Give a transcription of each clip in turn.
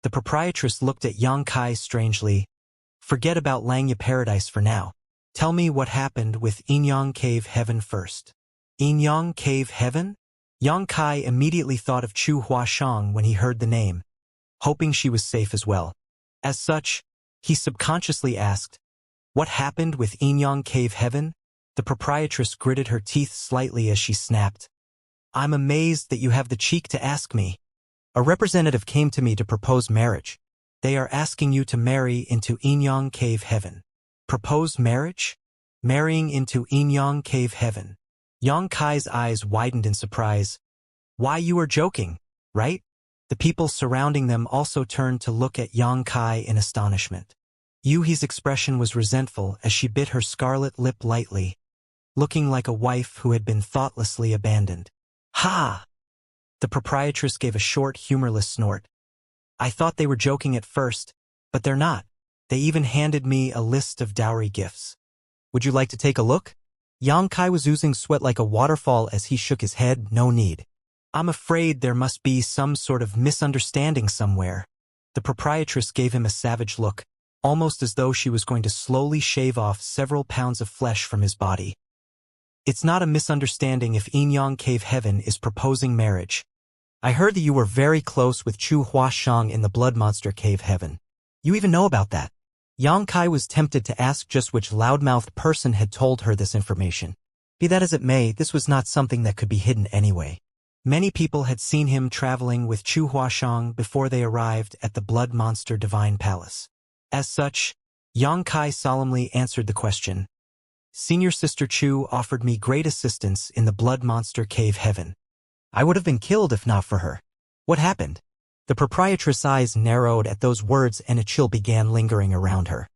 The proprietress looked at Xianxia strangely. Forget about Langya Paradise for now. Tell me what happened with Inyang Cave Heaven first. Inyang Cave Heaven? Xianxia immediately thought of Chu Huashang when he heard the name, hoping she was safe as well. As such, he subconsciously asked, "What happened with Inyang Cave Heaven?" The proprietress gritted her teeth slightly as she snapped, "I'm amazed that you have the cheek to ask me. A representative came to me to propose marriage. They are asking you to marry into Inyang Cave Heaven." Propose marriage? Marrying into Inyang Cave Heaven? Xianxia's eyes widened in surprise. Why, you are joking, right? The people surrounding them also turned to look at Xianxia in astonishment. Yuhi's expression was resentful as she bit her scarlet lip lightly, looking like a wife who had been thoughtlessly abandoned. Ha! The proprietress gave a short, humorless snort. I thought they were joking at first, but they're not. They even handed me a list of dowry gifts. Would you like to take a look? Xianxia was oozing sweat like a waterfall as he shook his head. No need. I'm afraid there must be some sort of misunderstanding somewhere. The proprietress gave him a savage look, almost as though she was going to slowly shave off several pounds of flesh from his body. It's not a misunderstanding if Inyang Cave Heaven is proposing marriage. I heard that you were very close with Chu Huashang in the Blood Monster Cave Heaven. You even know about that. Xianxia was tempted to ask just which loudmouthed person had told her this information. Be that as it may, this was not something that could be hidden anyway. Many people had seen him traveling with Chu Huashang before they arrived at the Blood Monster Divine Palace. As such, Xianxia solemnly answered the question. Senior Sister Chu offered me great assistance in the Blood Monster Cave Heaven. I would have been killed if not for her. What happened? The proprietress' eyes narrowed at those words and a chill began lingering around her.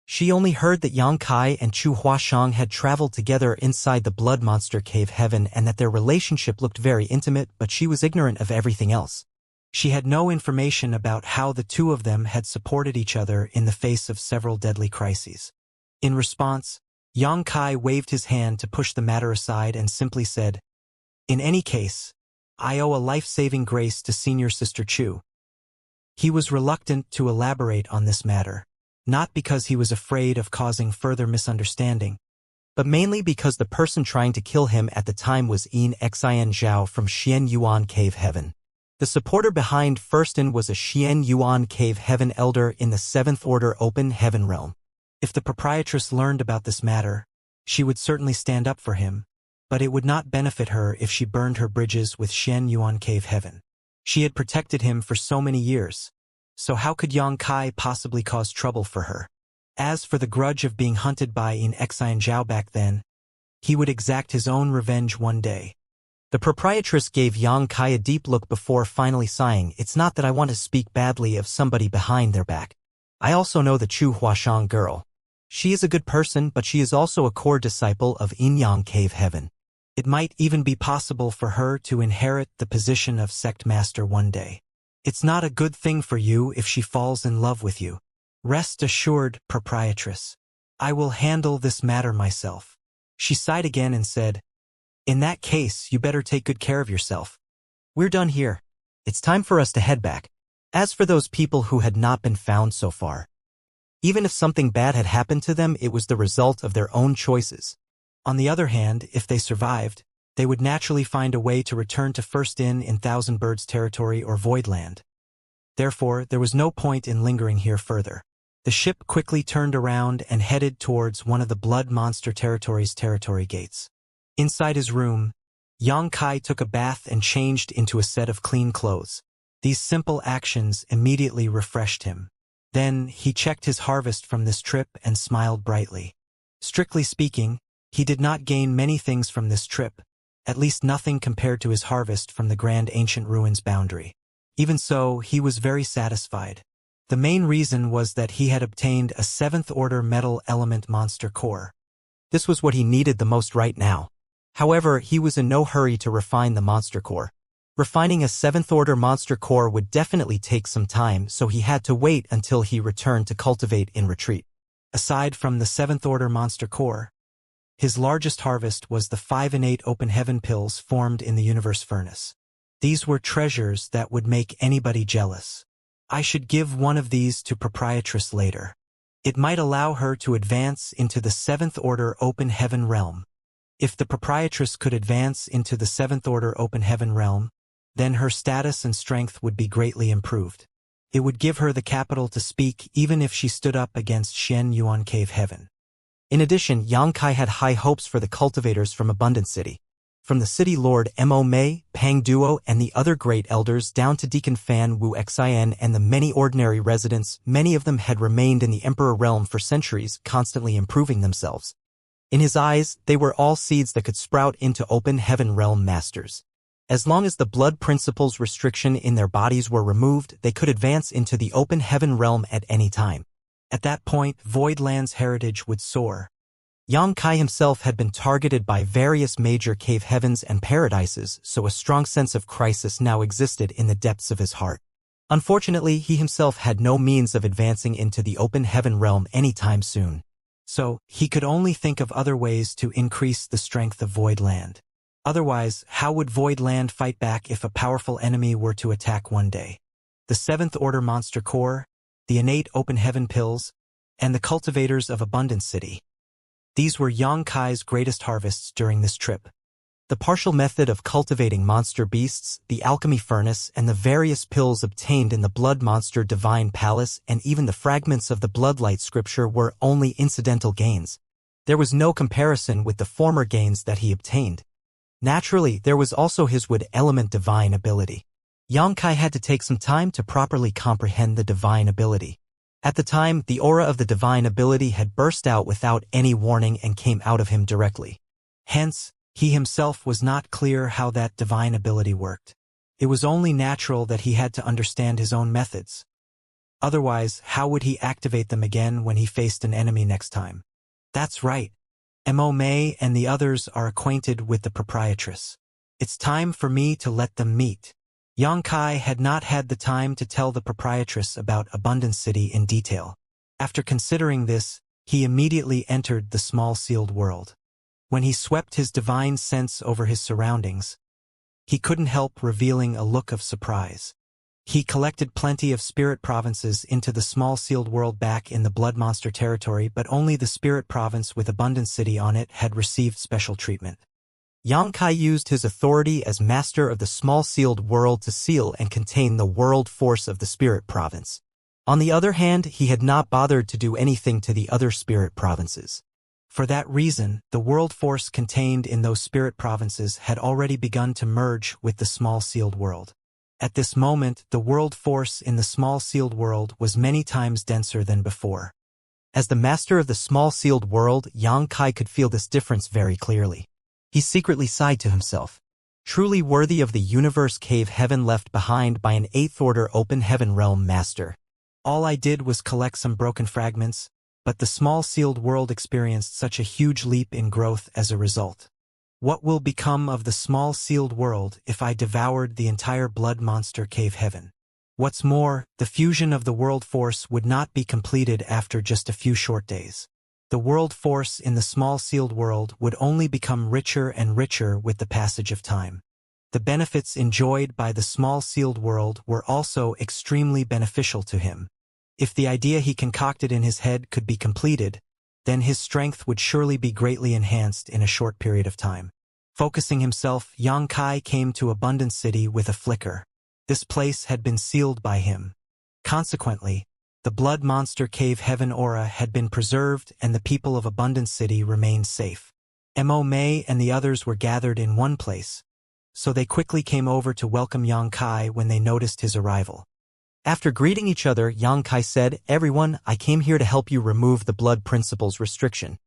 She only heard that Xianxia and Chu Huashang had traveled together inside the Blood Monster Cave Heaven and that their relationship looked very intimate, but she was ignorant of everything else. She had no information about how the two of them had supported each other in the face of several deadly crises. In response, Xianxia waved his hand to push the matter aside and simply said, In any case, I owe a life-saving grace to Senior Sister Chu. He was reluctant to elaborate on this matter, not because he was afraid of causing further misunderstanding, but mainly because the person trying to kill him at the time was Xianxia from Xianyuan Cave Heaven. The supporter behind Firstin was a Xianyuan Cave Heaven elder in the 7th Order Open Heaven Realm. If the proprietress learned about this matter, she would certainly stand up for him, but it would not benefit her if she burned her bridges with Xianyuan Cave Heaven. She had protected him for so many years, so how could Xianxia possibly cause trouble for her? As for the grudge of being hunted by Xianxia back then, he would exact his own revenge one day. The proprietress gave Xianxia a deep look before finally sighing, It's not that I want to speak badly of somebody behind their back. I also know the Chu Huashang girl. She is a good person, but she is also a core disciple of Inyang Cave Heaven. It might even be possible for her to inherit the position of sect master one day. It's not a good thing for you if she falls in love with you. Rest assured, proprietress. I will handle this matter myself. She sighed again and said, In that case, you better take good care of yourself. We're done here. It's time for us to head back. As for those people who had not been found so far, even if something bad had happened to them, it was the result of their own choices. On the other hand, if they survived, they would naturally find a way to return to First Inn in Thousand Birds territory or Voidland. Therefore, there was no point in lingering here further. The ship quickly turned around and headed towards one of the Blood Monster Territory's territory gates. Inside his room, Xianxia took a bath and changed into a set of clean clothes. These simple actions immediately refreshed him. Then, he checked his harvest from this trip and smiled brightly. Strictly speaking, he did not gain many things from this trip, at least nothing compared to his harvest from the Grand Ancient Ruins boundary. Even so, he was very satisfied. The main reason was that he had obtained a 7th Order Metal Element Monster Core. This was what he needed the most right now. However, he was in no hurry to refine the Monster Core. Refining a 7th Order Monster Core would definitely take some time, so he had to wait until he returned to cultivate in retreat. Aside from the 7th Order Monster Core, his largest harvest was the 5-8 Open Heaven pills formed in the Universe Furnace. These were treasures that would make anybody jealous. I should give one of these to Proprietress later. It might allow her to advance into the 7th Order Open Heaven realm. If the Proprietress could advance into the 7th Order Open Heaven realm, then her status and strength would be greatly improved. It would give her the capital to speak even if she stood up against Xianxia Cave Heaven. In addition, Xianxia had high hopes for the cultivators from Abundant City. From the city lord Mo Mei, Pang Duo, and the other great elders down to Deacon Fan Wuxian and the many ordinary residents, many of them had remained in the Emperor realm for centuries, constantly improving themselves. In his eyes, they were all seeds that could sprout into Open Heaven realm masters. As long as the blood principles restriction in their bodies were removed, they could advance into the Open Heaven realm at any time. At that point, Voidland's heritage would soar. Xianxia himself had been targeted by various major cave heavens and paradises, so a strong sense of crisis now existed in the depths of his heart. Unfortunately, he himself had no means of advancing into the Open Heaven realm anytime soon. So, he could only think of other ways to increase the strength of Voidland. Otherwise, how would Voidland fight back if a powerful enemy were to attack one day? The 7th Order Monster Core, the innate Open Heaven Pills, and the cultivators of Abundant City. These were Xianxia's greatest harvests during this trip. The partial method of cultivating monster beasts, the alchemy furnace, and the various pills obtained in the Blood Monster Divine Palace and even the fragments of the Bloodlight Scripture were only incidental gains. There was no comparison with the former gains that he obtained. Naturally, there was also his wood element divine ability. Xianxia had to take some time to properly comprehend the divine ability. At the time, the aura of the divine ability had burst out without any warning and came out of him directly. Hence, he himself was not clear how that divine ability worked. It was only natural that he had to understand his own methods. Otherwise, how would he activate them again when he faced an enemy next time? That's right. Mo Mei and the others are acquainted with the Proprietress. It's time for me to let them meet. Xianxia had not had the time to tell the Proprietress about Abundant City in detail. After considering this, he immediately entered the small sealed world. When he swept his divine sense over his surroundings, he couldn't help revealing a look of surprise. He collected plenty of spirit provinces into the small sealed world back in the Blood Monster territory, but only the spirit province with Abundant City on it had received special treatment. Xianxia used his authority as master of the small sealed world to seal and contain the world force of the spirit province. On the other hand, he had not bothered to do anything to the other spirit provinces. For that reason, the world force contained in those spirit provinces had already begun to merge with the small sealed world. At this moment, the world force in the small sealed world was many times denser than before. As the master of the small sealed world, Xianxia could feel this difference very clearly. He secretly sighed to himself. Truly worthy of the universe cave heaven left behind by an 8th Order Open Heaven realm master. All I did was collect some broken fragments, but the small sealed world experienced such a huge leap in growth as a result. What will become of the small sealed world if I devoured the entire blood monster cave heaven? What's more, the fusion of the world force would not be completed after just a few short days. The world force in the small sealed world would only become richer and richer with the passage of time. The benefits enjoyed by the small sealed world were also extremely beneficial to him. If the idea he concocted in his head could be completed, then his strength would surely be greatly enhanced in a short period of time. Focusing himself, Xianxia came to Abundant City with a flicker. This place had been sealed by him. Consequently, the Blood Monster Cave Heaven aura had been preserved and the people of Abundant City remained safe. Mo Mei and the others were gathered in one place, so they quickly came over to welcome Xianxia when they noticed his arrival. After greeting each other, Xianxia said, "Everyone, I came here to help you remove the blood principles restriction.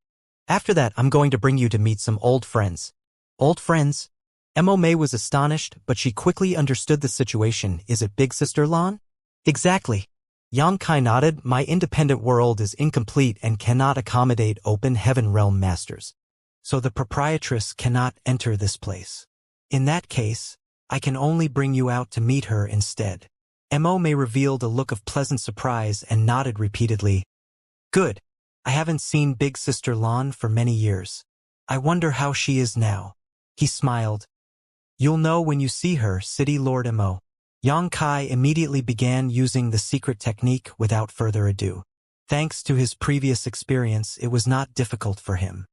After that, I'm going to bring you to meet some old friends." Old friends? Mo Mei was astonished, but she quickly understood the situation. Is it Big Sister Lan? Exactly. Xianxia nodded. My independent world is incomplete and cannot accommodate Open Heaven realm masters. So the Proprietress cannot enter this place. In that case, I can only bring you out to meet her instead. Mo Mei revealed a look of pleasant surprise and nodded repeatedly. Good. I haven't seen Big Sister Lan for many years. I wonder how she is now. He smiled. You'll know when you see her, City Lord Mo. Yang Kai immediately began using the secret technique without further ado. Thanks to his previous experience, it was not difficult for him.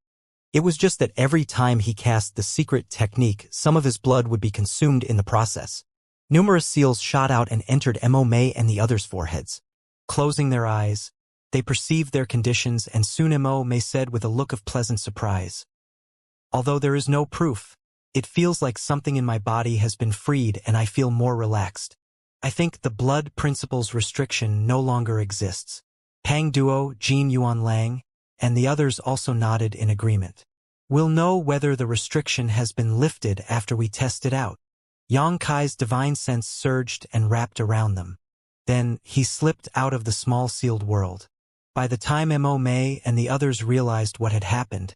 It was just that every time he cast the secret technique, some of his blood would be consumed in the process. Numerous seals shot out and entered Mo May and the others' foreheads. Closing their eyes, they perceived their conditions, and soon Mo May said with a look of pleasant surprise, "Although there is no proof, it feels like something in my body has been freed and I feel more relaxed. I think the blood principle's restriction no longer exists." Pang Duo, Jin Yuan Lang, and the others also nodded in agreement. "We'll know whether the restriction has been lifted after we test it out." Yang Kai's divine sense surged and wrapped around them. Then he slipped out of the small sealed world. By the time Mo May and the others realized what had happened,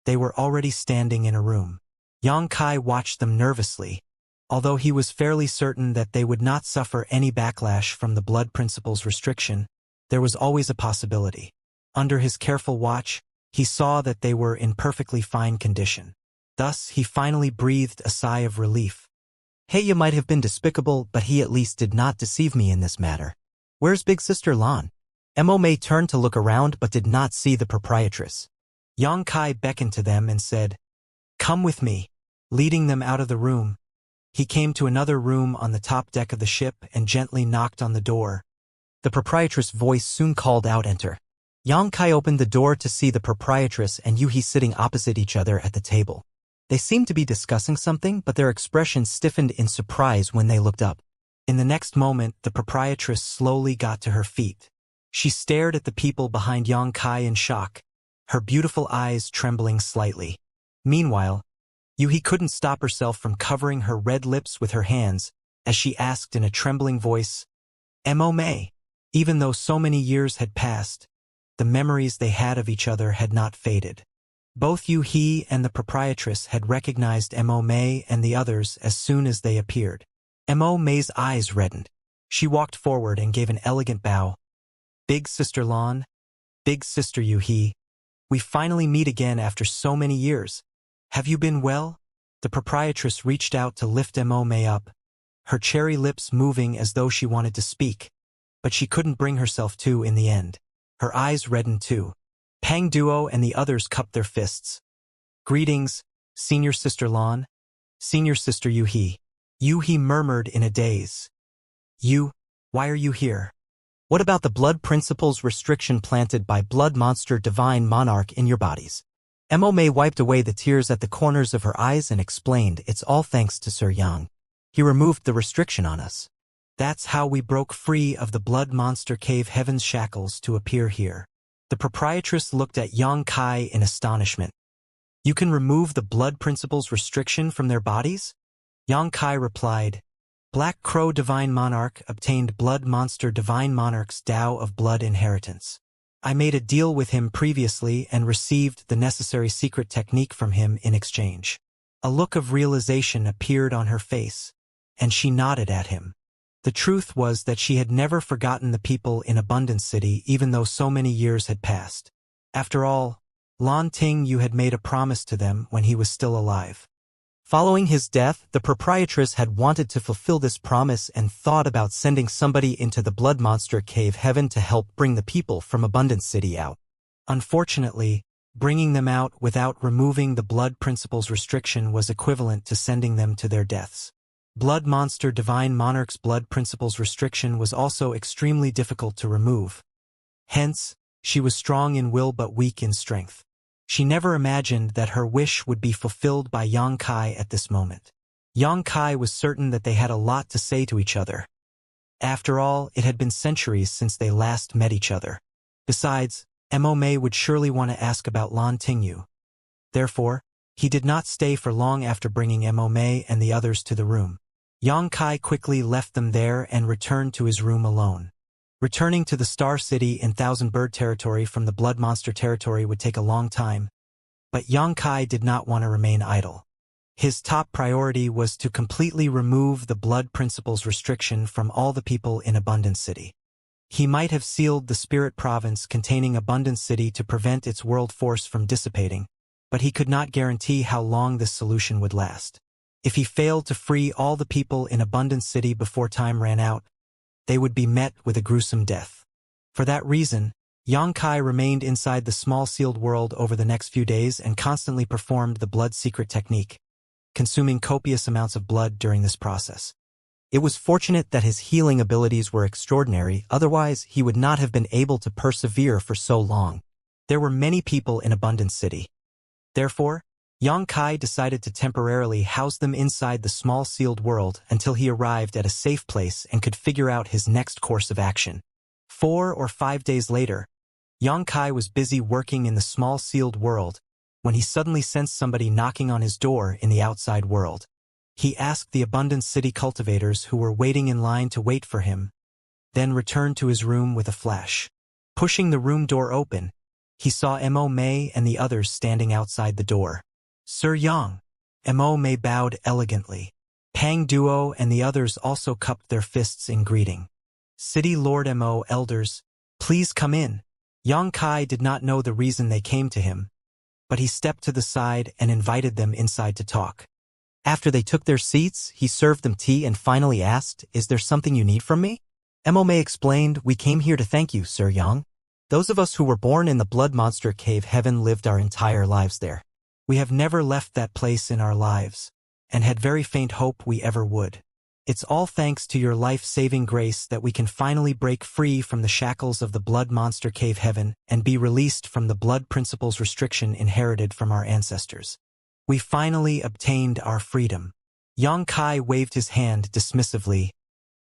they were already standing in a room. Yang Kai watched them nervously, although he was fairly certain that they would not suffer any backlash from the blood principle's restriction. There was always a possibility. Under his careful watch, he saw that they were in perfectly fine condition. Thus, he finally breathed a sigh of relief. Heya might have been despicable, but he at least did not deceive me in this matter. Where's Big Sister Lan? Mo May turned to look around but did not see the proprietress. Yang Kai beckoned to them and said, "Come with me." Leading them out of the room, he came to another room on the top deck of the ship and gently knocked on the door. The proprietress' voice soon called out, "Enter." Yang Kai opened the door to see the proprietress and Yuhi sitting opposite each other at the table. They seemed to be discussing something, but their expressions stiffened in surprise when they looked up. In the next moment, the proprietress slowly got to her feet. She stared at the people behind Yang Kai in shock, her beautiful eyes trembling slightly. Meanwhile, Yuhi couldn't stop herself from covering her red lips with her hands as she asked in a trembling voice, "Mo May." Even though so many years had passed, the memories they had of each other had not faded. Both Yuhi and the proprietress had recognized Mo May and the others as soon as they appeared. Mo May's eyes reddened. She walked forward and gave an elegant bow. "Big Sister Lan, Big Sister Yuhi, we finally meet again after so many years. Have you been well?" The proprietress reached out to lift Mo May up, her cherry lips moving as though she wanted to speak, but she couldn't bring herself to in the end. Her eyes reddened too. Pang Duo and the others cupped their fists. "Greetings, Senior Sister Lan, Senior Sister Yuhi." Yuhi murmured in a daze. Why are you here? What about the blood principle's restriction planted by Blood Monster Divine Monarch in your bodies?" Mo May wiped away the tears at the corners of her eyes and explained, "It's all thanks to Sir Yang. He removed the restriction on us. That's how we broke free of the Blood Monster Cave Heaven's shackles to appear here." The proprietress looked at Yang Kai in astonishment. "You can remove the blood principle's restriction from their bodies?" Yang Kai replied, "Black Crow Divine Monarch obtained Blood Monster Divine Monarch's Tao of Blood inheritance. I made a deal with him previously and received the necessary secret technique from him in exchange." A look of realization appeared on her face, and she nodded at him. The truth was that she had never forgotten the people in Abundance City even though so many years had passed. After all, Lan Ting Yu had made a promise to them when he was still alive. Following his death, the proprietress had wanted to fulfill this promise and thought about sending somebody into the Blood Monster Cave Heaven to help bring the people from Abundance City out. Unfortunately, bringing them out without removing the blood principle's restriction was equivalent to sending them to their deaths. Blood Monster Divine Monarch's blood principle's restriction was also extremely difficult to remove. Hence, she was strong in will but weak in strength. She never imagined that her wish would be fulfilled by Yang Kai at this moment. Yang Kai was certain that they had a lot to say to each other. After all, it had been centuries since they last met each other. Besides, Mo May would surely want to ask about Lan Tingyu. Therefore, he did not stay for long after bringing Mo May and the others to the room. Yang Kai quickly left them there and returned to his room alone. Returning to the Star City in Thousand Bird territory from the Blood Monster territory would take a long time, but Yang Kai did not want to remain idle. His top priority was to completely remove the blood principle's restriction from all the people in Abundance City. He might have sealed the spirit province containing Abundance City to prevent its world force from dissipating, but he could not guarantee how long this solution would last. If he failed to free all the people in Abundant City before time ran out, they would be met with a gruesome death. For that reason, Xianxia remained inside the small sealed world over the next few days and constantly performed the blood secret technique, consuming copious amounts of blood during this process. It was fortunate that his healing abilities were extraordinary, otherwise he would not have been able to persevere for so long. There were many people in Abundant City. Therefore, Xianxia decided to temporarily house them inside the small sealed world until he arrived at a safe place and could figure out his next course of action. 4 or 5 days later, Xianxia was busy working in the small sealed world when he suddenly sensed somebody knocking on his door in the outside world. He asked the Abundant City cultivators who were waiting in line to wait for him, then returned to his room with a flash. Pushing the room door open, he saw Mo Mei and the others standing outside the door. Sir Yang. Mo Mei bowed elegantly. Pang Duo and the others also cupped their fists in greeting. City Lord Mo elders, please come in. Xianxia did not know the reason they came to him, but he stepped to the side and invited them inside to talk. After they took their seats, he served them tea and finally asked, "Is there something you need from me?" Mo Mei explained, "We came here to thank you, Sir Yang. Those of us who were born in the Blood Monster Cave Heaven lived our entire lives there. We have never left that place in our lives, and had very faint hope we ever would. It's all thanks to your life-saving grace that we can finally break free from the shackles of the Blood Monster Cave Heaven and be released from the blood principles restriction inherited from our ancestors. We finally obtained our freedom." Xianxia waved his hand dismissively.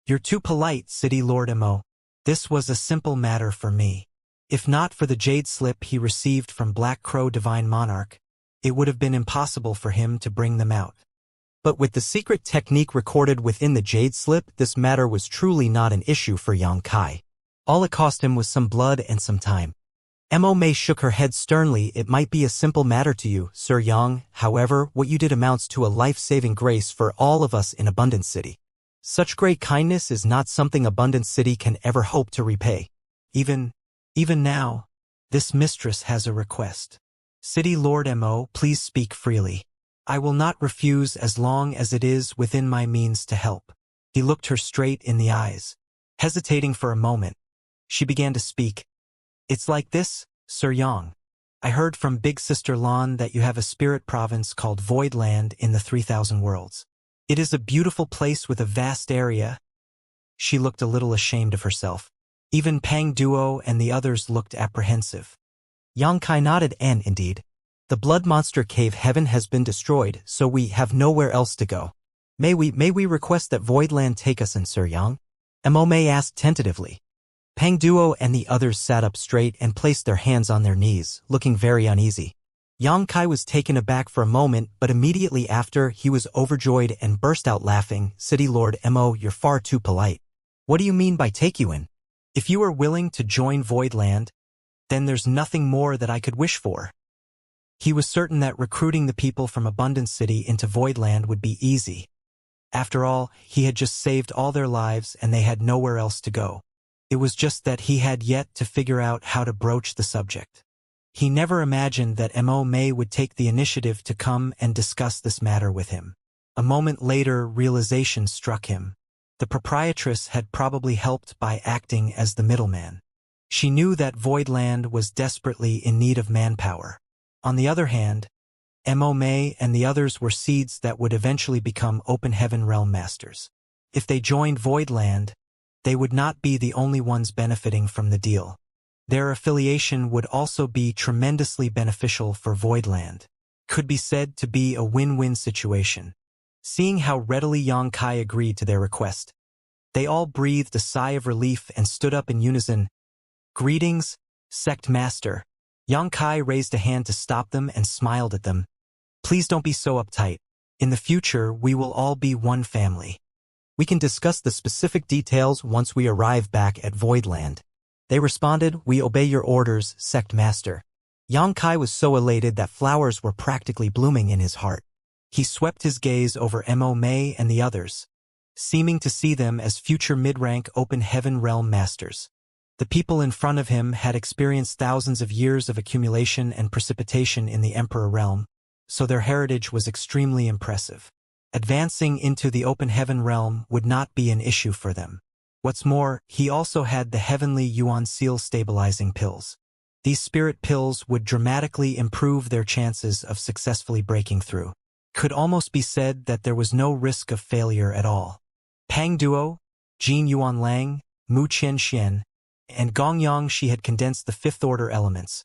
"You're too polite, City Lord Mo. This was a simple matter for me. If not for the jade slip he received from Black Crow Divine Monarch, it would have been impossible for him to bring them out. But with the secret technique recorded within the jade slip, this matter was truly not an issue for Xianxia. All it cost him was some blood and some time." Mo Mei shook her head sternly. "It might be a simple matter to you, Sir Yang, however, what you did amounts to a life-saving grace for all of us in Abundant City. Such great kindness is not something Abundant City can ever hope to repay. Even now, this mistress has a request. City Lord Mo, please speak freely. I will not refuse as long as it is within my means to help." He looked her straight in the eyes. Hesitating for a moment, she began to speak. "It's like this, Sir Yang. I heard from Big Sister Lan that you have a spirit province called Voidland in the 3000 worlds. It is a beautiful place with a vast area." She looked a little ashamed of herself. Even Pang Duo and the others looked apprehensive. Xianxia nodded, "And indeed, the Blood Monster Cave Heaven has been destroyed, so we have nowhere else to go. May we request that Voidland take us in, Sir Yang?" Mo Mei asked tentatively. Pang Duo and the others sat up straight and placed their hands on their knees, looking very uneasy. Xianxia was taken aback for a moment, but immediately after he was overjoyed and burst out laughing. "City Lord Mo, you're far too polite. What do you mean by take you in? If you are willing to join Voidland, then there's nothing more that I could wish for." He was certain that recruiting the people from Abundant City into Voidland would be easy. After all, he had just saved all their lives and they had nowhere else to go. It was just that he had yet to figure out how to broach the subject. He never imagined that Mo Mei would take the initiative to come and discuss this matter with him. A moment later, realization struck him. The proprietress had probably helped by acting as the middleman. She knew that Voidland was desperately in need of manpower. On the other hand, Mo Mei and the others were seeds that would eventually become Open Heaven Realm Masters. If they joined Voidland, they would not be the only ones benefiting from the deal. Their affiliation would also be tremendously beneficial for Voidland. Could be said to be a win-win situation. Seeing how readily Xianxia agreed to their request, they all breathed a sigh of relief and stood up in unison. "Greetings, Sect Master." Xianxia raised a hand to stop them and smiled at them. "Please don't be so uptight. In the future, we will all be one family. We can discuss the specific details once we arrive back at Voidland." They responded, "We obey your orders, Sect Master." Xianxia was so elated that flowers were practically blooming in his heart. He swept his gaze over Mo Mei and the others, seeming to see them as future mid-rank Open Heaven Realm Masters. The people in front of him had experienced thousands of years of accumulation and precipitation in the Emperor Realm, so their heritage was extremely impressive. Advancing into the open heaven realm would not be an issue for them. What's more, he also had the heavenly Yuan seal stabilizing pills. These spirit pills would dramatically improve their chances of successfully breaking through. Could almost be said that there was no risk of failure at all. Pang Duo, Jin Yuan Lang, Mu Qianxian, and Gong Yang Shi had condensed the fifth-order elements,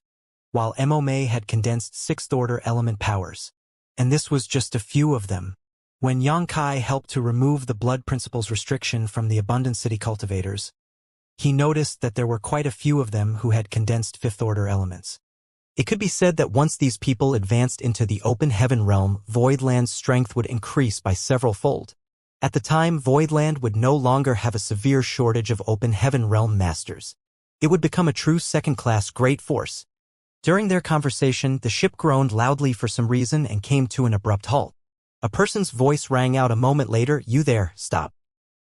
while Mo Mei had condensed sixth-order element powers. And this was just a few of them. When Yang Kai helped to remove the blood principles restriction from the Abundant City cultivators, he noticed that there were quite a few of them who had condensed fifth-order elements. It could be said that once these people advanced into the open heaven realm, Voidland's strength would increase by several-fold. At the time, Voidland would no longer have a severe shortage of open heaven realm masters. It would become a true second-class great force. During their conversation, the ship groaned loudly for some reason and came to an abrupt halt. A person's voice rang out a moment later, "You there, stop.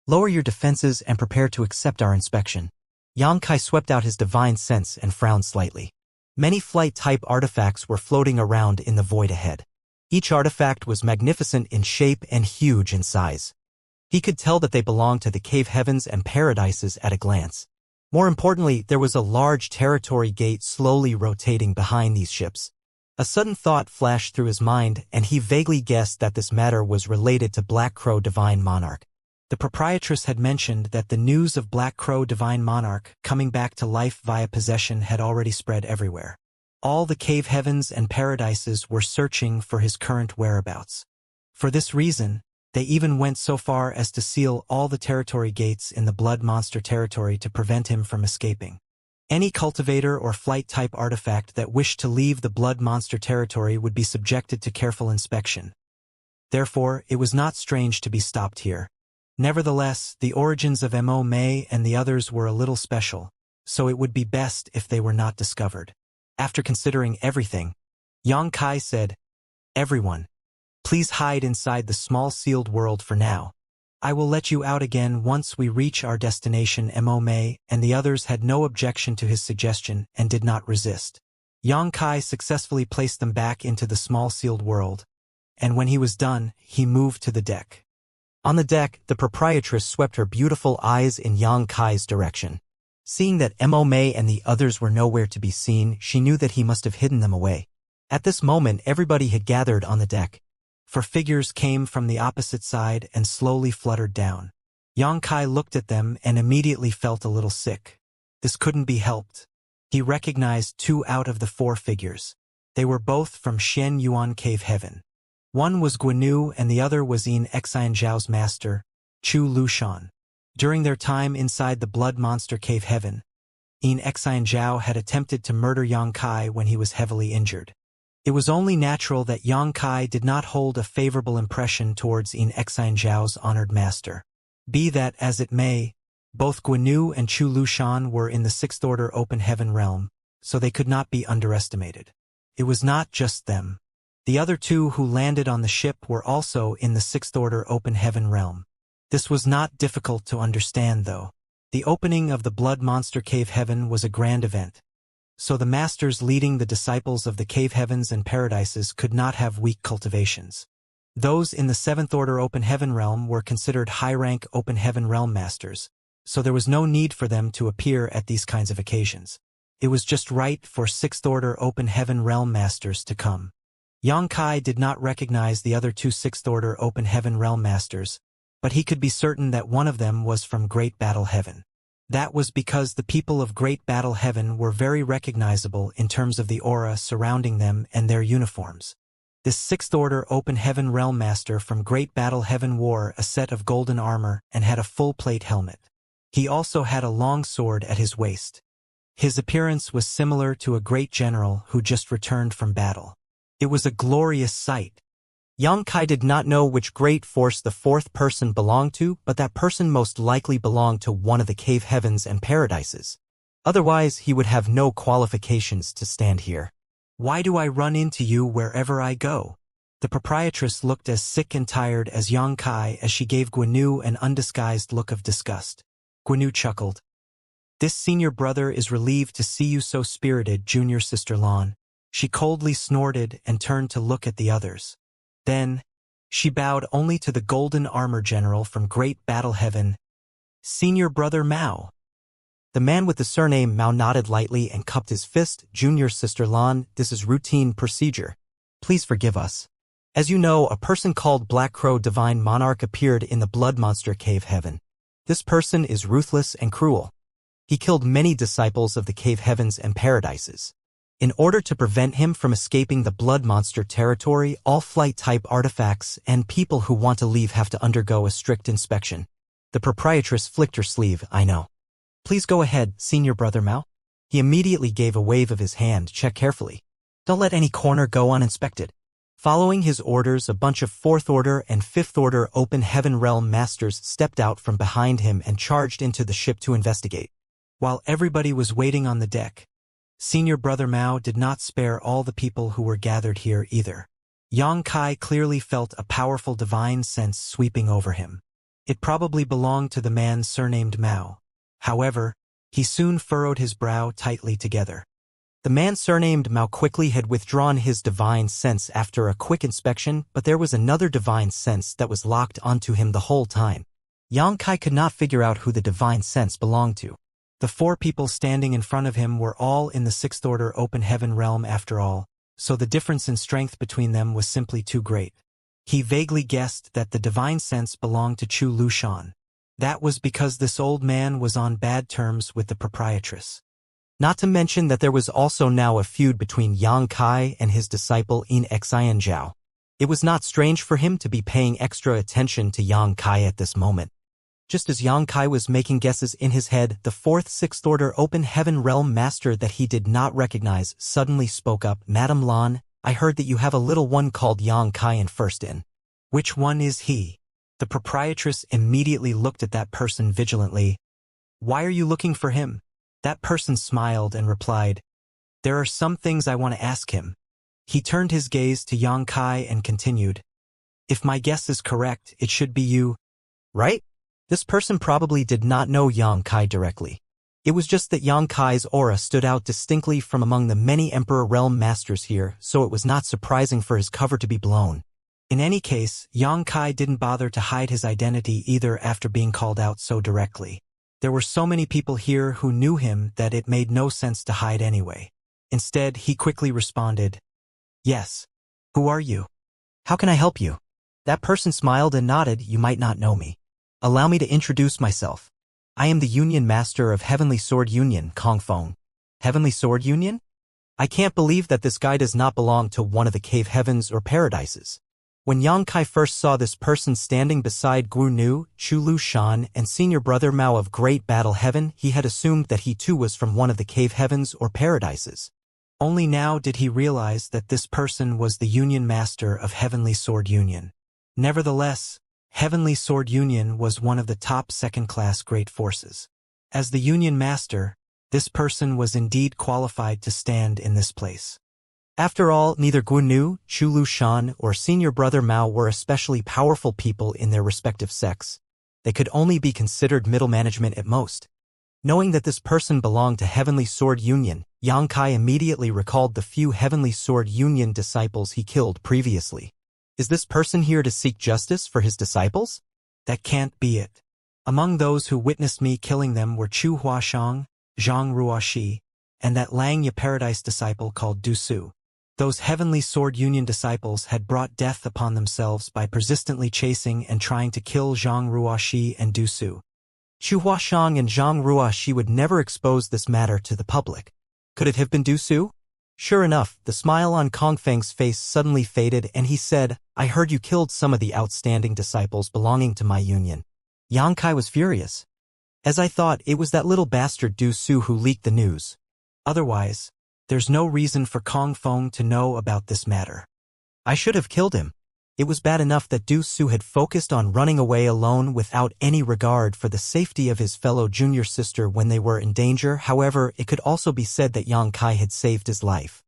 Lower your defenses and prepare to accept our inspection." Yang Kai swept out his divine sense and frowned slightly. Many flight-type artifacts were floating around in the void ahead. Each artifact was magnificent in shape and huge in size. He could tell that they belonged to the cave heavens and paradises at a glance. More importantly, there was a large territory gate slowly rotating behind these ships. A sudden thought flashed through his mind, and he vaguely guessed that this matter was related to Black Crow Divine Monarch. The proprietress had mentioned that the news of Black Crow Divine Monarch coming back to life via possession had already spread everywhere. All the cave heavens and paradises were searching for his current whereabouts. For this reason, they even went so far as to seal all the territory gates in the blood monster territory to prevent him from escaping. Any cultivator or flight-type artifact that wished to leave the blood monster territory would be subjected to careful inspection. Therefore, it was not strange to be stopped here. Nevertheless, the origins of Mo Mei and the others were a little special, so it would be best if they were not discovered. After considering everything, Yang Kai said, "Everyone, please hide inside the small sealed world for now. I will let you out again once we reach our destination." Mo Mei and the others had no objection to his suggestion and did not resist. Yang Kai successfully placed them back into the small sealed world, and when he was done, he moved to the deck. On the deck, the proprietress swept her beautiful eyes in Yang Kai's direction. Seeing that Mo Mei and the others were nowhere to be seen, she knew that he must have hidden them away. At this moment, everybody had gathered on the deck, for figures came from the opposite side and slowly fluttered down. Yang Kai looked at them and immediately felt a little sick. This couldn't be helped. He recognized 2 out of the 4 figures. They were both from Shen Yuan Cave Heaven. One was Guanu and the other was Xianxia's master, Chu Lushan. During their time inside the blood monster Cave Heaven, Xianxia had attempted to murder Yang Kai when he was heavily injured. It was only natural that Yang Kai did not hold a favorable impression towards Xianxia's honored master. Be that as it may, both Guanu and Chu Lushan were in the 6th Order Open Heaven realm, so they could not be underestimated. It was not just them. The other 2 who landed on the ship were also in the 6th Order Open Heaven realm. This was not difficult to understand, though. The opening of the Blood Monster Cave Heaven was a grand event, so the masters leading the disciples of the Cave Heavens and Paradises could not have weak cultivations. Those in the 7th Order Open Heaven realm were considered high-rank Open Heaven realm masters, so there was no need for them to appear at these kinds of occasions. It was just right for 6th Order Open Heaven realm masters to come. Yang Kai did not recognize the other 2 6th Order Open Heaven realm masters, but he could be certain that one of them was from Great Battle Heaven. That was because the people of Great Battle Heaven were very recognizable in terms of the aura surrounding them and their uniforms. This 6th Order Open Heaven realm master from Great Battle Heaven wore a set of golden armor and had a full-plate helmet. He also had a long sword at his waist. His appearance was similar to a great general who just returned from battle. It was a glorious sight. Yang Kai did not know which great force the 4th person belonged to, but that person most likely belonged to one of the Cave Heavens and Paradises. Otherwise, he would have no qualifications to stand here. "Why do I run into you wherever I go?" The proprietress looked as sick and tired as Yang Kai as she gave Guanu an undisguised look of disgust. Guanu chuckled. "This senior brother is relieved to see you so spirited, junior sister Lon." She coldly snorted and turned to look at the others. Then, She bowed only to the golden armor general from Great Battle Heaven, Senior Brother Mao. The man with the surname Mao nodded lightly and cupped his fist. Junior Sister Lan, this is routine procedure. Please forgive us. As you know, a person called Black Crow Divine Monarch appeared in the Blood Monster Cave Heaven. This person is ruthless and cruel. He killed many disciples of the Cave Heavens and Paradises. In order to prevent him from escaping the Blood Monster territory, all flight-type artifacts and people who want to leave have to undergo a strict inspection. The proprietress flicked her sleeve. I know. Please go ahead, Senior Brother Mao. He immediately gave a wave of his hand. Check carefully. Don't let any corner go uninspected. Following his orders, a bunch of 4th Order and 5th Order Open Heaven Realm Masters stepped out from behind him and charged into the ship to investigate. While everybody was waiting on the deck, Senior Brother Mao did not spare all the people who were gathered here either. Yang Kai clearly felt a powerful divine sense sweeping over him. It probably belonged to the man surnamed Mao. However, he soon furrowed his brow tightly together. The man surnamed Mao quickly had withdrawn his divine sense after a quick inspection, but there was another divine sense that was locked onto him the whole time. Yang Kai could not figure out who the divine sense belonged to. The 4 people standing in front of him were all in the 6th Order Open Heaven realm after all, so the difference in strength between them was simply too great. He vaguely guessed that the divine sense belonged to Chu Lushan. That was because this old man was on bad terms with the proprietress. Not to mention that there was also now a feud between Yang Kai and his disciple Xianxia. It was not strange for him to be paying extra attention to Yang Kai at this moment. Just as Yang Kai was making guesses in his head, the 4th 6th Order Open Heaven Realm Master that he did not recognize suddenly spoke up. Madam Lan, I heard that you have a little one called Yang Kai in First Inn. Which one is he? The proprietress immediately looked at that person vigilantly. Why are you looking for him? That person smiled and replied, there are some things I want to ask him. He turned his gaze to Yang Kai and continued, if my guess is correct, it should be you, right? This person probably did not know Yang Kai directly. It was just that Yang Kai's aura stood out distinctly from among the many Emperor Realm Masters here, so it was not surprising for his cover to be blown. In any case, Yang Kai didn't bother to hide his identity either after being called out so directly. There were so many people here who knew him that it made no sense to hide anyway. Instead, he quickly responded, yes. Who are you? How can I help you? That person smiled and nodded. You might not know me. Allow me to introduce myself. I am the Union Master of Heavenly Sword Union, Kong Feng. Heavenly Sword Union? I can't believe that this guy does not belong to one of the Cave Heavens or Paradises. When Yang Kai first saw this person standing beside Guo Nu, Chu Lushan, and Senior Brother Mao of Great Battle Heaven, he had assumed that he too was from one of the Cave Heavens or Paradises. Only now did he realize that this person was the Union Master of Heavenly Sword Union. Nevertheless, Heavenly Sword Union was one of the top second-class great forces. As the Union Master, this person was indeed qualified to stand in this place. After all, neither Guo Nu, Chu Lushan, or Senior Brother Mao were especially powerful people in their respective sects. They could only be considered middle management at most. Knowing that this person belonged to Heavenly Sword Union, Yang Kai immediately recalled the few Heavenly Sword Union disciples he killed previously. Is this person here to seek justice for his disciples? That can't be it. Among those who witnessed me killing them were Chu Huashang, Zhang Ruoxi, and that Langya Paradise disciple called Du Su. Those Heavenly Sword Union disciples had brought death upon themselves by persistently chasing and trying to kill Zhang Ruoxi and Du Su. Chu Huashang and Zhang Ruoxi would never expose this matter to the public. Could it have been Du Su? Sure enough, the smile on Kong Feng's face suddenly faded and he said, I heard you killed some of the outstanding disciples belonging to my union. Yang Kai was furious. As I thought, it was that little bastard Du Su who leaked the news. Otherwise, there's no reason for Kong Feng to know about this matter. I should have killed him. It was bad enough that Du Su had focused on running away alone without any regard for the safety of his fellow junior sister when they were in danger. However, it could also be said that Yang Kai had saved his life.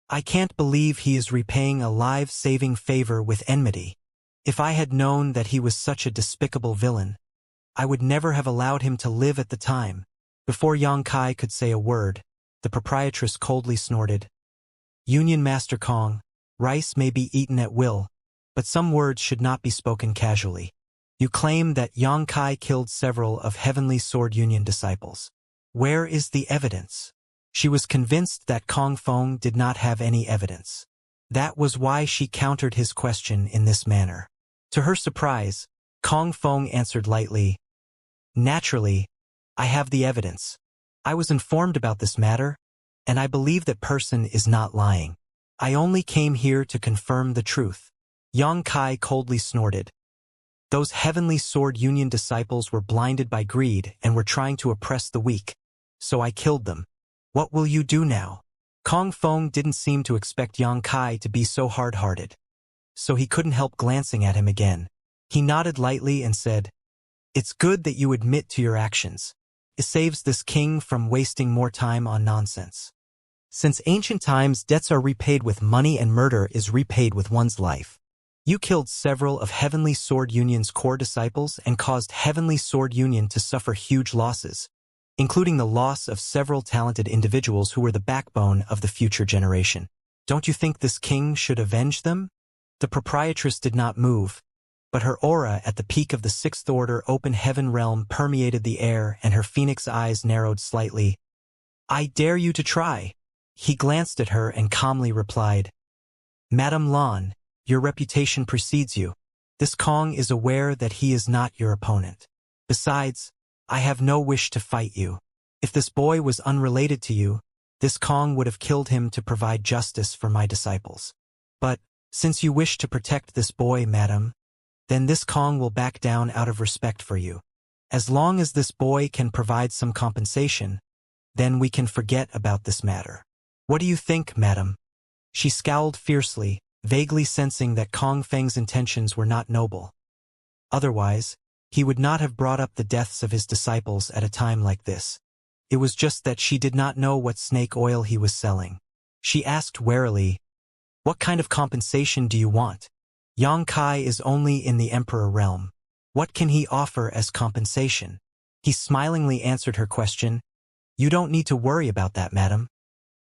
I can't believe he is repaying a life-saving favor with enmity. If I had known that he was such a despicable villain, I would never have allowed him to live at the time. Before Yang Kai could say a word, the proprietress coldly snorted. Union Master Kong, rice may be eaten at will, But some words should not be spoken casually. You claim that Yang Kai killed several of Heavenly Sword Union disciples. Where is the evidence? She was convinced that Kong Feng did not have any evidence. That was why she countered his question in this manner. To her surprise, Kong Feng answered lightly, "Naturally, I have the evidence. I was informed about this matter, and I believe that person is not lying. I only came here to confirm the truth." Yang Kai coldly snorted. Those Heavenly Sword Union disciples were blinded by greed and were trying to oppress the weak. So I killed them. What will you do now? Kong Feng didn't seem to expect Yang Kai to be so hard-hearted. So he couldn't help glancing at him again. He nodded lightly and said, "It's good that you admit to your actions. It saves this king from wasting more time on nonsense. Since ancient times, debts are repaid with money and murder is repaid with one's life. You killed several of Heavenly Sword Union's core disciples and caused Heavenly Sword Union to suffer huge losses, including the loss of several talented individuals who were the backbone of the future generation. Don't you think this king should avenge them?" The proprietress did not move, but her aura at the peak of the Sixth Order Open Heaven realm permeated the air and her phoenix eyes narrowed slightly. "I dare you to try." He glanced at her and calmly replied, "Madame Lan, your reputation precedes you. This Kong is aware that he is not your opponent. Besides, I have no wish to fight you. If this boy was unrelated to you, this Kong would have killed him to provide justice for my disciples. But, since you wish to protect this boy, madam, then this Kong will back down out of respect for you. As long as this boy can provide some compensation, then we can forget about this matter. What do you think, madam?" She scowled fiercely, vaguely sensing that Kong Feng's intentions were not noble. Otherwise, he would not have brought up the deaths of his disciples at a time like this. It was just that she did not know what snake oil he was selling. She asked warily, "What kind of compensation do you want? Yang Kai is only in the Emperor realm. What can he offer as compensation?" He smilingly answered her question, "You don't need to worry about that, madam.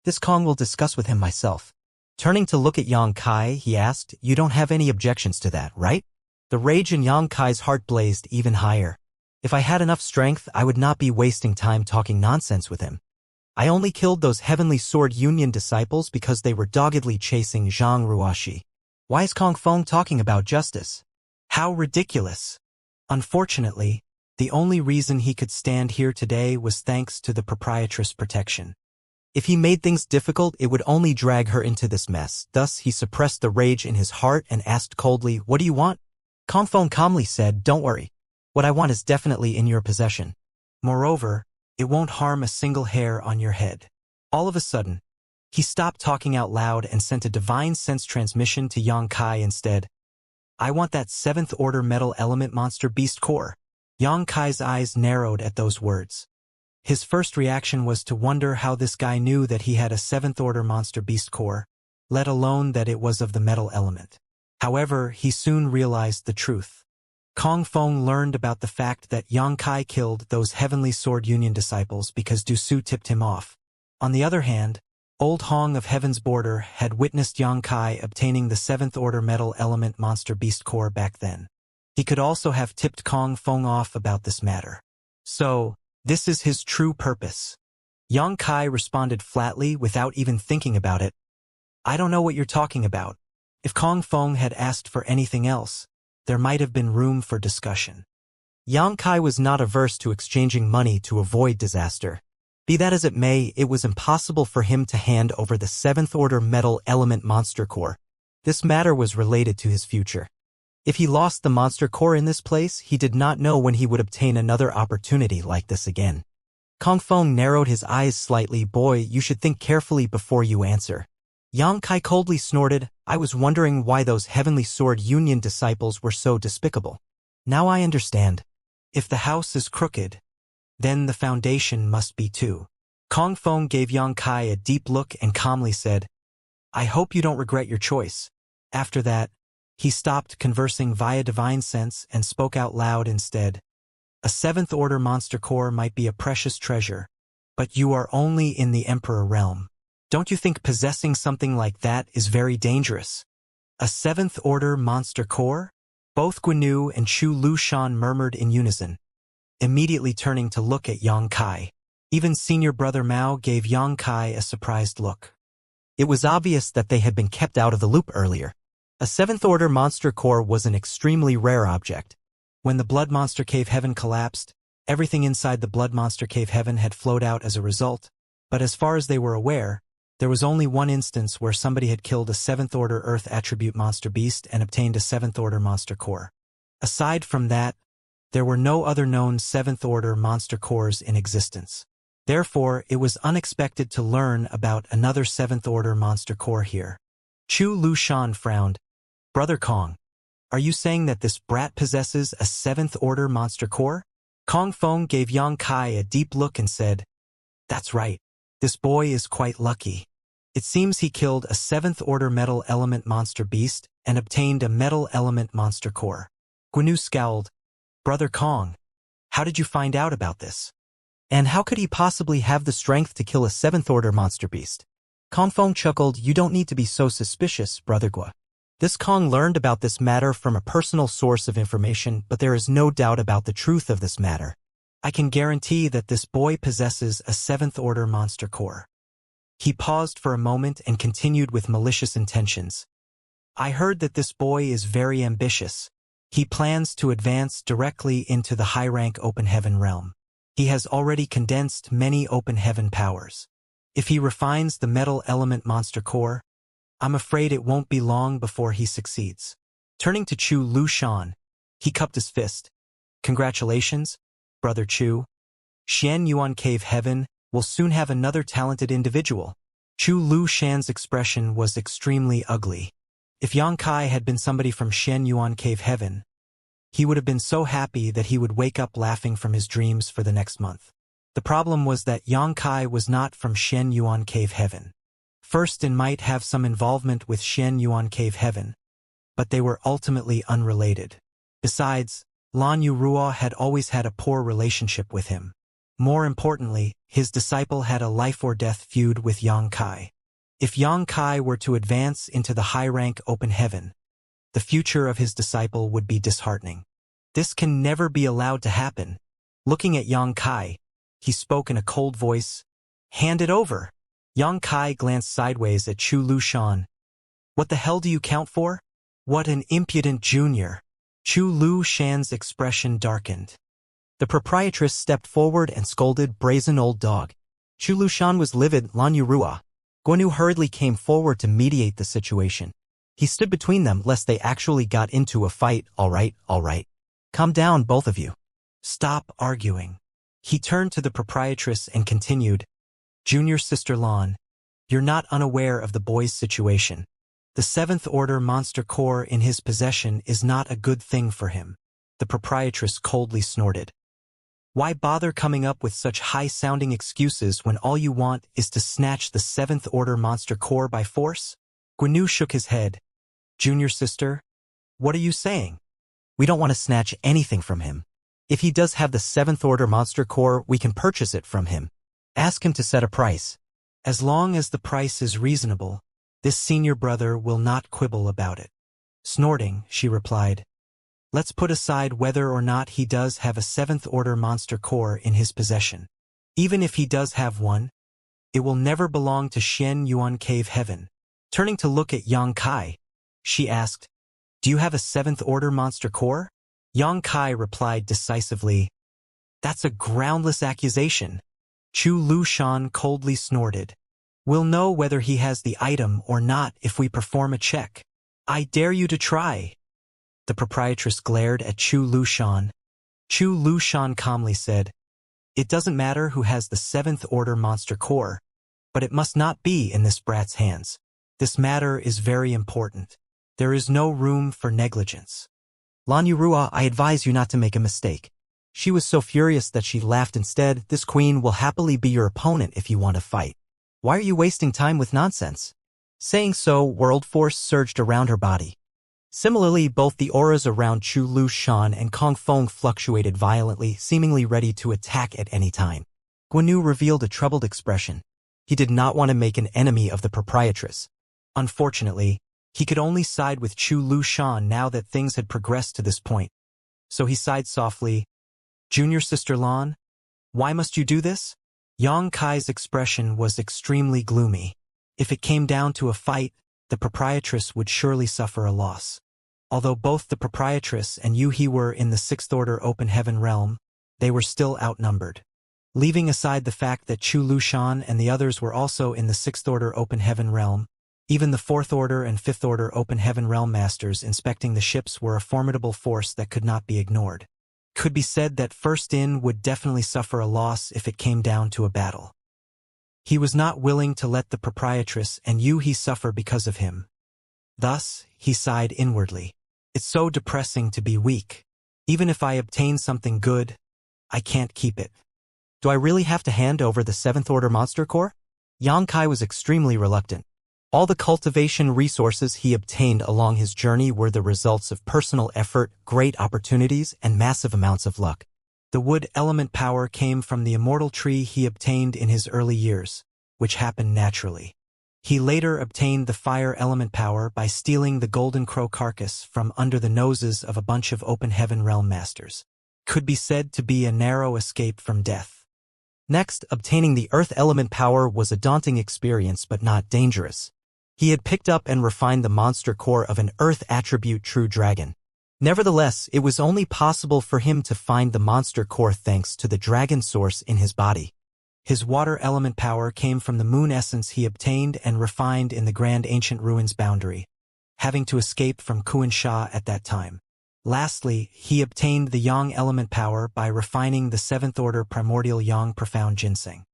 This Kong will discuss with him myself." Turning to look at Yang Kai, he asked, "You don't have any objections to that, right?" The rage in Yang Kai's heart blazed even higher. If I had enough strength, I would not be wasting time talking nonsense with him. I only killed those Heavenly Sword Union disciples because they were doggedly chasing Zhang Ruoxi. Why is Kong Feng talking about justice? How ridiculous! Unfortunately, the only reason he could stand here today was thanks to the proprietress' protection. If he made things difficult, it would only drag her into this mess. Thus, he suppressed the rage in his heart and asked coldly, "What do you want?" Kong Feng calmly said, "Don't worry. What I want is definitely in your possession. Moreover, it won't harm a single hair on your head." All of a sudden, he stopped talking out loud and sent a divine sense transmission to Yang Kai instead. "I want that 7th Order Metal Element Monster Beast Core." Yang Kai's eyes narrowed at those words. His first reaction was to wonder how this guy knew that he had a 7th Order Monster Beast Core, let alone that it was of the metal element. However, he soon realized the truth. Kong Feng learned about the fact that Yang Kai killed those Heavenly Sword Union disciples because Du Su tipped him off. On the other hand, Old Hong of Heaven's Border had witnessed Yang Kai obtaining the 7th Order Metal Element Monster Beast Core back then. He could also have tipped Kong Feng off about this matter. So, this is his true purpose. Yang Kai responded flatly without even thinking about it. "I don't know what you're talking about." If Kong Feng had asked for anything else, there might have been room for discussion. Yang Kai was not averse to exchanging money to avoid disaster. Be that as it may, it was impossible for him to hand over the 7th Order Metal Element Monster Core. This matter was related to his future. If he lost the Monster Core in this place, he did not know when he would obtain another opportunity like this again. Kong Feng narrowed his eyes slightly. "Boy, you should think carefully before you answer." Yang Kai coldly snorted, "I was wondering why those Heavenly Sword Union disciples were so despicable. Now I understand. If the house is crooked, then the foundation must be too." Kong Feng gave Yang Kai a deep look and calmly said, "I hope you don't regret your choice." After that, he stopped conversing via divine sense and spoke out loud instead. "A 7th Order Monster Core might be a precious treasure, but you are only in the Emperor realm. Don't you think possessing something like that is very dangerous?" A seventh-order monster core? Both Guinu and Chu Lushan murmured in unison, immediately turning to look at Yang Kai. Even senior brother Mao gave Yang Kai a surprised look. It was obvious that they had been kept out of the loop earlier. A seventh-order monster core was an extremely rare object. When the Blood Monster Cave Heaven collapsed, everything inside the Blood Monster Cave Heaven had flowed out as a result, but as far as they were aware, there was only one instance where somebody had killed a seventh-order Earth attribute monster beast and obtained a seventh-order monster core. Aside from that, there were no other known seventh-order monster cores in existence. Therefore, it was unexpected to learn about another seventh-order monster core here. Chu Lushan frowned. Brother Kong, are you saying that this brat possesses a seventh-order monster core? Kong Feng gave Yang Kai a deep look and said, That's right. This boy is quite lucky. It seems he killed a seventh-order metal element monster beast and obtained a metal element monster core. Guinu scowled. Brother Kong, how did you find out about this? And how could he possibly have the strength to kill a seventh-order monster beast? Kong Feng chuckled. You don't need to be so suspicious, Brother Gua. This Kong learned about this matter from a personal source of information, but there is no doubt about the truth of this matter. I can guarantee that this boy possesses a seventh-order monster core. He paused for a moment and continued with malicious intentions. I heard that this boy is very ambitious. He plans to advance directly into the high-rank open heaven realm. He has already condensed many open heaven powers. If he refines the metal element monster core, I'm afraid it won't be long before he succeeds. Turning to Chu Lushan, he cupped his fist. Congratulations, Brother Chu. Xianxia Cave Heaven will soon have another talented individual. Chu Lushan's expression was extremely ugly. If Yang Kai had been somebody from Xianxia Cave Heaven, he would have been so happy that he would wake up laughing from his dreams for the next month. The problem was that Yang Kai was not from Xianxia Cave Heaven. First, it might have some involvement with Xianxia Cave Heaven, but they were ultimately unrelated. Besides, Lan Yurua had always had a poor relationship with him. More importantly, his disciple had a life-or-death feud with Yang Kai. If Yang Kai were to advance into the high-rank open heaven, the future of his disciple would be disheartening. This can never be allowed to happen. Looking at Yang Kai, he spoke in a cold voice. Hand it over. Yang Kai glanced sideways at Chu Lushan. What the hell do you count for? What an impudent junior. Chu Lushan's expression darkened. The proprietress stepped forward and scolded, brazen old dog. Chu Lushan was livid. Lan Yurua. Guinu hurriedly came forward to mediate the situation. He stood between them lest they actually got into a fight. All right. Calm down, both of you. Stop arguing. He turned to the proprietress and continued, Junior Sister Lan, you're not unaware of the boy's situation. The seventh-order monster core in his possession is not a good thing for him. The proprietress coldly snorted. Why bother coming up with such high-sounding excuses when all you want is to snatch the seventh-order monster core by force? Guinu shook his head. Junior Sister, what are you saying? We don't want to snatch anything from him. If he does have the seventh-order monster core, we can purchase it from him. Ask him to set a price. As long as the price is reasonable, this senior brother will not quibble about it. Snorting, she replied, Let's put aside whether or not he does have a seventh-order monster core in his possession. Even if he does have one, it will never belong to Xianxia Cave Heaven. Turning to look at Yang Kai, she asked, Do you have a seventh-order monster core? Yang Kai replied decisively, That's a groundless accusation. Chu Lushan coldly snorted. We'll know whether he has the item or not if we perform a check. I dare you to try. The proprietress glared at Chu Lushan. Chu Lushan calmly said, It doesn't matter who has the seventh-order monster core, but it must not be in this brat's hands. This matter is very important. There is no room for negligence. Lan Yurua, I advise you not to make a mistake. She was so furious that she laughed instead. This queen will happily be your opponent if you want to fight. Why are you wasting time with nonsense? Saying so, world force surged around her body. Similarly, both the auras around Chu Lushan and Kong Feng fluctuated violently, seemingly ready to attack at any time. Guinu revealed a troubled expression. He did not want to make an enemy of the proprietress. Unfortunately, He could only side with Chu Lu Shan now that things had progressed to this point. So he sighed softly, "Junior Sister Lan, why must you do this?" Yang Kai's expression was extremely gloomy. If it came down to a fight, the proprietress would surely suffer a loss. Although both the proprietress and Yu He were in the Sixth Order Open Heaven realm, they were still outnumbered. Leaving aside the fact that Chu Lushan and the others were also in the Sixth Order Open Heaven realm, even the Fourth Order and Fifth Order Open Heaven realm masters inspecting the ships were a formidable force that could not be ignored. Could be said that First In would definitely suffer a loss if it came down to a battle. He was not willing to let the proprietress and Yu He suffer because of him. Thus, he sighed inwardly. It's so depressing to be weak. Even if I obtain something good, I can't keep it. Do I really have to hand over the Seventh Order Monster Core? Yang Kai was extremely reluctant. All the cultivation resources he obtained along his journey were the results of personal effort, great opportunities, and massive amounts of luck. The wood element power came from the immortal tree he obtained in his early years, which happened naturally. He later obtained the fire element power by stealing the golden crow carcass from under the noses of a bunch of open heaven realm masters. Could be said to be a narrow escape from death. Next, obtaining the earth element power was a daunting experience but not dangerous. He had picked up and refined the monster core of an earth attribute true dragon. Nevertheless, it was only possible for him to find the monster core thanks to the dragon source in his body. His water element power came from the moon essence he obtained and refined in the Grand Ancient Ruins boundary, having to escape from Kuan Sha at that time. Lastly, he obtained the yang element power by refining the Seventh Order Primordial Yang Profound Ginseng.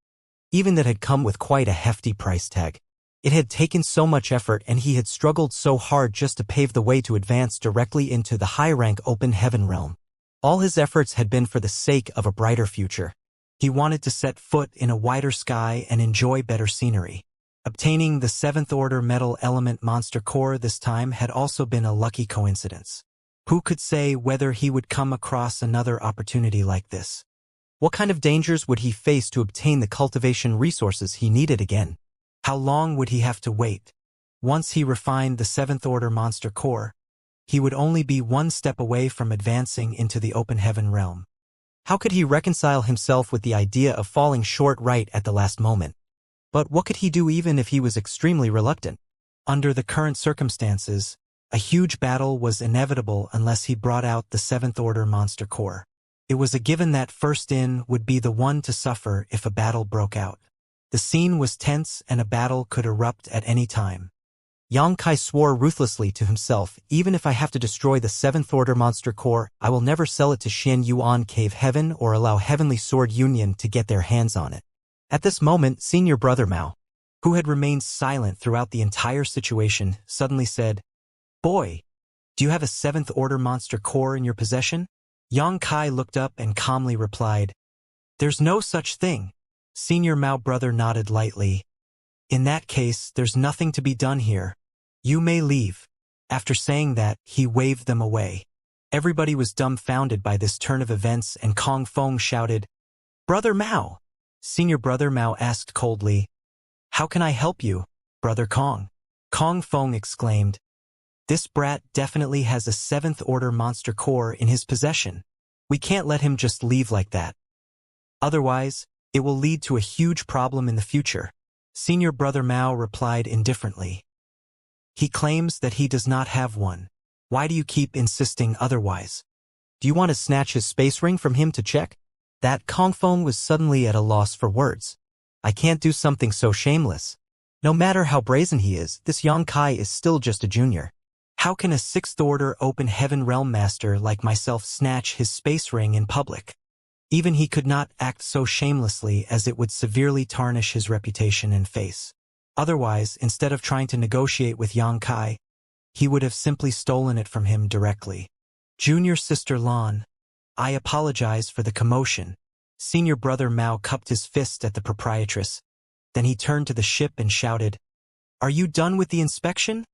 Even that had come with quite a hefty price tag. It had taken so much effort and he had struggled so hard just to pave the way to advance directly into the high-rank open heaven realm. All his efforts had been for the sake of a brighter future. He wanted to set foot in a wider sky and enjoy better scenery. Obtaining the Seventh Order Metal Element Monster Core this time had also been a lucky coincidence. Who could say whether he would come across another opportunity like this? What kind of dangers would he face to obtain the cultivation resources he needed again? How long would he have to wait? Once he refined the Seventh Order Monster Core, he would only be one step away from advancing into the open heaven realm. How could he reconcile himself with the idea of falling short right at the last moment? But what could he do even if he was extremely reluctant? Under the current circumstances, a huge battle was inevitable unless he brought out the Seventh Order Monster Core. It was a given that First In would be the one to suffer if a battle broke out. The scene was tense and a battle could erupt at any time. Yang Kai swore ruthlessly to himself, even if I have to destroy the Seventh Order Monster Core, I will never sell it to Xian Yuan Cave Heaven or allow Heavenly Sword Union to get their hands on it. At this moment, Senior Brother Mao, who had remained silent throughout the entire situation, suddenly said, "Boy, do you have a Seventh Order Monster Core in your possession?" Yang Kai looked up and calmly replied, "There's no such thing." Senior Mao brother nodded lightly. "In that case, there's nothing to be done here. You may leave." After saying that, he waved them away. Everybody was dumbfounded by this turn of events and Kong Fong shouted, "Brother Mao!" Senior Brother Mao asked coldly, "How can I help you, Brother Kong?" Kong Fong exclaimed, "This brat definitely has a Seventh Order Monster Core in his possession. We can't let him just leave like that. Otherwise, it will lead to a huge problem in the future." Senior Brother Mao replied indifferently, "He claims that he does not have one. Why do you keep insisting otherwise? Do you want to snatch his space ring from him to check?" That Kong Fong was suddenly at a loss for words. "I can't do something so shameless. No matter how brazen he is, this Yang Kai is still just a junior. How can a Sixth Order Open Heaven Realm Master like myself snatch his space ring in public? Even he could not act so shamelessly as it would severely tarnish his reputation and face. Otherwise, instead of trying to negotiate with Yang Kai, he would have simply stolen it from him directly." "Junior Sister Lan, I apologize for the commotion." Senior Brother Mao cupped his fist at the proprietress. Then he turned to the ship and shouted, "Are you done with the inspection?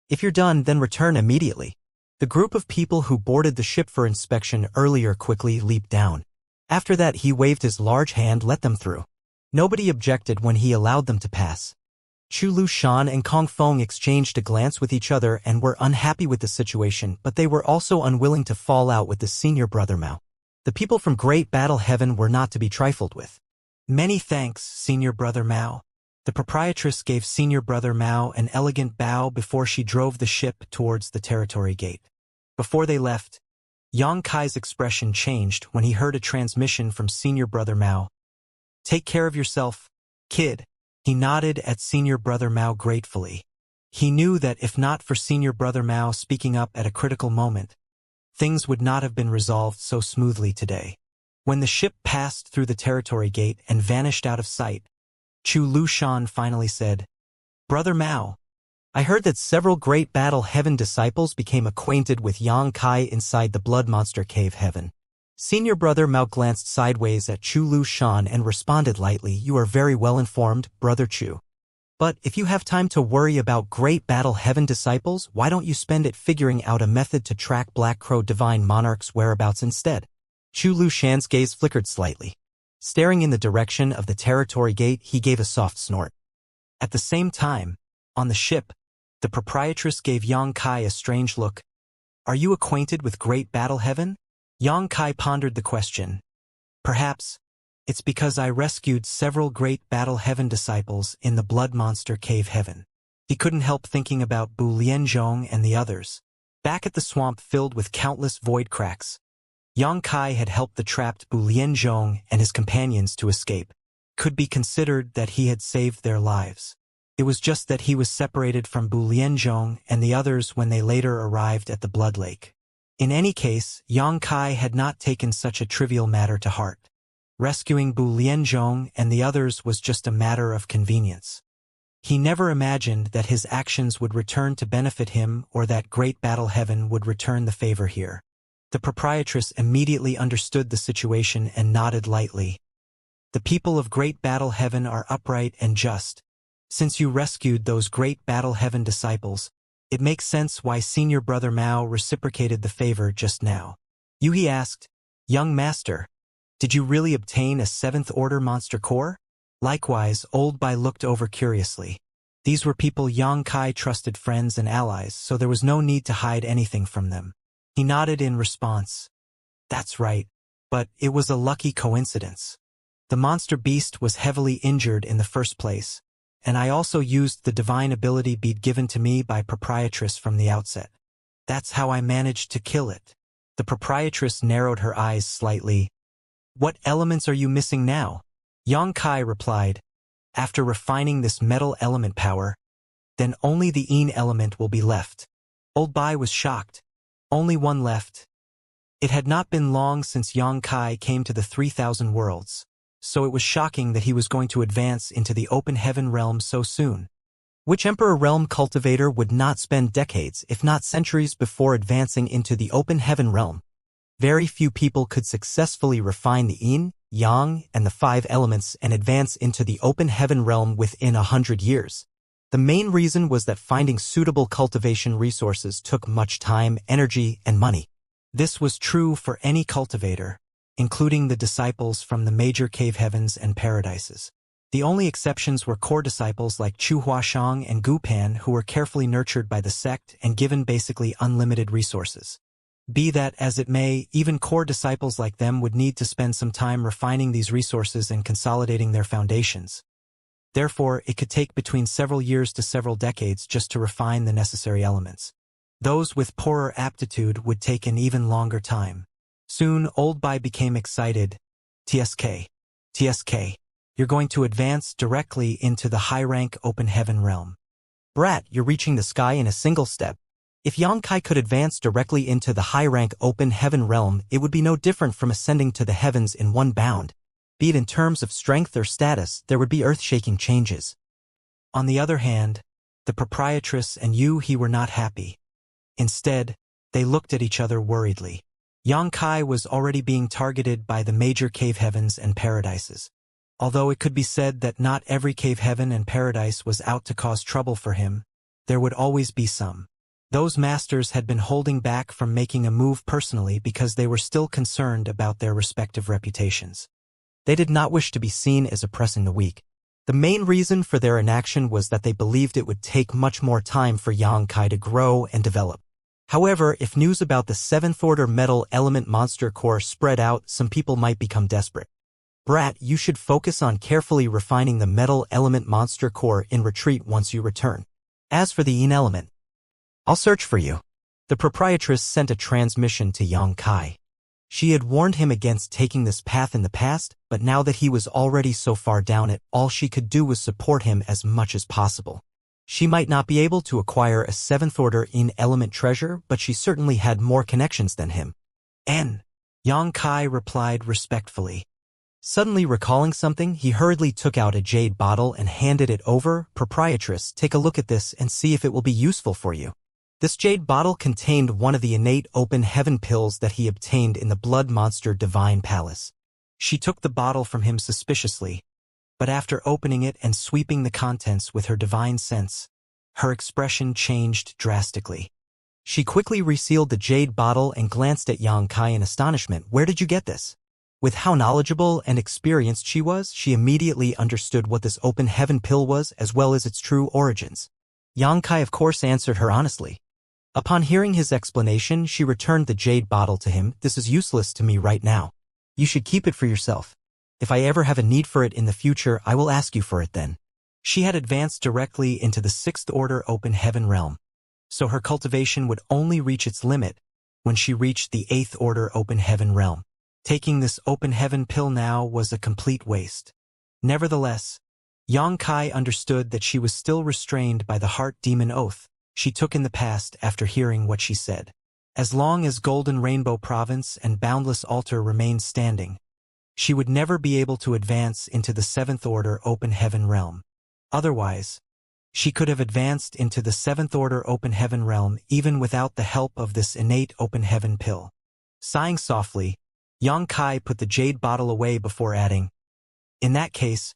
If you're done, then return immediately." The group of people who boarded the ship for inspection earlier quickly leaped down. After that, he waved his large hand, let them through. Nobody objected when he allowed them to pass. Chu Lu Shan and Kong Feng exchanged a glance with each other and were unhappy with the situation, but they were also unwilling to fall out with the senior brother Mao. The people from Great Battle Heaven were not to be trifled with. Many thanks, senior brother Mao. The proprietress gave senior brother Mao an elegant bow before she drove the ship towards the territory gate. Before they left, Yang Kai's expression changed when he heard a transmission from senior brother Mao. Take care of yourself, kid. He nodded at senior brother Mao gratefully. He knew that if not for senior brother Mao speaking up at a critical moment, things would not have been resolved so smoothly today. When the ship passed through the territory gate and vanished out of sight, Chu Lushan finally said, Brother Mao, I heard that several Great Battle Heaven disciples became acquainted with Yang Kai inside the Blood Monster Cave Heaven. Senior brother Mao glanced sideways at Chu Lushan and responded lightly, You are very well informed, brother Chu. But if you have time to worry about Great Battle Heaven disciples, why don't you spend it figuring out a method to track Black Crow Divine Monarch's whereabouts instead? Chu Lushan's gaze flickered slightly. Staring in the direction of the territory gate, he gave a soft snort. At the same time, on the ship, the proprietress gave Yang Kai a strange look. Are you acquainted with Great Battle Heaven? Yang Kai pondered the question. Perhaps, it's because I rescued several Great Battle Heaven disciples in the Blood Monster Cave Heaven. He couldn't help thinking about Bu Lianzhong and the others. Back at the swamp filled with countless void cracks, Yang Kai had helped the trapped Bu Lianzhong and his companions to escape. Could be considered that he had saved their lives. It was just that he was separated from Bu Lianzhong and the others when they later arrived at the Blood Lake. In any case, Yang Kai had not taken such a trivial matter to heart. Rescuing Bu Lianzhong and the others was just a matter of convenience. He never imagined that his actions would return to benefit him or that Great Battle Heaven would return the favor here. The proprietress immediately understood the situation and nodded lightly. The people of Great Battle Heaven are upright and just. Since you rescued those Great Battle Heaven disciples, it makes sense why senior brother Mao reciprocated the favor just now. Yuhi asked, Young master, did you really obtain a 7th order monster core? Likewise, Old Bai looked over curiously. These were people Yang Kai trusted, friends and allies, so there was no need to hide anything from them. He nodded in response. That's right, but it was a lucky coincidence. The monster beast was heavily injured in the first place, and I also used the divine ability bead given to me by proprietress from the outset. That's how I managed to kill it. The proprietress narrowed her eyes slightly. What elements are you missing now? Yang Kai replied, After refining this metal element power, then only the Yin element will be left. Old Bai was shocked. Only one left. It had not been long since Yang Kai came to the 3,000 worlds, so it was shocking that he was going to advance into the open heaven realm so soon. Which Emperor realm cultivator would not spend decades, if not centuries, before advancing into the open heaven realm? Very few people could successfully refine the Yin, Yang, and the 5 elements and advance into the open heaven realm within 100 years. The main reason was that finding suitable cultivation resources took much time, energy, and money. This was true for any cultivator, including the disciples from the major cave heavens and paradises. The only exceptions were core disciples like Chu Huashang and Gu Pan, who were carefully nurtured by the sect and given basically unlimited resources. Be that as it may, even core disciples like them would need to spend some time refining these resources and consolidating their foundations. Therefore, it could take between several years to several decades just to refine the necessary elements. Those with poorer aptitude would take an even longer time. Soon, Old Bai became excited. TSK. You're going to advance directly into the high-rank open heaven realm. Brat, you're reaching the sky in a single step. If Yang Kai could advance directly into the high-rank open heaven realm, it would be no different from ascending to the heavens in one bound. Be it in terms of strength or status, there would be earth-shaking changes. On the other hand, the proprietress and He were not happy. Instead, they looked at each other worriedly. Yang Kai was already being targeted by the major cave heavens and paradises. Although it could be said that not every cave heaven and paradise was out to cause trouble for him, there would always be some. Those masters had been holding back from making a move personally because they were still concerned about their respective reputations. They did not wish to be seen as oppressing the weak. The main reason for their inaction was that they believed it would take much more time for Xianxia to grow and develop. However, if news about the 7th-order metal element monster core spread out, some people might become desperate. Brat, you should focus on carefully refining the metal element monster core in retreat once you return. As for the Yin element, I'll search for you. The proprietress sent a transmission to Xianxia. She had warned him against taking this path in the past, but now that he was already so far down it, all she could do was support him as much as possible. She might not be able to acquire a 7th-order in-element treasure, but she certainly had more connections than him. Xianxia replied respectfully. Suddenly recalling something, he hurriedly took out a jade bottle and handed it over. Proprietress, take a look at this and see if it will be useful for you. This jade bottle contained one of the innate open heaven pills that he obtained in the blood monster divine palace. She took the bottle from him suspiciously, but after opening it and sweeping the contents with her divine sense, her expression changed drastically. She quickly resealed the jade bottle and glanced at Xianxia in astonishment. Where did you get this? With how knowledgeable and experienced she was, she immediately understood what this open heaven pill was as well as its true origins. Xianxia of course answered her honestly. Upon hearing his explanation, she returned the jade bottle to him. This is useless to me right now. You should keep it for yourself. If I ever have a need for it in the future, I will ask you for it then. She had advanced directly into the 6th-order open heaven realm, so her cultivation would only reach its limit when she reached the 8th-order open heaven realm. Taking this open heaven pill now was a complete waste. Nevertheless, Xianxia understood that she was still restrained by the heart demon oath she took in the past after hearing what she said. As long as Golden Rainbow Province and Boundless Altar remained standing, she would never be able to advance into the 7th-order open heaven realm. Otherwise, she could have advanced into the 7th-order open heaven realm even without the help of this innate open heaven pill. Sighing softly, Xianxia put the jade bottle away before adding, "In that case,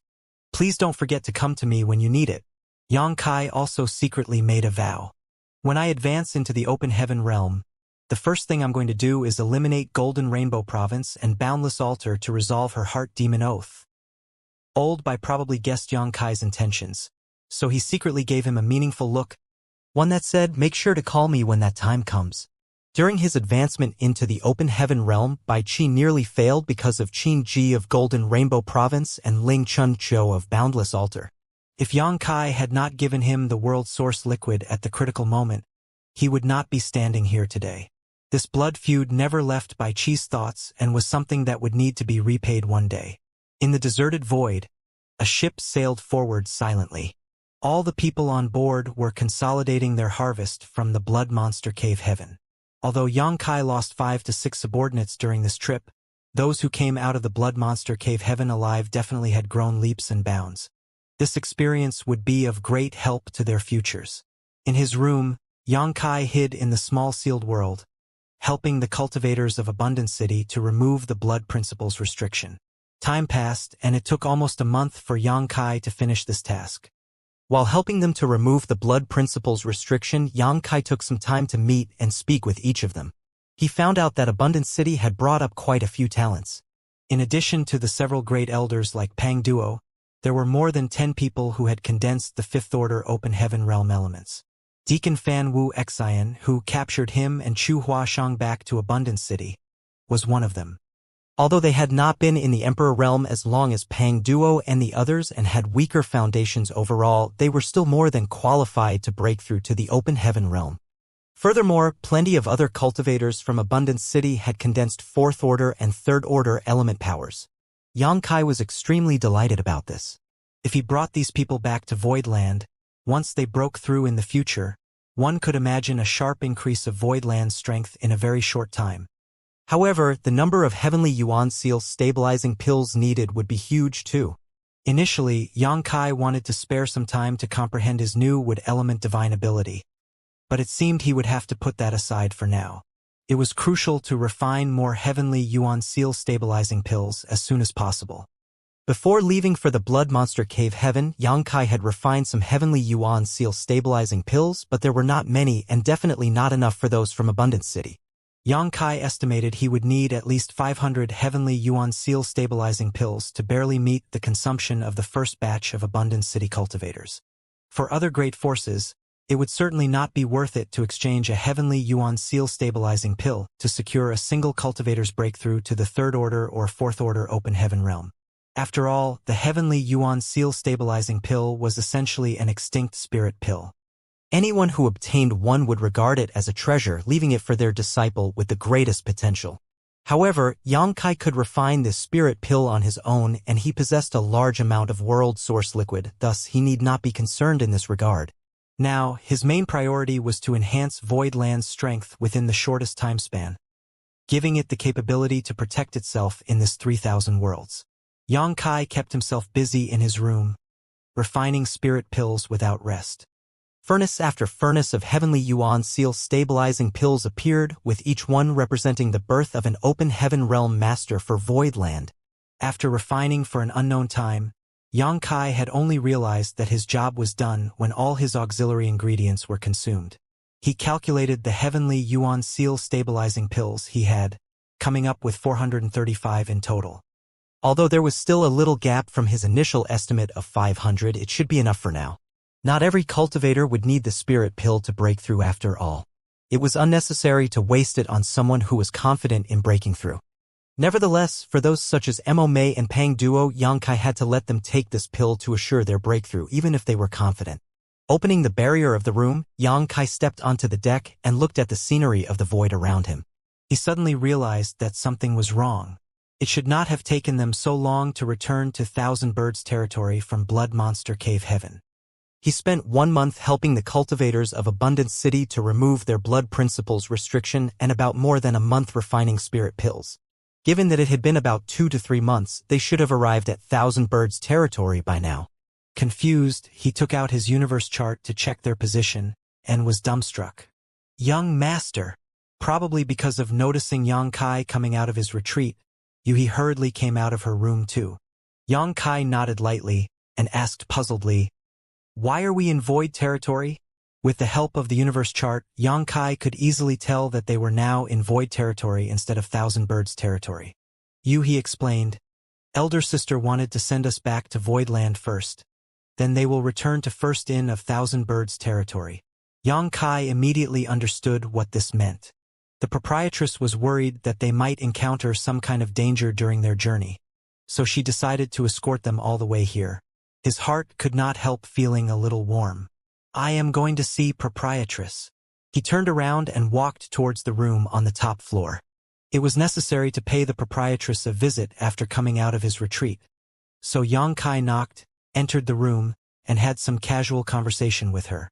please don't forget to come to me when you need it." Xianxia also secretly made a vow. When I advance into the open heaven realm, the first thing I'm going to do is eliminate Golden Rainbow Province and Boundless Altar to resolve her heart demon oath. Old Bai probably guessed Xianxia's intentions, so he secretly gave him a meaningful look, one that said, "Make sure to call me when that time comes." During his advancement into the open heaven realm, Bai Qi nearly failed because of Qin Ji of Golden Rainbow Province and Ling Chun Zhou of Boundless Altar. If Xianxia had not given him the world source liquid at the critical moment, he would not be standing here today. This blood feud never left Bai Qi's thoughts and was something that would need to be repaid one day. In the deserted void, a ship sailed forward silently. All the people on board were consolidating their harvest from the blood monster cave heaven. Although Xianxia lost 5 to 6 subordinates during this trip, those who came out of the blood monster cave heaven alive definitely had grown leaps and bounds. This experience would be of great help to their futures. In his room, Xianxia hid in the small sealed world, helping the cultivators of Abundant City to remove the blood principles restriction. Time passed, and it took almost a month for Xianxia to finish this task. While helping them to remove the blood principles restriction, Xianxia took some time to meet and speak with each of them. He found out that Abundant City had brought up quite a few talents. In addition to the several great elders like Pang Duo, there were more than 10 people who had condensed the 5th-order open heaven realm elements. Deacon Fan Wu Xian, who captured him and Chu Huashang back to Abundant City, was one of them. Although they had not been in the Emperor realm as long as Pang Duo and the others and had weaker foundations overall, they were still more than qualified to break through to the open heaven realm. Furthermore, plenty of other cultivators from Abundant City had condensed 4th-order and 3rd-order element powers. Xianxia was extremely delighted about this. If he brought these people back to Voidland, once they broke through in the future, one could imagine a sharp increase of Voidland's strength in a very short time. However, the number of Heavenly Yuan Seal stabilizing pills needed would be huge too. Initially, Xianxia wanted to spare some time to comprehend his new wood element divine ability, but it seemed he would have to put that aside for now. It was crucial to refine more Heavenly Yuan Seal stabilizing pills as soon as possible. Before leaving for the Blood Monster Cave Heaven, Xianxia had refined some Heavenly Yuan Seal stabilizing pills, but there were not many and definitely not enough for those from Abundant City. Yang Kai estimated he would need at least 500 heavenly yuan seal stabilizing pills to barely meet the consumption of the first batch of abundant city cultivators. For other great forces, it would certainly not be worth it to exchange a heavenly yuan seal stabilizing pill to secure a single cultivator's breakthrough to the third order or fourth order open heaven realm. After all, the heavenly yuan seal stabilizing pill was essentially an extinct spirit pill. Anyone who obtained one would regard it as a treasure, leaving it for their disciple with the greatest potential. However, Yang Kai could refine this spirit pill on his own, and he possessed a large amount of world source liquid, thus he need not be concerned in this regard. Now, his main priority was to enhance Voidland's strength within the shortest time span, giving it the capability to protect itself in this 3,000 worlds. Yang Kai kept himself busy in his room, refining spirit pills without rest. Furnace after furnace of heavenly yuan seal stabilizing pills appeared, with each one representing the birth of an open heaven realm master for Voidland. After refining for an unknown time, Yang Kai had only realized that his job was done when all his auxiliary ingredients were consumed. He calculated the heavenly yuan seal stabilizing pills he had, coming up with 435 in total. Although there was still a little gap from his initial estimate of 500, it should be enough for now. Not every cultivator would need the spirit pill to break through after all. It was unnecessary to waste it on someone who was confident in breaking through. Nevertheless, for those such as Mo Mei and Pang Duo, Yang Kai had to let them take this pill to assure their breakthrough, even if they were confident. Opening the barrier of the room, Yang Kai stepped onto the deck and looked at the scenery of the void around him. He suddenly realized that something was wrong. It should not have taken them so long to return to Thousand Birds territory from Blood Monster Cave Heaven. He spent 1 month helping the cultivators of Abundance City to remove their blood principles restriction and about more than a month refining spirit pills. Given that it had been about 2 to 3 months, they should have arrived at Thousand Birds territory by now. Confused, he took out his universe chart to check their position, and was dumbstruck. Young Master! Probably because of noticing Yang Kai coming out of his retreat, Yuhi hurriedly came out of her room too. Yang Kai nodded lightly, and asked puzzledly, "Why are we in void territory?" With the help of the universe chart, Yang Kai could easily tell that they were now in void territory instead of Thousand Birds territory. Yuhi explained, "Elder sister wanted to send us back to Voidland first. Then they will return to first inn of Thousand Birds territory." Yang Kai immediately understood what this meant. The proprietress was worried that they might encounter some kind of danger during their journey, so she decided to escort them all the way here. His heart could not help feeling a little warm. "I am going to see proprietress." He turned around and walked towards the room on the top floor. It was necessary to pay the proprietress a visit after coming out of his retreat. So Yang Kai knocked, entered the room, and had some casual conversation with her.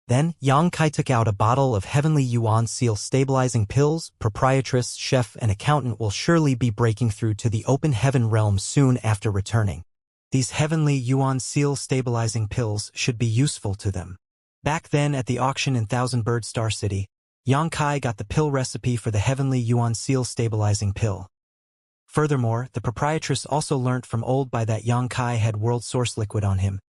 Then, Yang Kai took out a bottle of heavenly yuan seal stabilizing pills. Proprietress, chef, and accountant will surely be breaking through to the open heaven realm soon after returning. These heavenly yuan seal stabilizing pills should be useful to them. Back then at the auction in Thousand Bird Star City, Yang Kai got the pill recipe for the heavenly yuan seal stabilizing pill. Furthermore, the proprietress also learnt from Old Bai that Yang Kai had world source liquid on him,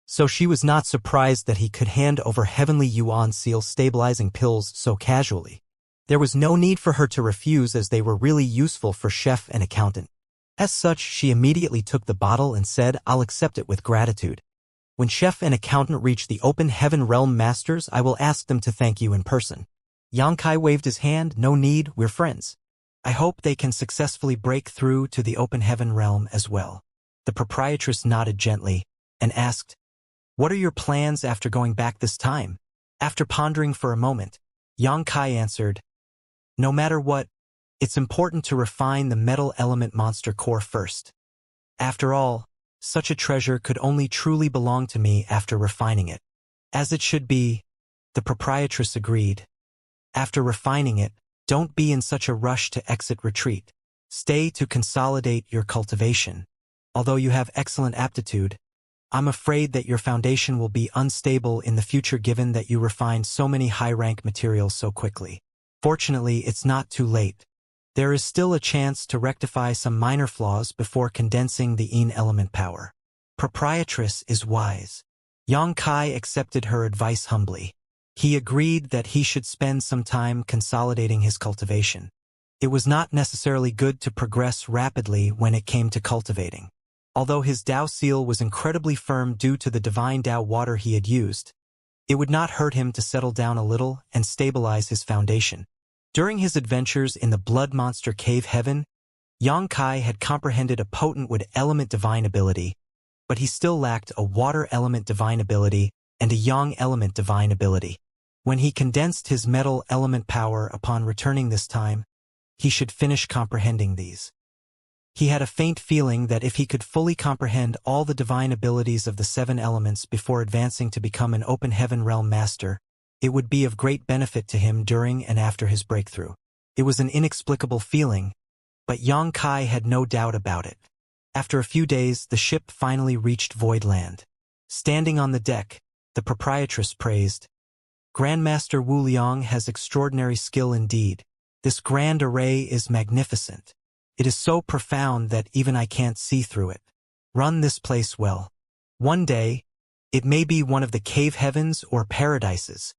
so she was not surprised that he could hand over heavenly yuan seal stabilizing pills so casually. There was no need for her to refuse, as they were really useful for chef and accountant. As such, she immediately took the bottle and said, "I'll accept it with gratitude. When chef and accountant reach the open heaven realm masters, I will ask them to thank you in person." Yang Kai waved his hand. "No need, we're friends. I hope they can successfully break through to the open heaven realm as well." The proprietress nodded gently and asked, "What are your plans after going back this time?" After pondering for a moment, Yang Kai answered, "No matter what, it's important to refine the metal element monster core first. After all, such a treasure could only truly belong to me after refining it." "As it should be," the proprietress agreed. "After refining it, don't be in such a rush to exit retreat. Stay to consolidate your cultivation. Although you have excellent aptitude, I'm afraid that your foundation will be unstable in the future given that you refined so many high-rank materials so quickly. Fortunately, it's not too late. There is still a chance to rectify some minor flaws before condensing the Yin element power." Proprietress is wise. Yang Kai accepted her advice humbly. He agreed that he should spend some time consolidating his cultivation. It was not necessarily good to progress rapidly when it came to cultivating. Although his Dao seal was incredibly firm due to the divine Dao water he had used, it would not hurt him to settle down a little and stabilize his foundation. During his adventures in the Blood Monster Cave Heaven, Xianxia had comprehended a potent wood element divine ability, but he still lacked a water element divine ability and a yang element divine ability. When he condensed his metal element power upon returning this time, he should finish comprehending these. He had a faint feeling that if he could fully comprehend all the divine abilities of the 7 elements before advancing to become an open heaven realm master, it would be of great benefit to him during and after his breakthrough. It was an inexplicable feeling, but Xianxia had no doubt about it. After a few days, the ship finally reached Voidland. Standing on the deck, the proprietress praised, "Grandmaster Wu Liang has extraordinary skill indeed. This grand array is magnificent. It is so profound that even I can't see through it. Run this place well. One day, it may be one of the cave heavens or paradises."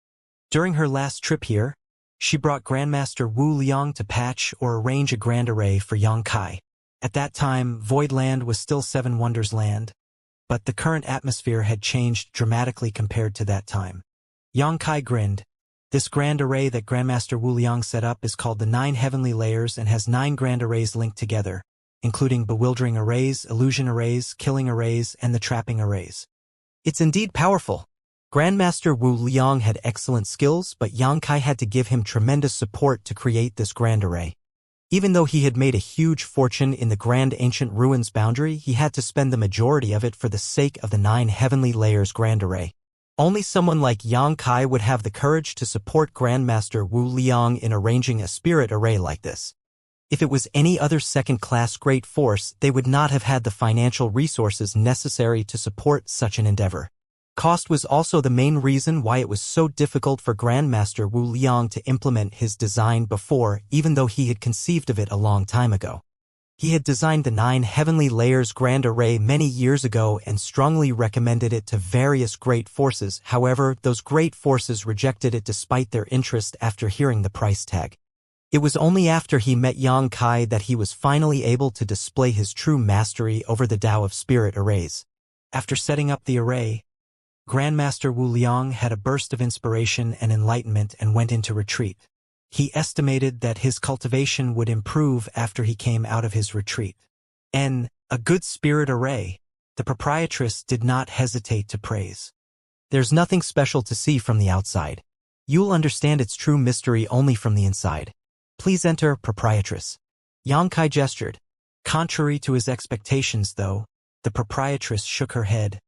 During her last trip here, she brought Grandmaster Wu Liang to patch or arrange a grand array for Xianxia. At that time, Voidland was still 7 Wonders Land, but the current atmosphere had changed dramatically compared to that time. Xianxia grinned. This grand array that Grandmaster Wu Liang set up is called the 9 Heavenly Layers and has 9 grand arrays linked together, including bewildering arrays, illusion arrays, killing arrays, and the trapping arrays. It's indeed powerful. Grandmaster Wu Liang had excellent skills, but Xianxia had to give him tremendous support to create this grand array. Even though he had made a huge fortune in the Grand Ancient Ruins boundary, he had to spend the majority of it for the sake of the 9 Heavenly Layers grand array. Only someone like Xianxia would have the courage to support Grandmaster Wu Liang in arranging a spirit array like this. If it was any other second-class great force, they would not have had the financial resources necessary to support such an endeavor. Cost was also the main reason why it was so difficult for Grandmaster Wu Liang to implement his design before, even though he had conceived of it a long time ago. He had designed the 9 Heavenly Layers grand array many years ago and strongly recommended it to various great forces. However, those great forces rejected it despite their interest after hearing the price tag. It was only after he met Xianxia that he was finally able to display his true mastery over the Tao of Spirit arrays. After setting up the array, Grandmaster Wu Liang had a burst of inspiration and enlightenment and went into retreat. He estimated that his cultivation would improve after he came out of his retreat. A good spirit array, the proprietress did not hesitate to praise. There's nothing special to see from the outside. You'll understand its true mystery only from the inside. Please enter, proprietress. Xianxia gestured. Contrary to his expectations, though, the proprietress shook her head.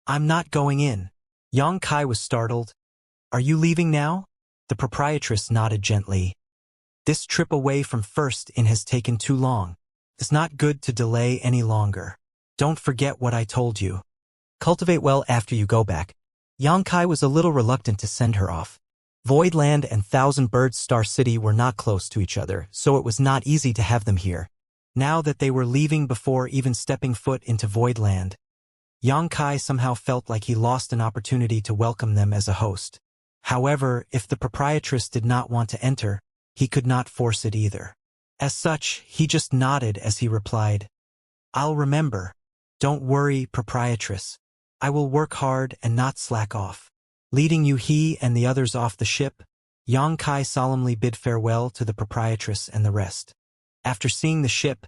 "I'm not going in." Xianxia was startled. "Are you leaving now?" The proprietress nodded gently. "This trip away from First Inn has taken too long. It's not good to delay any longer. Don't forget what I told you. Cultivate well after you go back." Xianxia was a little reluctant to send her off. Voidland and Thousand Birds Star City were not close to each other, so it was not easy to have them here. Now that they were leaving before even stepping foot into Voidland, Xianxia somehow felt like he lost an opportunity to welcome them as a host. However, if the proprietress did not want to enter, he could not force it either. As such, he just nodded as he replied, "I'll remember. Don't worry, proprietress. I will work hard and not slack off." Leading he and the others off the ship, Xianxia solemnly bid farewell to the proprietress and the rest. After seeing the ship,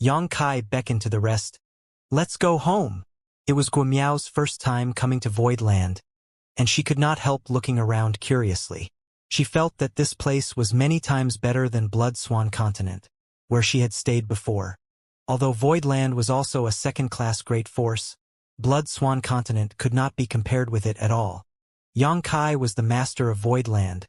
Xianxia beckoned to the rest. "Let's go home." It was Guimiao's first time coming to Voidland, and she could not help looking around curiously. She felt that this place was many times better than Blood Swan Continent, where she had stayed before. Although Voidland was also a second-class great force, Blood Swan Continent could not be compared with it at all. Xianxia was the master of Voidland,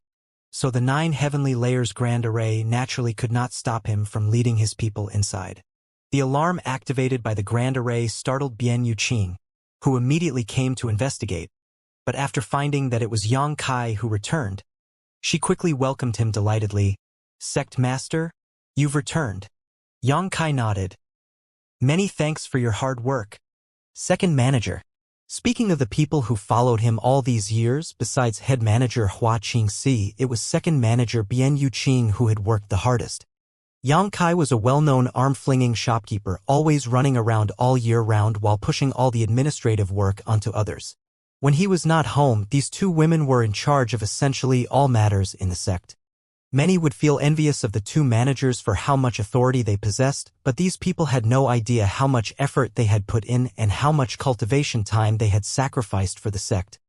so the 9 Heavenly Layers grand array naturally could not stop him from leading his people inside. The alarm activated by the grand array startled Bian Yuqing, who immediately came to investigate. But after finding that it was Xianxia who returned, she quickly welcomed him delightedly. "Sect Master, you've returned." Xianxia nodded. "Many thanks for your hard work." "Second Manager, Speaking of the people who followed him all these years, besides head manager Hua Qingxi, it was second manager Bian Yuqing who had worked the hardest. Yang Kai was a well-known arm-flinging shopkeeper, always running around all year round while pushing all the administrative work onto others. When he was not home, these two women were in charge of essentially all matters in the sect. Many would feel envious of the two managers for how much authority they possessed, but these people had no idea how much effort they had put in and how much cultivation time they had sacrificed for the sect.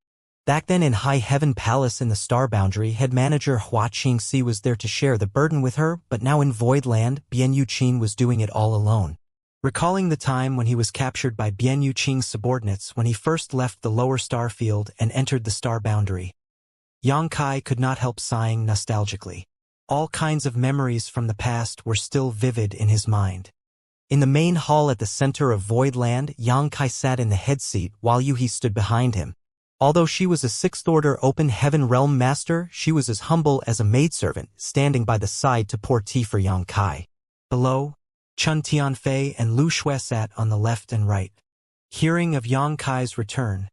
Back then in High Heaven Palace in the Star Boundary, head manager Hua Qingxi was there to share the burden with her, but now in Voidland, Bian Yuqing was doing it all alone. Recalling the time when he was captured by Bian Yuqing's subordinates when he first left the lower star field and entered the Star Boundary, Yang Kai could not help sighing nostalgically. All kinds of memories from the past were still vivid in his mind. In the main hall at the center of Voidland, Yang Kai sat in the head seat while Yuhi stood behind him. Although she was a sixth-order open heaven realm master, she was as humble as a maidservant, standing by the side to pour tea for Yang Kai. Below, Chun Tianfei and Lu Shui sat on the left and right. Hearing of Yang Kai's return,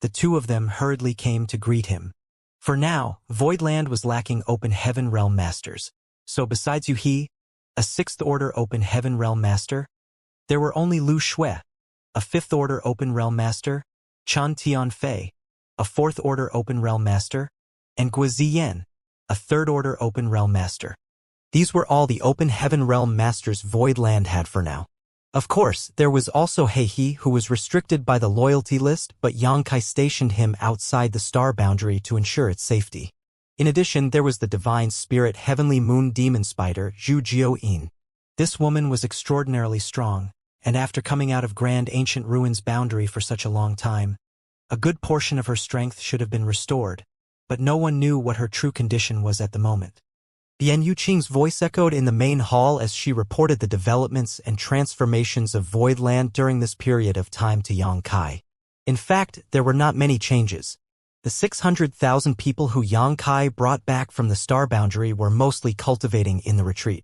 the two of them hurriedly came to greet him. For now, Voidland was lacking open heaven realm masters, so besides Yuhi, a sixth-order open heaven realm master, there were only Lu Shui, a fifth-order open realm master, Chun Tianfei, a fourth-order open realm master, and Guo Ziyan, a third-order open realm master. These were all the open heaven realm masters Voidland had for now. Of course, there was also Heihe, who was restricted by the loyalty list, but Yang Kai stationed him outside the Star Boundary to ensure its safety. In addition, there was the divine spirit Heavenly Moon Demon Spider, Zhu Jiu-in. This woman was extraordinarily strong, and after coming out of Grand Ancient Ruins Boundary for such a long time, a good portion of her strength should have been restored, but no one knew what her true condition was at the moment. Bian Yuqing's voice echoed in the main hall as she reported the developments and transformations of Voidland during this period of time to Yang Kai. In fact, there were not many changes. The 600,000 people who Yang Kai brought back from the Star Boundary were mostly cultivating in the retreat.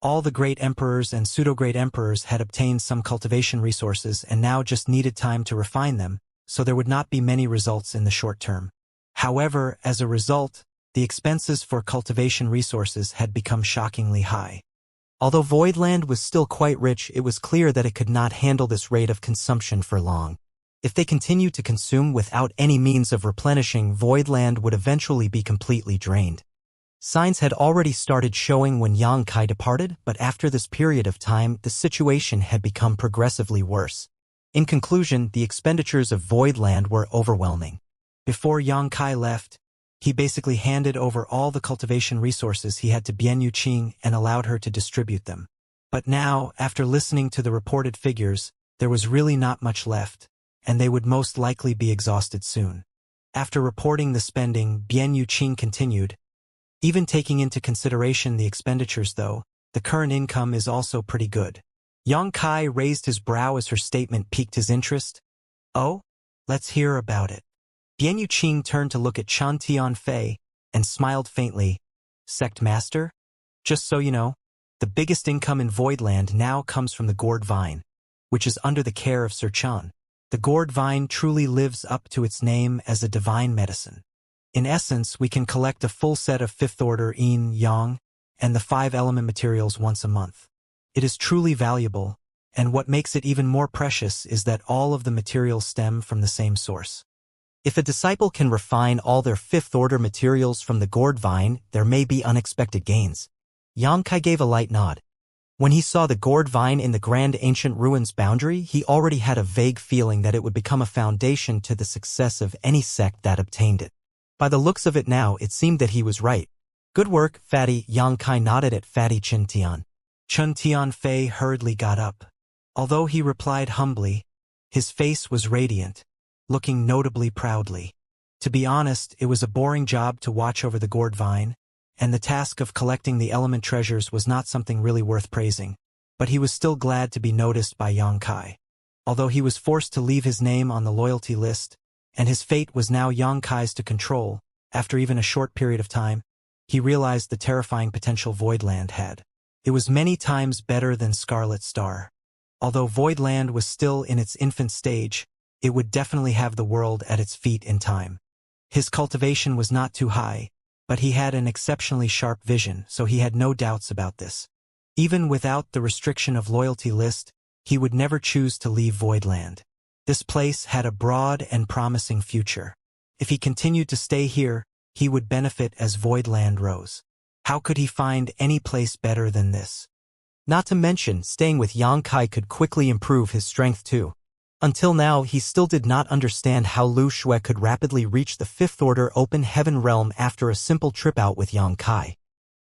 All the great emperors and pseudo-great emperors had obtained some cultivation resources and now just needed time to refine them, so there would not be many results in the short term. However, as a result, the expenses for cultivation resources had become shockingly high. Although Voidland was still quite rich, it was clear that it could not handle this rate of consumption for long. If they continued to consume without any means of replenishing, Voidland would eventually be completely drained. Signs had already started showing when Yang Kai departed, but after this period of time, the situation had become progressively worse. In conclusion, the expenditures of Voidland were overwhelming. Before Yang Kai left, he basically handed over all the cultivation resources he had to Bian Yuqing and allowed her to distribute them. But now, after listening to the reported figures, there was really not much left, and they would most likely be exhausted soon. After reporting the spending, Bian Yuqing continued, "Even taking into consideration the expenditures though, the current income is also pretty good." Yang Kai raised his brow as her statement piqued his interest. "Oh? Let's hear about it." Bian Yuqing turned to look at Chun Tianfei and smiled faintly. "Sect Master? Just so you know, the biggest income in Voidland now comes from the gourd vine, which is under the care of Sir Chun. The gourd vine truly lives up to its name as a divine medicine. In essence, we can collect a full set of fifth-order yin, yang, and the 5-element materials once a month. It is truly valuable, and what makes it even more precious is that all of the materials stem from the same source. If a disciple can refine all their fifth-order materials from the gourd vine, there may be unexpected gains." Yang Kai gave a light nod. When he saw the gourd vine in the Grand Ancient Ruins Boundary, he already had a vague feeling that it would become a foundation to the success of any sect that obtained it. By the looks of it now, it seemed that he was right. "Good work, Fatty." Yang Kai nodded at Fatty Chun Tian. Chun Tianfei hurriedly got up. Although he replied humbly, his face was radiant, looking notably proudly. To be honest, it was a boring job to watch over the gourd vine, and the task of collecting the element treasures was not something really worth praising, but he was still glad to be noticed by Yang Kai. Although he was forced to leave his name on the loyalty list, and his fate was now Yang Kai's to control, after even a short period of time, he realized the terrifying potential Voidland had. It was many times better than Scarlet Star. Although Voidland was still in its infant stage, it would definitely have the world at its feet in time. His cultivation was not too high, but he had an exceptionally sharp vision, so he had no doubts about this. Even without the restriction of loyalty list, he would never choose to leave Voidland. This place had a broad and promising future. If he continued to stay here, he would benefit as Voidland rose. How could he find any place better than this? Not to mention, staying with Xianxia could quickly improve his strength too. Until now, he still did not understand how Lu Shui could rapidly reach the Fifth Order Open Heaven realm after a simple trip out with Xianxia.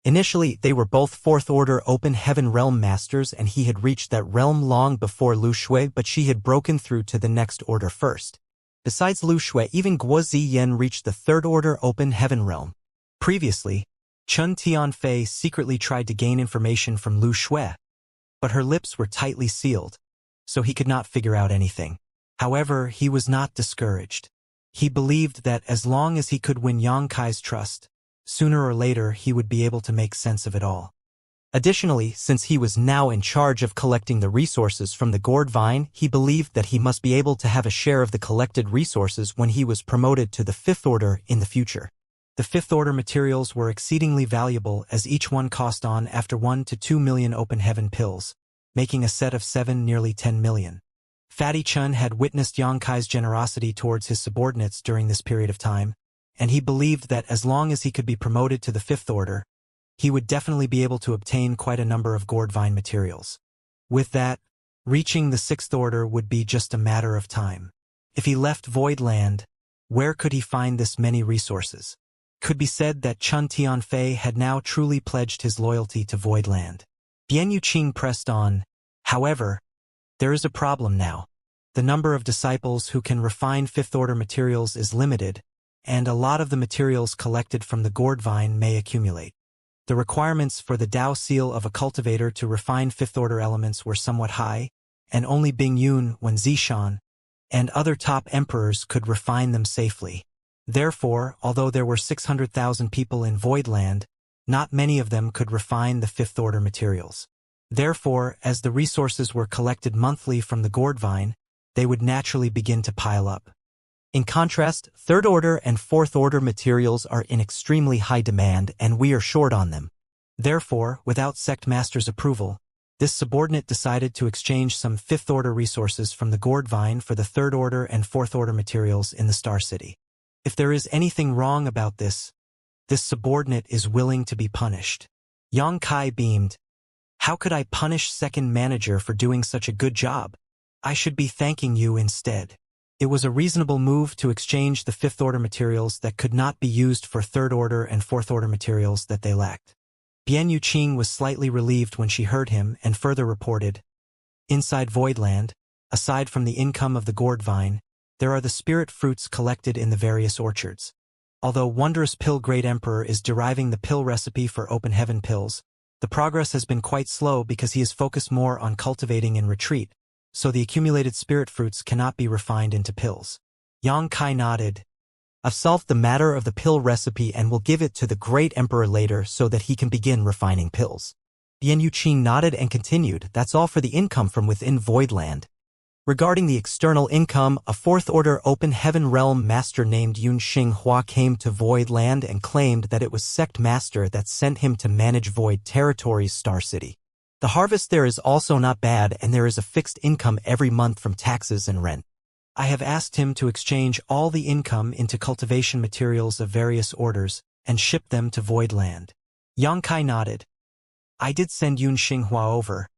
Initially, they were both Fourth Order Open Heaven realm masters, and he had reached that realm long before Lu Shui, but she had broken through to the next order first. Besides Lu Shui, even Guo Ziyan reached the Third Order Open Heaven realm. Previously, Chun Tianfei secretly tried to gain information from Lu Shui, but her lips were tightly sealed, so he could not figure out anything. However, he was not discouraged. He believed that as long as he could win Xianxia's trust, sooner or later he would be able to make sense of it all. Additionally, since he was now in charge of collecting the resources from the gourd vine, he believed that he must be able to have a share of the collected resources when he was promoted to the Fifth Order in the future. The Fifth Order materials were exceedingly valuable, as each one cost on after 1 to 2 million open heaven pills, making a set of 7 nearly 10 million. Fatty Chun had witnessed Xianxia's generosity towards his subordinates during this period of time, and he believed that as long as he could be promoted to the Fifth Order, he would definitely be able to obtain quite a number of gourd vine materials. With that, reaching the Sixth Order would be just a matter of time. If he left Voidland, where could he find this many resources? Could be said that Chun Tianfei had now truly pledged his loyalty to Voidland. Bian Yuqing pressed on. However, there is a problem now. The number of disciples who can refine Fifth Order materials is limited, and a lot of the materials collected from the gourd vine may accumulate. The requirements for the Dao seal of a cultivator to refine Fifth Order elements were somewhat high, and only Bing Yun, Wen Zishan, and other top emperors could refine them safely. Therefore, although there were 600,000 people in Voidland, not many of them could refine the Fifth Order materials. Therefore, as the resources were collected monthly from the gourd vine, they would naturally begin to pile up. In contrast, Third Order and Fourth Order materials are in extremely high demand, and we are short on them. Therefore, without Sect Master's approval, this subordinate decided to exchange some Fifth Order resources from the gourd vine for the Third Order and Fourth Order materials in the Star City. If there is anything wrong about this subordinate is willing to be punished. Xianxia beamed. How could I punish second manager for doing such a good job? I should be thanking you instead. It was a reasonable move to exchange the Fifth Order materials that could not be used for Third Order and Fourth Order materials that they lacked. Bian Yuqing was slightly relieved when she heard him and further reported. Inside Voidland, aside from the income of the gourd vine, there are the spirit fruits collected in the various orchards. Although Wondrous Pill Great Emperor is deriving the pill recipe for Open Heaven pills, the progress has been quite slow because he is focused more on cultivating in retreat, so the accumulated spirit fruits cannot be refined into pills. Xianxia nodded. I've solved the matter of the pill recipe and will give it to the Great Emperor later so that he can begin refining pills. Bian Yuqing nodded and continued, that's all for the income from within Voidland. Regarding the external income, a Fourth Order Open Heaven Realm Master named Yun Xinghua came to Voidland and claimed that it was Sect Master that sent him to manage Void Territory's Star City. The harvest there is also not bad, and there is a fixed income every month from taxes and rent. I have asked him to exchange all the income into cultivation materials of various orders and ship them to Voidland. Xianxia nodded. I did send Yun Xinghua over,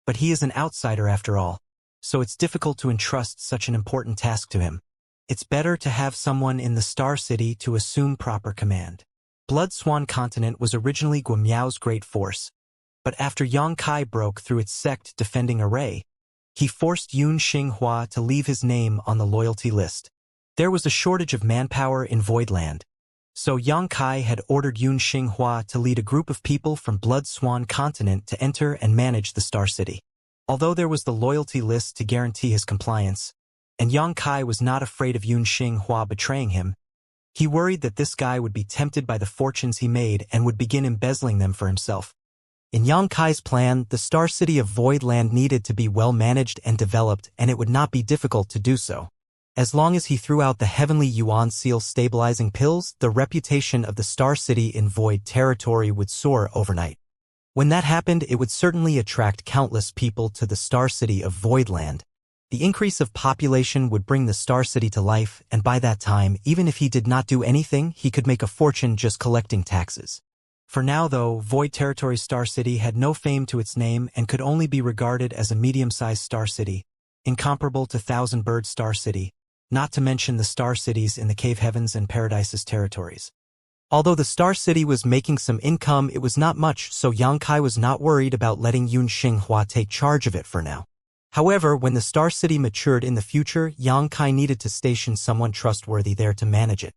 but he is an outsider after all, so it's difficult to entrust such an important task to him. It's better to have someone in the Star City to assume proper command. Blood Swan Continent was originally Guamiao's great force, but after Xianxia broke through its sect defending Array, he forced Yun Xinghua to leave his name on the loyalty list. There was a shortage of manpower in Voidland, so Xianxia had ordered Yun Xinghua to lead a group of people from Blood Swan Continent to enter and manage the Star City. Although there was the loyalty list to guarantee his compliance, and Xianxia was not afraid of Yun Xinghua betraying him, he worried that this guy would be tempted by the fortunes he made and would begin embezzling them for himself. In Xianxia's plan, the Star City of Voidland needed to be well managed and developed, and it would not be difficult to do so. As long as he threw out the heavenly Yuan seal stabilizing pills, the reputation of the Star City in Void territory would soar overnight. When that happened, it would certainly attract countless people to the Star City of Voidland. The increase of population would bring the Star City to life, and by that time, even if he did not do anything, he could make a fortune just collecting taxes. For now, though, Void Territory Star City had no fame to its name and could only be regarded as a medium-sized star city, incomparable to Thousand Bird Star City, not to mention the star cities in the Cave Heavens and Paradises territories. Although the Star City was making some income, it was not much, so Xianxia was not worried about letting Yun Xinghua take charge of it for now. However, when the Star City matured in the future, Xianxia needed to station someone trustworthy there to manage it.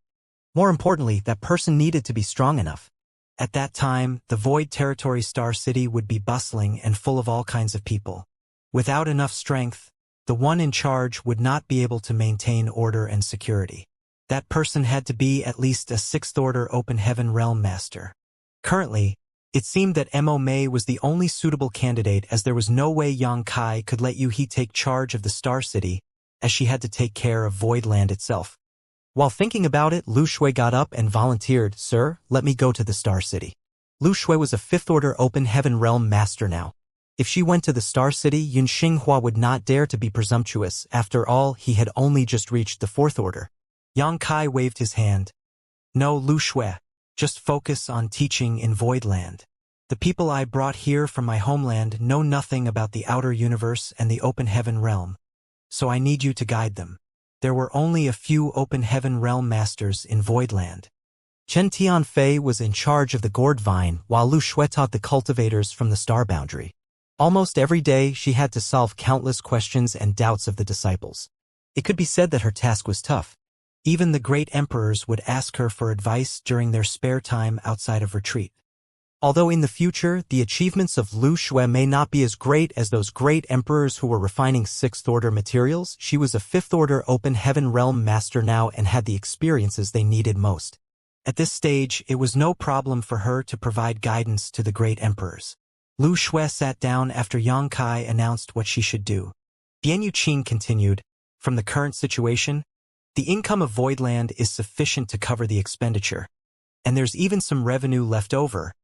More importantly, that person needed to be strong enough. At that time, the Void Territory Star City would be bustling and full of all kinds of people. Without enough strength, the one in charge would not be able to maintain order and security. That person had to be at least a sixth-order Open Heaven Realm Master. Currently, it seemed that Mo Mei was the only suitable candidate, as there was no way Xianxia could let He take charge of the Star City, as she had to take care of Voidland itself. While thinking about it, Lu Shui got up and volunteered, "Sir, let me go to the Star City." Lu Shui was a fifth-order Open Heaven Realm Master now. If she went to the Star City, Yun Xinghua would not dare to be presumptuous. After all, he had only just reached the fourth order. Xianxia waved his hand. "No, Lu Shui, just focus on teaching in Voidland. The people I brought here from my homeland know nothing about the outer universe and the Open Heaven Realm, so I need you to guide them." There were only a few Open Heaven Realm Masters in Voidland. Chen Tianfei was in charge of the Gourd Vine, while Lu Shui taught the cultivators from the Star Boundary. Almost every day, she had to solve countless questions and doubts of the disciples. It could be said that her task was tough. Even the great emperors would ask her for advice during their spare time outside of retreat. Although in the future, the achievements of Lu Shui may not be as great as those great emperors who were refining sixth-order materials, she was a fifth-order Open Heaven Realm Master now and had the experiences they needed most. At this stage, it was no problem for her to provide guidance to the great emperors. Lu Shui sat down after Xianxia announced what she should do. Bian Yuqing continued, "From the current situation, the income of Voidland is sufficient to cover the expenditure, and there's even some revenue left over,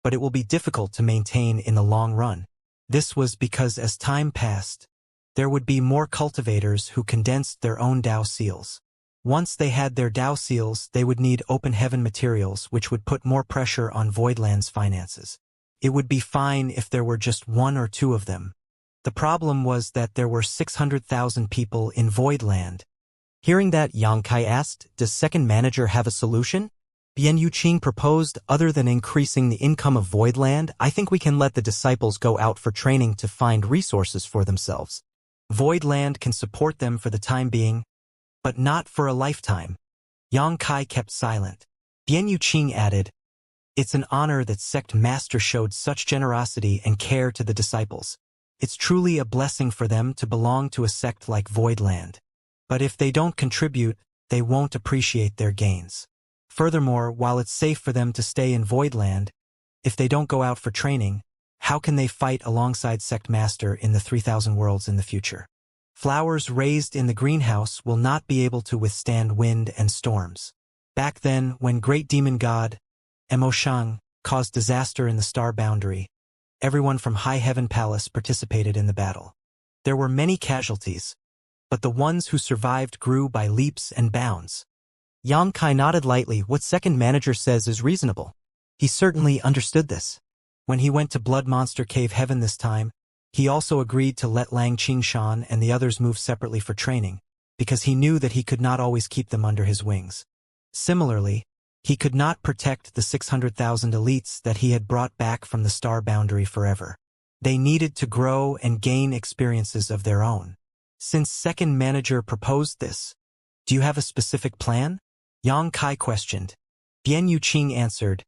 but it will be difficult to maintain in the long run." This was because as time passed, there would be more cultivators who condensed their own Dao seals. Once they had their Dao seals, they would need Open Heaven materials, which would put more pressure on Voidland's finances. It would be fine if there were just one or two of them. The problem was that there were 600,000 people in Voidland. Hearing that, Xianxia asked, "Does second manager have a solution?" Bian Yuqing proposed, "Other than increasing the income of Voidland, I think we can let the disciples go out for training to find resources for themselves. Voidland can support them for the time being, but not for a lifetime." Xianxia kept silent. Bian Yuqing added, "It's an honor that Sect Master showed such generosity and care to the disciples. It's truly a blessing for them to belong to a sect like Voidland. But if they don't contribute, they won't appreciate their gains. Furthermore, while it's safe for them to stay in Voidland, if they don't go out for training, how can they fight alongside Sect Master in the 3,000 worlds in the future? Flowers raised in the greenhouse will not be able to withstand wind and storms. Back then, when Great Demon God, Mo Shang, caused disaster in the Star Boundary, everyone from High Heaven Palace participated in the battle. There were many casualties, but the ones who survived grew by leaps and bounds." Xianxia nodded lightly. What second manager says is reasonable. He certainly understood this. When he went to Blood Monster Cave Heaven this time, he also agreed to let Lang Qingshan and the others move separately for training, because he knew that he could not always keep them under his wings. Similarly, he could not protect the 600,000 elites that he had brought back from the Star Boundary forever. They needed to grow and gain experiences of their own. Since second manager proposed this, do you have a specific plan? Xianxia questioned. Bian Yuqing answered,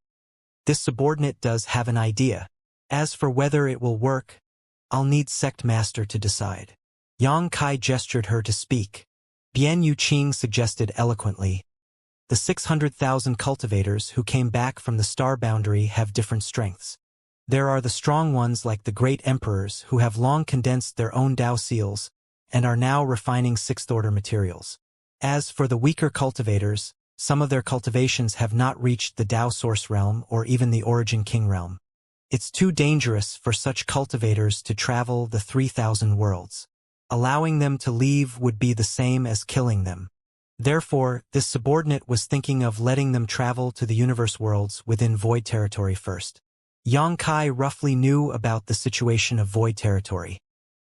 "This subordinate does have an idea. As for whether it will work, I'll need Sect Master to decide." Xianxia gestured her to speak. Bian Yuqing suggested eloquently, "The 600,000 cultivators who came back from the Star Boundary have different strengths. There are the strong ones like the great emperors who have long condensed their own Dao seals and are now refining sixth-order materials. As for the weaker cultivators, some of their cultivations have not reached the Tao Source realm or even the Origin King realm. It's too dangerous for such cultivators to travel the 3,000 worlds. Allowing them to leave would be the same as killing them. Therefore, this subordinate was thinking of letting them travel to the universe worlds within void territory first. Yang Kai roughly knew about the situation of void territory.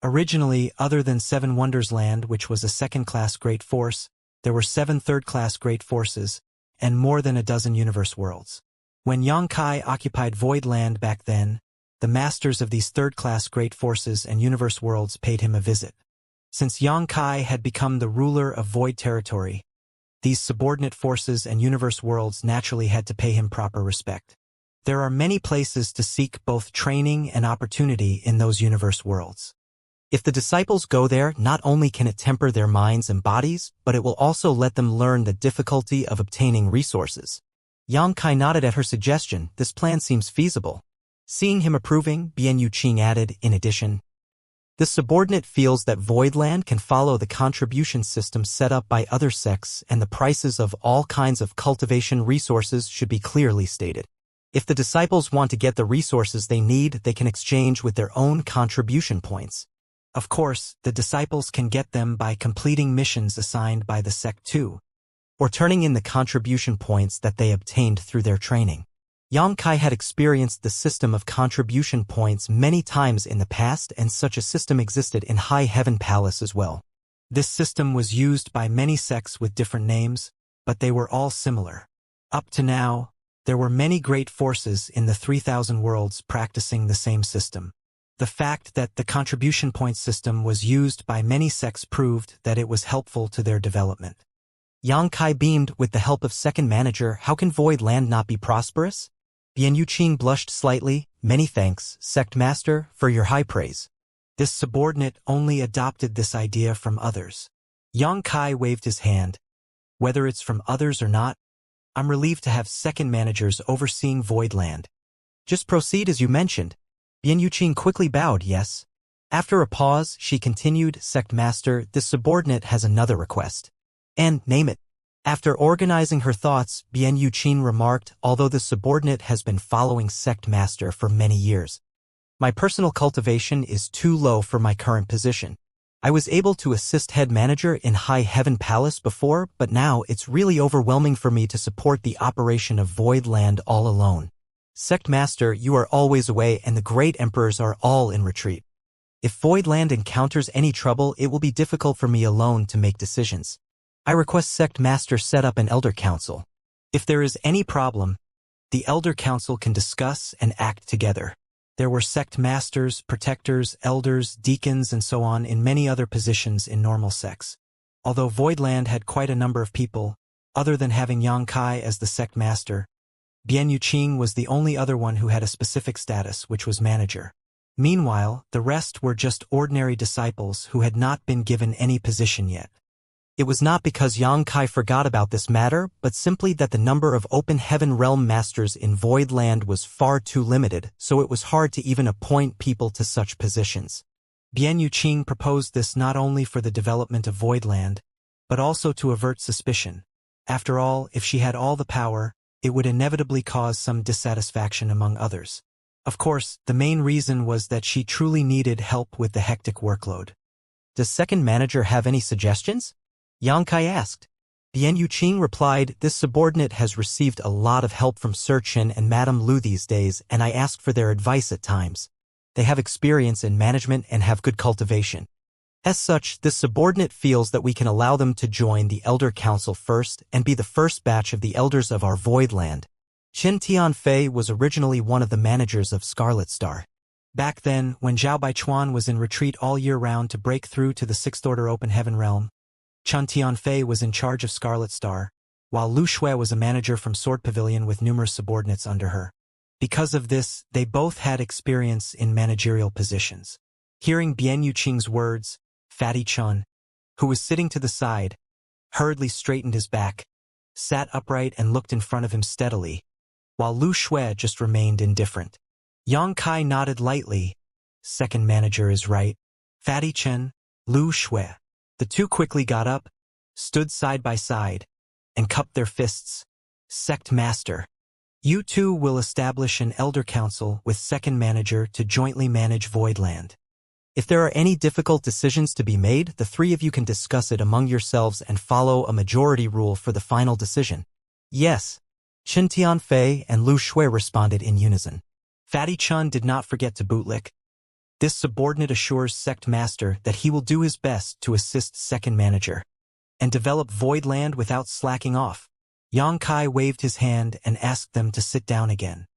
Originally, other than 7 Wonders Land, which was a second-class great force, there were 7 third-class great forces, and more than a dozen universe worlds. When Yang Kai occupied Void Land back then, the masters of these third-class great forces and universe worlds paid him a visit. Since Yang Kai had become the ruler of Void Territory, these subordinate forces and universe worlds naturally had to pay him proper respect. There are many places to seek both training and opportunity in those universe worlds. If the disciples go there, not only can it temper their minds and bodies, but it will also let them learn the difficulty of obtaining resources. Yang Kai nodded at her suggestion. This plan seems feasible. Seeing him approving, Bian Yuqing added, in addition, this subordinate feels that Voidland can follow the contribution system set up by other sects, and the prices of all kinds of cultivation resources should be clearly stated. If the disciples want to get the resources they need, they can exchange with their own contribution points. Of course, the disciples can get them by completing missions assigned by the sect too, or turning in the contribution points that they obtained through their training. Yang Kai had experienced the system of contribution points many times in the past, and such a system existed in High Heaven Palace as well. This system was used by many sects with different names, but they were all similar. Up to now, there were many great forces in the 3,000 worlds practicing the same system. The fact that the contribution point system was used by many sects proved that it was helpful to their development. Yang Kai beamed. With the help of second manager, how can Void Land not be prosperous? Bian Yuqing blushed slightly. Many thanks, Sect Master, for your high praise. This subordinate only adopted this idea from others. Yang Kai waved his hand. Whether it's from others or not, I'm relieved to have second managers overseeing Void Land. Just proceed as you mentioned. Bian Yuqing quickly bowed yes. After a pause, she continued, Sect Master, this subordinate has another request. And name it. After organizing her thoughts, Bian Yuqing remarked, although the subordinate has been following Sect Master for many years, my personal cultivation is too low for my current position. I was able to assist head manager in High Heaven Palace before, but now it's really overwhelming for me to support the operation of Void Land all alone. Sect Master, you are always away and the great emperors are all in retreat. If Void Land encounters any trouble, it will be difficult for me alone to make decisions. I request Sect Master set up an Elder Council. If there is any problem, the Elder Council can discuss and act together. There were Sect Masters, Protectors, Elders, Deacons, and so on in many other positions in normal sects. Although Voidland had quite a number of people, other than having Yang Kai as the Sect Master, Bian Yuqing was the only other one who had a specific status, which was Manager. Meanwhile, the rest were just ordinary disciples who had not been given any position yet. It was not because Yang Kai forgot about this matter, but simply that the number of Open Heaven Realm Masters in Void Land was far too limited, so it was hard to even appoint people to such positions. Bian Yuqing proposed this not only for the development of Void Land, but also to avert suspicion. After all, if she had all the power, it would inevitably cause some dissatisfaction among others. Of course, the main reason was that she truly needed help with the hectic workload. Does second manager have any suggestions? Yang Kai asked. Bian Yuqing replied, this subordinate has received a lot of help from Sir Chen and Madame Lu these days, and I ask for their advice at times. They have experience in management and have good cultivation. As such, this subordinate feels that we can allow them to join the Elder Council first and be the first batch of the elders of our Void Land. Chen Tianfei was originally one of the managers of Scarlet Star. Back then, when Zhao Baichuan was in retreat all year round to break through to the Sixth Order Open Heaven Realm, Chen Tianfei was in charge of Scarlet Star, while Lu Shui was a manager from Sword Pavilion with numerous subordinates under her. Because of this, they both had experience in managerial positions. Hearing Bian Yuqing's words, Fatty Chun, who was sitting to the side, hurriedly straightened his back, sat upright and looked in front of him steadily, while Lu Shui just remained indifferent. Yang Kai nodded lightly. Second manager is right. Fatty Chen, Lu Shui. The two quickly got up, stood side by side, and cupped their fists. Sect Master. You two will establish an Elder Council with Second Manager to jointly manage Voidland. If there are any difficult decisions to be made, the three of you can discuss it among yourselves and follow a majority rule for the final decision. Yes. Chen Tianfei and Lu Shui responded in unison. Fatty Chun did not forget to bootlick. This subordinate assures Sect Master that he will do his best to assist Second Manager and develop Voidland without slacking off. Yang Kai waved his hand and asked them to sit down again.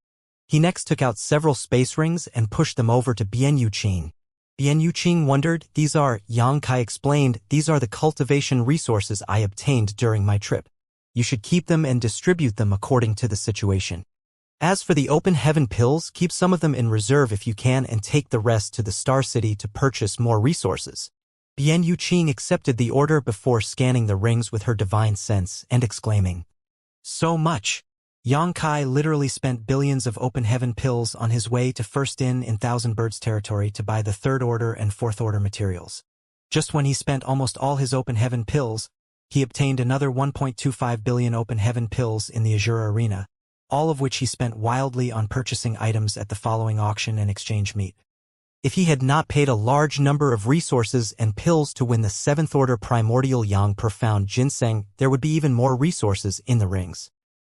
He next took out several space rings and pushed them over to Bian Yuqing. Bian Yuqing wondered, Yang Kai explained, these are the cultivation resources I obtained during my trip. You should keep them and distribute them according to the situation. As for the open heaven pills, keep some of them in reserve if you can and take the rest to the Star City to purchase more resources. Bian Yuqing accepted the order before scanning the rings with her divine sense and exclaiming, so much! Yang Kai literally spent billions of open heaven pills on his way to First in Thousand Birds territory to buy the Third Order and Fourth Order materials. Just when he spent almost all his open heaven pills, he obtained another 1.25 billion open heaven pills in the Azure Arena, all of which he spent wildly on purchasing items at the following auction and exchange meet. If he had not paid a large number of resources and pills to win the Seventh Order Primordial Yang Profound Ginseng, there would be even more resources in the rings.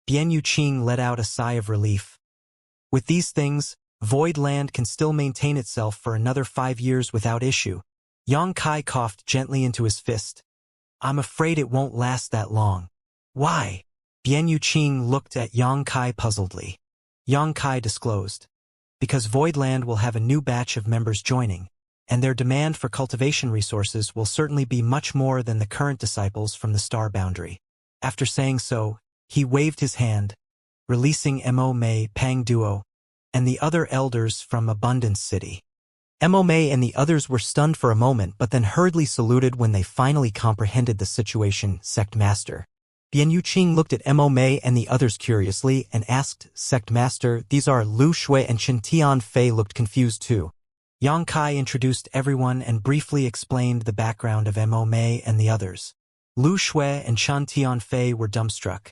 Bian Yuqing let out a sigh of relief. With these things, Voidland can still maintain itself for another 5 years without issue. Yang Kai coughed gently into his fist. I'm afraid it won't last that long. Why? Bian Yuqing looked at Yang Kai puzzledly. Yang Kai disclosed. Because Voidland will have a new batch of members joining, and their demand for cultivation resources will certainly be much more than the current disciples from the Star Boundary. After saying so, he waved his hand, releasing Mo Mei, Pang Duo, and the other elders from Abundance City. Mo Mei and the others were stunned for a moment but then hurriedly saluted when they finally comprehended the situation. Sect Master. Bian Yuqing looked at Mo Mei and the others curiously and asked, Sect Master, these are Lu Shui and Chen Tianfei looked confused too. Yang Kai introduced everyone and briefly explained the background of Mo Mei and the others. Lu Shui and Chen Tianfei were dumbstruck,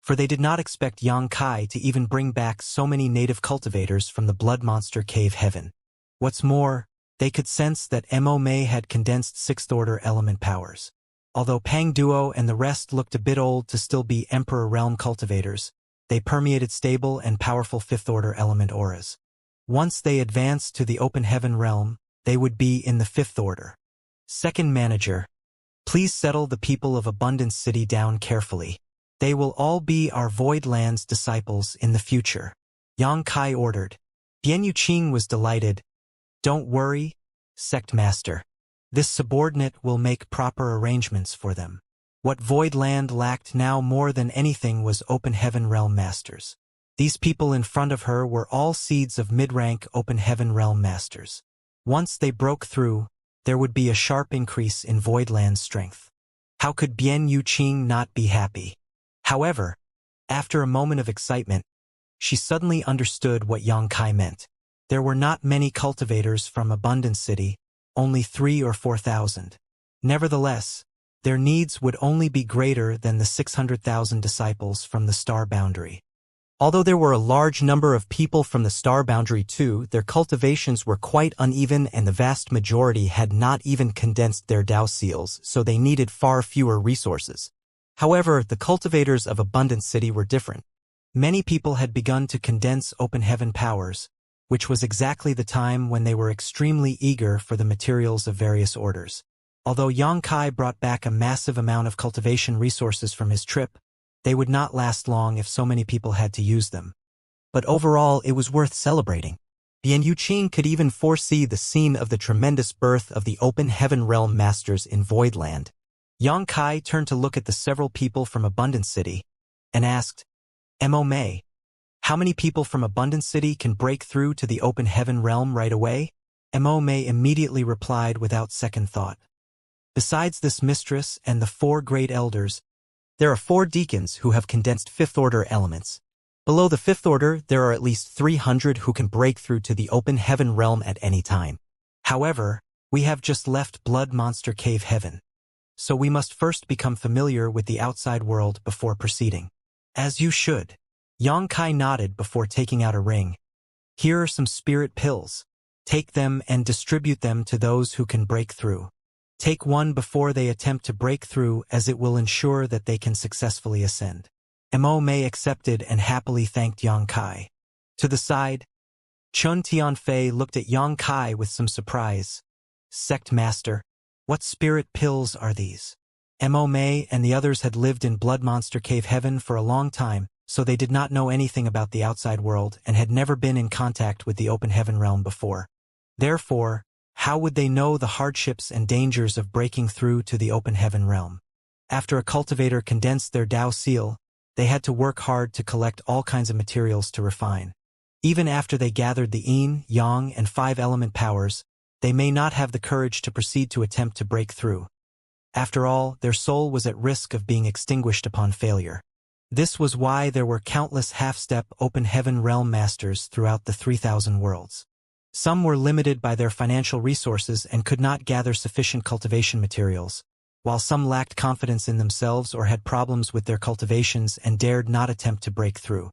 for they did not expect Yang Kai to even bring back so many native cultivators from the Blood Monster Cave Heaven. What's more, they could sense that Mo Mei had condensed Sixth Order element powers. Although Pang Duo and the rest looked a bit old to still be Emperor Realm cultivators, they permeated stable and powerful Fifth Order element auras. Once they advanced to the Open Heaven realm, they would be in the Fifth Order. Second Manager. Please settle the people of Abundance City down carefully. They will all be our Voidland's disciples in the future. Yang Kai ordered. Bian Yuqing was delighted. Don't worry, Sect Master. This subordinate will make proper arrangements for them. What Voidland lacked now more than anything was Open Heaven Realm Masters. These people in front of her were all seeds of mid-rank Open Heaven Realm Masters. Once they broke through, there would be a sharp increase in Voidland's strength. How could Bian Yuqing not be happy? However, after a moment of excitement, she suddenly understood what Yang Kai meant. There were not many cultivators from Abundance City, only 3,000 or 4,000. Nevertheless, their needs would only be greater than the 600,000 disciples from the Star Boundary. Although there were a large number of people from the Star Boundary too, their cultivations were quite uneven and the vast majority had not even condensed their Dao seals, so they needed far fewer resources. However, the cultivators of Abundance City were different. Many people had begun to condense Open Heaven powers, which was exactly the time when they were extremely eager for the materials of various orders. Although Yang Kai brought back a massive amount of cultivation resources from his trip, they would not last long if so many people had to use them. But overall, it was worth celebrating. Bian Yuqing could even foresee the scene of the tremendous birth of the Open Heaven Realm Masters in Voidland. Yang Kai turned to look at the several people from Abundance City and asked, Mo Mei, how many people from Abundance City can break through to the Open Heaven Realm right away? Mo Mei immediately replied without second thought. Besides this mistress and the 4 great elders, there are 4 deacons who have condensed Fifth Order elements. Below the Fifth Order, there are at least 300 who can break through to the Open Heaven Realm at any time. However, we have just left Blood Monster Cave Heaven. so we must first become familiar with the outside world before proceeding. As you should. Xianxia nodded before taking out a ring. Here are some spirit pills. Take them and distribute them to those who can break through. Take one before they attempt to break through, as it will ensure that they can successfully ascend. Mo accepted and happily thanked Xianxia. To the side, Chun Tianfei looked at Xianxia with some surprise. Sect Master, what spirit pills are these? Mo and the others had lived in Blood Monster Cave Heaven for a long time, so they did not know anything about the outside world and had never been in contact with the open heaven realm before. Therefore, how would they know the hardships and dangers of breaking through to the open heaven realm? After a cultivator condensed their Tao seal, they had to work hard to collect all kinds of materials to refine. Even after they gathered the yin, yang, and 5-element powers, they may not have the courage to proceed to attempt to break through. After all, their soul was at risk of being extinguished upon failure. This was why there were countless half-step open heaven realm masters throughout the 3,000 worlds. Some were limited by their financial resources and could not gather sufficient cultivation materials, while some lacked confidence in themselves or had problems with their cultivations and dared not attempt to break through.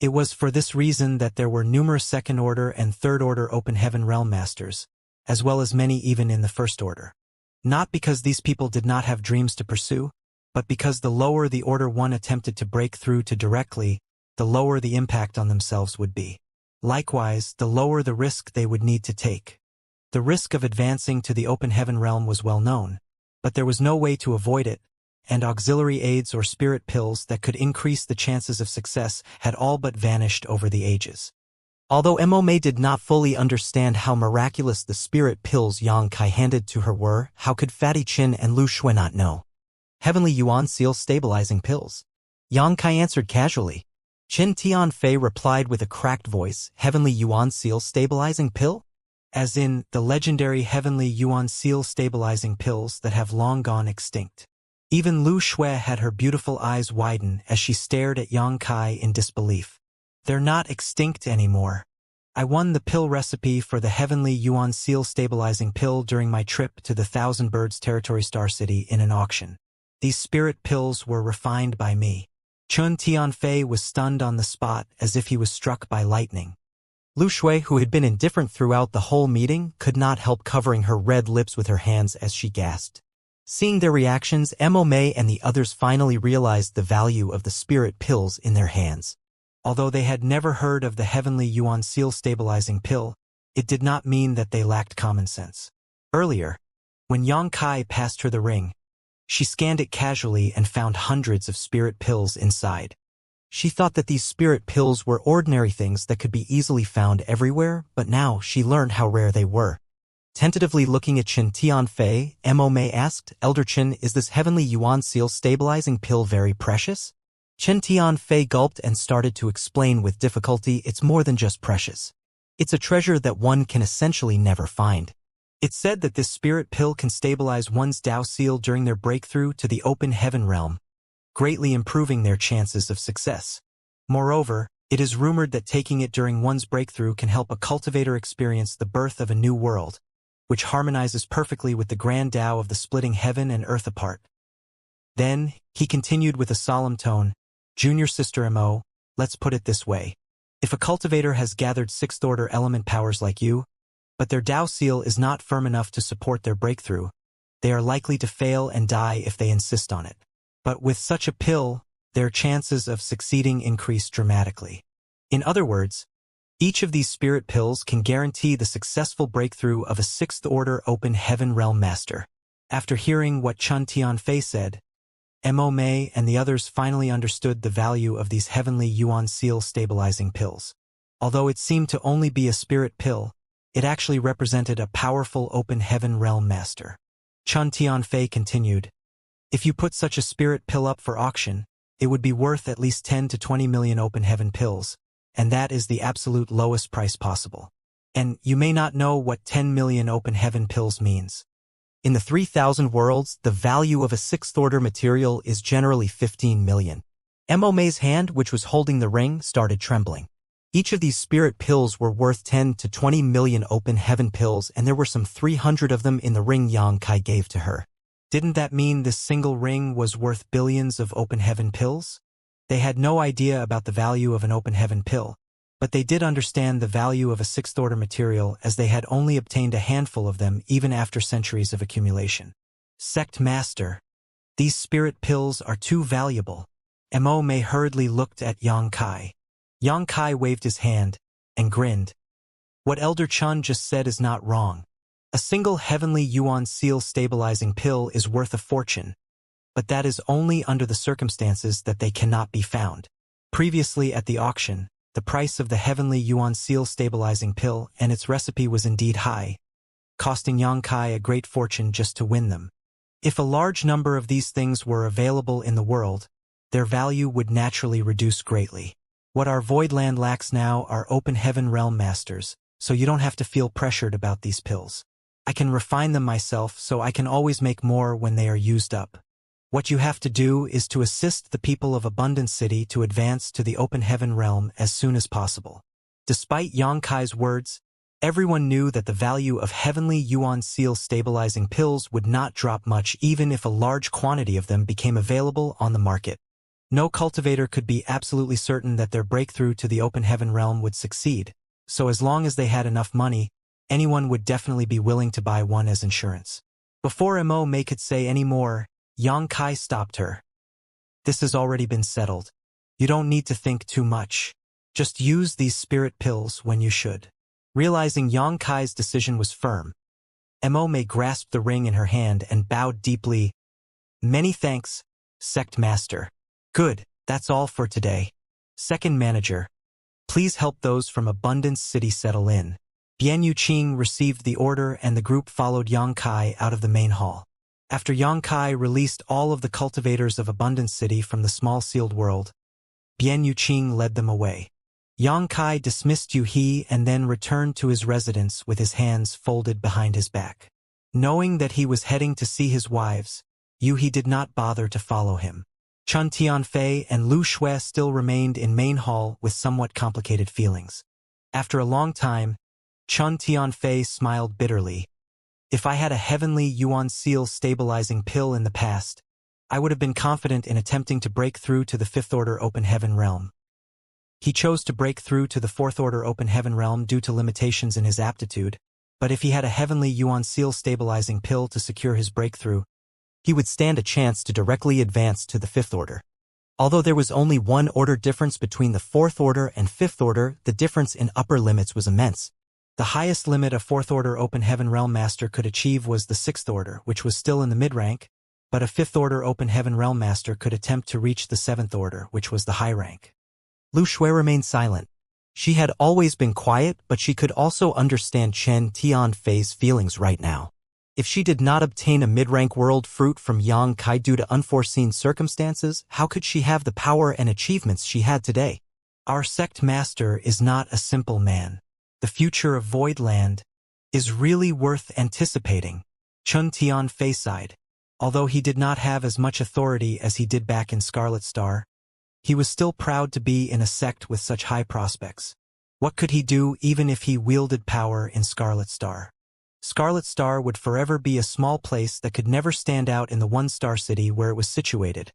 It was for this reason that there were numerous second-order and third-order open heaven realm masters, as well as many even in the first order. Not because these people did not have dreams to pursue, but because the lower the order one attempted to break through to directly, the lower the impact on themselves would be. Likewise, the lower the risk they would need to take. The risk of advancing to the open heaven realm was well known, but there was no way to avoid it, and auxiliary aids or spirit pills that could increase the chances of success had all but vanished over the ages. Although Mo did not fully understand how miraculous the spirit pills Xianxia handed to her were, how could Fatty Qin and Lu Shui not know? Heavenly Yuan Seal stabilizing pills. Xianxia answered casually. Qin Tianfei replied with a cracked voice, Heavenly Yuan Seal stabilizing pill? As in, the legendary Heavenly Yuan Seal stabilizing pills that have long gone extinct. Even Lu Shui had her beautiful eyes widen as she stared at Xianxia in disbelief. They're not extinct anymore. I won the pill recipe for the Heavenly Yuan Seal stabilizing pill during my trip to the Thousand Birds Territory Star City in an auction. These spirit pills were refined by me. Chun Tianfei was stunned on the spot as if he was struck by lightning. Lu Shui, who had been indifferent throughout the whole meeting, could not help covering her red lips with her hands as she gasped. Seeing their reactions, Mo and the others finally realized the value of the spirit pills in their hands. Although they had never heard of the Heavenly Yuan Seal stabilizing pill, it did not mean that they lacked common sense. Earlier, when Xianxia passed her the ring, she scanned it casually and found hundreds of spirit pills inside. She thought that these spirit pills were ordinary things that could be easily found everywhere, but now she learned how rare they were. Tentatively looking at Qin Tianfei, Mo asked, Elder Qin, is this Heavenly Yuan Seal stabilizing pill very precious? Qin Tianfei gulped and started to explain with difficulty, it's more than just precious. It's a treasure that one can essentially never find. It's said that this spirit pill can stabilize one's Tao seal during their breakthrough to the open heaven realm, greatly improving their chances of success. Moreover, it is rumored that taking it during one's breakthrough can help a cultivator experience the birth of a new world, which harmonizes perfectly with the grand Tao of the splitting heaven and earth apart. Then, he continued with a solemn tone, Junior Sister Mo, let's put it this way. If a cultivator has gathered sixth-order element powers like you, but their Tao seal is not firm enough to support their breakthrough, they are likely to fail and die if they insist on it. But with such a pill, their chances of succeeding increase dramatically. In other words, each of these spirit pills can guarantee the successful breakthrough of a sixth-order open heaven realm master. After hearing what Chun Tianfei said, Mo and the others finally understood the value of these Heavenly Yuan Seal stabilizing pills. Although it seemed to only be a spirit pill, it actually represented a powerful open heaven realm master. Chun Tianfei continued, if you put such a spirit pill up for auction, it would be worth at least 10 to 20 million open heaven pills, and that is the absolute lowest price possible. And you may not know what 10 million open heaven pills means. In the 3,000 worlds, the value of a sixth-order material is generally 15 million. Mo's hand, which was holding the ring, started trembling. Each of these spirit pills were worth 10 to 20 million open heaven pills, and there were some 300 of them in the ring Xianxia gave to her. Didn't that mean this single ring was worth billions of open heaven pills? They had no idea about the value of an open heaven pill, but they did understand the value of a sixth-order material as they had only obtained a handful of them even after centuries of accumulation. Sect Master, these spirit pills are too valuable. Mo Mei hurriedly looked at Yang Kai. Yang Kai waved his hand and grinned. What Elder Chun just said is not wrong. A single heavenly yuan seal stabilizing pill is worth a fortune, but that is only under the circumstances that they cannot be found. Previously at the auction, the price of the heavenly yuan seal stabilizing pill and its recipe was indeed high, costing Yang Kai a great fortune just to win them. If a large number of these things were available in the world, their value would naturally reduce greatly. What our Voidland lacks now are open heaven realm masters, so you don't have to feel pressured about these pills. I can refine them myself so I can always make more when they are used up. What you have to do is to assist the people of Abundant City to advance to the open heaven realm as soon as possible. Despite Yang Kai's words, everyone knew that the value of heavenly yuan seal stabilizing pills would not drop much even if a large quantity of them became available on the market. No cultivator could be absolutely certain that their breakthrough to the open heaven realm would succeed, so as long as they had enough money, anyone would definitely be willing to buy one as insurance. Before Mo Mei could say any more, Yang Kai stopped her. This has already been settled. You don't need to think too much. Just use these spirit pills when you should. Realizing Yang Kai's decision was firm, Mo Mei grasped the ring in her hand and bowed deeply. Many thanks, Sect Master. Good, that's all for today. Second Manager, please help those from Abundance City settle in. Bian Yuqing received the order and the group followed Yang Kai out of the main hall. After Yang Kai released all of the cultivators of Abundance City from the small sealed world, Bian Yuqing led them away. Yang Kai dismissed Yu He and then returned to his residence with his hands folded behind his back. Knowing that he was heading to see his wives, Yu He did not bother to follow him. Chun Tianfei and Lu Shui still remained in main hall with somewhat complicated feelings. After a long time, Chun Tianfei smiled bitterly. If I had a heavenly yuan seal stabilizing pill in the past, I would have been confident in attempting to break through to the fifth order open heaven realm. He chose to break through to the fourth order open heaven realm due to limitations in his aptitude, but if he had a heavenly yuan seal stabilizing pill to secure his breakthrough, he would stand a chance to directly advance to the fifth order. Although there was only one order difference between the fourth order and fifth order, the difference in upper limits was immense. The highest limit a fourth order open heaven realm master could achieve was the sixth order, which was still in the mid-rank, but a fifth order open heaven realm master could attempt to reach the seventh order, which was the high rank. Lu Shui remained silent. She had always been quiet, but she could also understand Chen Tianfei's feelings right now. If she did not obtain a mid-rank world fruit from Yang Kai due to unforeseen circumstances, how could she have the power and achievements she had today? Our sect master is not a simple man. The future of Voidland is really worth anticipating. Chun Tianfei sighed. Although he did not have as much authority as he did back in Scarlet Star, he was still proud to be in a sect with such high prospects. What could he do even if he wielded power in Scarlet Star? Scarlet Star would forever be a small place that could never stand out in the one-star city where it was situated,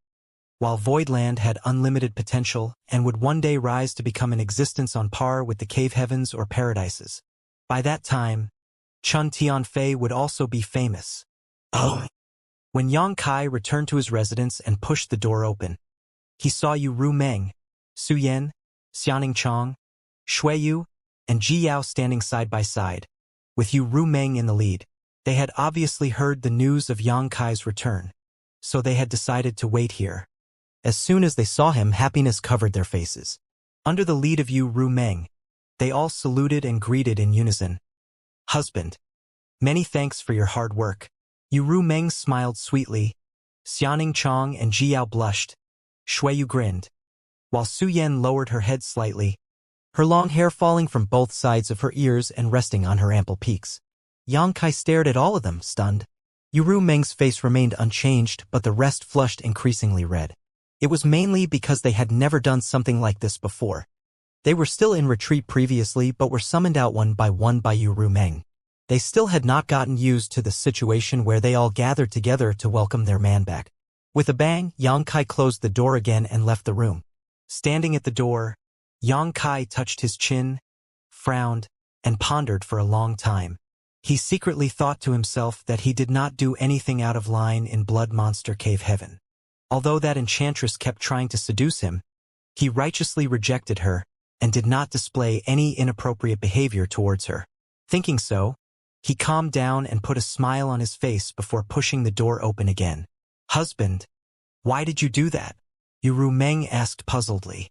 while Voidland had unlimited potential and would one day rise to become an existence on par with the cave heavens or paradises. By that time, Chun Tianfei would also be famous. Oh! When Yang Kai returned to his residence and pushed the door open, he saw Yu Ru Meng, Su Yan, Xianing Chong, Shui Yu, and Ji Yao standing side by side, with Yu Ru Meng in the lead. They had obviously heard the news of Yang Kai's return, so they had decided to wait here. As soon as they saw him, happiness covered their faces. Under the lead of Yu Ru Meng, they all saluted and greeted in unison. Husband, many thanks for your hard work. Yu Ru Meng smiled sweetly. Xianing Chong and Ji Yao blushed. Shui Yu grinned, while Su Yan lowered her head slightly, her long hair falling from both sides of her ears and resting on her ample peaks. Yang Kai stared at all of them, stunned. Yu Ru Meng's face remained unchanged, but the rest flushed increasingly red. It was mainly because they had never done something like this before. They were still in retreat previously but were summoned out one by Yu Ru Meng. They still had not gotten used to the situation where they all gathered together to welcome their man back. With a bang, Yang Kai closed the door again and left the room. Standing at the door, Yang Kai touched his chin, frowned, and pondered for a long time. He secretly thought to himself that he did not do anything out of line in Blood Monster Cave Heaven. Although that enchantress kept trying to seduce him, he righteously rejected her and did not display any inappropriate behavior towards her. Thinking so, he calmed down and put a smile on his face before pushing the door open again. "Husband, why did you do that?" Yu Meng asked puzzledly.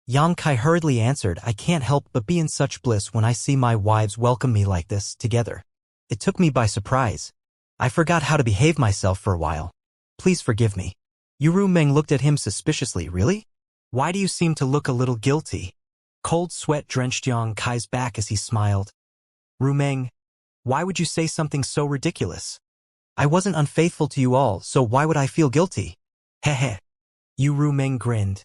Yang Kai hurriedly answered, "I can't help but be in such bliss when I see my wives welcome me like this, together. It took me by surprise. I forgot how to behave myself for a while. Please forgive me." Yu Meng looked at him suspiciously. "Really? Why do you seem to look a little guilty?" Cold sweat drenched Yang Kai's back as he smiled. "Meng, why would you say something so ridiculous? I wasn't unfaithful to you all, so why would I feel guilty?" "Heh." Yu Meng grinned.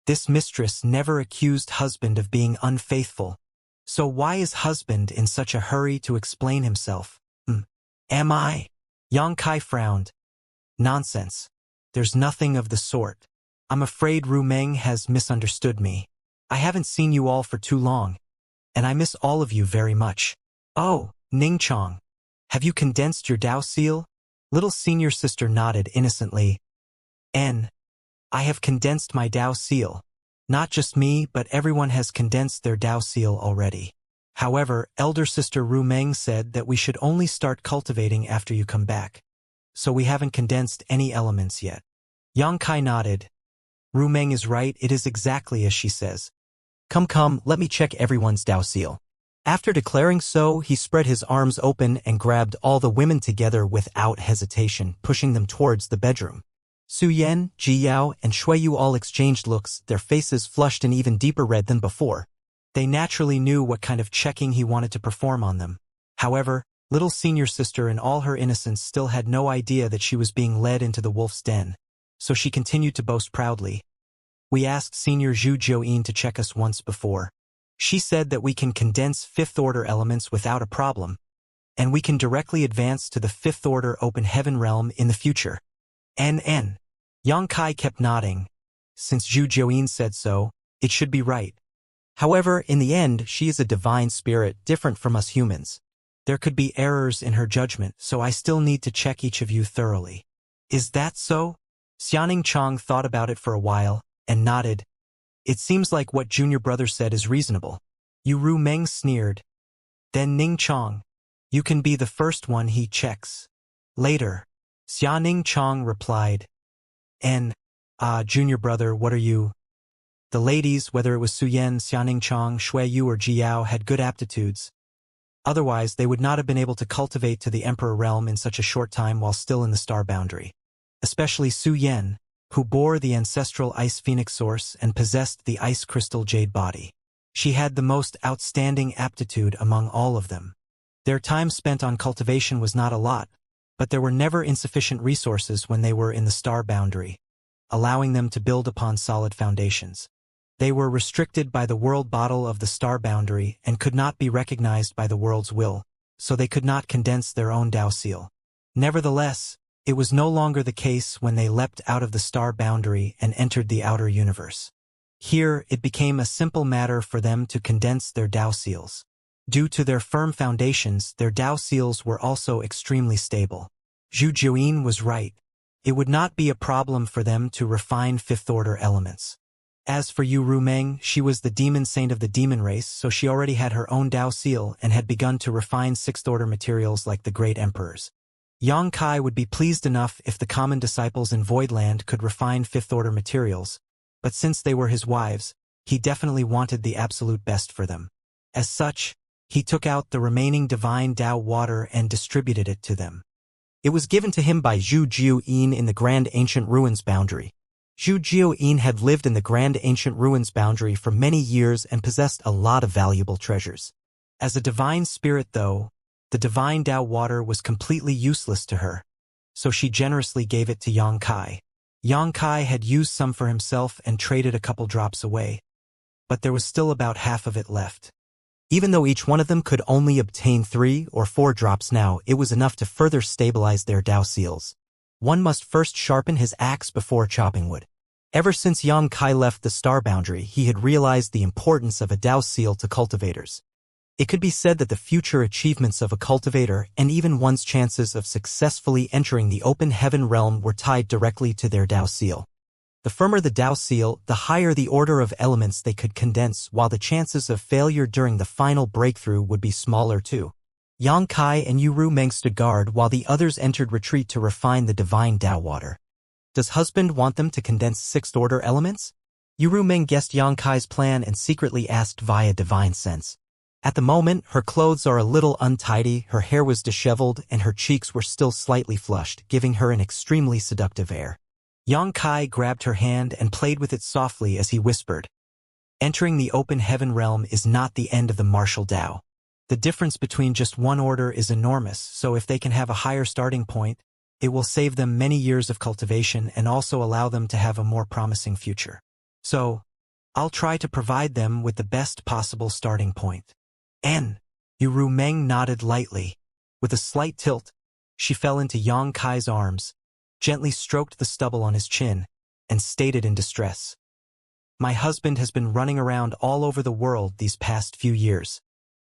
This mistress never accused husband of being unfaithful. So why is husband in such a hurry to explain himself? Am I? Yang Kai frowned. "Nonsense. There's nothing of the sort. I'm afraid Meng has misunderstood me. I haven't seen you all for too long, and I miss all of you very much." "Oh, Ning Chong, have you condensed your Dao seal?" Little senior sister nodded innocently. I have condensed my Dao seal. Not just me, but everyone has condensed their Dao seal already. However, elder sister Meng said that we should only start cultivating after you come back. So we haven't condensed any elements yet." Yang Kai nodded. Meng is right, it is exactly as she says. Come, let me check everyone's Dao seal." After declaring so, he spread his arms open and grabbed all the women together without hesitation, pushing them towards the bedroom. Su Yan, Ji Yao, and Shui Yu all exchanged looks, their faces flushed an even deeper red than before. They naturally knew what kind of checking he wanted to perform on them. However, little senior sister in all her innocence still had no idea that she was being led into the wolf's den. So she continued to boast proudly. "We asked Senior Zhu Jiuyin to check us once before. She said that we can condense fifth-order elements without a problem, and we can directly advance to the fifth-order open heaven realm in the future." NN. Yang Kai kept nodding. Since Zhu Jiuyin said so, it should be right. However, in the end, she is a divine spirit different from us humans. There could be errors in her judgment, so I still need to check each of you thoroughly. "Is that so?" Xianing Chong thought about it for a while, and nodded. "It seems like what junior brother said is reasonable." Yu Meng sneered. "Then Ning Chong, you can be the first one he checks. Later." Xianing Chong replied. Junior brother, what are you?" The ladies, whether it was Su Yan, Xianing Chong, Shui Yu, or Ji Yao, had good aptitudes. Otherwise, they would not have been able to cultivate to the Emperor realm in such a short time while still in the star boundary. Especially Su Yan, who bore the ancestral ice phoenix source and possessed the ice crystal jade body. She had the most outstanding aptitude among all of them. Their time spent on cultivation was not a lot, but there were never insufficient resources when they were in the star boundary, allowing them to build upon solid foundations. They were restricted by the world bottle of the star boundary and could not be recognized by the world's will, so they could not condense their own Dao seal. Nevertheless, it was no longer the case when they leapt out of the star boundary and entered the outer universe. Here, it became a simple matter for them to condense their Dao seals. Due to their firm foundations, their Dao seals were also extremely stable. Zhu Jiuyin was right. It would not be a problem for them to refine fifth-order elements. As for Yu Meng, she was the demon saint of the demon race, so she already had her own Dao seal and had begun to refine sixth-order materials like the great emperors. Yang Kai would be pleased enough if the common disciples in Voidland could refine fifth-order materials, but since they were his wives, he definitely wanted the absolute best for them. As such, he took out the remaining divine Dao water and distributed it to them. It was given to him by Zhu Jiuyin in the Grand Ancient Ruins boundary. Zhu Jiuyin had lived in the Grand Ancient Ruins boundary for many years and possessed a lot of valuable treasures. As a divine spirit, though, the divine Dao water was completely useless to her, so she generously gave it to Yang Kai. Yang Kai had used some for himself and traded a couple drops away, but there was still about half of it left. Even though each one of them could only obtain 3 or 4 drops now, it was enough to further stabilize their Dao seals. One must first sharpen his axe before chopping wood. Ever since Yang Kai left the star boundary, he had realized the importance of a Dao seal to cultivators. It could be said that the future achievements of a cultivator and even one's chances of successfully entering the open heaven realm were tied directly to their Dao seal. The firmer the Dao seal, the higher the order of elements they could condense, while the chances of failure during the final breakthrough would be smaller too. Yang Kai and Yu Rumeng stood guard while the others entered retreat to refine the divine Dao water. Does husband want them to condense sixth-order elements? Yu Rumeng guessed Yang Kai's plan and secretly asked via divine sense. At the moment, her clothes are a little untidy, her hair was disheveled, and her cheeks were still slightly flushed, giving her an extremely seductive air. Yang Kai grabbed her hand and played with it softly as he whispered, "Entering the open heaven realm is not the end of the martial Dao. The difference between just one order is enormous, so if they can have a higher starting point, it will save them many years of cultivation and also allow them to have a more promising future. So, I'll try to provide them with the best possible starting point." Yu Rumeng nodded lightly. With a slight tilt, she fell into Yang Kai's arms, gently stroked the stubble on his chin, and stated in distress, "My husband has been running around all over the world these past few years.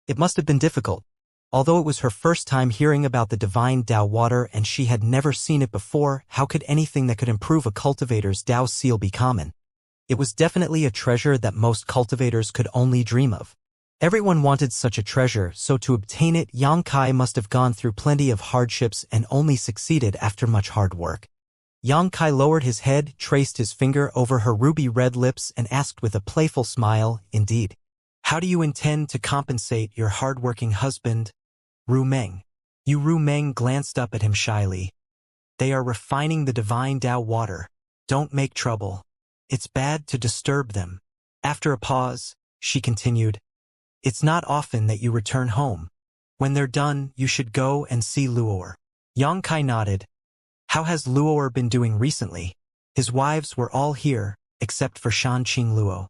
It must have been difficult. Although it was her first time hearing about the divine Dao water and she had never seen it before, how could anything that could improve a cultivator's Dao seal be common? It was definitely a treasure that most cultivators could only dream of. Everyone wanted such a treasure, so to obtain it, Yang Kai must have gone through plenty of hardships and only succeeded after much hard work." Yang Kai lowered his head, traced his finger over her ruby-red lips, and asked with a playful smile, "Indeed. How do you intend to compensate your hard-working husband, Rumeng?" Yu Rumeng glanced up at him shyly. "They are refining the divine Dao water. Don't make trouble. It's bad to disturb them." After a pause, she continued, "It's not often that you return home. When they're done, you should go and see Luor." Yang Kai nodded. How has Luor been doing recently? His wives were all here, except for Shanqing Luo.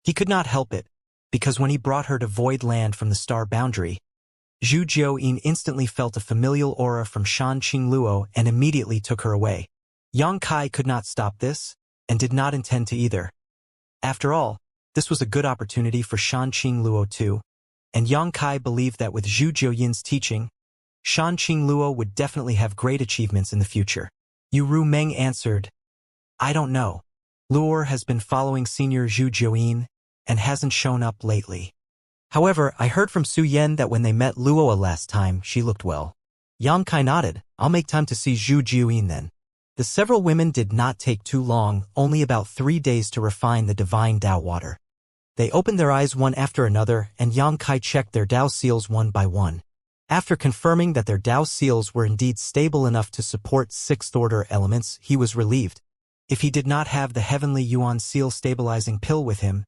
He could not help it, because when he brought her to Void Land from the star boundary, Zhu Jiuyin instantly felt a familial aura from Shanqing Luo and immediately took her away. Yang Kai could not stop this, and did not intend to either. After all, this was a good opportunity for Shanqing Luo too, and Yang Kai believed that with Zhu Jiuyin's teaching, Shanqing Luo would definitely have great achievements in the future. Yu Rumeng answered, "I don't know. Luor has been following Senior Zhu Jiuyin and hasn't shown up lately. However, I heard from Su Yen that when they met Luo last time, she looked well." Yang Kai nodded. "I'll make time to see Zhu Jiuyin then." The several women did not take too long, only about 3 days to refine the divine Dao water. They opened their eyes one after another, and Yang Kai checked their Dao seals one by one. After confirming that their Dao seals were indeed stable enough to support sixth-order elements, he was relieved. If he did not have the heavenly Yuan seal stabilizing pill with him,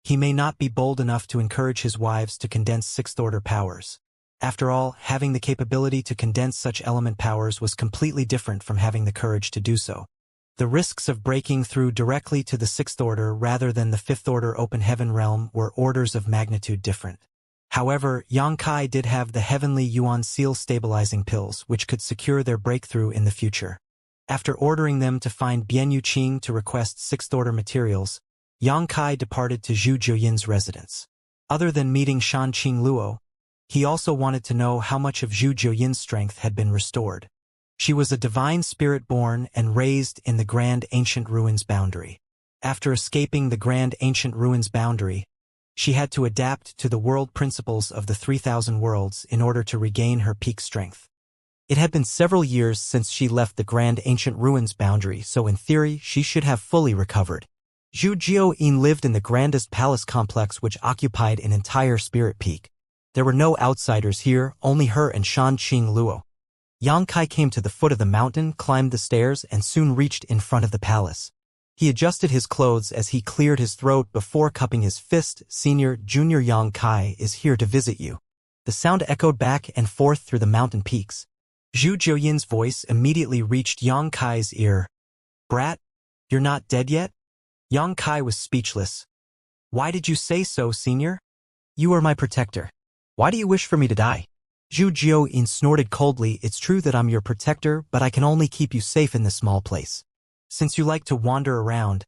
he may not be bold enough to encourage his wives to condense sixth-order powers. After all, having the capability to condense such element powers was completely different from having the courage to do so. The risks of breaking through directly to the sixth order rather than the fifth order open heaven realm were orders of magnitude different. However, Yang Kai did have the heavenly Yuan seal stabilizing pills, which could secure their breakthrough in the future. After ordering them to find Bian Yuqing to request sixth order materials, Yang Kai departed to Zhu Jiuyin's residence. Other than meeting Shanqing Luo, he also wanted to know how much of Zhu Jiuyin's strength had been restored. She was a divine spirit born and raised in the Grand Ancient Ruins boundary. After escaping the Grand Ancient Ruins boundary, she had to adapt to the world principles of the 3,000 worlds in order to regain her peak strength. It had been several years since she left the Grand Ancient Ruins boundary, so in theory she should have fully recovered. Zhu Jiuyin lived in the grandest palace complex which occupied an entire spirit peak. There were no outsiders here, only her and Shanqing Luo. Yang Kai came to the foot of the mountain, climbed the stairs, and soon reached in front of the palace. He adjusted his clothes as he cleared his throat before cupping his fist. "Senior, Junior Yang Kai is here to visit you." The sound echoed back and forth through the mountain peaks. Zhu Jiuyin's voice immediately reached Yang Kai's ear. "Brat, you're not dead yet?" Yang Kai was speechless. "Why did you say so, Senior? You are my protector. Why do you wish for me to die? Zhu Jiuyin snorted coldly. It's true that I'm your protector, but I can only keep you safe in this small place. Since you like to wander around,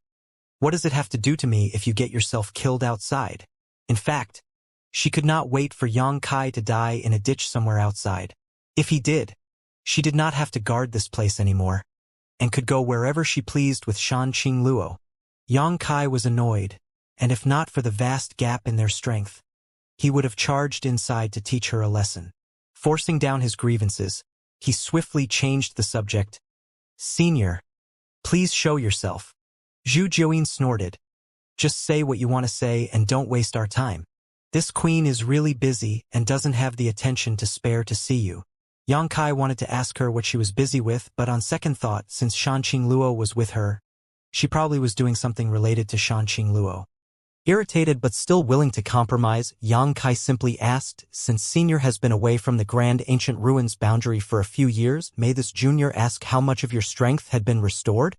what does it have to do to me if you get yourself killed outside? In fact, she could not wait for Yang Kai to die in a ditch somewhere outside. If he did, she did not have to guard this place anymore, and could go wherever she pleased with Shan Qing Luo. Yang Kai was annoyed, and if not for the vast gap in their strength, he would have charged inside to teach her a lesson. Forcing down his grievances, he swiftly changed the subject. Senior, please show yourself. Zhu Jiuyin snorted. Just say what you want to say and don't waste our time. This queen is really busy and doesn't have the attention to spare to see you. Yang Kai wanted to ask her what she was busy with, but on second thought, since Shan Qing Luo was with her, she probably was doing something related to Shan Qing Luo. Irritated but still willing to compromise, Yang Kai simply asked, since Senior has been away from the Grand Ancient Ruins boundary for a few years, may this Junior ask how much of your strength had been restored?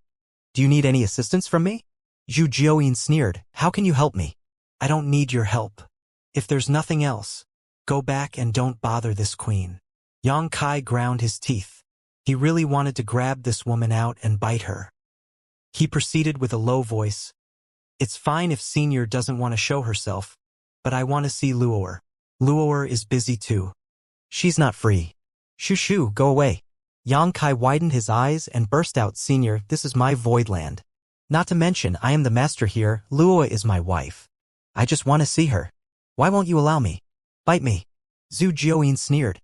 Do you need any assistance from me? Zhu Jiuyin sneered. How can you help me? I don't need your help. If there's nothing else, go back and don't bother this queen. Yang Kai ground his teeth. He really wanted to grab this woman out and bite her. He proceeded with a low voice. It's fine if Senior doesn't want to show herself, but I want to see Luoer. Luoer is busy too. She's not free. Shoo, go away. Yang Kai widened his eyes and burst out, Senior, this is my void land. Not to mention, I am the master here, Luoer is my wife. I just want to see her. Why won't you allow me? Bite me. Zhu Jiuyin sneered.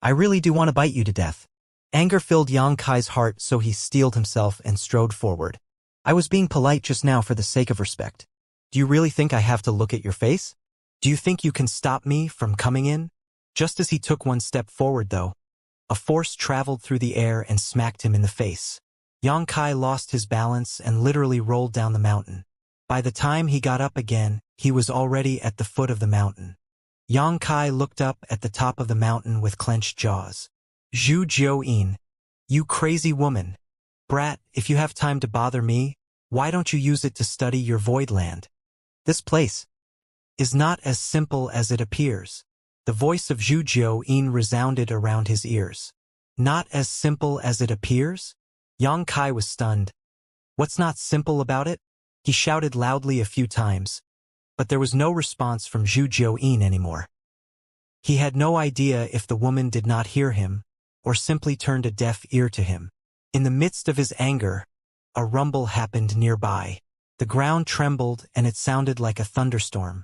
I really do want to bite you to death. Anger filled Yang Kai's heart, so he steeled himself and strode forward. I was being polite just now for the sake of respect. Do you really think I have to look at your face? Do you think you can stop me from coming in? Just as he took one step forward, though, a force traveled through the air and smacked him in the face. Yang Kai lost his balance and literally rolled down the mountain. By the time he got up again, he was already at the foot of the mountain. Yang Kai looked up at the top of the mountain with clenched jaws. Zhu Jiuyin, you crazy woman. Brat, if you have time to bother me, why don't you use it to study your void land? This place is not as simple as it appears. The voice of Zhu Jiuyin resounded around his ears. Not as simple as it appears? Yang Kai was stunned. What's not simple about it? He shouted loudly a few times, but there was no response from Zhu Jiuyin anymore. He had no idea if the woman did not hear him, or simply turned a deaf ear to him. In the midst of his anger, a rumble happened nearby. The ground trembled and it sounded like a thunderstorm.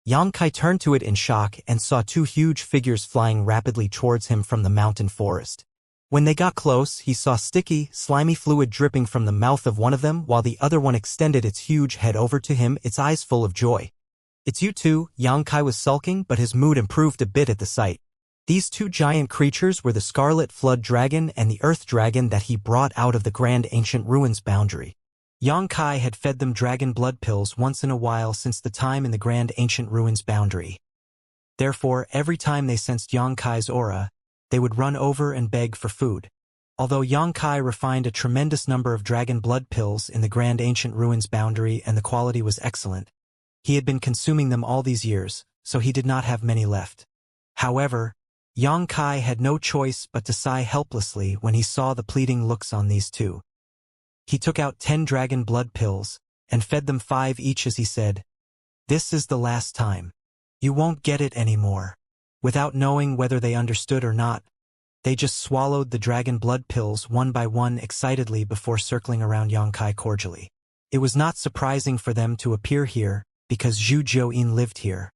Yang Kai turned to it in shock and saw two huge figures flying rapidly towards him from the mountain forest. When they got close, he saw sticky, slimy fluid dripping from the mouth of one of them while the other one extended its huge head over to him, its eyes full of joy. It's you two. Yang Kai was sulking, but his mood improved a bit at the sight. These two giant creatures were the Scarlet Flood Dragon and the Earth Dragon that he brought out of the Grand Ancient Ruins boundary. Yang Kai had fed them dragon blood pills once in a while since the time in the Grand Ancient Ruins boundary. Therefore, every time they sensed Yang Kai's aura, they would run over and beg for food. Although Yang Kai refined a tremendous number of dragon blood pills in the Grand Ancient Ruins boundary and the quality was excellent, he had been consuming them all these years, so he did not have many left. However, Yang Kai had no choice but to sigh helplessly when he saw the pleading looks on these two. He took out 10 dragon blood pills and fed them 5 each as he said, "This is the last time. You won't get it anymore." Without knowing whether they understood or not, they just swallowed the dragon blood pills one by one excitedly before circling around Yang Kai cordially. It was not surprising for them to appear here because Zhu Jiuyin lived here.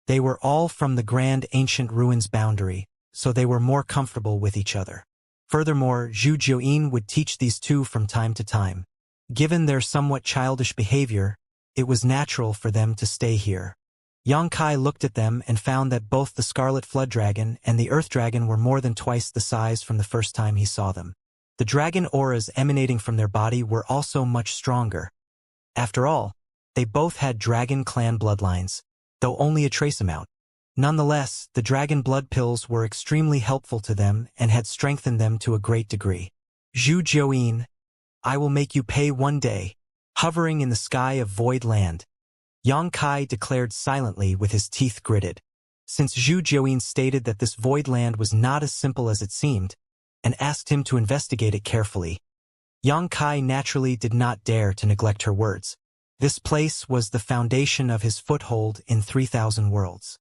They were all from the Grand Ancient Ruins boundary, so they were more comfortable with each other. Furthermore, Zhu Jiuyin would teach these two from time to time. Given their somewhat childish behavior, it was natural for them to stay here. Yang Kai looked at them and found that both the Scarlet Flood Dragon and the Earth Dragon were more than twice the size from the first time he saw them. The dragon auras emanating from their body were also much stronger. After all, they both had dragon clan bloodlines, though only a trace amount. Nonetheless, the dragon blood pills were extremely helpful to them and had strengthened them to a great degree. Zhu Jiuyin, I will make you pay one day. Hovering in the sky of void land, Yang Kai declared silently with his teeth gritted. Since Zhu Jiuyin stated that this void land was not as simple as it seemed, and asked him to investigate it carefully, Yang Kai naturally did not dare to neglect her words. This place was the foundation of his foothold in 3,000 worlds.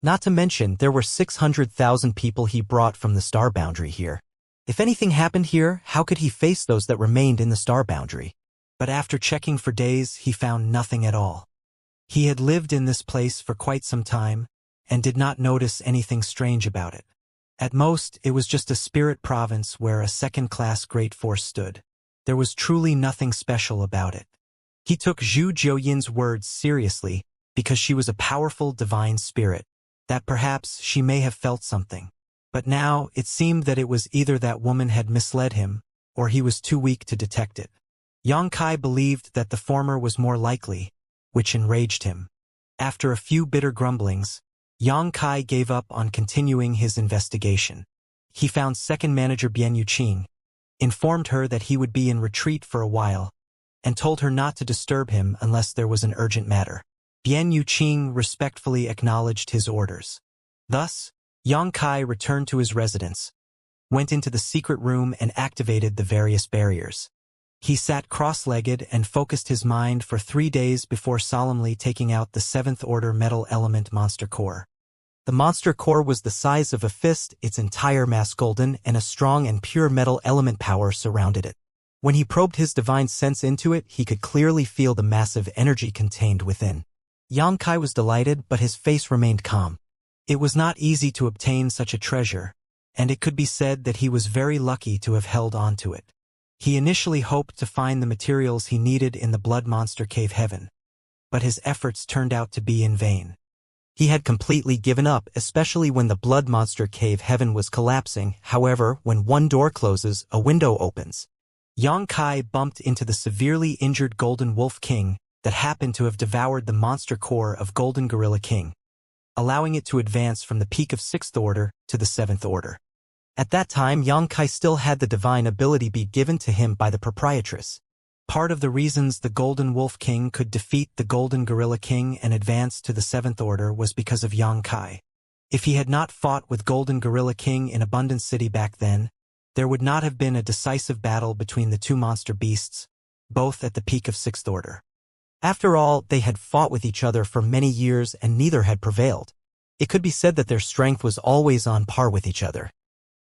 Not to mention, there were 600,000 people he brought from the star boundary here. If anything happened here, how could he face those that remained in the star boundary? But after checking for days, he found nothing at all. He had lived in this place for quite some time, and did not notice anything strange about it. At most, it was just a spirit province where a second-class great force stood. There was truly nothing special about it. He took Zhu Jiuyin's words seriously, because she was a powerful divine spirit, that perhaps she may have felt something. But now, it seemed that it was either that woman had misled him, or he was too weak to detect it. Yang Kai believed that the former was more likely, which enraged him. After a few bitter grumblings, Yang Kai gave up on continuing his investigation. He found second manager Bian Yuqing, informed her that he would be in retreat for a while, and told her not to disturb him unless there was an urgent matter. Bian Yuqing respectfully acknowledged his orders. Thus, Yang Kai returned to his residence, went into the secret room and activated the various barriers. He sat cross-legged and focused his mind for 3 days before solemnly taking out the 7th order metal element monster core. The monster core was the size of a fist, its entire mass golden, and a strong and pure metal element power surrounded it. When he probed his divine sense into it, he could clearly feel the massive energy contained within. Yang Kai was delighted, but his face remained calm. It was not easy to obtain such a treasure, and it could be said that he was very lucky to have held on to it. He initially hoped to find the materials he needed in the Blood Monster Cave Heaven, but his efforts turned out to be in vain. He had completely given up, especially when the Blood Monster Cave Heaven was collapsing. However, when one door closes, a window opens. Yang Kai bumped into the severely injured Golden Wolf King that happened to have devoured the monster core of Golden Gorilla King, allowing it to advance from the peak of 6th order to the 7th order. At that time, Yang Kai still had the divine ability be given to him by the proprietress. Part of the reasons the Golden Wolf King could defeat the Golden Gorilla King and advance to the 7th order was because of Yang Kai. If he had not fought with Golden Gorilla King in Abundance City back then, there would not have been a decisive battle between the two monster beasts, both at the peak of 6th order. After all, they had fought with each other for many years and neither had prevailed. It could be said that their strength was always on par with each other.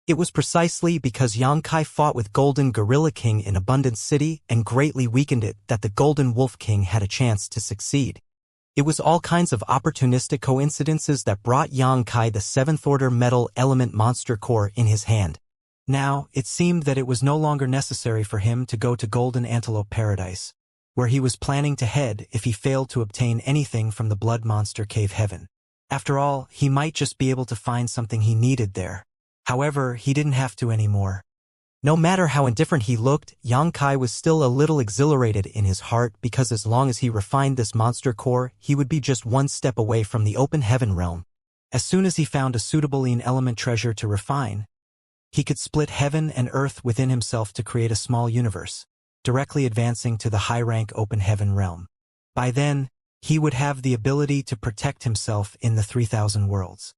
It was precisely because Yang Kai fought with Golden Gorilla King in Abundance City and greatly weakened it that the Golden Wolf King had a chance to succeed. It was all kinds of opportunistic coincidences that brought Yang Kai the 7th order metal element monster core in his hand. Now, it seemed that it was no longer necessary for him to go to Golden Antelope Paradise, where he was planning to head if he failed to obtain anything from the Blood Monster Cave Heaven. After all, he might just be able to find something he needed there. However, he didn't have to anymore. No matter how indifferent he looked, Yang Kai was still a little exhilarated in his heart because as long as he refined this monster core, he would be just one step away from the open heaven realm. As soon as he found a suitable element treasure to refine, he could split heaven and earth within himself to create a small universe, directly advancing to the high-rank open heaven realm. By then, he would have the ability to protect himself in the 3,000 worlds.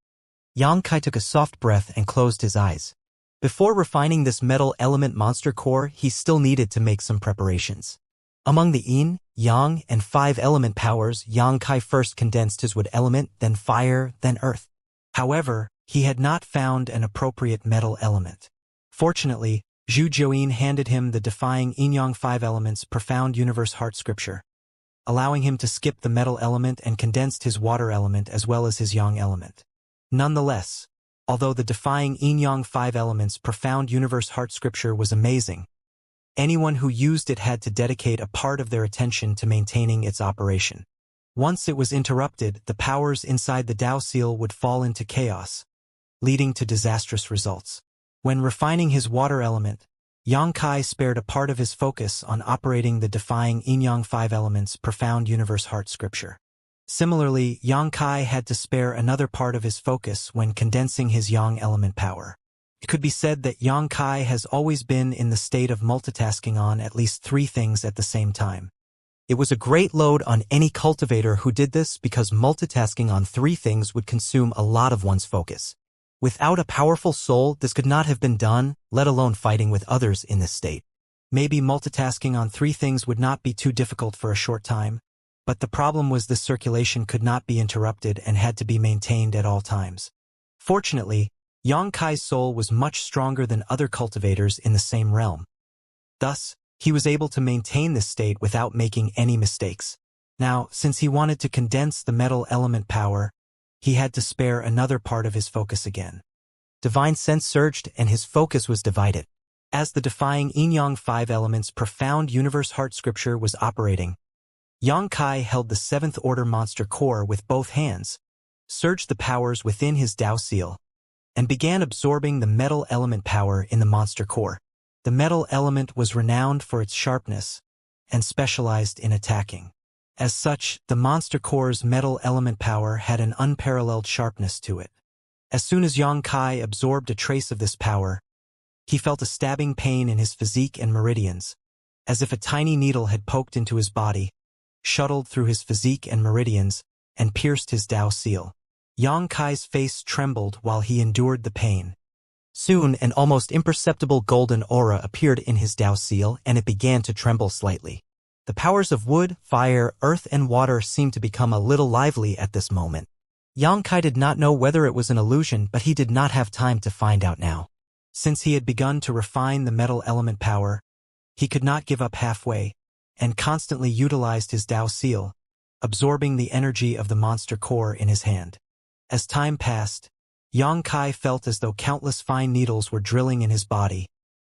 Yang Kai took a soft breath and closed his eyes. Before refining this metal element monster core, he still needed to make some preparations. Among the yin, yang, and 5 element powers, Yang Kai first condensed his wood element, then fire, then earth. However, he had not found an appropriate metal element. Fortunately, Zhu Jiuyin handed him the defying yin-yang 5 elements profound universe heart scripture, allowing him to skip the metal element and condensed his water element as well as his yang element. Nonetheless, although the defying yin-yang 5 elements profound universe heart scripture was amazing, anyone who used it had to dedicate a part of their attention to maintaining its operation. Once it was interrupted, the powers inside the Tao Seal would fall into chaos, leading to disastrous results. When refining his water element, Yang Kai spared a part of his focus on operating the defying yin-yang 5 elements profound universe heart scripture. Similarly, Yang Kai had to spare another part of his focus when condensing his yang element power. It could be said that Yang Kai has always been in the state of multitasking on at least 3 things at the same time. It was a great load on any cultivator who did this because multitasking on three things would consume a lot of one's focus. Without a powerful soul, this could not have been done, let alone fighting with others in this state. Maybe multitasking on three things would not be too difficult for a short time, but the problem was the circulation could not be interrupted and had to be maintained at all times. Fortunately, Xianxia's soul was much stronger than other cultivators in the same realm. Thus, he was able to maintain this state without making any mistakes. Now, since he wanted to condense the metal element power, he had to spare another part of his focus again. Divine sense surged and his focus was divided. As the defying yin-yang 5 elements profound universe heart scripture was operating, Xianxia held the 7th order monster core with both hands, surged the powers within his Dao seal, and began absorbing the metal element power in the monster core. The metal element was renowned for its sharpness and specialized in attacking. As such, the monster core's metal element power had an unparalleled sharpness to it. As soon as Xianxia absorbed a trace of this power, he felt a stabbing pain in his physique and meridians, as if a tiny needle had poked into his body, shuttled through his physique and meridians, and pierced his Dao seal. Xianxia's face trembled while he endured the pain. Soon, an almost imperceptible golden aura appeared in his Dao seal, and it began to tremble slightly. The powers of wood, fire, earth, and water seemed to become a little lively at this moment. Xianxia did not know whether it was an illusion, but he did not have time to find out now. Since he had begun to refine the metal element power, he could not give up halfway, and constantly utilized his Dao seal, absorbing the energy of the monster core in his hand. As time passed, Xianxia felt as though countless fine needles were drilling in his body,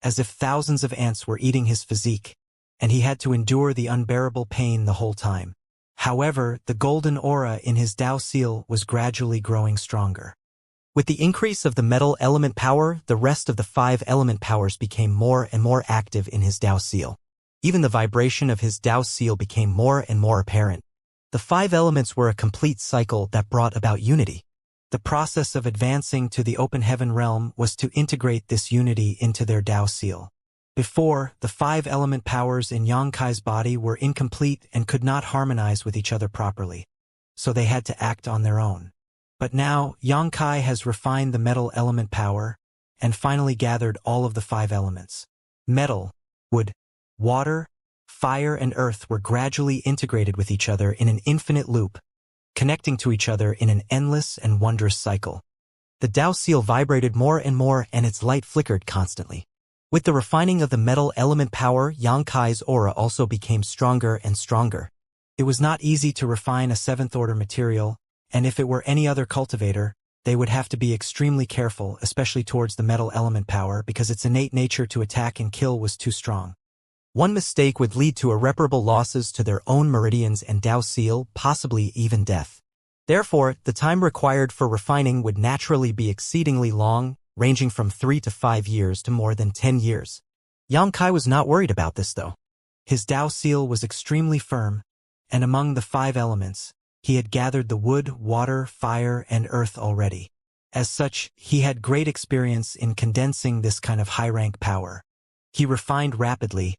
as if thousands of ants were eating his physique, and he had to endure the unbearable pain the whole time. However, the golden aura in his Dao seal was gradually growing stronger. With the increase of the metal element power, the rest of the 5 element powers became more and more active in his Dao seal. Even the vibration of his Dao seal became more and more apparent. The 5 elements were a complete cycle that brought about unity. The process of advancing to the open heaven realm was to integrate this unity into their Dao seal. Before, the 5 element powers in Xianxia's body were incomplete and could not harmonize with each other properly, so they had to act on their own. But now, Xianxia has refined the metal element power and finally gathered all of the 5 elements. Metal, wood, water, fire, and earth were gradually integrated with each other in an infinite loop, connecting to each other in an endless and wondrous cycle. The Dao seal vibrated more and more and its light flickered constantly. With the refining of the metal element power, Xianxia's aura also became stronger and stronger. It was not easy to refine a 7th order material, and if it were any other cultivator, they would have to be extremely careful, especially towards the metal element power, because its innate nature to attack and kill was too strong. One mistake would lead to irreparable losses to their own meridians and Dao seal, possibly even death. Therefore, the time required for refining would naturally be exceedingly long, ranging from 3 to 5 years to more than 10 years. Xianxia was not worried about this, though. His Dao seal was extremely firm, and among the 5 elements, he had gathered the wood, water, fire, and earth already. As such, he had great experience in condensing this kind of high-rank power. He refined rapidly,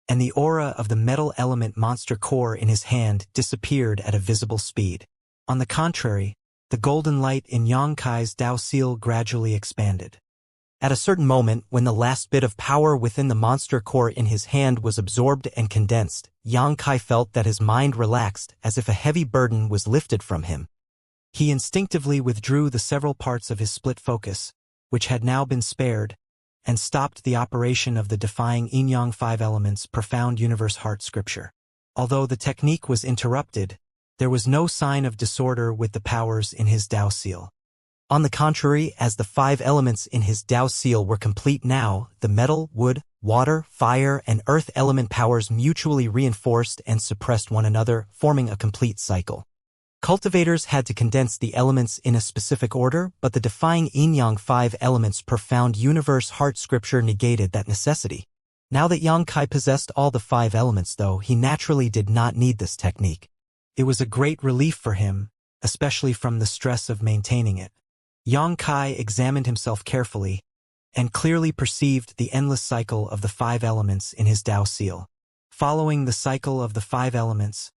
and the aura of the metal element monster core in his hand disappeared at a visible speed. On the contrary, the golden light in Xianxia's Dao seal gradually expanded. At a certain moment, when the last bit of power within the monster core in his hand was absorbed and condensed, Xianxia felt that his mind relaxed as if a heavy burden was lifted from him. He instinctively withdrew the several parts of his split focus, which had now been spared, and stopped the operation of the defying yin-yang 5 elements profound universe heart scripture. Although the technique was interrupted, there was no sign of disorder with the powers in his Dao seal. On the contrary, as the 5 elements in his Dao seal were complete now, the metal, wood, water, fire, and earth element powers mutually reinforced and suppressed one another, forming a complete cycle. Cultivators had to condense the elements in a specific order, but the defying yin-yang 5 elements profound universe heart scripture negated that necessity. Now that Xianxia possessed all the 5 elements, though, he naturally did not need this technique. It was a great relief for him, especially from the stress of maintaining it. Xianxia examined himself carefully, and clearly perceived the endless cycle of the 5 elements in his Dao seal. Following the cycle of the 5 elements,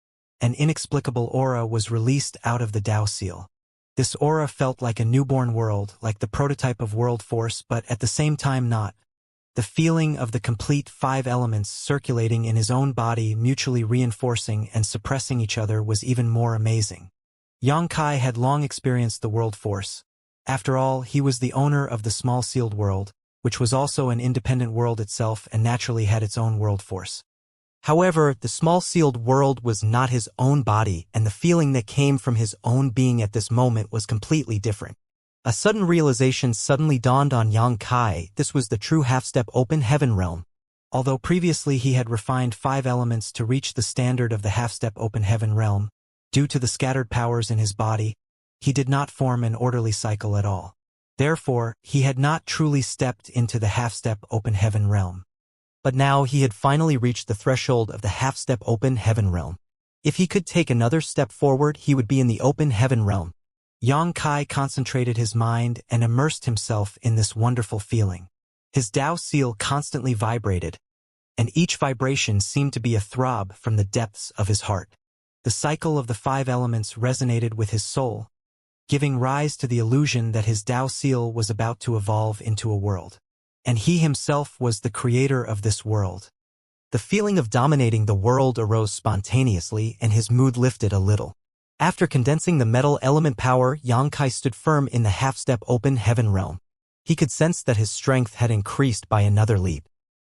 an inexplicable aura was released out of the Tao seal. This aura felt like a newborn world, like the prototype of world force, but at the same time not. The feeling of the complete 5 elements circulating in his own body, mutually reinforcing and suppressing each other, was even more amazing. Xianxia had long experienced the world force. After all, he was the owner of the small sealed world, which was also an independent world itself and naturally had its own world force. However, the small sealed world was not his own body, and the feeling that came from his own being at this moment was completely different. A sudden realization suddenly dawned on Xianxia. This was the true half-step open heaven realm. Although previously he had refined 5 elements to reach the standard of the half-step open heaven realm, due to the scattered powers in his body, he did not form an orderly cycle at all. Therefore, he had not truly stepped into the half-step open heaven realm. But now he had finally reached the threshold of the half-step open heaven realm. If he could take another step forward, he would be in the open heaven realm. Xianxia concentrated his mind and immersed himself in this wonderful feeling. His Tao seal constantly vibrated, and each vibration seemed to be a throb from the depths of his heart. The cycle of the 5 elements resonated with his soul, giving rise to the illusion that his Tao seal was about to evolve into a world. And he himself was the creator of this world. The feeling of dominating the world arose spontaneously, and his mood lifted a little. After condensing the metal element power, Xianxia stood firm in the half-step open heaven realm. He could sense that his strength had increased by another leap.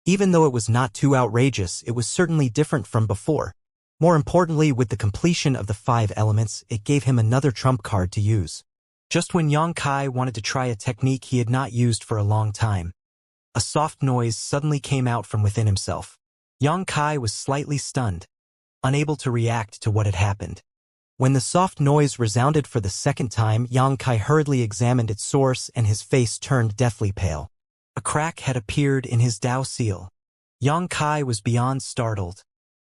Even though it was not too outrageous, it was certainly different from before. More importantly, with the completion of the 5 elements, it gave him another trump card to use. Just when Xianxia wanted to try a technique he had not used for a long time, a soft noise suddenly came out from within himself. Xianxia was slightly stunned, unable to react to what had happened. When the soft noise resounded for the second time, Xianxia hurriedly examined its source and his face turned deathly pale. A crack had appeared in his Tao seal. Xianxia was beyond startled,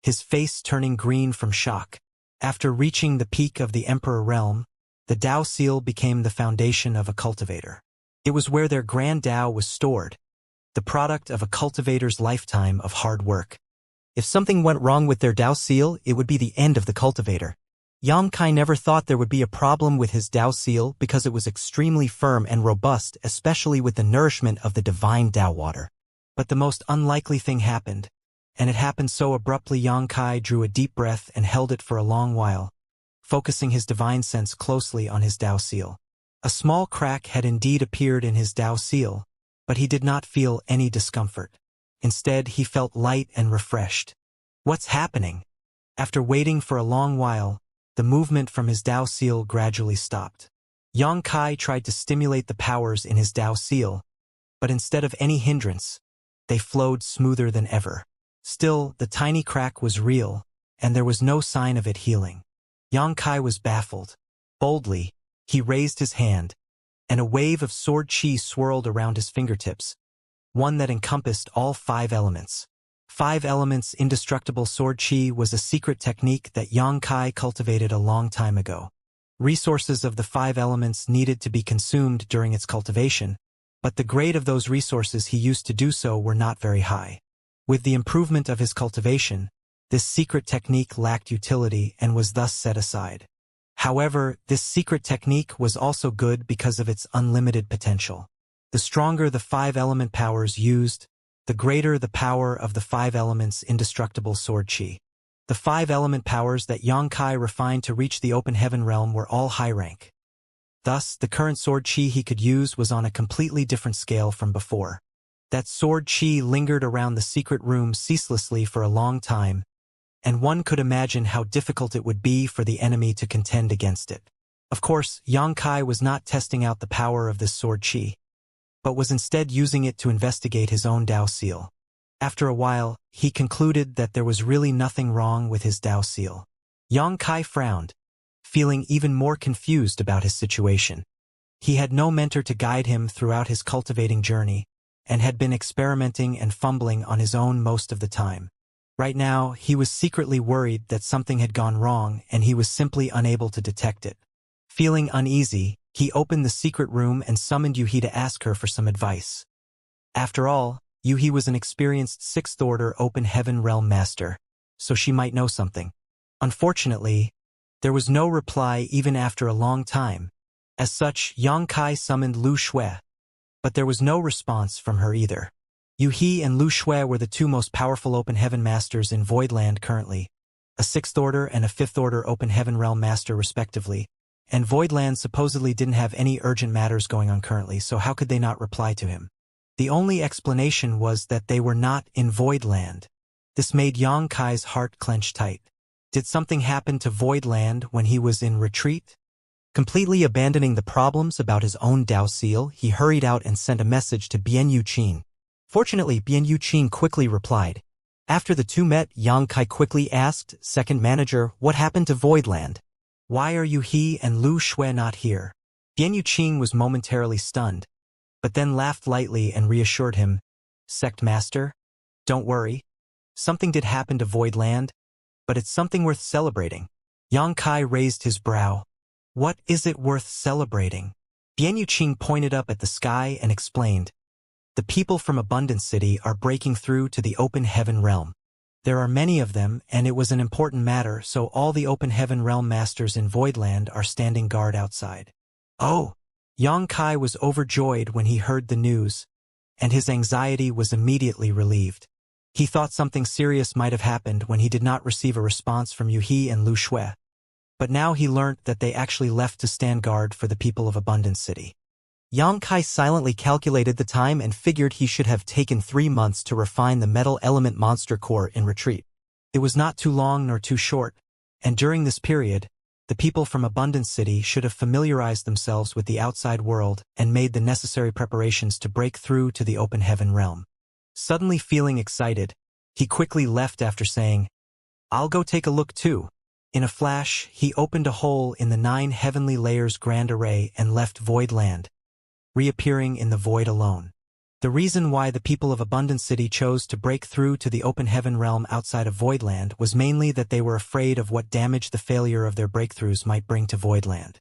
his face turning green from shock. After reaching the peak of the Emperor realm, the Tao seal became the foundation of a cultivator. It was where their grand Tao was stored, the product of a cultivator's lifetime of hard work. If something went wrong with their Tao seal, it would be the end of the cultivator. Xianxia never thought there would be a problem with his Tao seal because it was extremely firm and robust, especially with the nourishment of the divine Tao water. But the most unlikely thing happened, and it happened so abruptly. Xianxia drew a deep breath and held it for a long while, focusing his divine sense closely on his Tao seal. A small crack had indeed appeared in his Tao seal, but he did not feel any discomfort. Instead, he felt light and refreshed. What's happening? After waiting for a long while, the movement from his Tao seal gradually stopped. Xianxia tried to stimulate the powers in his Tao seal, but instead of any hindrance, they flowed smoother than ever. Still, the tiny crack was real, and there was no sign of it healing. Xianxia was baffled. Boldly, he raised his hand, and a wave of sword chi swirled around his fingertips, one that encompassed all 5 elements. 5 elements indestructible sword chi was a secret technique that Xianxia cultivated a long time ago. Resources of the 5 elements needed to be consumed during its cultivation, but the grade of those resources he used to do so were not very high. With the improvement of his cultivation, this secret technique lacked utility and was thus set aside. However, this secret technique was also good because of its unlimited potential. The stronger the 5 element powers used, the greater the power of the 5 elements indestructible sword chi. The 5 element powers that Xianxia refined to reach the open heaven realm were all high rank. Thus, the current sword chi he could use was on a completely different scale from before. That sword chi lingered around the secret room ceaselessly for a long time, and one could imagine how difficult it would be for the enemy to contend against it. Of course, Xianxia was not testing out the power of this sword chi, but was instead using it to investigate his own Tao seal. After a while, he concluded that there was really nothing wrong with his Tao seal. Xianxia frowned, feeling even more confused about his situation. He had no mentor to guide him throughout his cultivating journey, and had been experimenting and fumbling on his own most of the time. Right now, he was secretly worried that something had gone wrong and he was simply unable to detect it. Feeling uneasy, he opened the secret room and summoned Yuhi to ask her for some advice. After all, Yuhi was an experienced sixth-order open heaven realm master, so she might know something. Unfortunately, there was no reply even after a long time. As such, Yang Kai summoned Lu Shui, but there was no response from her either. Yuhi and Lu Shui were the two most powerful open heaven masters in Voidland currently, a sixth-order and a fifth-order open heaven realm master respectively, and Voidland supposedly didn't have any urgent matters going on currently, so how could they not reply to him? The only explanation was that they were not in Voidland. This made Yang Kai's heart clench tight. Did something happen to Voidland when he was in retreat? Completely abandoning the problems about his own Dao Seal, he hurried out and sent a message to Bian Yuqin. Fortunately, Bian Yuqin quickly replied. After the two met, Yang Kai quickly asked, "Second manager, what happened to Voidland? Why are Yuhi and Lu Shui not here?" Bian Yuqin was momentarily stunned, but then laughed lightly and reassured him. "Sect Master, don't worry. Something did happen to Voidland, but it's something worth celebrating." Yang Kai raised his brow. "What is it worth celebrating?" Bian Yuqin pointed up at the sky and explained. "The people from Abundance City are breaking through to the open heaven realm. There are many of them, and it was an important matter, so all the open heaven realm masters in Voidland are standing guard outside." "Oh!" Yang Kai was overjoyed when he heard the news, and his anxiety was immediately relieved. He thought something serious might have happened when he did not receive a response from Yuhi and Lu Shui. But now he learnt that they actually left to stand guard for the people of Abundance City. Yang Kai silently calculated the time and figured he should have taken 3 months to refine the metal element monster core in retreat. It was not too long nor too short, and during this period, the people from Abundance City should have familiarized themselves with the outside world and made the necessary preparations to break through to the open heaven realm. Suddenly feeling excited, he quickly left after saying, "I'll go take a look too." In a flash, he opened a hole in the 9 heavenly layers grand array and left Voidland, reappearing in the void alone. The reason why the people of Abundance City chose to break through to the open heaven realm outside of Voidland was mainly that they were afraid of what damage the failure of their breakthroughs might bring to Voidland.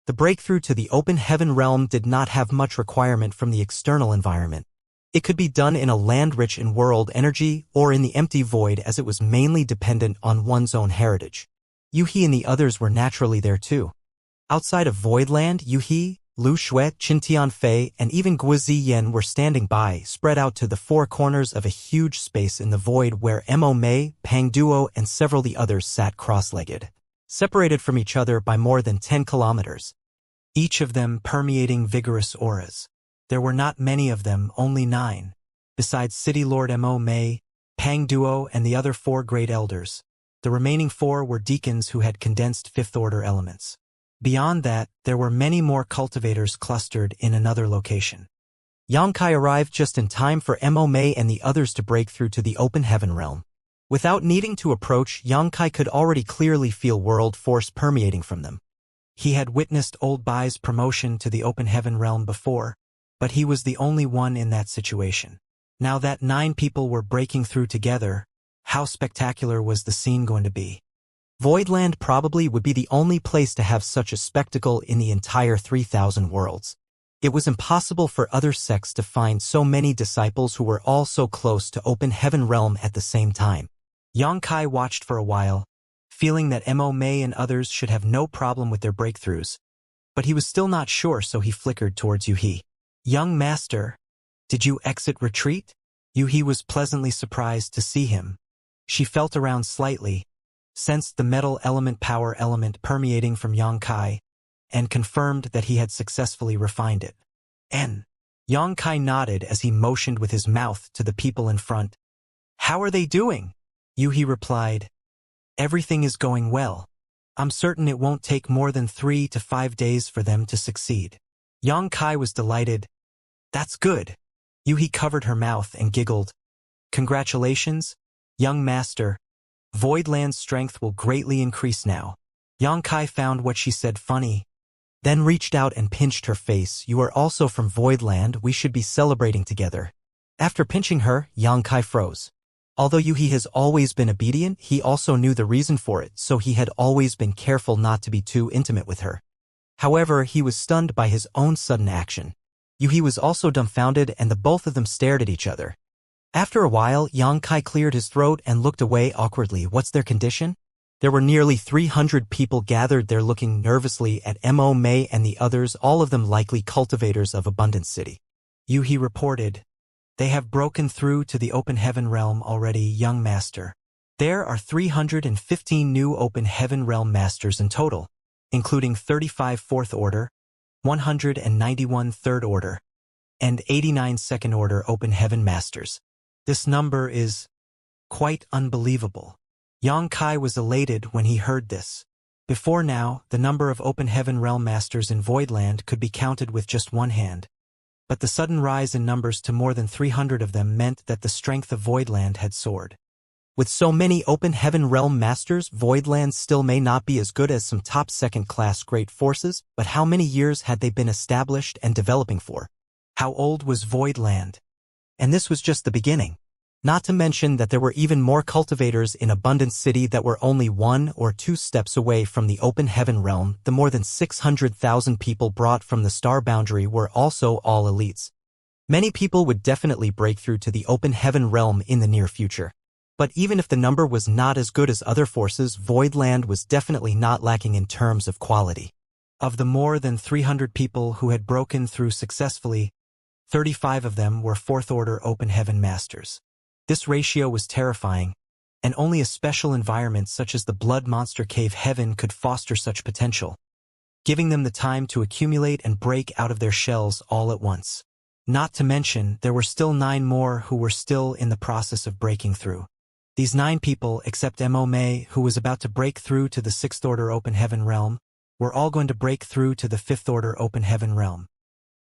The breakthrough to the open heaven realm did not have much requirement from the external environment. It could be done in a land rich in world energy or in the empty void, as it was mainly dependent on one's own heritage. Yuhi and the others were naturally there too. Outside of Voidland, Yuhi, Lu Shui, Qin Tianfei, and even Guo Ziyan were standing by, spread out to the 4 corners of a huge space in the void where Mo Mei, Pang Duo, and several of the others sat cross-legged, separated from each other by more than 10 kilometers, each of them permeating vigorous auras. There were not many of them, only 9, besides City Lord Mo Mei, Pang Duo, and the other 4 great elders. The remaining 4 were deacons who had condensed fifth-order elements. Beyond that, there were many more cultivators clustered in another location. Yang Kai arrived just in time for Mo Mei and the others to break through to the open heaven realm. Without needing to approach, Yang Kai could already clearly feel world force permeating from them. He had witnessed Old Bai's promotion to the open heaven realm before, but he was the only one in that situation. Now that 9 people were breaking through together, how spectacular was the scene going to be? Voidland probably would be the only place to have such a spectacle in the entire 3,000 worlds. It was impossible for other sects to find so many disciples who were all so close to open heaven realm at the same time. Yang Kai watched for a while, feeling that Mo Mei and others should have no problem with their breakthroughs, but he was still not sure, so he flickered towards Yuhi. "Young master, did you exit retreat?" Yuhi was pleasantly surprised to see him. She felt around slightly, sensed the metal element power element permeating from Yang Kai, and confirmed that he had successfully refined it. Yang Kai nodded as he motioned with his mouth to the people in front. "How are they doing?" Yuhi replied, "Everything is going well. I'm certain it won't take more than 3 to 5 days for them to succeed." Yang Kai was delighted. "That's good." Yuhi covered her mouth and giggled. "Congratulations, young master. Voidland's strength will greatly increase now." Yang Kai found what she said funny, then reached out and pinched her face. "You are also from Voidland, we should be celebrating together." After pinching her, Yang Kai froze. Although Yuhi has always been obedient, he also knew the reason for it, so he had always been careful not to be too intimate with her. However, he was stunned by his own sudden action. Yuhi was also dumbfounded, and the both of them stared at each other. After a while, Xianxia cleared his throat and looked away awkwardly. What's their condition? There were nearly 300 people gathered there looking nervously at Mo Mei and the others, all of them likely cultivators of Abundant City. Yuhi reported, "They have broken through to the open heaven realm already, young master. There are 315 new open heaven realm masters in total, including 35 fourth order, 191 third order, and 89 second order open heaven masters. This number is quite unbelievable." Xianxia was elated when he heard this. Before now, the number of open heaven realm masters in Voidland could be counted with just one hand. But the sudden rise in numbers to more than 300 of them meant that the strength of Voidland had soared. With so many open heaven realm masters, Voidland still may not be as good as some top second-class great forces, but how many years had they been established and developing for? How old was Voidland? And this was just the beginning. Not to mention that there were even more cultivators in Abundant City that were only 1 or 2 steps away from the open heaven realm. The more than 600,000 people brought from the star boundary were also all elites. Many people would definitely break through to the open heaven realm in the near future. But even if the number was not as good as other forces, Voidland was definitely not lacking in terms of quality. Of the more than 300 people who had broken through successfully, 35 of them were fourth order open heaven masters. This ratio was terrifying, and only a special environment such as the Blood Monster Cave Heaven could foster such potential, giving them the time to accumulate and break out of their shells all at once. Not to mention, there were still 9 more who were still in the process of breaking through. These 9 people, except Mo Mei, who was about to break through to the 6th Order Open Heaven Realm, were all going to break through to the 5th Order Open Heaven Realm.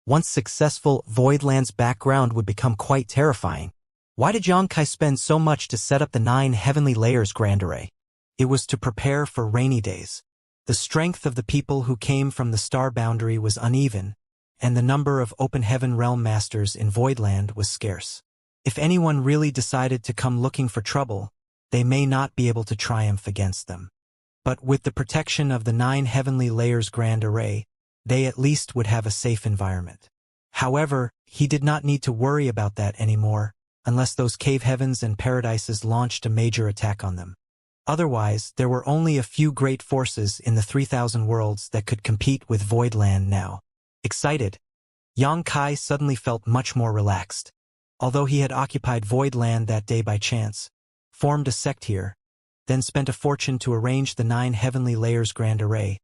Once successful, Voidland's background would become quite terrifying. Why did Xianxia spend so much to set up the 9 Heavenly Layers Grand Array? It was to prepare for rainy days. The strength of the people who came from the star boundary was uneven, and the number of Open Heaven Realm Masters in Voidland was scarce. If anyone really decided to come looking for trouble, they may not be able to triumph against them. But with the protection of the 9 Heavenly Layers Grand Array, they at least would have a safe environment. However, he did not need to worry about that anymore, unless those cave heavens and paradises launched a major attack on them. Otherwise, there were only a few great forces in the 3,000 worlds that could compete with Voidland now. Excited, Xianxia suddenly felt much more relaxed. Although he had occupied Voidland that day by chance, formed a sect here, then spent a fortune to arrange the 9 Heavenly Layers Grand Array,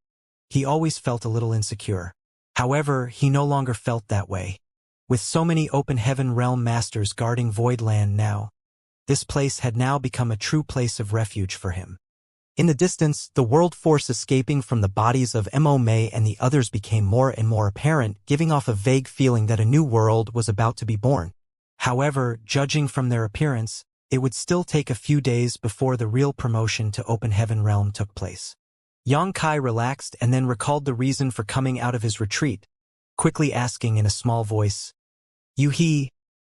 he always felt a little insecure. However, he no longer felt that way. With so many open heaven realm masters guarding Voidland now, this place had now become a true place of refuge for him. In the distance, the world force escaping from the bodies of Mo Mei and the others became more and more apparent, giving off a vague feeling that a new world was about to be born. However, judging from their appearance, it would still take a few days before the real promotion to Open Heaven Realm took place. Xianxia relaxed and then recalled the reason for coming out of his retreat, quickly asking in a small voice, "Yuhi,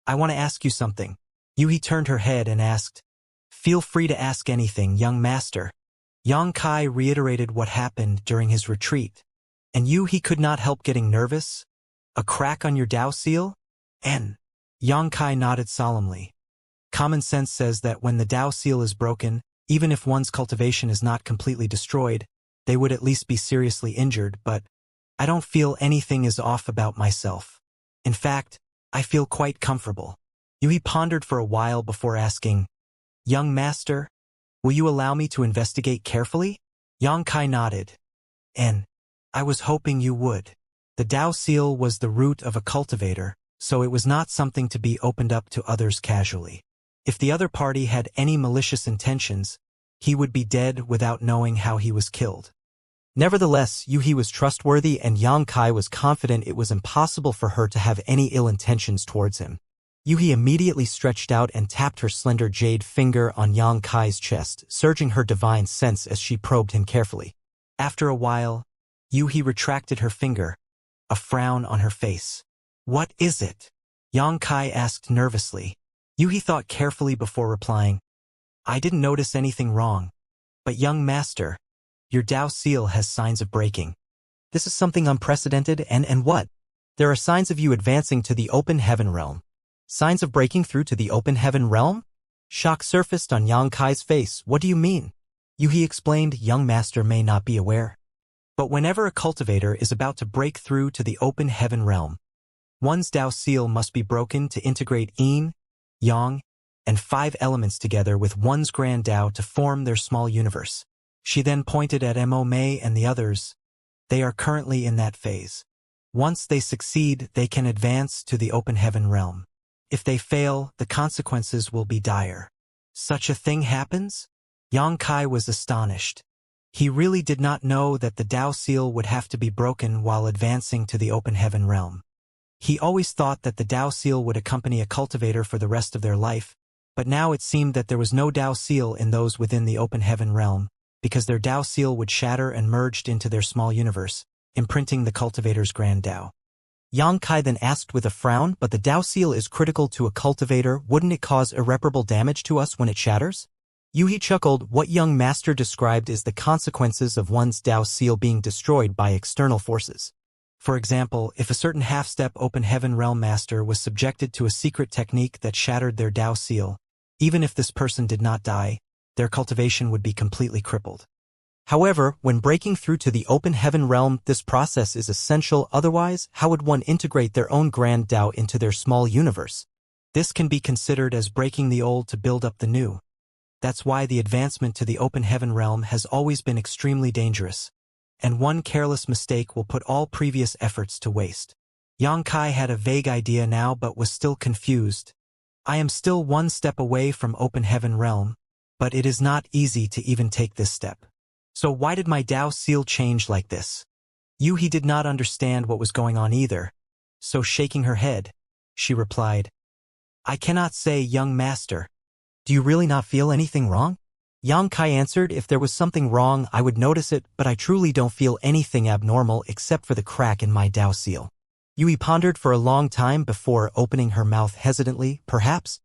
I want to ask you something." Yuhi turned her head and asked, "Feel free to ask anything, young master." Xianxia reiterated what happened during his retreat. "And Yuhi could not help getting nervous? A crack on your Dao seal?" "N." Xianxia nodded solemnly. "Common sense says that when the Dao seal is broken, even if one's cultivation is not completely destroyed, they would at least be seriously injured, but I don't feel anything is off about myself. In fact, I feel quite comfortable." Yuhi pondered for a while before asking, "Young master, will you allow me to investigate carefully?" Xianxia nodded. "And I was hoping you would." The Dao seal was the root of a cultivator, so it was not something to be opened up to others casually. If the other party had any malicious intentions, he would be dead without knowing how he was killed. Nevertheless, Yuhi was trustworthy and Xianxia was confident it was impossible for her to have any ill intentions towards him. Yuhi immediately stretched out and tapped her slender jade finger on Xianxia's chest, surging her divine sense as she probed him carefully. After a while, Yuhi retracted her finger, a frown on her face. "What is it?" Xianxia asked nervously. Yuhi thought carefully before replying, "I didn't notice anything wrong. But young master, your Dao seal has signs of breaking. This is something unprecedented and what? There are signs of you advancing to the open heaven realm. Signs of breaking through to the open heaven realm? Shock surfaced on Yang Kai's face. What do you mean? Yuhi explained. Young master may not be aware, but whenever a cultivator is about to break through to the open heaven realm, one's Tao seal must be broken to integrate yin, yang, and 5 elements together with one's grand Tao to form their small universe. She then pointed at Mo Mei and the others. They are currently in that phase. Once they succeed, they can advance to the open heaven realm. If they fail, the consequences will be dire. Such a thing happens? Yang Kai was astonished. He really did not know that the Tao seal would have to be broken while advancing to the open heaven realm. He always thought that the Tao seal would accompany a cultivator for the rest of their life, but now it seemed that there was no Tao seal in those within the open heaven realm, because their Tao seal would shatter and merged into their small universe, imprinting the cultivator's grand Tao. Yang Kai then asked with a frown, but the Tao seal is critical to a cultivator, wouldn't it cause irreparable damage to us when it shatters? Yuhi chuckled. What young master described is the consequences of one's Tao seal being destroyed by external forces. For example, if a certain half-step open heaven realm master was subjected to a secret technique that shattered their Tao seal, even if this person did not die, their cultivation would be completely crippled. However, when breaking through to the open heaven realm, this process is essential. Otherwise, how would one integrate their own grand Tao into their small universe? This can be considered as breaking the old to build up the new. That's why the advancement to the open heaven realm has always been extremely dangerous, and one careless mistake will put all previous efforts to waste. Yang Kai had a vague idea now but was still confused. I am still one step away from open heaven realm, but it is not easy to even take this step. So why did my Tao seal change like this? Yuhi did not understand what was going on either, so shaking her head, she replied, I cannot say, young master. Do you really not feel anything wrong? Yang Kai answered, if there was something wrong, I would notice it, but I truly don't feel anything abnormal except for the crack in my Tao seal. Yuhi pondered for a long time before opening her mouth hesitantly. Perhaps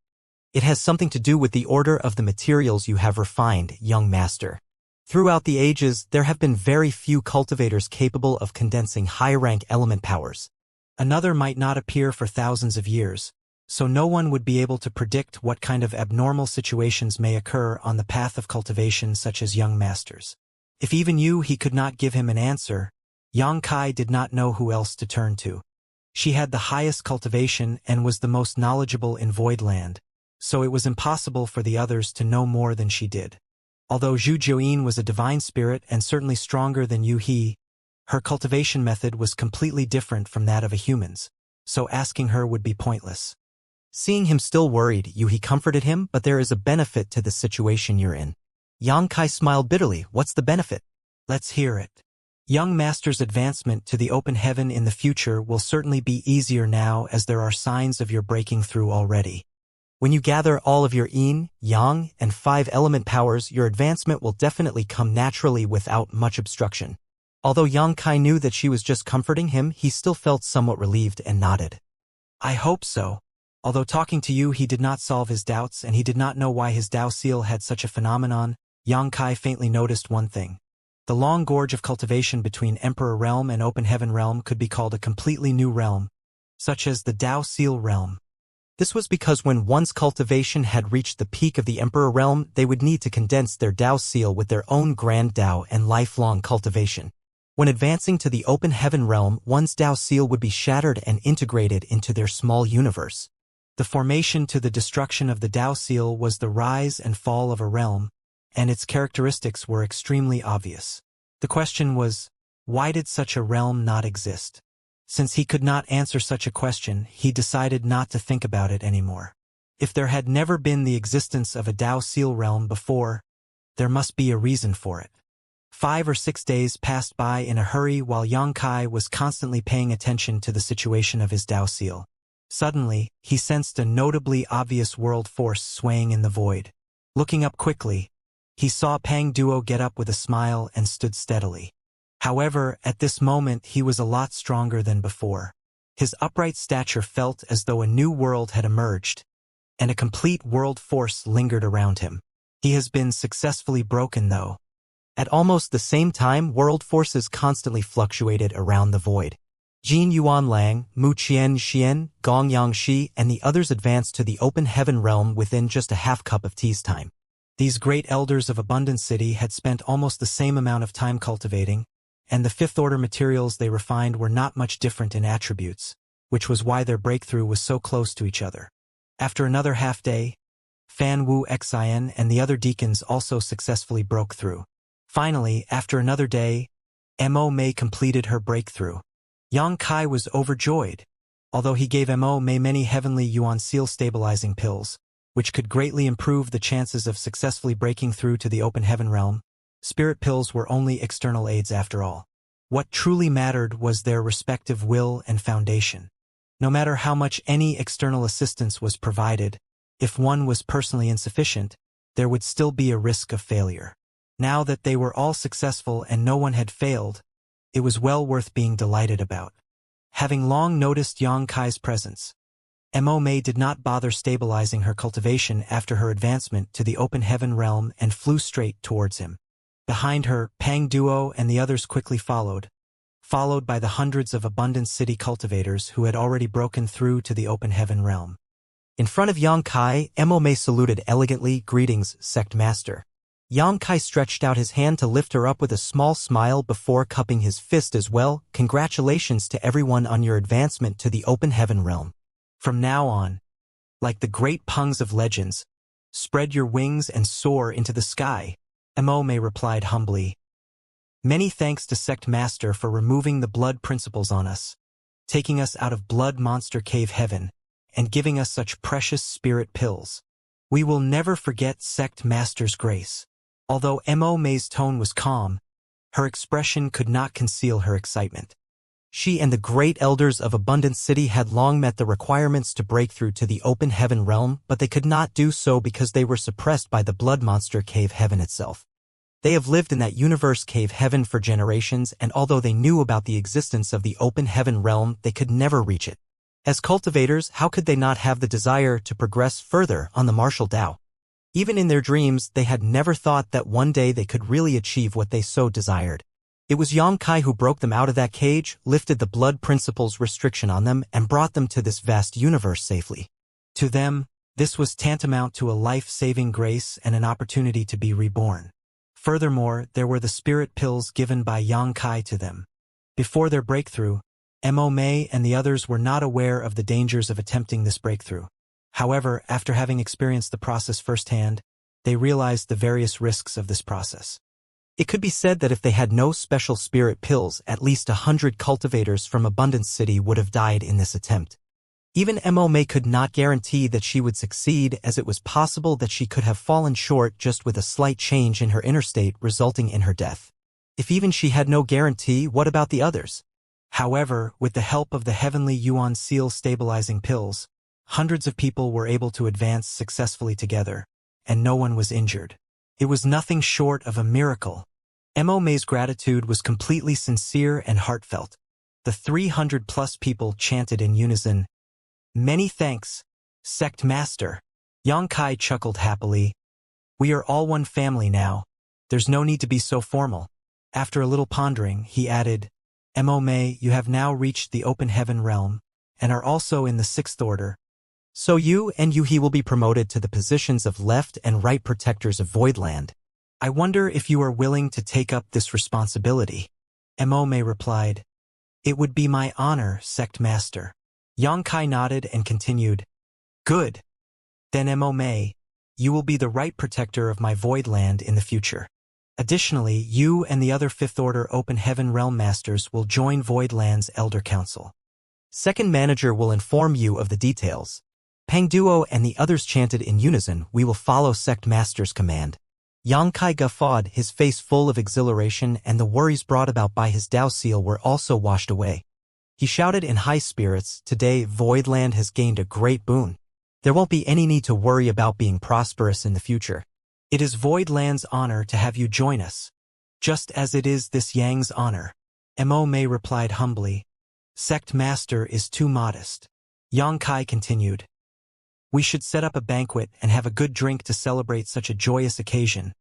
it has something to do with the order of the materials you have refined, young master. Throughout the ages, there have been very few cultivators capable of condensing high-rank element powers. Another might not appear for thousands of years, so no one would be able to predict what kind of abnormal situations may occur on the path of cultivation such as young masters. If even he could not give him an answer, Yang Kai did not know who else to turn to. She had the highest cultivation and was the most knowledgeable in Voidland, so it was impossible for the others to know more than she did. Although Zhu Jiuyin was a divine spirit and certainly stronger than Yuhi, her cultivation method was completely different from that of a human's, so asking her would be pointless. Seeing him still worried, Yuhi comforted him, but there is a benefit to the situation you're in. Yang Kai smiled bitterly. What's the benefit? Let's hear it. Young master's advancement to the open heaven in the future will certainly be easier now as there are signs of your breaking through already. When you gather all of your yin, yang, and 5 element powers, your advancement will definitely come naturally without much obstruction. Although Yang Kai knew that she was just comforting him, he still felt somewhat relieved and nodded. I hope so. Although talking to you, he did not solve his doubts, and he did not know why his Tao seal had such a phenomenon. Yang Kai faintly noticed one thing. The long gorge of cultivation between Emperor Realm and Open Heaven Realm could be called a completely new realm, such as the Tao seal realm. This was because when one's cultivation had reached the peak of the Emperor Realm, they would need to condense their Tao seal with their own grand Tao and lifelong cultivation. When advancing to the Open Heaven Realm, one's Tao seal would be shattered and integrated into their small universe. The formation to the destruction of the Tao seal was the rise and fall of a realm, and its characteristics were extremely obvious. The question was, why did such a realm not exist? Since he could not answer such a question, he decided not to think about it anymore. If there had never been the existence of a Tao seal realm before, there must be a reason for it. 5 or 6 days passed by in a hurry while Yang Kai was constantly paying attention to the situation of his Tao seal. Suddenly, he sensed a notably obvious world force swaying in the void. Looking up quickly, he saw Pang Duo get up with a smile and stood steadily. However, at this moment he was a lot stronger than before. His upright stature felt as though a new world had emerged, and a complete world force lingered around him. He has been successfully broken though. At almost the same time, world forces constantly fluctuated around the void. Jin Yuan Lang, Mu Qian Xian, Gong Yang Shi, and the others advanced to the open heaven realm within just a half cup of tea's time. These great elders of Abundant City had spent almost the same amount of time cultivating, and the fifth-order materials they refined were not much different in attributes, which was why their breakthrough was so close to each other. After another half-day, Fan Wu Xin and the other deacons also successfully broke through. Finally, after another day, Mo Mei completed her breakthrough. Yang Kai was overjoyed, although he gave Mo Mei many heavenly yuan seal stabilizing pills, which could greatly improve the chances of successfully breaking through to the open heaven realm. Spirit pills were only external aids after all. What truly mattered was their respective will and foundation. No matter how much any external assistance was provided, if one was personally insufficient, there would still be a risk of failure. Now that they were all successful and no one had failed, it was well worth being delighted about. Having long noticed Yang Kai's presence, Mo Mei did not bother stabilizing her cultivation after her advancement to the open heaven realm and flew straight towards him. Behind her, Pang Duo and the others quickly followed by the hundreds of Abundant City cultivators who had already broken through to the open heaven realm. In front of Yang Kai, Mo Mei saluted elegantly, "Greetings, Sect Master." Yang Kai stretched out his hand to lift her up with a small smile before cupping his fist as well. "Congratulations to everyone on your advancement to the open heaven realm. From now on, like the great pungs of legends, spread your wings and soar into the sky." Mo Mei replied humbly. "Many thanks to Sect Master for removing the blood principles on us, taking us out of blood monster cave heaven, and giving us such precious spirit pills. We will never forget Sect Master's grace." Although Mo Mei's tone was calm, her expression could not conceal her excitement. She and the great elders of Abundant City had long met the requirements to break through to the open heaven realm, but they could not do so because they were suppressed by the blood monster cave heaven itself. They have lived in that universe cave heaven for generations, and although they knew about the existence of the open heaven realm, they could never reach it. As cultivators, how could they not have the desire to progress further on the martial Tao? Even in their dreams, they had never thought that one day they could really achieve what they so desired. It was Yang Kai who broke them out of that cage, lifted the blood principles restriction on them, and brought them to this vast universe safely. To them, this was tantamount to a life-saving grace and an opportunity to be reborn. Furthermore, there were the spirit pills given by Yang Kai to them. Before their breakthrough, Mo Mei and the others were not aware of the dangers of attempting this breakthrough. However, after having experienced the process firsthand, they realized the various risks of this process. It could be said that if they had no special spirit pills, at least 100 cultivators from Abundance City would have died in this attempt. Even Mo Mei could not guarantee that she would succeed, as it was possible that she could have fallen short just with a slight change in her inner state resulting in her death. If even she had no guarantee, what about the others? However, with the help of the heavenly yuan seal stabilizing pills, hundreds of people were able to advance successfully together, and no one was injured. It was nothing short of a miracle. Mo Mei's gratitude was completely sincere and heartfelt. The 300-plus people chanted in unison, "Many thanks, Sect Master." Yang Kai chuckled happily. "We are all one family now. There's no need to be so formal." After a little pondering, he added, "Mo Mei, you have now reached the open heaven realm, and are also in the sixth order. So you and Yuhi will be promoted to the positions of left and right protectors of Voidland. I wonder if you are willing to take up this responsibility." Mo Mei replied, "It would be my honor, Sect Master." Yang Kai nodded and continued, "Good. Then Mo Mei, you will be the right protector of my Voidland in the future. Additionally, you and the other Fifth Order Open Heaven Realm Masters will join Voidland's Elder Council. Second Manager will inform you of the details." Pang Duo and the others chanted in unison, "We will follow Sect Master's command." Yang Kai guffawed, his face full of exhilaration, and the worries brought about by his Dao seal were also washed away. He shouted in high spirits, "Today, Voidland has gained a great boon. There won't be any need to worry about being prosperous in the future. It is Voidland's honor to have you join us, just as it is this Yang's honor." Mo Mei replied humbly, "Sect Master is too modest." Yang Kai continued, "We should set up a banquet and have a good drink to celebrate such a joyous occasion.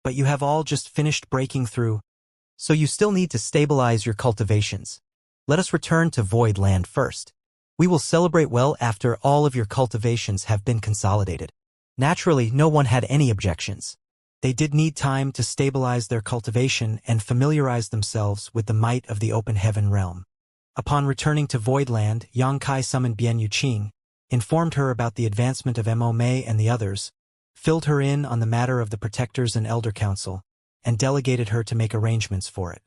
But you have all just finished breaking through, so you still need to stabilize your cultivations. Let us return to Void Land first. We will celebrate well after all of your cultivations have been consolidated. Naturally, no one had any objections. They did need time to stabilize their cultivation and familiarize themselves with the might of the open heaven realm. Upon returning to Voidland, Xianxia summoned Bian Yuqing, informed her about the advancement of Mo Mei and the others, filled her in on the matter of the Protectors and Elder Council, and delegated her to make arrangements for it.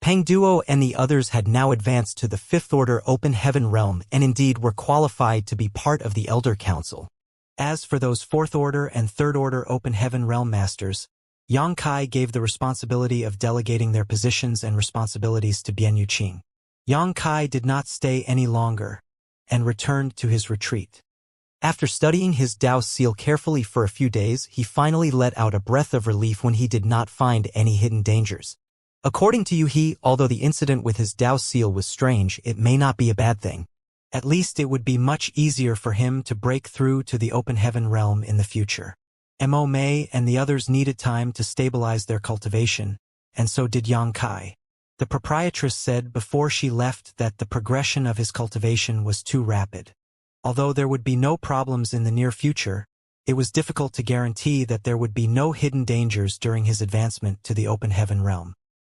Peng Duo and the others had now advanced to the Fifth Order Open Heaven Realm and indeed were qualified to be part of the Elder Council. As for those Fourth Order and Third Order Open Heaven Realm Masters, Xianxia gave the responsibility of delegating their positions and responsibilities to Bian Yuqing. Xianxia did not stay any longer and returned to his retreat. After studying his Dao seal carefully for a few days, he finally let out a breath of relief when he did not find any hidden dangers. According to Yuhi, although the incident with his Dao seal was strange, it may not be a bad thing. At least it would be much easier for him to break through to the open heaven realm in the future. Mo Mei and the others needed time to stabilize their cultivation, and so did Xianxia. The proprietress said before she left that the progression of his cultivation was too rapid. Although there would be no problems in the near future, it was difficult to guarantee that there would be no hidden dangers during his advancement to the open heaven realm.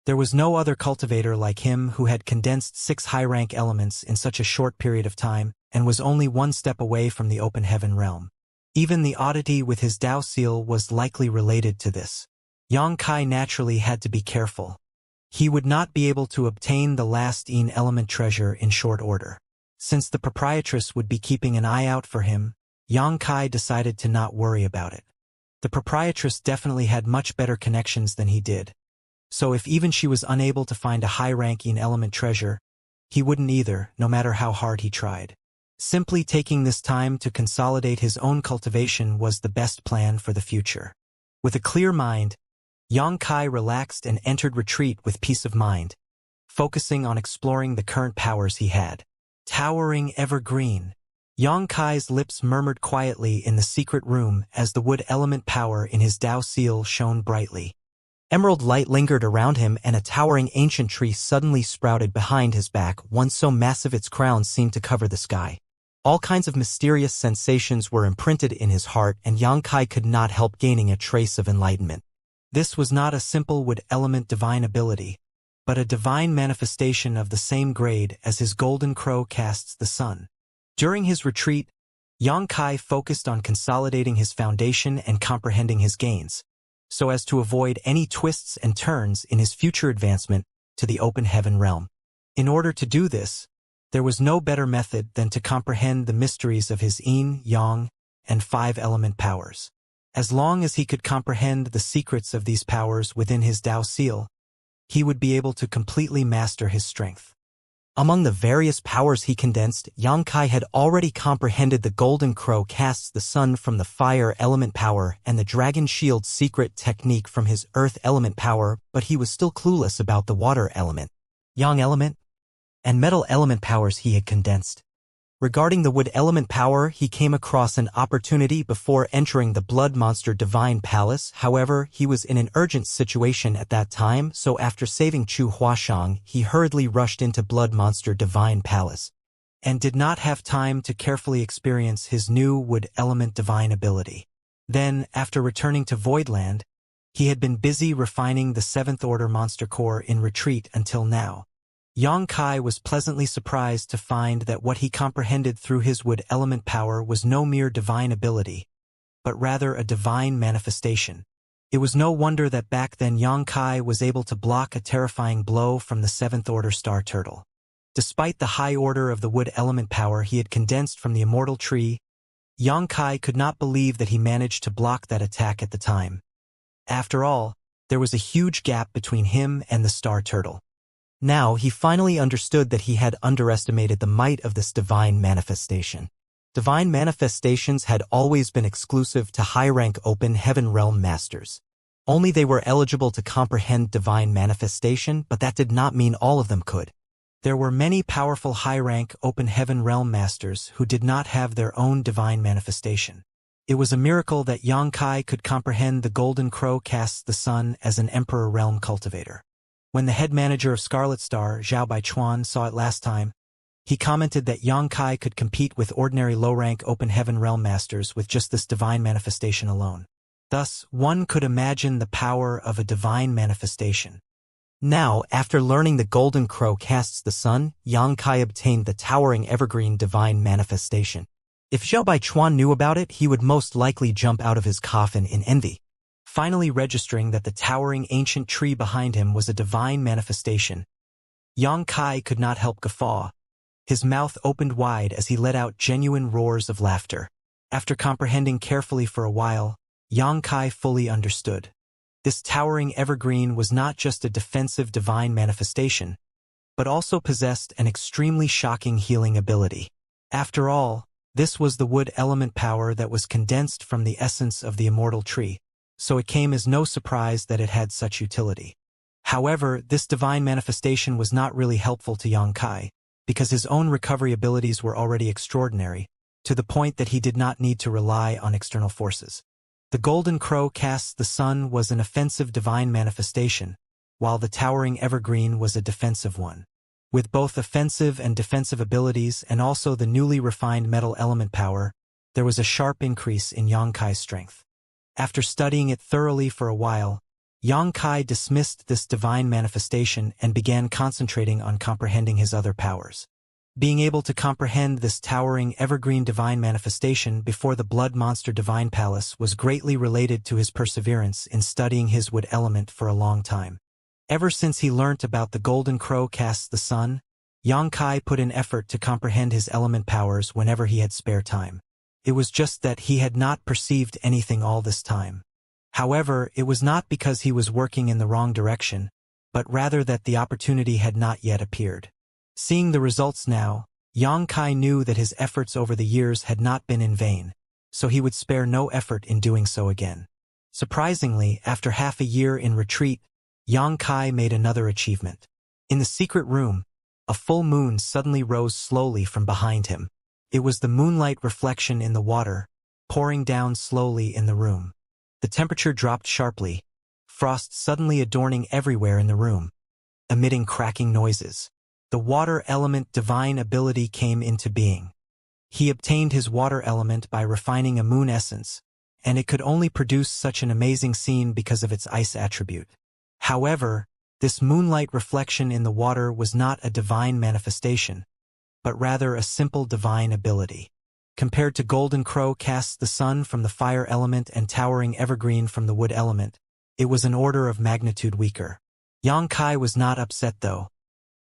There was no other cultivator like him who had condensed 6 high-rank elements in such a short period of time and was only one step away from the open heaven realm. Even the oddity with his Dao seal was likely related to this. Xianxia naturally had to be careful. He would not be able to obtain the last Yin element treasure in short order. Since the proprietress would be keeping an eye out for him, Xianxia decided to not worry about it. The proprietress definitely had much better connections than he did. So if even she was unable to find a high-ranking element treasure, he wouldn't either, no matter how hard he tried. Simply taking this time to consolidate his own cultivation was the best plan for the future. With a clear mind, Xianxia relaxed and entered retreat with peace of mind, focusing on exploring the current powers he had. Towering evergreen. Xianxia's lips murmured quietly in the secret room as the wood element power in his Dao seal shone brightly. Emerald light lingered around him and a towering ancient tree suddenly sprouted behind his back, one so massive its crown seemed to cover the sky. All kinds of mysterious sensations were imprinted in his heart and Xianxia could not help gaining a trace of enlightenment. This was not a simple wood element divine ability, but a divine manifestation of the same grade as his golden crow casts the sun. During his retreat, Xianxia focused on consolidating his foundation and comprehending his gains, so as to avoid any twists and turns in his future advancement to the open heaven realm. In order to do this, there was no better method than to comprehend the mysteries of his Yin, Yang, and 5 element powers. As long as he could comprehend the secrets of these powers within his Dao seal, he would be able to completely master his strength. Among the various powers he condensed, Xianxia had already comprehended the golden crow casts the sun from the fire element power and the dragon shield secret technique from his earth element power, but he was still clueless about the water element, yang element, and metal element powers he had condensed. Regarding the wood element power, he came across an opportunity before entering the Blood Monster Divine Palace. However, he was in an urgent situation at that time, so after saving Chu Huashang, he hurriedly rushed into Blood Monster Divine Palace, and did not have time to carefully experience his new wood element divine ability. Then, after returning to Voidland, he had been busy refining the 7th Order Monster Core in retreat until now. Xianxia was pleasantly surprised to find that what he comprehended through his wood element power was no mere divine ability, but rather a divine manifestation. It was no wonder that back then Xianxia was able to block a terrifying blow from the 7th Order Star Turtle. Despite the high order of the wood element power he had condensed from the Immortal tree, Xianxia could not believe that he managed to block that attack at the time. After all, there was a huge gap between him and the Star Turtle. Now he finally understood that he had underestimated the might of this divine manifestation. Divine manifestations had always been exclusive to high-rank open heaven realm masters. Only they were eligible to comprehend divine manifestation, but that did not mean all of them could. There were many powerful high-rank open heaven realm masters who did not have their own divine manifestation. It was a miracle that Xianxia could comprehend the golden crow casts the sun as an emperor realm cultivator. When the head manager of Scarlet Star, Zhao Baichuan, saw it last time, he commented that Yang Kai could compete with ordinary low-rank open heaven realm masters with just this divine manifestation alone. Thus, one could imagine the power of a divine manifestation. Now, after learning the Golden Crow casts the sun, Yang Kai obtained the towering evergreen divine manifestation. If Zhao Baichuan knew about it, he would most likely jump out of his coffin in envy. Finally registering that the towering ancient tree behind him was a divine manifestation, Yang Kai could not help guffaw. His mouth opened wide as he let out genuine roars of laughter. After comprehending carefully for a while, Yang Kai fully understood. This towering evergreen was not just a defensive divine manifestation, but also possessed an extremely shocking healing ability. After all, this was the wood element power that was condensed from the essence of the immortal tree, so it came as no surprise that it had such utility. However, this divine manifestation was not really helpful to Yang Kai, because his own recovery abilities were already extraordinary, to the point that he did not need to rely on external forces. The Golden Crow casts the sun was an offensive divine manifestation, while the towering evergreen was a defensive one. With both offensive and defensive abilities and also the newly refined metal element power, there was a sharp increase in Yang Kai's strength. After studying it thoroughly for a while, Yang Kai dismissed this divine manifestation and began concentrating on comprehending his other powers. Being able to comprehend this towering evergreen divine manifestation before the Blood Monster Divine Palace was greatly related to his perseverance in studying his wood element for a long time. Ever since he learnt about the Golden Crow casts the sun, Yang Kai put in effort to comprehend his element powers whenever he had spare time. It was just that he had not perceived anything all this time. However, it was not because he was working in the wrong direction, but rather that the opportunity had not yet appeared. Seeing the results now, Yang Kai knew that his efforts over the years had not been in vain, so he would spare no effort in doing so again. Surprisingly, after half a year in retreat, Yang Kai made another achievement. In the secret room, a full moon suddenly rose slowly from behind him. It was the moonlight reflection in the water, pouring down slowly in the room. The temperature dropped sharply, frost suddenly adorning everywhere in the room, emitting cracking noises. The water element divine ability came into being. He obtained his water element by refining a moon essence, and it could only produce such an amazing scene because of its ice attribute. However, this moonlight reflection in the water was not a divine manifestation, but rather a simple divine ability. Compared to Golden Crow casts the sun from the fire element and towering evergreen from the wood element, it was an order of magnitude weaker. Yang Kai was not upset though.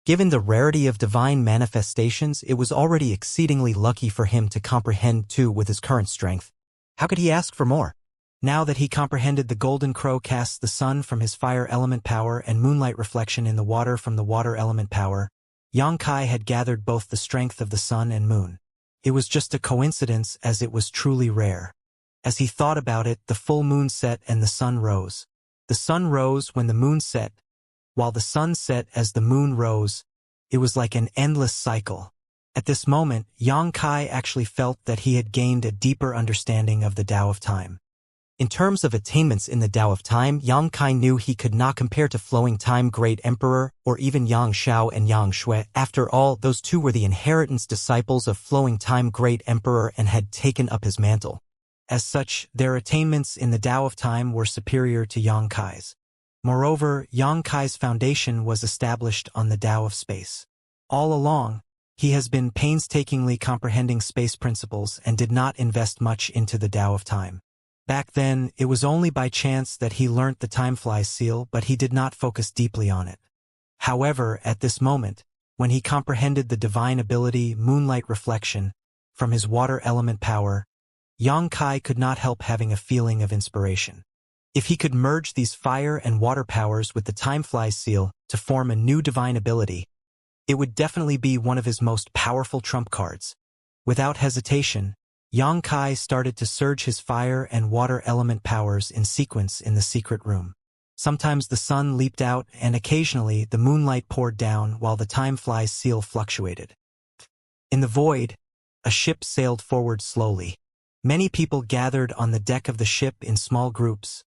Given the rarity of divine manifestations, it was already exceedingly lucky for him to comprehend two with his current strength. How could he ask for more? Now that he comprehended the Golden Crow casts the sun from his fire element power and moonlight reflection in the water from the water element power, Yang Kai had gathered both the strength of the sun and moon. It was just a coincidence as it was truly rare. As he thought about it, the full moon set and the sun rose. The sun rose when the moon set, while the sun set as the moon rose. It was like an endless cycle. At this moment, Yang Kai actually felt that he had gained a deeper understanding of the Tao of Time. In terms of attainments in the Tao of Time, Yang Kai knew he could not compare to Flowing Time Great Emperor or even Yang Xiao and Yang Shui. After all, those two were the inheritance disciples of Flowing Time Great Emperor and had taken up his mantle. As such, their attainments in the Tao of Time were superior to Yang Kai's. Moreover, Yang Kai's foundation was established on the Tao of Space. All along, he has been painstakingly comprehending space principles and did not invest much into the Tao of Time. Back then, it was only by chance that he learnt the Timefly seal, but he did not focus deeply on it. However, at this moment, when he comprehended the divine ability Moonlight Reflection from his water element power, Yang Kai could not help having a feeling of inspiration. If he could merge these fire and water powers with the Timefly seal to form a new divine ability, it would definitely be one of his most powerful trump cards. Without hesitation, Yang Kai started to surge his fire and water element powers in sequence in the secret room. Sometimes the sun leaped out and occasionally the moonlight poured down while the Timefly's seal fluctuated. In the void, a ship sailed forward slowly. Many people gathered on the deck of the ship in small groups,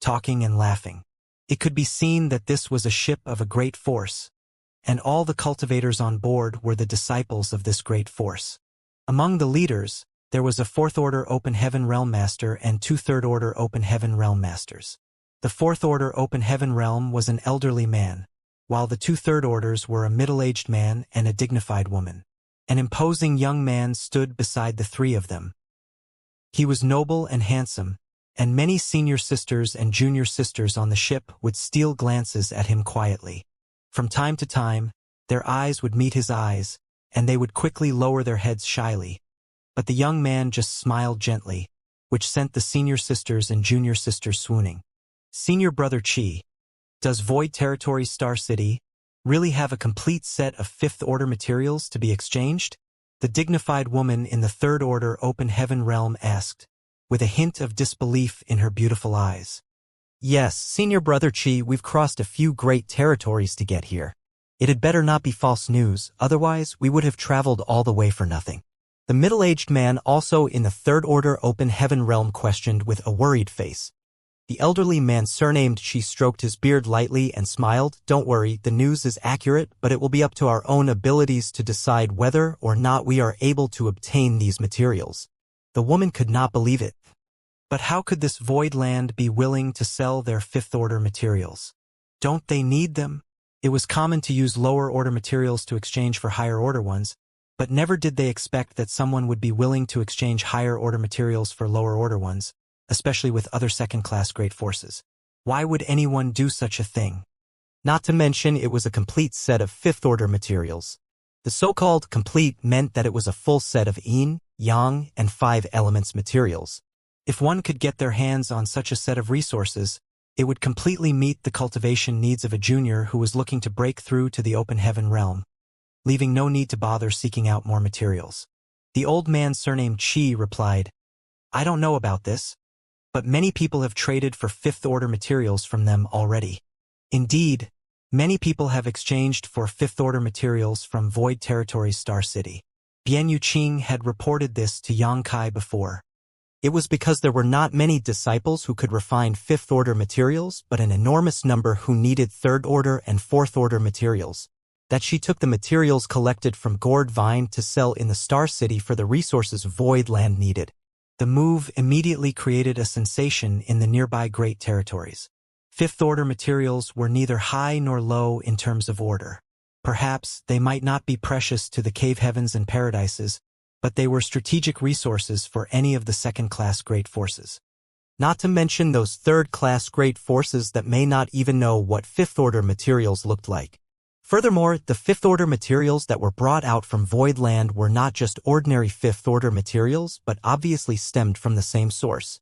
talking and laughing. It could be seen that this was a ship of a great force, and all the cultivators on board were the disciples of this great force. Among the leaders, there was a fourth-order Open Heaven Realm Master and two third-order Open Heaven Realm Masters. The fourth-order Open Heaven Realm was an elderly man, while the two third orders were a middle-aged man and a dignified woman. An imposing young man stood beside the three of them. He was noble and handsome, and many senior sisters and junior sisters on the ship would steal glances at him quietly. From time to time, their eyes would meet his eyes, and they would quickly lower their heads shyly. But the young man just smiled gently, which sent the senior sisters and junior sisters swooning. Senior Brother Chi, does Void Territory Star City really have a complete set of fifth-order materials to be exchanged? The dignified woman in the third-order Open Heaven Realm asked, with a hint of disbelief in her beautiful eyes. Yes, Senior Brother Chi, we've crossed a few great territories to get here. It had better not be false news, otherwise we would have traveled all the way for nothing. The middle-aged man also in the third-order Open Heaven Realm questioned with a worried face. The elderly man surnamed Chi stroked his beard lightly and smiled. Don't worry, the news is accurate, but it will be up to our own abilities to decide whether or not we are able to obtain these materials. The woman could not believe it. But how could this void land be willing to sell their fifth-order materials? Don't they need them? It was common to use lower-order materials to exchange for higher-order ones, but never did they expect that someone would be willing to exchange higher-order materials for lower-order ones, especially with other second-class great forces. Why would anyone do such a thing? Not to mention it was a complete set of fifth-order materials. The so-called complete meant that it was a full set of yin, yang, and 5 elements materials. If one could get their hands on such a set of resources, it would completely meet the cultivation needs of a junior who was looking to break through to the Open Heaven realm, leaving no need to bother seeking out more materials. The old man surnamed Chi replied, I don't know about this, but many people have traded for fifth-order materials from them already. Indeed, many people have exchanged for fifth-order materials from Void Territory's Star City. Bian Yuqing had reported this to Yang Kai before. It was because there were not many disciples who could refine fifth-order materials, but an enormous number who needed third-order and fourth-order materials, that she took the materials collected from Gourd Vine to sell in the Star City for the resources Void Land needed. The move immediately created a sensation in the nearby Great Territories. Fifth-order materials were neither high nor low in terms of order. Perhaps they might not be precious to the cave heavens and paradises, but they were strategic resources for any of the second-class great forces. Not to mention those third-class great forces that may not even know what fifth-order materials looked like. Furthermore, the fifth-order materials that were brought out from Void Land were not just ordinary fifth-order materials, but obviously stemmed from the same source.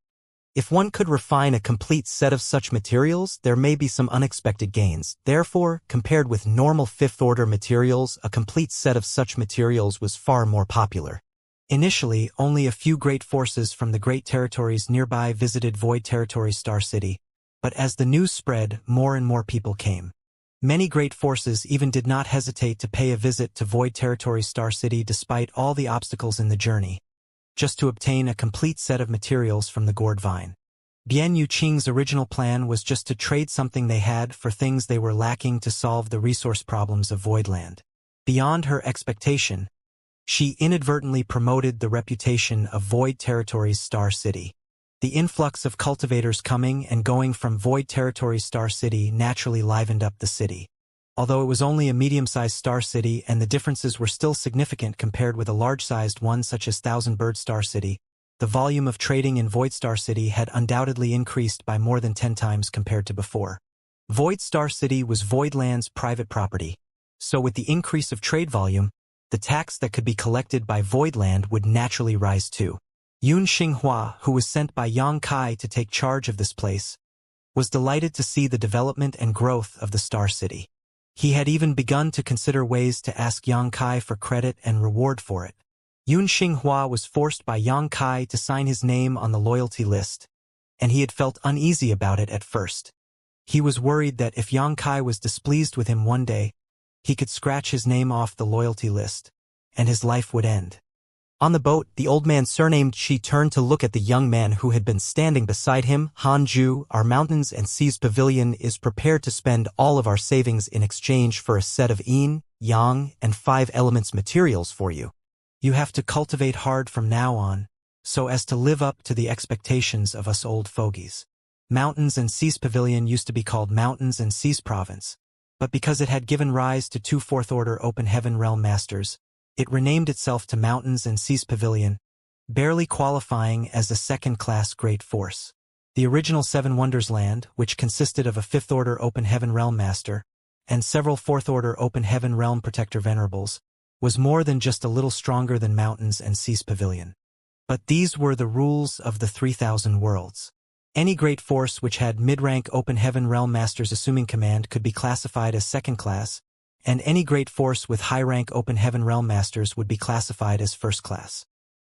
If one could refine a complete set of such materials, there may be some unexpected gains. Therefore, compared with normal fifth-order materials, a complete set of such materials was far more popular. Initially, only a few great forces from the great territories nearby visited Void Territory's Star City, but as the news spread, more and more people came. Many great forces even did not hesitate to pay a visit to Void Territory's Star City despite all the obstacles in the journey, just to obtain a complete set of materials from the Gourd Vine. Bian Yuqing's original plan was just to trade something they had for things they were lacking to solve the resource problems of Voidland. Beyond her expectation, she inadvertently promoted the reputation of Void Territory's Star City. The influx of cultivators coming and going from Void Territory's Star City naturally livened up the city. Although it was only a medium-sized star city and the differences were still significant compared with a large-sized one such as Thousand Bird Star City, the volume of trading in Void Star City had undoubtedly increased by more than 10 times compared to before. Void Star City was Voidland's private property, so with the increase of trade volume, the tax that could be collected by Voidland would naturally rise too. Yun Xinghua, who was sent by Yang Kai to take charge of this place, was delighted to see the development and growth of the Star City. He had even begun to consider ways to ask Yang Kai for credit and reward for it. Yun Xinghua was forced by Yang Kai to sign his name on the loyalty list, and he had felt uneasy about it at first. He was worried that if Yang Kai was displeased with him one day, he could scratch his name off the loyalty list, and his life would end. On the boat, the old man surnamed Qi turned to look at the young man who had been standing beside him. Hanju, our mountains and seas pavilion is prepared to spend all of our savings in exchange for a set of yin, yang, and 5 elements materials for you. You have to cultivate hard from now on, so as to live up to the expectations of us old fogies. Mountains and Seas Pavilion used to be called Mountains and Seas Province, but because it had given rise to 2 fourth-order Open Heaven Realm Masters, it renamed itself to Mountains and Seas Pavilion, barely qualifying as a second-class Great Force. The original Seven Wonders Land, which consisted of a 5th-order Open Heaven Realm Master and several 4th-order Open Heaven Realm Protector Venerables, was more than just a little stronger than Mountains and Seas Pavilion. But these were the rules of the 3,000 worlds. Any great force which had mid-rank Open Heaven Realm Masters assuming command could be classified as second class, and any great force with high-rank Open Heaven Realm Masters would be classified as first class.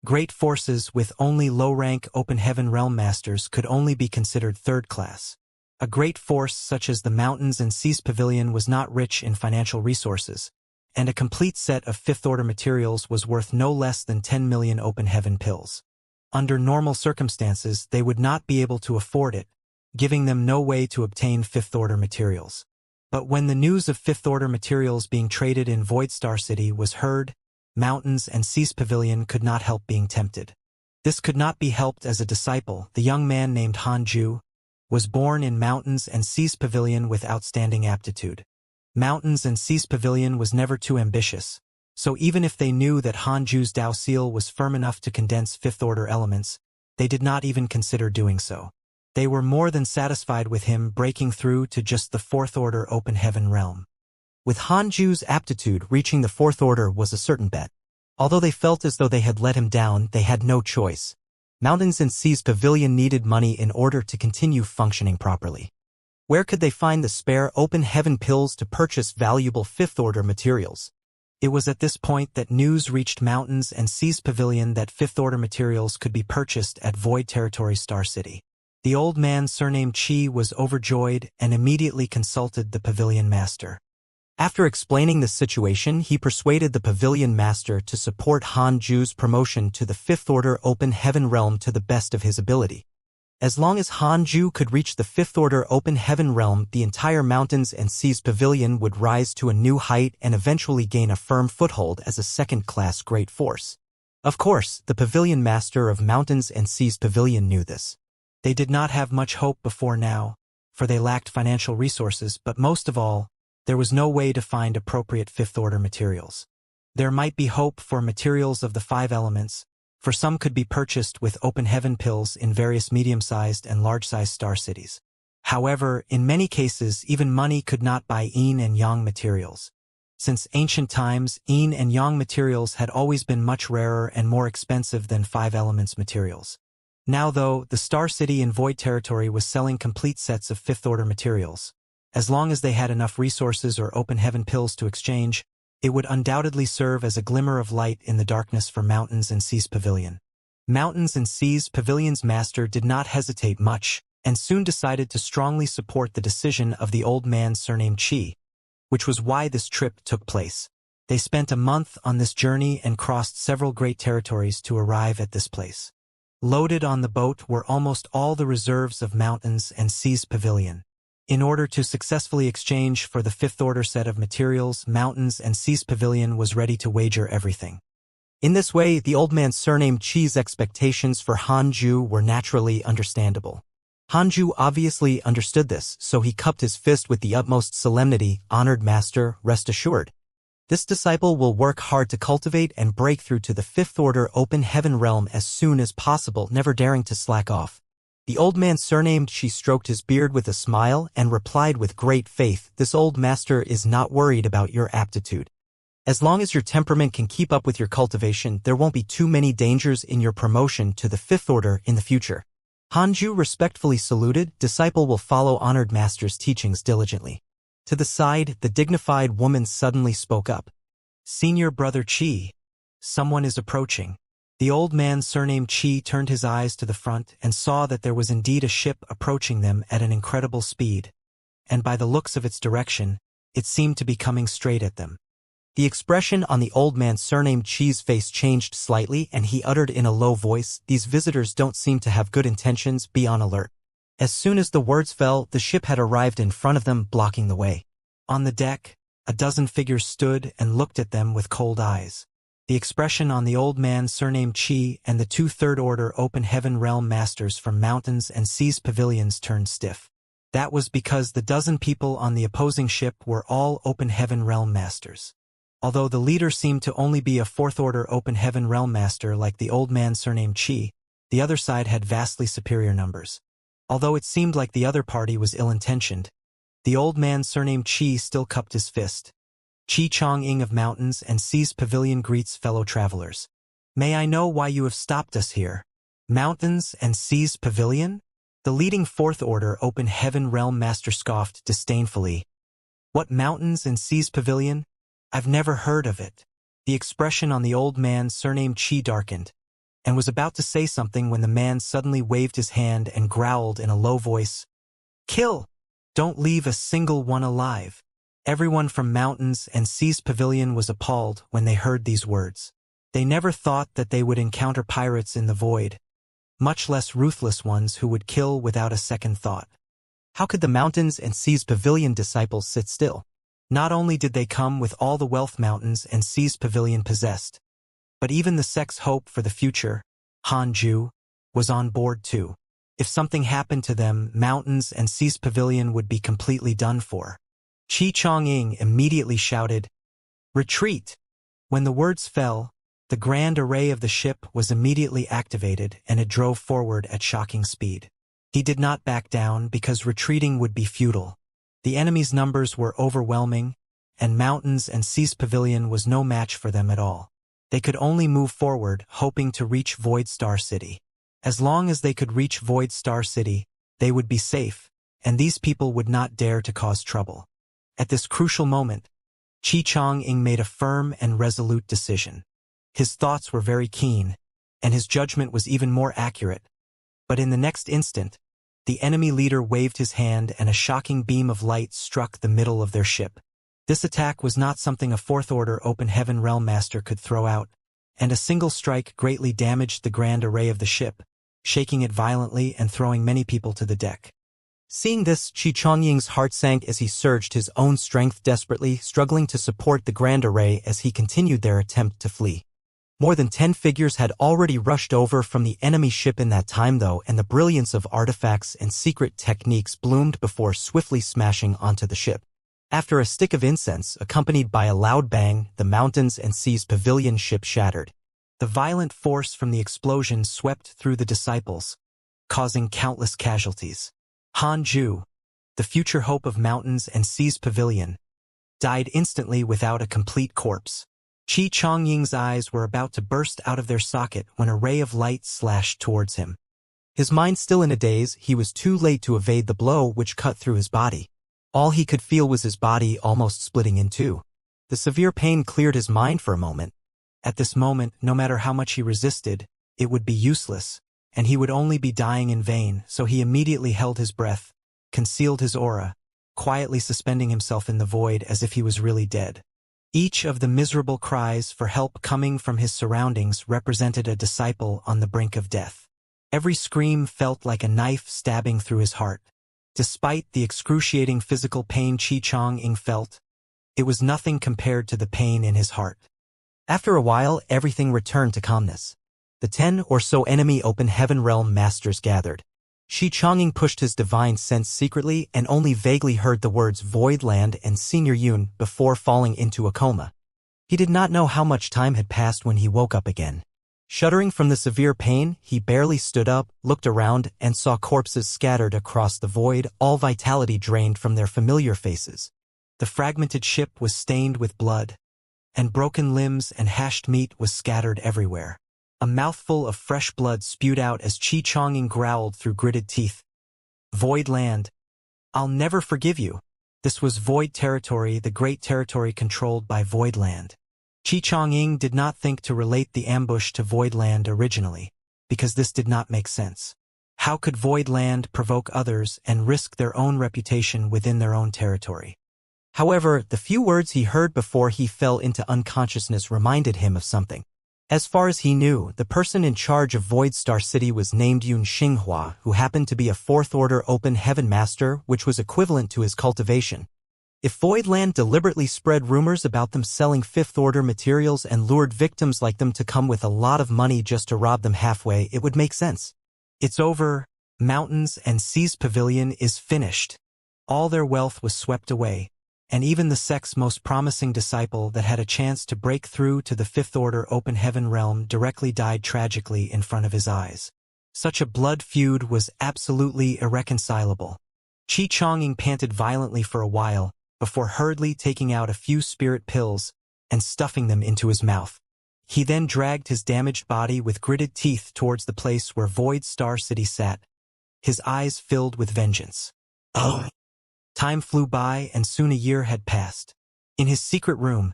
Great forces with only low-rank Open Heaven Realm Masters could only be considered third class. A great force such as the Mountains and Seas Pavilion was not rich in financial resources, and a complete set of 5th-order materials was worth no less than 10 million Open Heaven pills. Under normal circumstances, they would not be able to afford it, giving them no way to obtain 5th-order materials. But when the news of 5th-order materials being traded in Void Star City was heard, Mountains and Seas Pavilion could not help being tempted. This could not be helped as a disciple. The young man named Hanju was born in Mountains and Seas Pavilion with outstanding aptitude. Mountains and Seas Pavilion was never too ambitious, so even if they knew that Hanju's Dao Seal was firm enough to condense 5th-order elements, they did not even consider doing so. They were more than satisfied with him breaking through to just the 4th-order Open Heaven realm. With Hanju's aptitude, reaching the 4th order was a certain bet. Although they felt as though they had let him down, they had no choice. Mountains and Seas Pavilion needed money in order to continue functioning properly. Where could they find the spare Open Heaven pills to purchase valuable 5th-order materials? It was at this point that news reached Mountains and Seas Pavilion that 5th-order materials could be purchased at Void Territory Star City. The old man surnamed Qi was overjoyed and immediately consulted the Pavilion Master. After explaining the situation, he persuaded the Pavilion Master to support Hanju's promotion to the 5th-order Open Heaven realm to the best of his ability. As long as Hanju could reach the 5th-order Open Heaven realm, the entire Mountains and Seas Pavilion would rise to a new height and eventually gain a firm foothold as a second-class great force. Of course, the Pavilion Master of Mountains and Seas Pavilion knew this. They did not have much hope before now, for they lacked financial resources, but most of all, there was no way to find appropriate 5th-order materials. There might be hope for materials of the 5 elements, for some could be purchased with Open Heaven pills in various medium-sized and large-sized star cities. However, in many cases, even money could not buy yin and yang materials. Since ancient times, yin and yang materials had always been much rarer and more expensive than 5 elements materials. Now though, the Star City in Void Territory was selling complete sets of 5th-order materials. As long as they had enough resources or Open Heaven pills to exchange, it would undoubtedly serve as a glimmer of light in the darkness for Mountains and Seas Pavilion. Mountains and Seas Pavilion's master did not hesitate much, and soon decided to strongly support the decision of the old man surnamed Qi, which was why this trip took place. They spent a month on this journey and crossed several great territories to arrive at this place. Loaded on the boat were almost all the reserves of Mountains and Seas Pavilion. In order to successfully exchange for the 5th-order set of materials, Mountains and Seas Pavilion was ready to wager everything. In this way, the old man surnamed Qi's expectations for Hanju were naturally understandable. Hanju obviously understood this, so he cupped his fist with the utmost solemnity. Honored master, rest assured. This disciple will work hard to cultivate and break through to the 5th-order Open Heaven realm as soon as possible, never daring to slack off. The old man surnamed Qi stroked his beard with a smile and replied with great faith, this old master is not worried about your aptitude. As long as your temperament can keep up with your cultivation, there won't be too many dangers in your promotion to the 5th order in the future. Hanju respectfully saluted, disciple will follow honored master's teachings diligently. To the side, the dignified woman suddenly spoke up. Senior brother Qi, someone is approaching. The old man surnamed Qi turned his eyes to the front and saw that there was indeed a ship approaching them at an incredible speed, and by the looks of its direction, it seemed to be coming straight at them. The expression on the old man's surnamed Chi's face changed slightly and he uttered in a low voice, "These visitors don't seem to have good intentions, be on alert." As soon as the words fell, the ship had arrived in front of them, blocking the way. On the deck, a dozen figures stood and looked at them with cold eyes. The expression on the old man's surnamed Chi and the two third-order open heaven realm masters from mountains and seas pavilions turned stiff. That was because the dozen people on the opposing ship were all open heaven realm masters. Although the leader seemed to only be a fourth-order open heaven realm master like the old man surnamed Chi, the other side had vastly superior numbers. Although it seemed like the other party was ill-intentioned, the old man surnamed Chi still cupped his fist. Chi Chong-ing of Mountains and Seas Pavilion greets fellow travelers. "May I know why you have stopped us here?" "Mountains and Seas Pavilion?" The leading fourth-order open heaven realm master scoffed disdainfully. "What Mountains and Seas Pavilion? I've never heard of it." The expression on the old man's surnamed Chi darkened, and was about to say something when the man suddenly waved his hand and growled in a low voice, "Kill! Don't leave a single one alive." Everyone from Mountains and Seas Pavilion was appalled when they heard these words. They never thought that they would encounter pirates in the void, much less ruthless ones who would kill without a second thought. How could the Mountains and Seas Pavilion disciples sit still? Not only did they come with all the wealth Mountains and Seas Pavilion possessed, but even the sex hope for the future, Han Ju, was on board too. If something happened to them, Mountains and Seas Pavilion would be completely done for. Chi Chong-ing immediately shouted, "Retreat!" When the words fell, the grand array of the ship was immediately activated and it drove forward at shocking speed. He did not back down because retreating would be futile. The enemy's numbers were overwhelming, and Mountains and Seas Pavilion was no match for them at all. They could only move forward, hoping to reach Void Star City. As long as they could reach Void Star City, they would be safe, and these people would not dare to cause trouble. At this crucial moment, Chi Chong-ing made a firm and resolute decision. His thoughts were very keen, and his judgment was even more accurate. But in the next instant, the enemy leader waved his hand and a shocking beam of light struck the middle of their ship. This attack was not something a fourth-order open heaven realm master could throw out, and a single strike greatly damaged the grand array of the ship, shaking it violently and throwing many people to the deck. Seeing this, Chi Chong-ying's heart sank as he surged his own strength desperately, struggling to support the grand array as he continued their attempt to flee. More than 10 figures had already rushed over from the enemy ship in that time though, and the brilliance of artifacts and secret techniques bloomed before swiftly smashing onto the ship. After a stick of incense, accompanied by a loud bang, the Mountains and Seas Pavilion ship shattered. The violent force from the explosion swept through the disciples, causing countless casualties. Han Ju, the future hope of Mountains and Seas Pavilion, died instantly without a complete corpse. Chi Chong-ying's eyes were about to burst out of their socket when a ray of light slashed towards him. His mind still in a daze, he was too late to evade the blow which cut through his body. All he could feel was his body almost splitting in two. The severe pain cleared his mind for a moment. At this moment, no matter how much he resisted, it would be useless, and he would only be dying in vain, so he immediately held his breath, concealed his aura, quietly suspending himself in the void as if he was really dead. Each of the miserable cries for help coming from his surroundings represented a disciple on the brink of death. Every scream felt like a knife stabbing through his heart. Despite the excruciating physical pain Chi Chong-ing felt, it was nothing compared to the pain in his heart. After a while, everything returned to calmness. The 10 or so enemy open heaven realm masters gathered. Chi Chong-ing pushed his divine sense secretly and only vaguely heard the words Void Land and Senior Yun before falling into a coma. He did not know how much time had passed when he woke up again. Shuddering from the severe pain, he barely stood up, looked around, and saw corpses scattered across the void, all vitality drained from their familiar faces. The fragmented ship was stained with blood, and broken limbs and hashed meat was scattered everywhere. A mouthful of fresh blood spewed out as Chi Chong-ing growled through gritted teeth. Void Land. I'll never forgive you. This was Void Territory, the great territory controlled by Void Land. Chi Chong-ing did not think to relate the ambush to Void Land originally, because this did not make sense. How could Void Land provoke others and risk their own reputation within their own territory? However, the few words he heard before he fell into unconsciousness reminded him of something. As far as he knew, the person in charge of Void Star City was named Yun Xinghua, who happened to be a fourth-order open heaven master, which was equivalent to his cultivation. If Voidland deliberately spread rumors about them selling fifth-order materials and lured victims like them to come with a lot of money just to rob them halfway, it would make sense. It's over. Mountains and Seas Pavilion is finished. All their wealth was swept away, and even the sect's most promising disciple that had a chance to break through to the fifth-order open heaven realm directly died tragically in front of his eyes. Such a blood feud was absolutely irreconcilable. Qi Chongying panted violently for a while, before hurriedly taking out a few spirit pills and stuffing them into his mouth. He then dragged his damaged body with gritted teeth towards the place where Void Star City sat, his eyes filled with vengeance. Oh! Time flew by and soon a year had passed. In his secret room,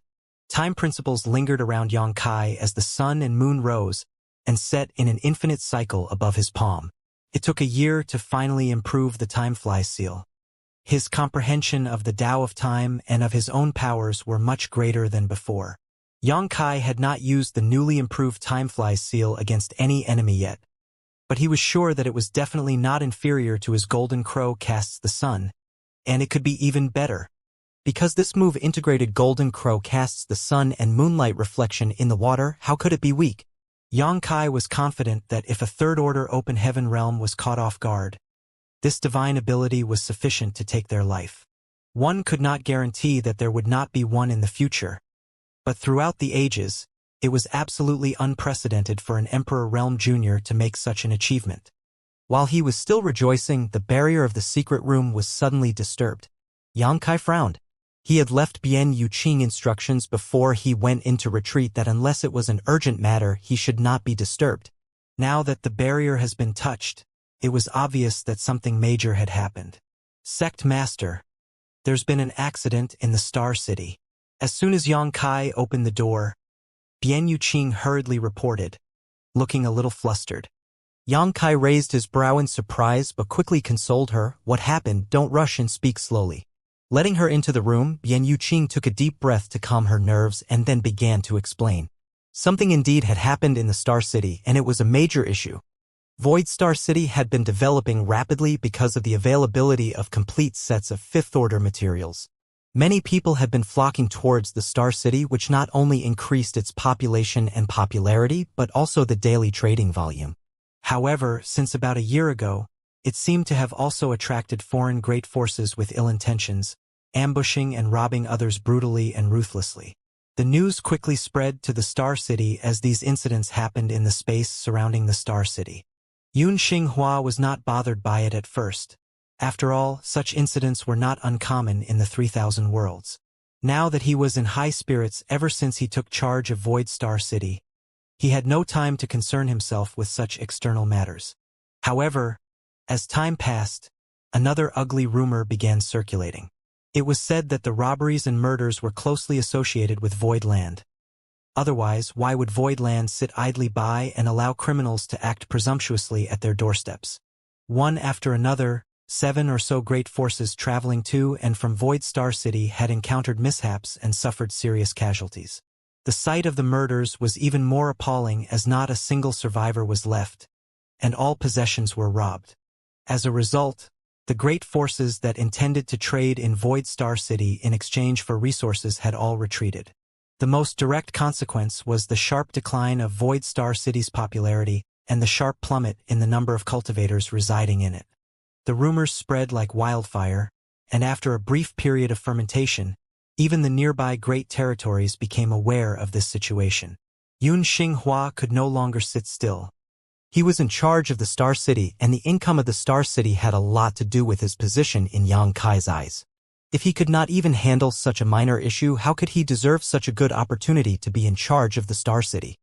time principles lingered around Yongkai as the sun and moon rose and set in an infinite cycle above his palm. It took a year to finally improve the Timefly seal. His comprehension of the Tao of time and of his own powers were much greater than before. Yongkai had not used the newly improved Timefly seal against any enemy yet, but he was sure that it was definitely not inferior to his Golden Crow casts the sun, and it could be even better. Because this move integrated Golden Crow casts the sun and moonlight reflection in the water, how could it be weak? Yongkai was confident that if a third-order open heaven realm was caught off guard, this divine ability was sufficient to take their life. One could not guarantee that there would not be one in the future, but throughout the ages, it was absolutely unprecedented for an Emperor Realm Jr. to make such an achievement. While he was still rejoicing, the barrier of the secret room was suddenly disturbed. Yongkai frowned. He had left Bian Yuqing instructions before he went into retreat that unless it was an urgent matter, he should not be disturbed. Now that the barrier has been touched, it was obvious that something major had happened. Sect Master, there's been an accident in the Star City. As soon as Yongkai opened the door, Bian Yuqing hurriedly reported, looking a little flustered. Yongkai raised his brow in surprise but quickly consoled her. What happened? Don't rush and speak slowly. Letting her into the room, Bian Yuqing took a deep breath to calm her nerves and then began to explain. Something indeed had happened in the Star City, and it was a major issue. Void Star City had been developing rapidly because of the availability of complete sets of fifth-order materials. Many people had been flocking towards the Star City, which not only increased its population and popularity, but also the daily trading volume. However, since about a year ago, it seemed to have also attracted foreign great forces with ill intentions, ambushing and robbing others brutally and ruthlessly. The news quickly spread to the Star City as these incidents happened in the space surrounding the Star City. Yun Xinghua was not bothered by it at first. After all, such incidents were not uncommon in the 3000 worlds. Now that he was in high spirits ever since he took charge of Void Star City, he had no time to concern himself with such external matters. However, as time passed, another ugly rumor began circulating. It was said that the robberies and murders were closely associated with Voidland. Otherwise, why would Voidland sit idly by and allow criminals to act presumptuously at their doorsteps? One after another, 7 or so great forces traveling to and from Void Star City had encountered mishaps and suffered serious casualties. The sight of the murders was even more appalling as not a single survivor was left, and all possessions were robbed. As a result, the great forces that intended to trade in Void Star City in exchange for resources had all retreated. The most direct consequence was the sharp decline of Void Star City's popularity and the sharp plummet in the number of cultivators residing in it. The rumors spread like wildfire, and after a brief period of fermentation, even the nearby great territories became aware of this situation. Yun Xinghua could no longer sit still. He was in charge of the Star City, and the income of the Star City had a lot to do with his position in Yongkai's eyes. If he could not even handle such a minor issue, how could he deserve such a good opportunity to be in charge of the Star City?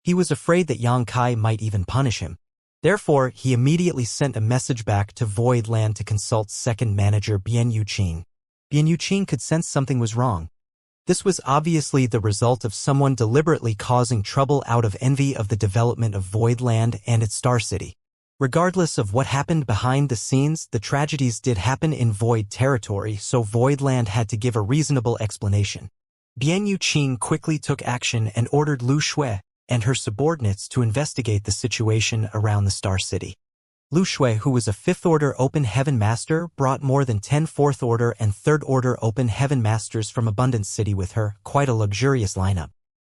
He was afraid that Yongkai might even punish him. Therefore, he immediately sent a message back to Voidland to consult second manager Bian Yuqing. Bian Yuqing could sense something was wrong. This was obviously the result of someone deliberately causing trouble out of envy of the development of Voidland and its Star City. Regardless of what happened behind the scenes, the tragedies did happen in Void territory, so Voidland had to give a reasonable explanation. Bian Yuqing quickly took action and ordered Lu Shui and her subordinates to investigate the situation around the Star City. Lu Shui, who was a 5th Order Open Heaven Master, brought more than 10 4th Order and 3rd Order Open Heaven Masters from Abundance City with her, quite a luxurious lineup.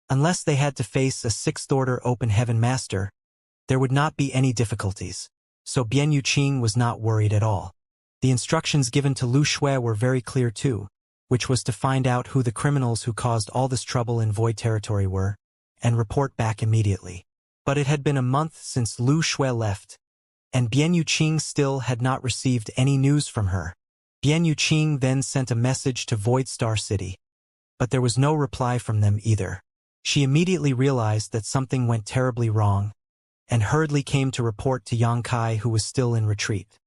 Unless they had to face a 6th Order Open Heaven Master, there would not be any difficulties, so Bian Yuqing was not worried at all. The instructions given to Lu Shui were very clear too, which was to find out who the criminals who caused all this trouble in Void territory were, and report back immediately. But it had been a month since Lu Shui left, and Bian Yuqing still had not received any news from her. Bian Yuqing then sent a message to Void Star City, but there was no reply from them either. She immediately realized that something went terribly wrong, and hurriedly came to report to Yang Kai, who was still in retreat.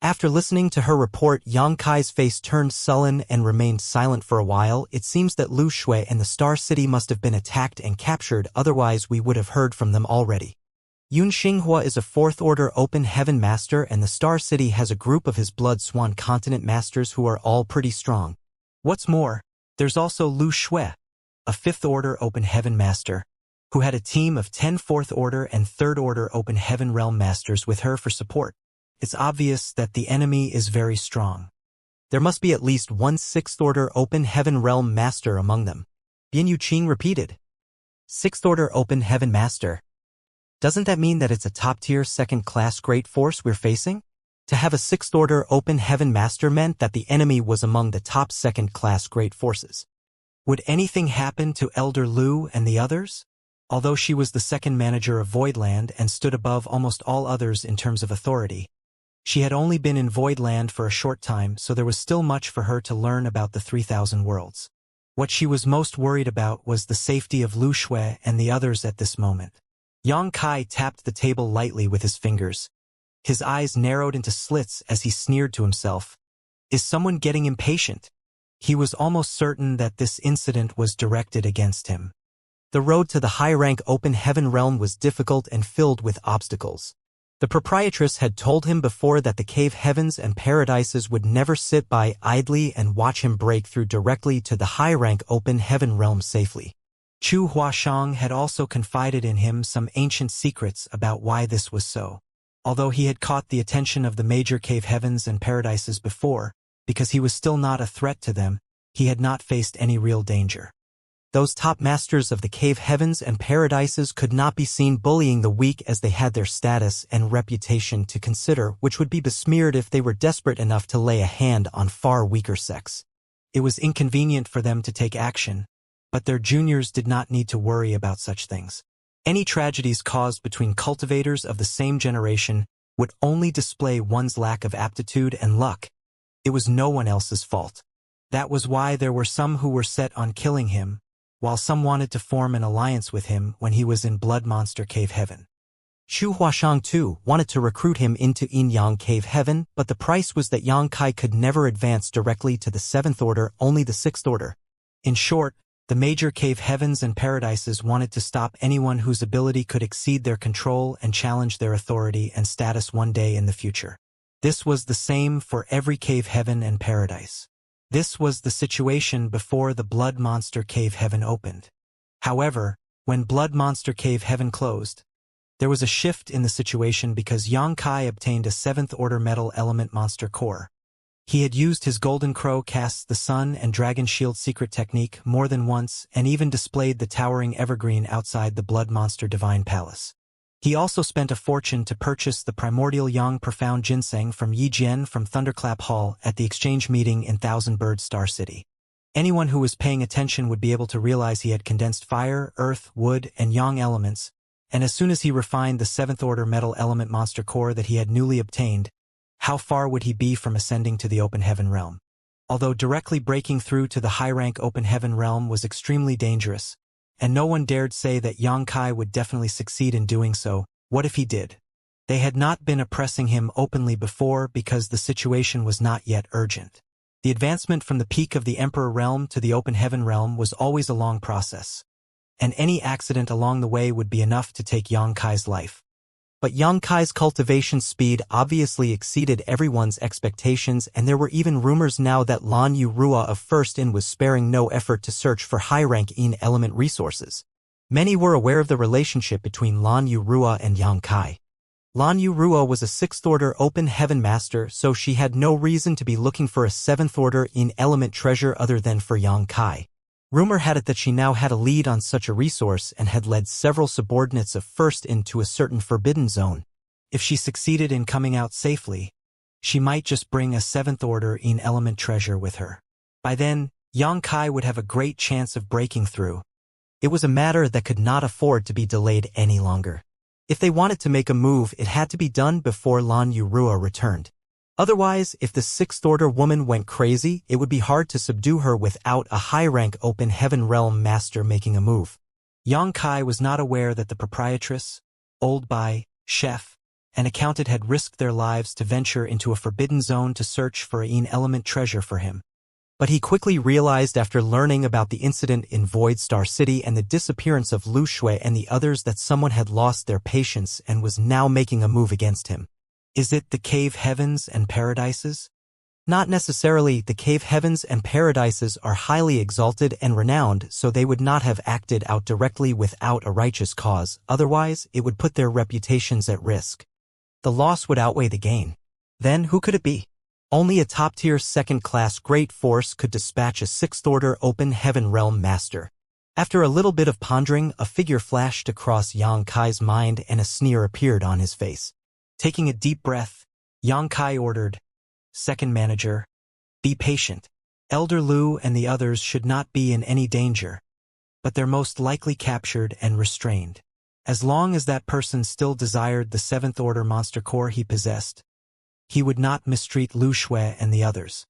After listening to her report, Yang Kai's face turned sullen and remained silent for a while. It seems that Lu Shui and the Star City must have been attacked and captured, otherwise we would have heard from them already. Yun Xinghua is a 4th Order Open Heaven Master, and the Star City has a group of his Blood Swan Continent Masters who are all pretty strong. What's more, there's also Lu Shui, a 5th Order Open Heaven Master, who had a team of 10 4th Order and 3rd Order Open Heaven Realm Masters with her for support. It's obvious that the enemy is very strong. There must be at least one 6th Order Open Heaven Realm Master among them. Bian Yuqing repeated. 6th Order Open Heaven Master. Doesn't that mean that it's a top-tier 2nd-class great force we're facing? To have a 6th Order Open Heaven Master meant that the enemy was among the top 2nd-class great forces. Would anything happen to Elder Lu and the others? Although she was the 2nd manager of Voidland and stood above almost all others in terms of authority, she had only been in Voidland for a short time, so there was still much for her to learn about the 3,000 worlds. What she was most worried about was the safety of Lu Shui and the others at this moment. Yang Kai tapped the table lightly with his fingers. His eyes narrowed into slits as he sneered to himself. Is someone getting impatient? He was almost certain that this incident was directed against him. The road to the high-rank Open Heaven realm was difficult and filled with obstacles. The proprietress had told him before that the cave heavens and paradises would never sit by idly and watch him break through directly to the high-rank Open Heaven realm safely. Chu Huashang had also confided in him some ancient secrets about why this was so. Although he had caught the attention of the major cave heavens and paradises before, because he was still not a threat to them, he had not faced any real danger. Those top masters of the cave heavens and paradises could not be seen bullying the weak, as they had their status and reputation to consider, which would be besmeared if they were desperate enough to lay a hand on far weaker sects. It was inconvenient for them to take action, but their juniors did not need to worry about such things. Any tragedies caused between cultivators of the same generation would only display one's lack of aptitude and luck. It was no one else's fault. That was why there were some who were set on killing him, while some wanted to form an alliance with him when he was in Blood Monster Cave Heaven. Chu Huashang too wanted to recruit him into Yin Yang Cave Heaven, but the price was that Yang Kai could never advance directly to the 7th Order, only the 6th Order. In short, the major cave heavens and paradises wanted to stop anyone whose ability could exceed their control and challenge their authority and status one day in the future. This was the same for every cave heaven and paradise. This was the situation before the Blood Monster Cave Heaven opened. However, when Blood Monster Cave Heaven closed, there was a shift in the situation because Yang Kai obtained a 7th Order Metal Element Monster Core. He had used his Golden Crow casts the Sun and Dragon Shield secret technique more than once and even displayed the towering evergreen outside the Blood Monster Divine Palace. He also spent a fortune to purchase the Primordial Yang Profound Ginseng from Yi Jian from Thunderclap Hall at the exchange meeting in Thousand Bird Star City. Anyone who was paying attention would be able to realize he had condensed fire, earth, wood, and yang elements, and as soon as he refined the 7th Order Metal Element Monster Core that he had newly obtained, how far would he be from ascending to the Open Heaven realm? Although directly breaking through to the high-rank Open Heaven realm was extremely dangerous, and no one dared say that Yang Kai would definitely succeed in doing so, what if he did? They had not been oppressing him openly before because the situation was not yet urgent. The advancement from the peak of the Emperor realm to the Open Heaven realm was always a long process, and any accident along the way would be enough to take Yang Kai's life. But Yang Kai's cultivation speed obviously exceeded everyone's expectations, and there were even rumors now that Lan Yu Rua of First In was sparing no effort to search for high-rank In element resources. Many were aware of the relationship between Lan Yu Rua and Yang Kai. Lan Yu Rua was a 6th-order open heaven master, so she had no reason to be looking for a 7th-order In element treasure other than for Yang Kai. Rumor had it that she now had a lead on such a resource and had led several subordinates of First into a certain forbidden zone. If she succeeded in coming out safely, she might just bring a 7th-order In element treasure with her. By then, Yang Kai would have a great chance of breaking through. It was a matter that could not afford to be delayed any longer. If they wanted to make a move, it had to be done before Lan Yu Rua returned. Otherwise, if the 6th-order woman went crazy, it would be hard to subdue her without a high-rank open heaven realm master making a move. Yang Kai was not aware that the proprietress, old Bai, chef, and accountant had risked their lives to venture into a forbidden zone to search for an element treasure for him. But he quickly realized after learning about the incident in Void Star City and the disappearance of Lu Shui and the others that someone had lost their patience and was now making a move against him. Is it the cave heavens and paradises? Not necessarily. The cave heavens and paradises are highly exalted and renowned, so they would not have acted out directly without a righteous cause, otherwise it would put their reputations at risk. The loss would outweigh the gain. Then who could it be? Only a top-tier 2nd-class great force could dispatch a 6th-order open heaven realm master. After a little bit of pondering, a figure flashed across Yang Kai's mind and a sneer appeared on his face. Taking a deep breath, Yang Kai ordered, "Second manager, be patient. Elder Lu and the others should not be in any danger, but they're most likely captured and restrained. As long as that person still desired the 7th-order monster core he possessed, he would not mistreat Lu Shui and the others.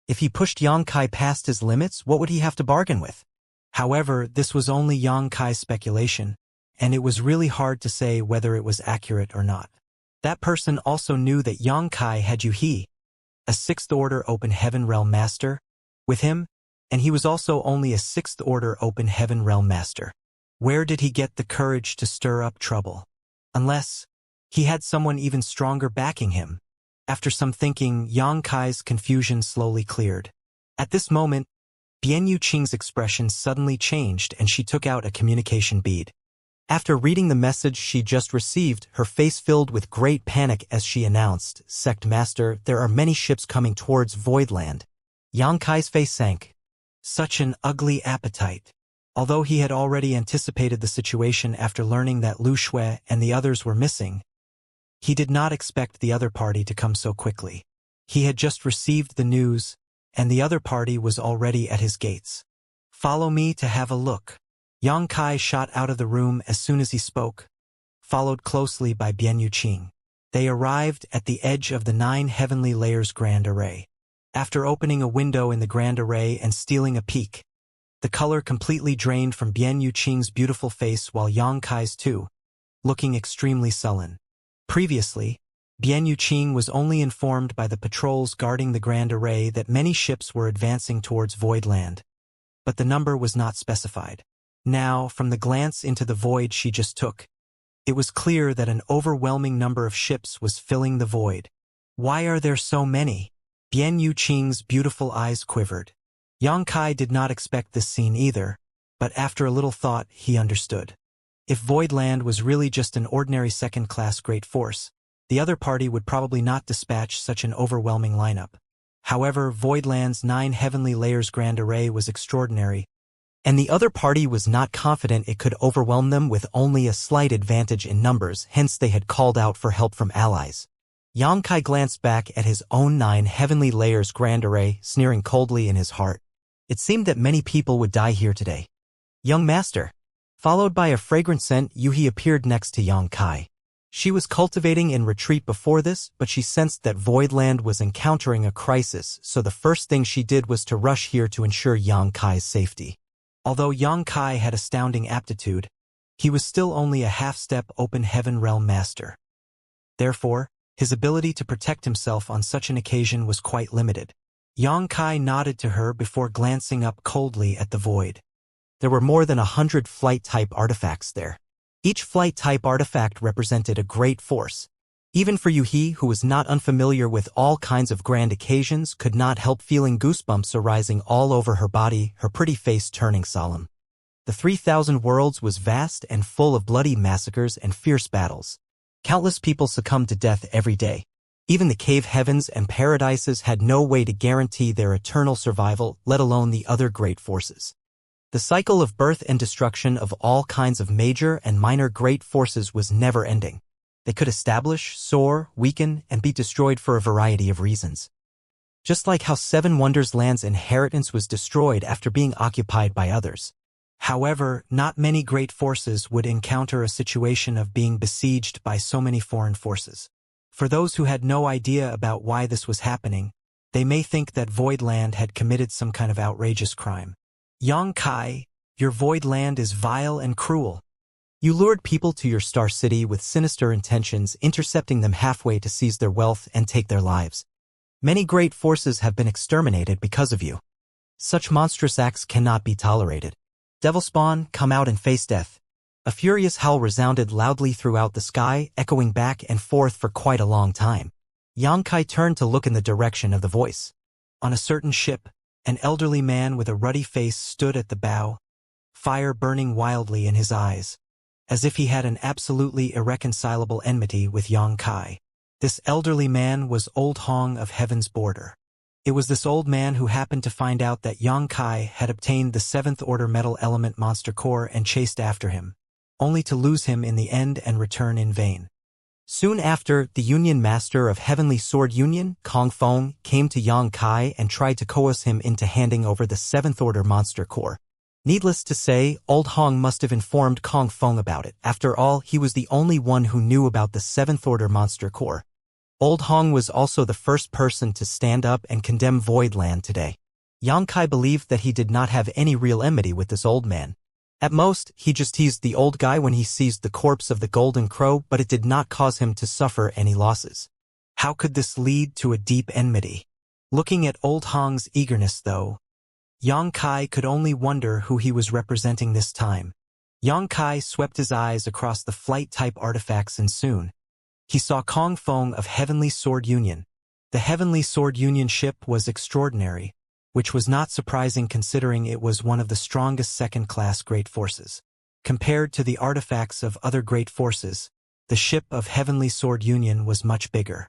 If he pushed Yang Kai past his limits, what would he have to bargain with?" However, this was only Yang Kai's speculation, and it was really hard to say whether it was accurate or not. That person also knew that Yang Kai had Yuhi, a 6th-order open heaven realm master, with him, and he was also only a 6th-order open heaven realm master. Where did he get the courage to stir up trouble? Unless he had someone even stronger backing him. After some thinking, Yang Kai's confusion slowly cleared. At this moment, Bian Yuqing's expression suddenly changed and she took out a communication bead. After reading the message she just received, her face filled with great panic as she announced, "Sect Master, there are many ships coming towards Voidland." Yang Kai's face sank. Such an ugly appetite. Although he had already anticipated the situation after learning that Lu Shui and the others were missing, he did not expect the other party to come so quickly. He had just received the news, and the other party was already at his gates. "Follow me to have a look." Yang Kai shot out of the room as soon as he spoke, followed closely by Bian Yuqing. They arrived at the edge of the 9 heavenly layers grand array. After opening a window in the grand array and stealing a peek, the color completely drained from Bian Yuqing's beautiful face while Yang Kai's too, looking extremely sullen. Previously, Bian Yuqing was only informed by the patrols guarding the grand array that many ships were advancing towards Voidland, but the number was not specified. Now, from the glance into the void she just took, it was clear that an overwhelming number of ships was filling the void. Why are there so many? Bian Yuqing's beautiful eyes quivered. Yang Kai did not expect this scene either, but after a little thought, he understood. If Voidland was really just an ordinary 2nd-class great force, the other party would probably not dispatch such an overwhelming lineup. However, Voidland's 9 heavenly layers grand array was extraordinary, and the other party was not confident it could overwhelm them with only a slight advantage in numbers, hence they had called out for help from allies. Yang Kai glanced back at his own 9 heavenly layers grand array, sneering coldly in his heart. It seemed that many people would die here today. "Young master." Followed by a fragrant scent, Yuhi appeared next to Yang Kai. She was cultivating in retreat before this, but she sensed that Voidland was encountering a crisis, so the first thing she did was to rush here to ensure Yang Kai's safety. Although Yang Kai had astounding aptitude, he was still only a half-step open heaven realm master. Therefore, his ability to protect himself on such an occasion was quite limited. Yang Kai nodded to her before glancing up coldly at the void. There were more than 100 flight-type artifacts there. Each flight-type artifact represented a great force. Even for Yuhi, who was not unfamiliar with all kinds of grand occasions, could not help feeling goosebumps arising all over her body, her pretty face turning solemn. The 3,000 worlds was vast and full of bloody massacres and fierce battles. Countless people succumbed to death every day. Even the cave heavens and paradises had no way to guarantee their eternal survival, let alone the other great forces. The cycle of birth and destruction of all kinds of major and minor great forces was never ending. They could establish, soar, weaken, and be destroyed for a variety of reasons. Just like how Seven Wonders Land's inheritance was destroyed after being occupied by others. However, not many great forces would encounter a situation of being besieged by so many foreign forces. For those who had no idea about why this was happening, they may think that Void Land had committed some kind of outrageous crime. Xianxia, your Void Land is vile and cruel. You lured people to your star city with sinister intentions, intercepting them halfway to seize their wealth and take their lives. Many great forces have been exterminated because of you. Such monstrous acts cannot be tolerated. Devil Spawn, come out and face death. A furious howl resounded loudly throughout the sky, echoing back and forth for quite a long time. Xianxia turned to look in the direction of the voice. On a certain ship, an elderly man with a ruddy face stood at the bow, fire burning wildly in his eyes, as if he had an absolutely irreconcilable enmity with Xianxia. This elderly man was Old Hong of Heaven's Border. It was this old man who happened to find out that Xianxia had obtained the 7th Order Metal Element Monster Core and chased after him, only to lose him in the end and return in vain. Soon after, the Union Master of Heavenly Sword Union, Kong Feng, came to Xianxia and tried to coerce him into handing over the 7th Order Monster Core. Needless to say, Old Hong must have informed Kong Feng about it. After all, he was the only one who knew about the 7th Order Monster Core. Old Hong was also the first person to stand up and condemn Void Land today. Xianxia believed that he did not have any real enmity with this old man. At most, he just teased the old guy when he seized the corpse of the Golden Crow, but it did not cause him to suffer any losses. How could this lead to a deep enmity? Looking at Old Hong's eagerness, though, Xianxia could only wonder who he was representing this time. Xianxia swept his eyes across the flight-type artifacts and soon he saw Kong Feng of Heavenly Sword Union. The Heavenly Sword Union ship was extraordinary, which was not surprising considering it was one of the strongest second-class great forces. Compared to the artifacts of other great forces, the ship of Heavenly Sword Union was much bigger.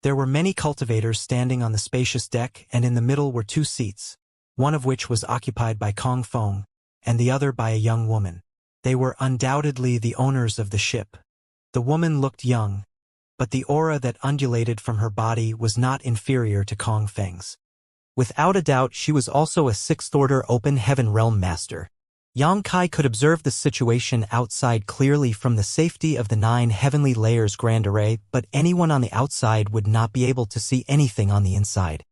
There were many cultivators standing on the spacious deck, and in the middle were 2 seats, one of which was occupied by Kong Feng, and the other by a young woman. They were undoubtedly the owners of the ship. The woman looked young, but the aura that undulated from her body was not inferior to Kong Feng's. Without a doubt, she was also a 6th Order Open Heaven Realm Master. Xianxia could observe the situation outside clearly from the safety of the 9 Heavenly Layers Grand Array, but anyone on the outside would not be able to see anything on the inside.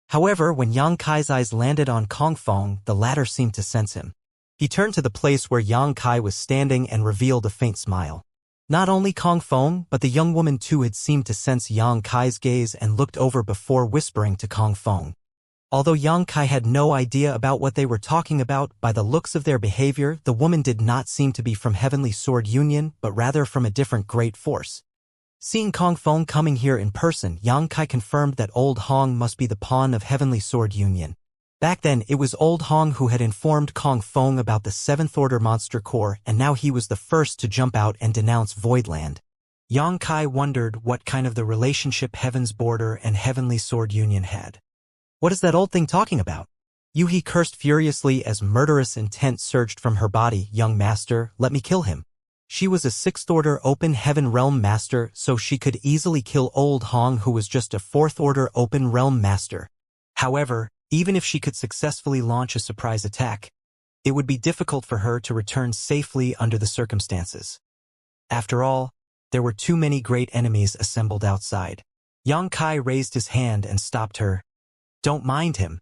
However, when Xianxia's eyes landed on Kong Feng, the latter seemed to sense him. He turned to the place where Xianxia was standing and revealed a faint smile. Not only Kong Feng, but the young woman too had seemed to sense Xianxia's gaze and looked over before whispering to Kong Feng. Although Xianxia had no idea about what they were talking about, by the looks of their behavior, the woman did not seem to be from Heavenly Sword Union, but rather from a different great force. Seeing Kong Feng coming here in person, Xianxia confirmed that Old Hong must be the pawn of Heavenly Sword Union. Back then, it was Old Hong who had informed Kong Feng about the 7th Order Monster Core, and now he was the first to jump out and denounce Voidland. Xianxia wondered what kind of the relationship Heaven's Border and Heavenly Sword Union had. What is that old thing talking about? Yuhi cursed furiously as murderous intent surged from her body. Young master, let me kill him. She was a 6th Order Open Heaven Realm Master, so she could easily kill Old Hong, who was just a 4th Order Open Realm Master. However, even if she could successfully launch a surprise attack, it would be difficult for her to return safely under the circumstances. After all, there were too many great enemies assembled outside. Xianxia raised his hand and stopped her. Don't mind him.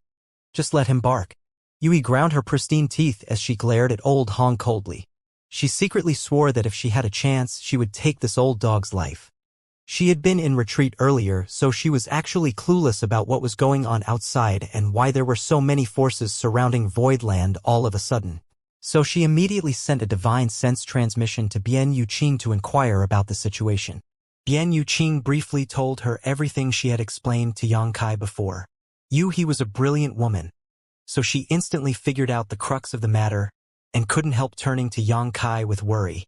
Just let him bark. Yui ground her pristine teeth as she glared at Old Hong coldly. She secretly swore that if she had a chance, she would take this old dog's life. She had been in retreat earlier, so she was actually clueless about what was going on outside and why there were so many forces surrounding Voidland all of a sudden. So she immediately sent a divine sense transmission to Bian Yuqing to inquire about the situation. Bian Yuqing briefly told her everything she had explained to Yang Kai before. He was a brilliant woman, so she instantly figured out the crux of the matter and couldn't help turning to Yang Kai with worry.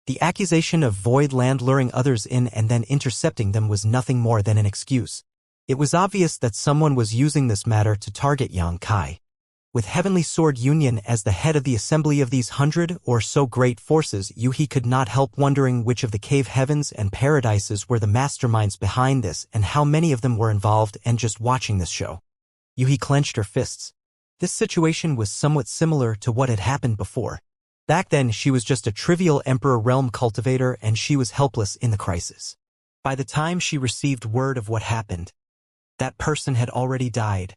The accusation of Void Land luring others in and then intercepting them was nothing more than an excuse. It was obvious that someone was using this matter to target Yang Kai. With Heavenly Sword Union as the head of the assembly of these 100 or so great forces, Yuhi could not help wondering which of the cave heavens and paradises were the masterminds behind this and how many of them were involved and just watching this show. Yuhi clenched her fists. This situation was somewhat similar to what had happened before. Back then, she was just a trivial Emperor Realm cultivator and she was helpless in the crisis. By the time she received word of what happened, that person had already died,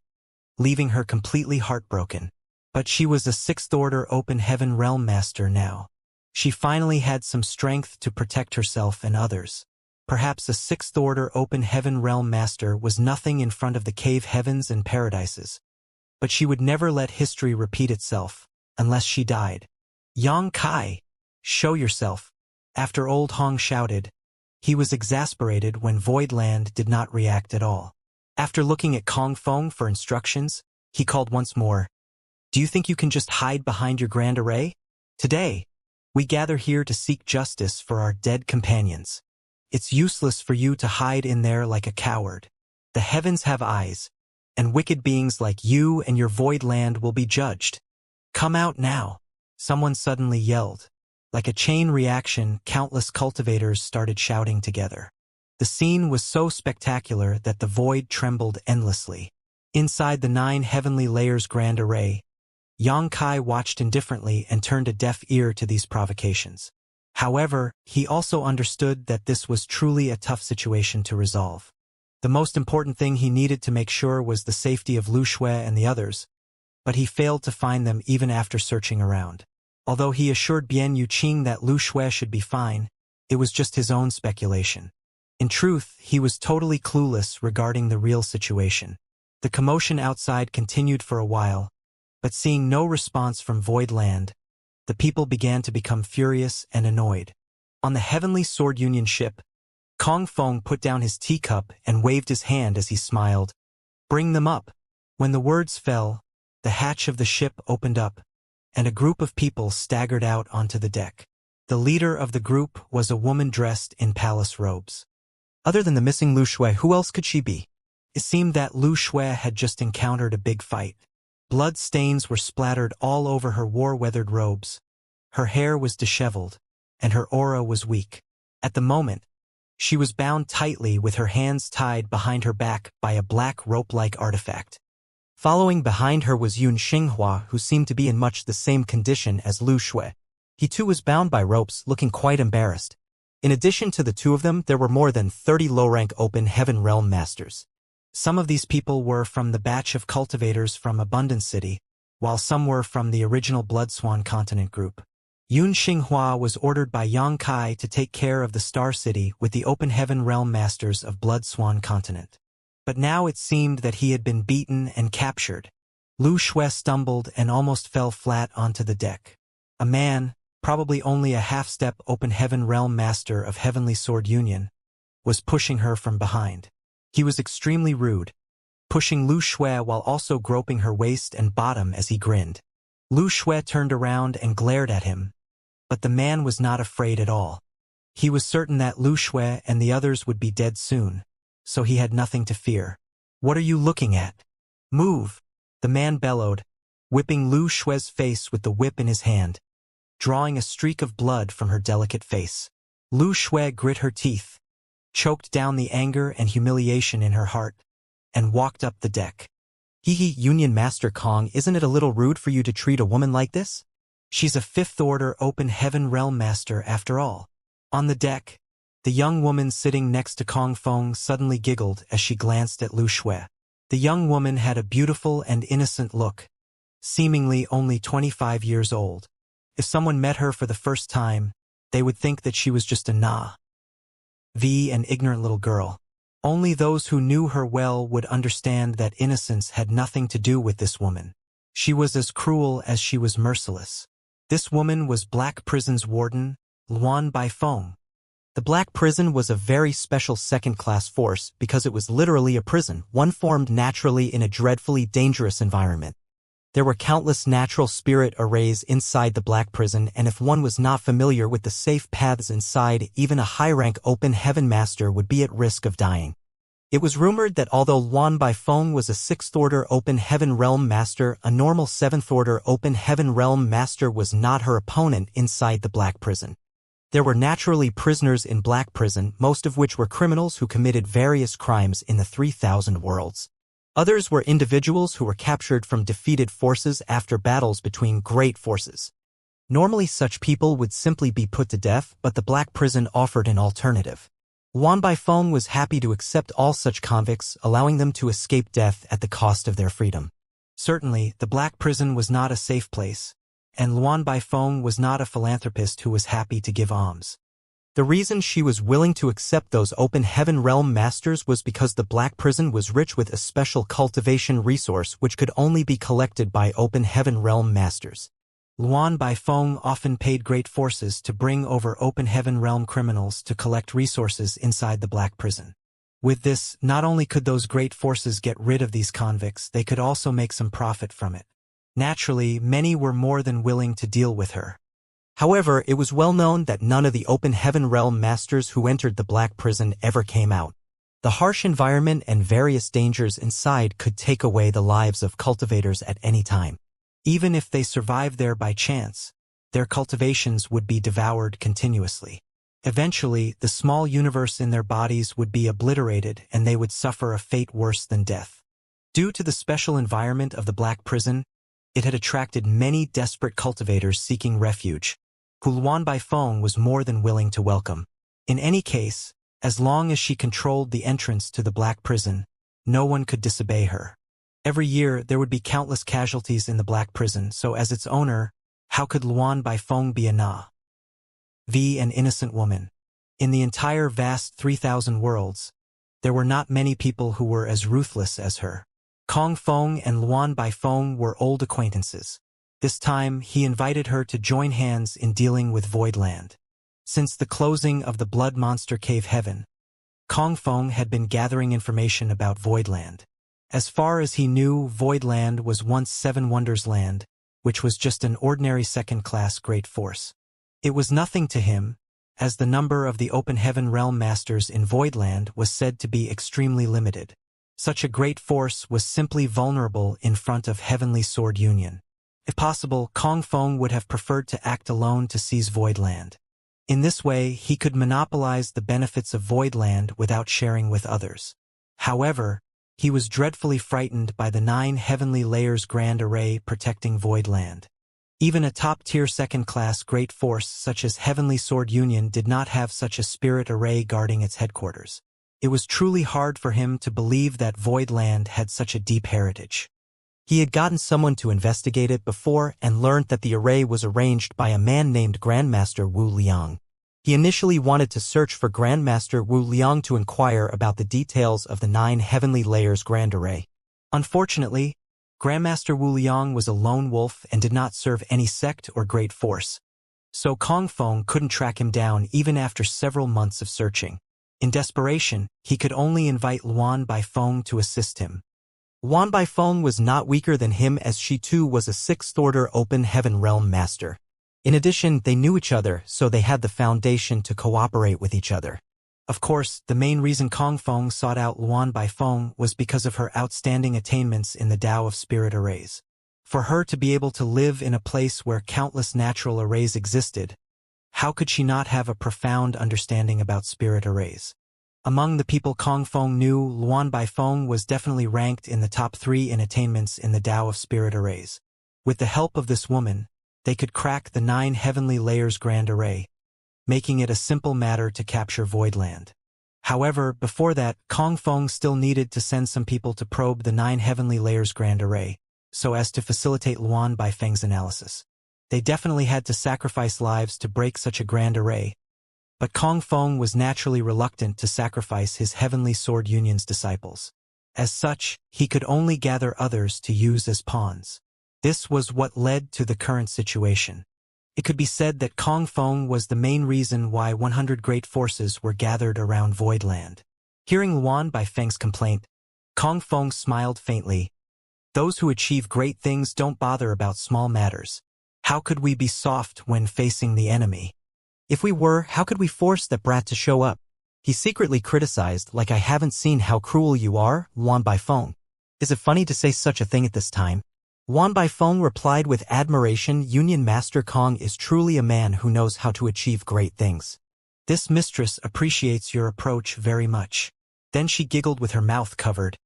leaving her completely heartbroken. But she was a 6th Order Open Heaven Realm Master now. She finally had some strength to protect herself and others. Perhaps a 6th Order Open Heaven Realm Master was nothing in front of the cave heavens and paradises. But she would never let history repeat itself, unless she died. Yang Kai, show yourself. After Old Hong shouted, he was exasperated when Voidland did not react at all. After looking at Kong Fong for instructions, he called once more. Do you think you can just hide behind your grand array? Today, we gather here to seek justice for our dead companions. It's useless for you to hide in there like a coward. The heavens have eyes, and wicked beings like you and your void land will be judged. Come out now. Someone suddenly yelled. Like a chain reaction, countless cultivators started shouting together. The scene was so spectacular that the void trembled endlessly. Inside the 9 heavenly layers grand array, Yang Kai watched indifferently and turned a deaf ear to these provocations. However, he also understood that this was truly a tough situation to resolve. The most important thing he needed to make sure was the safety of Lu Shui and the others, but he failed to find them even after searching around. Although he assured Bian Yuqing that Lu Shui should be fine, it was just his own speculation. In truth, he was totally clueless regarding the real situation. The commotion outside continued for a while, but seeing no response from Void Land, the people began to become furious and annoyed. On the Heavenly Sword Union ship, Kong Fong put down his teacup and waved his hand as he smiled. Bring them up. When the words fell, the hatch of the ship opened up, and a group of people staggered out onto the deck. The leader of the group was a woman dressed in palace robes. Other than the missing Lu Shui, who else could she be? It seemed that Lu Shui had just encountered a big fight. Blood stains were splattered all over her war-weathered robes. Her hair was disheveled, and her aura was weak. At the moment, she was bound tightly with her hands tied behind her back by a black rope-like artifact. Following behind her was Yun Xinghua, who seemed to be in much the same condition as Lu Shui. He too was bound by ropes, looking quite embarrassed. In addition to the two of them, there were more than 30 low-rank Open Heaven Realm Masters. Some of these people were from the batch of cultivators from Abundance City, while some were from the original Blood Swan Continent group. Yun Xinghua was ordered by Yang Kai to take care of the Star City with the Open Heaven Realm Masters of Blood Swan Continent. But now it seemed that he had been beaten and captured. Lu Shui stumbled and almost fell flat onto the deck. A man, probably only a half-step Open Heaven Realm Master of Heavenly Sword Union, was pushing her from behind. He was extremely rude, pushing Lu Shui while also groping her waist and bottom as he grinned. Lu Shui turned around and glared at him, but the man was not afraid at all. He was certain that Lu Shui and the others would be dead soon, so he had nothing to fear. What are you looking at? Move! The man bellowed, whipping Lu Shui's face with the whip in his hand, drawing a streak of blood from her delicate face. Lu Shui grit her teeth, choked down the anger and humiliation in her heart, and walked up the deck. Union Master Kong, isn't it a little rude for you to treat a woman like this? She's a 5th Order Open Heaven Realm Master after all. On the deck, the young woman sitting next to Kong Fong suddenly giggled as she glanced at Lu Shui. The young woman had a beautiful and innocent look, seemingly only 25 years old. If someone met her for the first time, they would think that she was just an ignorant little girl. Only those who knew her well would understand that innocence had nothing to do with this woman. She was as cruel as she was merciless. This woman was Black Prison's warden, Luan Baifeng. The Black Prison was a very special second-class force because it was literally a prison, one formed naturally in a dreadfully dangerous environment. There were countless natural spirit arrays inside the Black Prison, and if one was not familiar with the safe paths inside, even a high-rank open heaven master would be at risk of dying. It was rumored that although Luan Baifeng was a 6th-order open heaven realm master, a normal 7th-order open heaven realm master was not her opponent inside the Black Prison. There were naturally prisoners in Black Prison, most of which were criminals who committed various crimes in the 3000 worlds. Others were individuals who were captured from defeated forces after battles between great forces. Normally such people would simply be put to death, but the Black Prison offered an alternative. Luan Baifeng was happy to accept all such convicts, allowing them to escape death at the cost of their freedom. Certainly, the Black Prison was not a safe place, and Luan Baifeng was not a philanthropist who was happy to give alms. The reason she was willing to accept those open heaven realm masters was because the Black Prison was rich with a special cultivation resource which could only be collected by open heaven realm masters. Luan Baifeng often paid great forces to bring over open heaven realm criminals to collect resources inside the Black Prison. With this, not only could those great forces get rid of these convicts, they could also make some profit from it. Naturally, many were more than willing to deal with her. However, it was well known that none of the open heaven realm masters who entered the Black Prison ever came out. The harsh environment and various dangers inside could take away the lives of cultivators at any time. Even if they survived there by chance, their cultivations would be devoured continuously. Eventually, the small universe in their bodies would be obliterated and they would suffer a fate worse than death. Due to the special environment of the Black Prison, it had attracted many desperate cultivators seeking refuge, who Luan Baifeng was more than willing to welcome. In any case, as long as she controlled the entrance to the Black Prison, no one could disobey her. Every year, there would be countless casualties in the Black Prison, so as its owner, how could Luan Baifeng be an innocent woman? In the entire vast 3000 worlds, there were not many people who were as ruthless as her. Kong Feng and Luan Baifeng were old acquaintances. This time, he invited her to join hands in dealing with Voidland. Since the closing of the Blood Monster Cave Heaven, Kong Feng had been gathering information about Voidland. As far as he knew, Voidland was once Seven Wonders Land, which was just an ordinary second-class great force. It was nothing to him, as the number of the Open Heaven Realm Masters in Voidland was said to be extremely limited. Such a great force was simply vulnerable in front of Heavenly Sword Union. If possible, Kong Feng would have preferred to act alone to seize Voidland. In this way, he could monopolize the benefits of Voidland without sharing with others. However, he was dreadfully frightened by the 9 Heavenly Layers Grand Array protecting Voidland. Even a top-tier second-class great force such as Heavenly Sword Union did not have such a spirit array guarding its headquarters. It was truly hard for him to believe that Voidland had such a deep heritage. He had gotten someone to investigate it before and learned that the array was arranged by a man named Grandmaster Wu Liang. He initially wanted to search for Grandmaster Wu Liang to inquire about the details of the 9 Heavenly Layers Grand Array. Unfortunately, Grandmaster Wu Liang was a lone wolf and did not serve any sect or great force. So Kong Feng couldn't track him down even after several months of searching. In desperation, he could only invite Luan Baifeng to assist him. Luan Baifeng was not weaker than him as she too was a 6th-order Open Heaven Realm Master. In addition, they knew each other, so they had the foundation to cooperate with each other. Of course, the main reason Kong Feng sought out Luan Baifeng was because of her outstanding attainments in the Tao of Spirit Arrays. For her to be able to live in a place where countless natural arrays existed, how could she not have a profound understanding about spirit arrays? Among the people Kong Feng knew, Luan Baifeng was definitely ranked in the top 3 in attainments in the Tao of Spirit Arrays. With the help of this woman, they could crack the 9 Heavenly Layers Grand Array, making it a simple matter to capture Voidland. However, before that, Kong Feng still needed to send some people to probe the 9 Heavenly Layers Grand Array, so as to facilitate Luan Baifeng's analysis. They definitely had to sacrifice lives to break such a grand array, but Kong Feng was naturally reluctant to sacrifice his Heavenly Sword Union's disciples. As such, he could only gather others to use as pawns. This was what led to the current situation. It could be said that Kong Feng was the main reason why 100 great forces were gathered around Voidland. Hearing Luan Baifeng's complaint, Kong Feng smiled faintly. Those who achieve great things don't bother about small matters. How could we be soft when facing the enemy? If we were, how could we force that brat to show up? He secretly criticized, like I haven't seen how cruel you are, Luan Baifeng. Is it funny to say such a thing at this time? Luan Baifeng replied with admiration, Union Master Kong is truly a man who knows how to achieve great things. This mistress appreciates your approach very much. Then she giggled with her mouth covered.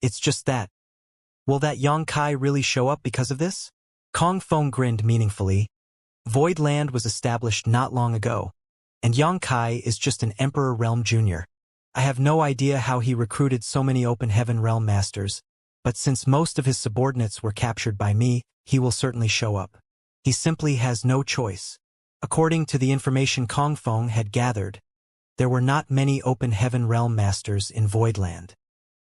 It's just that. Will that Yongkai really show up because of this? Kong Feng grinned meaningfully. Voidland was established not long ago, and Yongkai is just an Emperor Realm Junior. I have no idea how he recruited so many Open Heaven Realm Masters, but since most of his subordinates were captured by me, he will certainly show up. He simply has no choice. According to the information Kong Feng had gathered, there were not many Open Heaven Realm Masters in Voidland.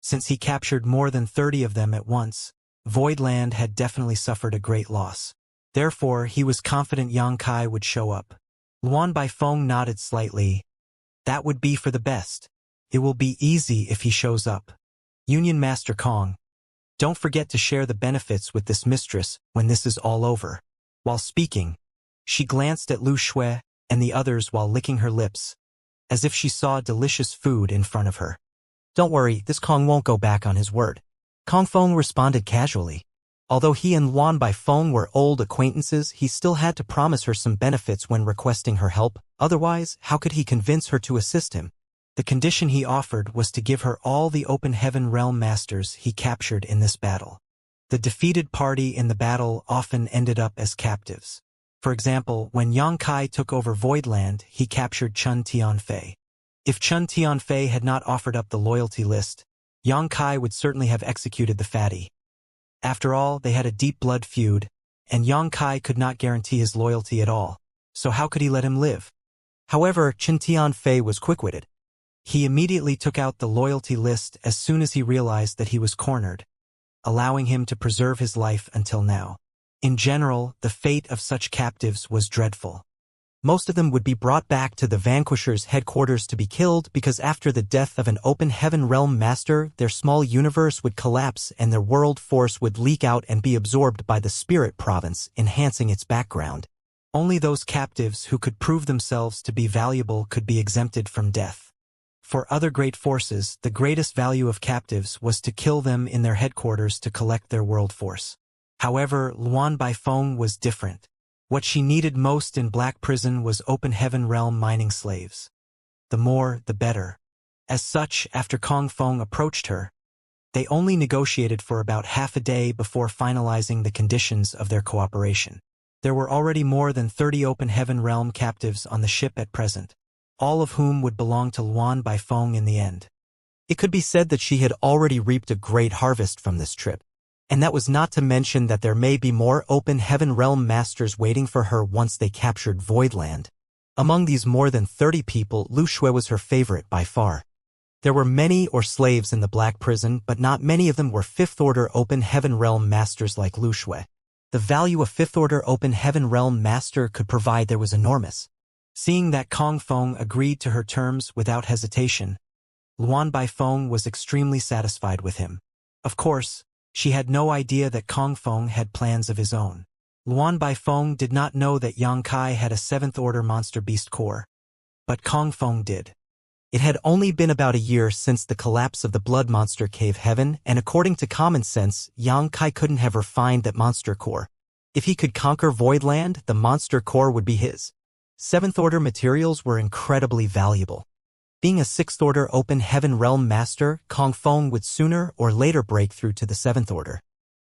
Since he captured more than 30 of them at once, Voidland had definitely suffered a great loss. Therefore, he was confident Yongkai would show up. Luan Baifeng nodded slightly. That would be for the best. It will be easy if he shows up. Union Master Kong, don't forget to share the benefits with this mistress when this is all over. While speaking, she glanced at Lu Shui and the others while licking her lips, as if she saw delicious food in front of her. Don't worry, this Kong won't go back on his word. Kong Feng responded casually. Although he and Luan Baifeng were old acquaintances, he still had to promise her some benefits when requesting her help, otherwise, how could he convince her to assist him? The condition he offered was to give her all the Open Heaven Realm Masters he captured in this battle. The defeated party in the battle often ended up as captives. For example, when Yongkai took over Voidland, he captured Chun Tianfei. If Chun Tianfei had not offered up the loyalty list, Yongkai would certainly have executed the fatty. After all, they had a deep blood feud, and Yongkai could not guarantee his loyalty at all, so how could he let him live? However, Chun Tianfei was quick-witted. He immediately took out the loyalty list as soon as he realized that he was cornered, allowing him to preserve his life until now. In general, the fate of such captives was dreadful. Most of them would be brought back to the Vanquisher's headquarters to be killed because after the death of an Open Heaven Realm Master, their small universe would collapse and their world force would leak out and be absorbed by the Spirit Province, enhancing its background. Only those captives who could prove themselves to be valuable could be exempted from death. For other great forces, the greatest value of captives was to kill them in their headquarters to collect their world force. However, Luan Baifeng was different. What she needed most in Black Prison was Open Heaven Realm mining slaves. The more, the better. As such, after Kong Feng approached her, they only negotiated for about half a day before finalizing the conditions of their cooperation. There were already more than 30 Open Heaven Realm captives on the ship at present, all of whom would belong to Luan Baifeng in the end. It could be said that she had already reaped a great harvest from this trip. And that was not to mention that there may be more Open Heaven Realm Masters waiting for her once they captured Voidland. Among these more than 30 people, Lu Shui was her favorite by far. There were many slaves in the Black Prison, but not many of them were 5th Order Open Heaven Realm Masters like Lu Shui. The value a 5th Order Open Heaven Realm Master could provide there was enormous. Seeing that Kong Feng agreed to her terms without hesitation, Luan Baifeng was extremely satisfied with him. Of course, she had no idea that Kong Feng had plans of his own. Luan Baifeng did not know that Yongkai had a 7th Order Monster Beast core, but Kong Feng did. It had only been about a year since the collapse of the Blood Monster Cave Heaven, and according to common sense, Yongkai couldn't have refined that monster core. If he could conquer Voidland, the monster core would be his. 7th Order materials were incredibly valuable. Being a 6th Order Open Heaven Realm Master, Kong Feng would sooner or later break through to the 7th Order.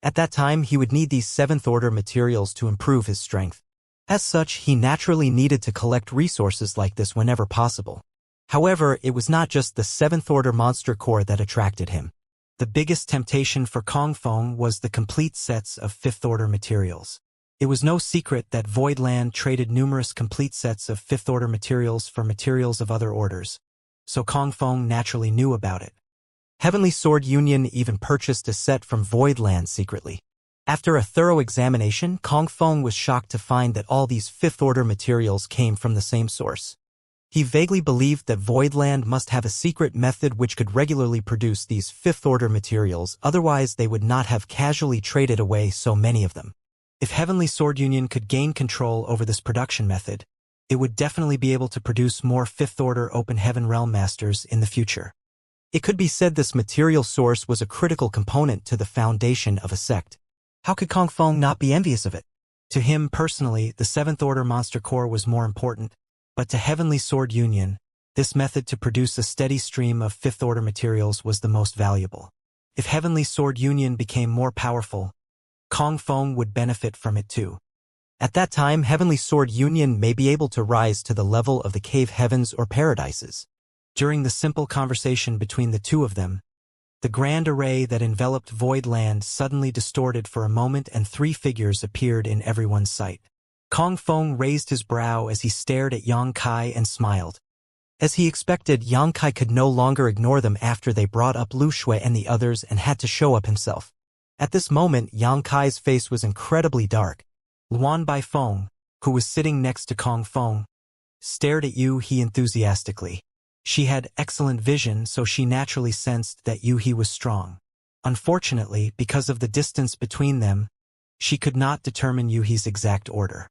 At that time, he would need these 7th Order materials to improve his strength. As such, he naturally needed to collect resources like this whenever possible. However, it was not just the 7th Order Monster Core that attracted him. The biggest temptation for Kong Feng was the complete sets of 5th Order materials. It was no secret that Voidland traded numerous complete sets of 5th Order materials for materials of other orders, so Kong Feng naturally knew about it. Heavenly Sword Union even purchased a set from Voidland secretly. After a thorough examination, Kong Feng was shocked to find that all these fifth-order materials came from the same source. He vaguely believed that Voidland must have a secret method which could regularly produce these fifth-order materials, otherwise they would not have casually traded away so many of them. If Heavenly Sword Union could gain control over this production method, it would definitely be able to produce more fifth-order Open Heaven Realm Masters in the future. It could be said this material source was a critical component to the foundation of a sect. How could Kong Feng not be envious of it? To him personally, the 7th Order Monster Core was more important, but to Heavenly Sword Union, this method to produce a steady stream of 5th Order materials was the most valuable. If Heavenly Sword Union became more powerful, Kong Feng would benefit from it too. At that time, Heavenly Sword Union may be able to rise to the level of the cave heavens or paradises. During the simple conversation between the two of them, the grand array that enveloped Void Land suddenly distorted for a moment and 3 figures appeared in everyone's sight. Kong Feng raised his brow as he stared at Yang Kai and smiled. As he expected, Yang Kai could no longer ignore them after they brought up Lu Shui and the others and had to show up himself. At this moment, Yang Kai's face was incredibly dark. Luan Baifeng, who was sitting next to Kong Feng, stared at Yu He enthusiastically. She had excellent vision, so she naturally sensed that Yu He was strong. Unfortunately, because of the distance between them, she could not determine Yu He's exact order.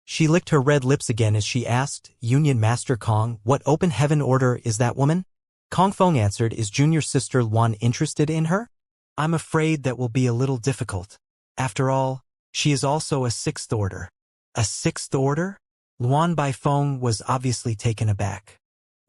She licked her red lips again as she asked, Union Master Kong, what Open Heaven Order is that woman? Kong Feng answered, is junior sister Luan interested in her? I'm afraid that will be a little difficult. After all, she is also a 6th Order. A 6th Order? Luan Baifeng was obviously taken aback.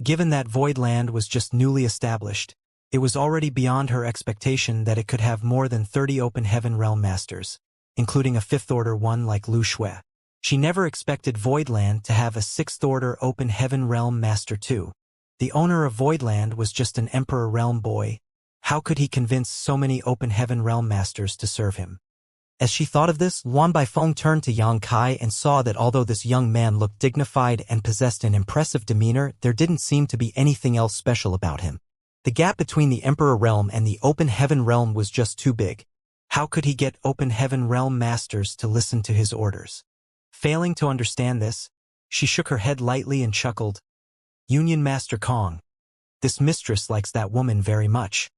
Given that Voidland was just newly established, it was already beyond her expectation that it could have more than 30 Open Heaven Realm Masters, including a 5th Order one like Lu Shui. She never expected Voidland to have a 6th Order Open Heaven Realm Master too. The owner of Voidland was just an Emperor Realm boy. How could he convince so many Open Heaven Realm Masters to serve him? As she thought of this, Luan Baifeng turned to Yang Kai and saw that although this young man looked dignified and possessed an impressive demeanor, there didn't seem to be anything else special about him. The gap between the Emperor Realm and the Open Heaven Realm was just too big. How could he get Open Heaven Realm Masters to listen to his orders? Failing to understand this, she shook her head lightly and chuckled. Union Master Kong, this mistress likes that woman very much.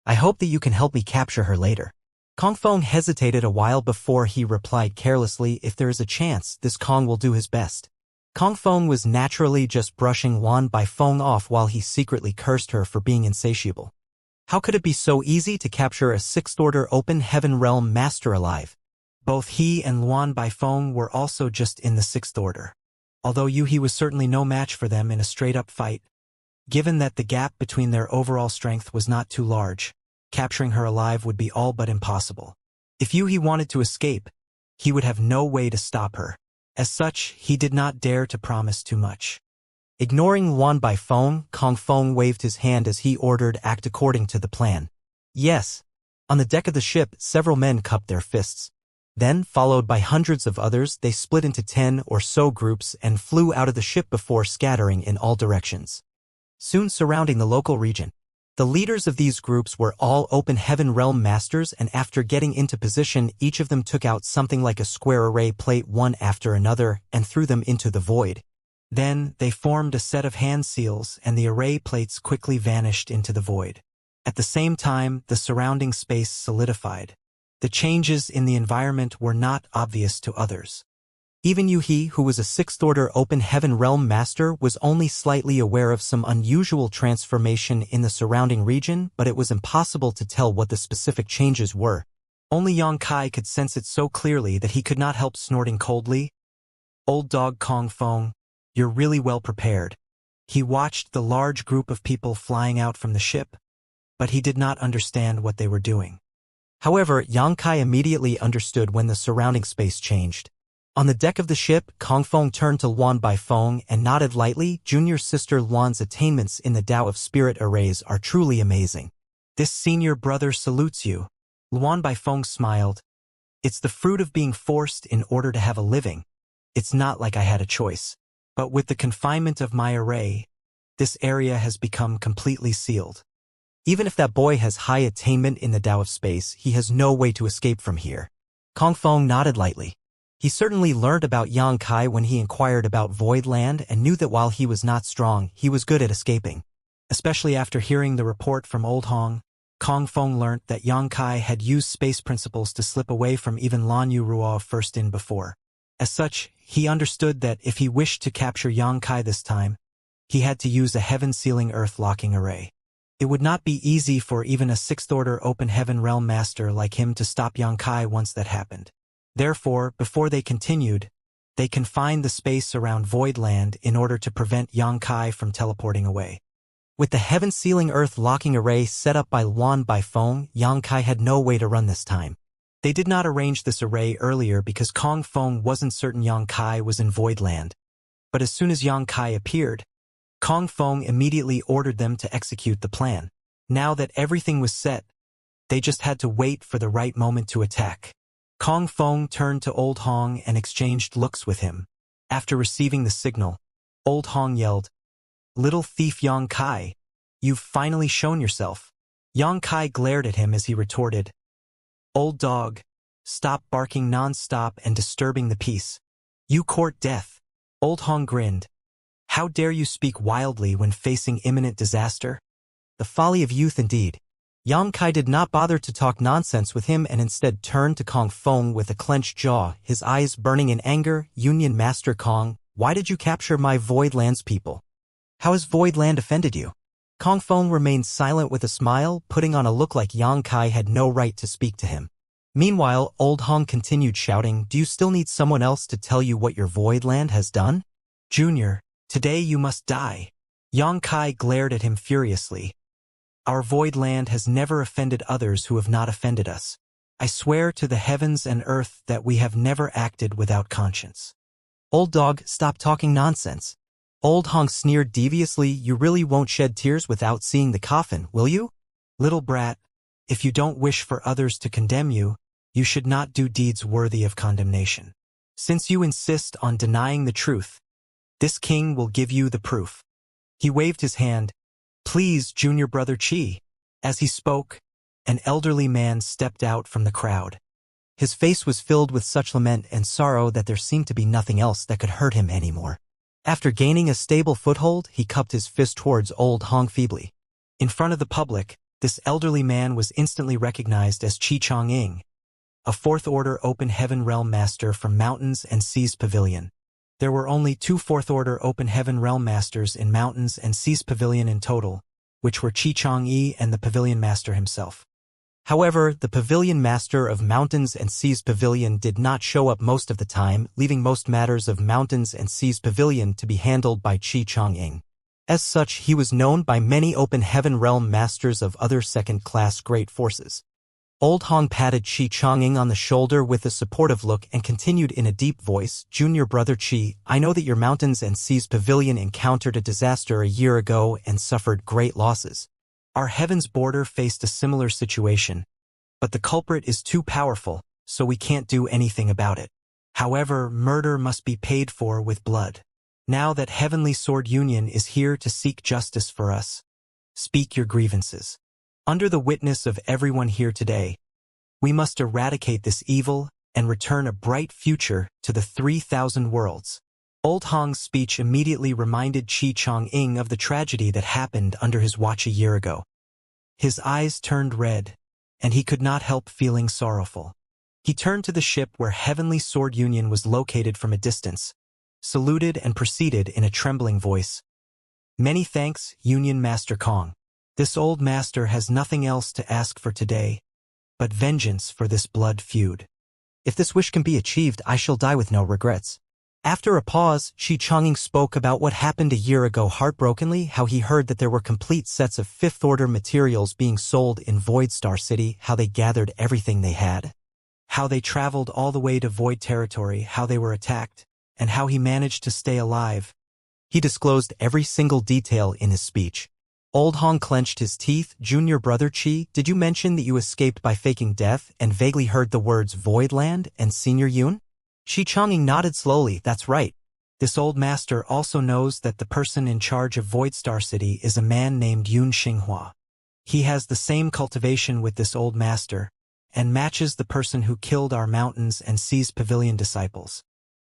I hope that you can help me capture her later. Kong Feng hesitated a while before he replied carelessly, if there is a chance, this Kong will do his best. Kong Feng was naturally just brushing Luan Baifeng off while he secretly cursed her for being insatiable. How could it be so easy to capture a 6th Order Open Heaven Realm Master alive? Both he and Luan Baifeng were also just in the 6th Order. Although Yu He was certainly no match for them in a straight-up fight, given that the gap between their overall strength was not too large, capturing her alive would be all but impossible. If Yu He wanted to escape, he would have no way to stop her. As such, he did not dare to promise too much. Ignoring Luan Baifeng, Kong Feng waved his hand as he ordered, act according to the plan. Yes. On the deck of the ship, several men cupped their fists. Then, followed by hundreds of others, they split into 10 or so groups and flew out of the ship before scattering in all directions, soon surrounding the local region. The leaders of these groups were all Open Heaven Realm Masters, and after getting into position, each of them took out something like a square array plate one after another and threw them into the void. Then, they formed a set of hand seals, and the array plates quickly vanished into the void. At the same time, the surrounding space solidified. The changes in the environment were not obvious to others. Even Yu He, who was a 6th Order Open Heaven Realm Master, was only slightly aware of some unusual transformation in the surrounding region, but it was impossible to tell what the specific changes were. Only Yang Kai could sense it so clearly that he could not help snorting coldly. Old dog Kong Feng, you're really well prepared. He watched the large group of people flying out from the ship, but he did not understand what they were doing. However, Yang Kai immediately understood when the surrounding space changed. On the deck of the ship, Kong Feng turned to Luan Baifeng and nodded lightly. Junior sister Luan's attainments in the Tao of Spirit arrays are truly amazing. This senior brother salutes you. Luan Baifeng smiled. It's the fruit of being forced in order to have a living. It's not like I had a choice. But with the confinement of my array, this area has become completely sealed. Even if that boy has high attainment in the Tao of Space, he has no way to escape from here. Kong Feng nodded lightly. He certainly learned about Yang Kai when he inquired about Void Land and knew that while he was not strong, he was good at escaping. Especially after hearing the report from Old Hong, Kong Feng learnt that Yang Kai had used space principles to slip away from even Lan Yu Ruo first in before. As such, he understood that if he wished to capture Yang Kai this time, he had to use a heaven-sealing earth-locking array. It would not be easy for even a sixth-order open heaven realm master like him to stop Yang Kai once that happened. Therefore, before they continued, they confined the space around Void Land in order to prevent Yang Kai from teleporting away. With the heaven-sealing earth-locking array set up by Luan Baifeng, Yang Kai had no way to run this time. They did not arrange this array earlier because Kong Feng wasn't certain Yang Kai was in Void Land. But as soon as Yang Kai appeared, Kong Feng immediately ordered them to execute the plan. Now that everything was set, they just had to wait for the right moment to attack. Kong Feng turned to Old Hong and exchanged looks with him. After receiving the signal, Old Hong yelled, "Little thief Yang Kai, you've finally shown yourself." Yang Kai glared at him as he retorted, "Old dog, stop barking non-stop and disturbing the peace. You court death." Old Hong grinned. "How dare you speak wildly when facing imminent disaster?" The folly of youth indeed. Yang Kai did not bother to talk nonsense with him and instead turned to Kong Feng with a clenched jaw, his eyes burning in anger. "Union Master Kong, why did you capture my Void Lands people? How has Void Land offended you?" Kong Feng remained silent with a smile, putting on a look like Yang Kai had no right to speak to him. Meanwhile, Old Hong continued shouting, "Do you still need someone else to tell you what your Void Land has done? Junior, today you must die." Yang Kai glared at him furiously. "Our Void Land has never offended others who have not offended us. I swear to the heavens and earth that we have never acted without conscience." "Old dog, stop talking nonsense." Old Hong sneered deviously. "You really won't shed tears without seeing the coffin, will you? Little brat, if you don't wish for others to condemn you, you should not do deeds worthy of condemnation. Since you insist on denying the truth, this king will give you the proof." He waved his hand. "Please, junior brother Chi." As he spoke, an elderly man stepped out from the crowd. His face was filled with such lament and sorrow that there seemed to be nothing else that could hurt him anymore. After gaining a stable foothold, he cupped his fist towards Old Hong feebly. In front of the public, this elderly man was instantly recognized as Chi Chong-ing, a fourth-order open heaven realm master from Mountains and Seas Pavilion. There were only 2 fourth-order open heaven realm masters in Mountains and Seas Pavilion in total, which were Chi Chong-yi and the pavilion master himself. However, the pavilion master of Mountains and Seas Pavilion did not show up most of the time, leaving most matters of Mountains and Seas Pavilion to be handled by Chi Chong-ing. As such, he was known by many open heaven realm masters of other second-class great forces. Old Hong patted Chi Chong-ing on the shoulder with a supportive look and continued in a deep voice, "Junior brother Chi, I know that your Mountains and Seas Pavilion encountered a disaster a year ago and suffered great losses. Our heaven's border faced a similar situation, but the culprit is too powerful, so we can't do anything about it. However, murder must be paid for with blood. Now that Heavenly Sword Union is here to seek justice for us, speak your grievances. Under the witness of everyone here today, we must eradicate this evil and return a bright future to the 3,000 worlds." Old Hong's speech immediately reminded Chi Chong-ing of the tragedy that happened under his watch a year ago. His eyes turned red, and he could not help feeling sorrowful. He turned to the ship where Heavenly Sword Union was located from a distance, saluted and proceeded in a trembling voice, "Many thanks, Union Master Kong. This old master has nothing else to ask for today, but vengeance for this blood feud. If this wish can be achieved, I shall die with no regrets." After a pause, Chi Chonging spoke about what happened a year ago heartbrokenly, how he heard that there were complete sets of fifth-order materials being sold in Void Star City, how they gathered everything they had, how they traveled all the way to Void Territory, how they were attacked, and how he managed to stay alive. He disclosed every single detail in his speech. Old Hong clenched his teeth. "Junior brother Chi, did you mention that you escaped by faking death and vaguely heard the words Void Land and Senior Yun?" Chi Chonging nodded slowly. "That's right. This old master also knows that the person in charge of Void Star City is a man named Yun Xinghua. He has the same cultivation with this old master, and matches the person who killed our mountains and seized pavilion disciples.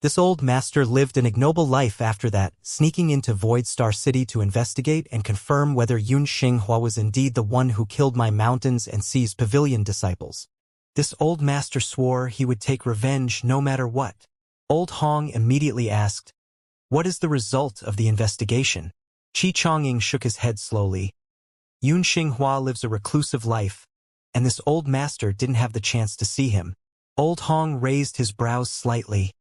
This old master lived an ignoble life after that, sneaking into Void Star City to investigate and confirm whether Yun Xinghua was indeed the one who killed my mountains and seized pavilion disciples. This old master swore he would take revenge no matter what. Old Hong immediately asked, "What is the result of the investigation?" Qi Chongying shook his head slowly. Yun Xinghua lives a reclusive life, and this old master didn't have the chance to see him. Old Hong raised his brows slightly.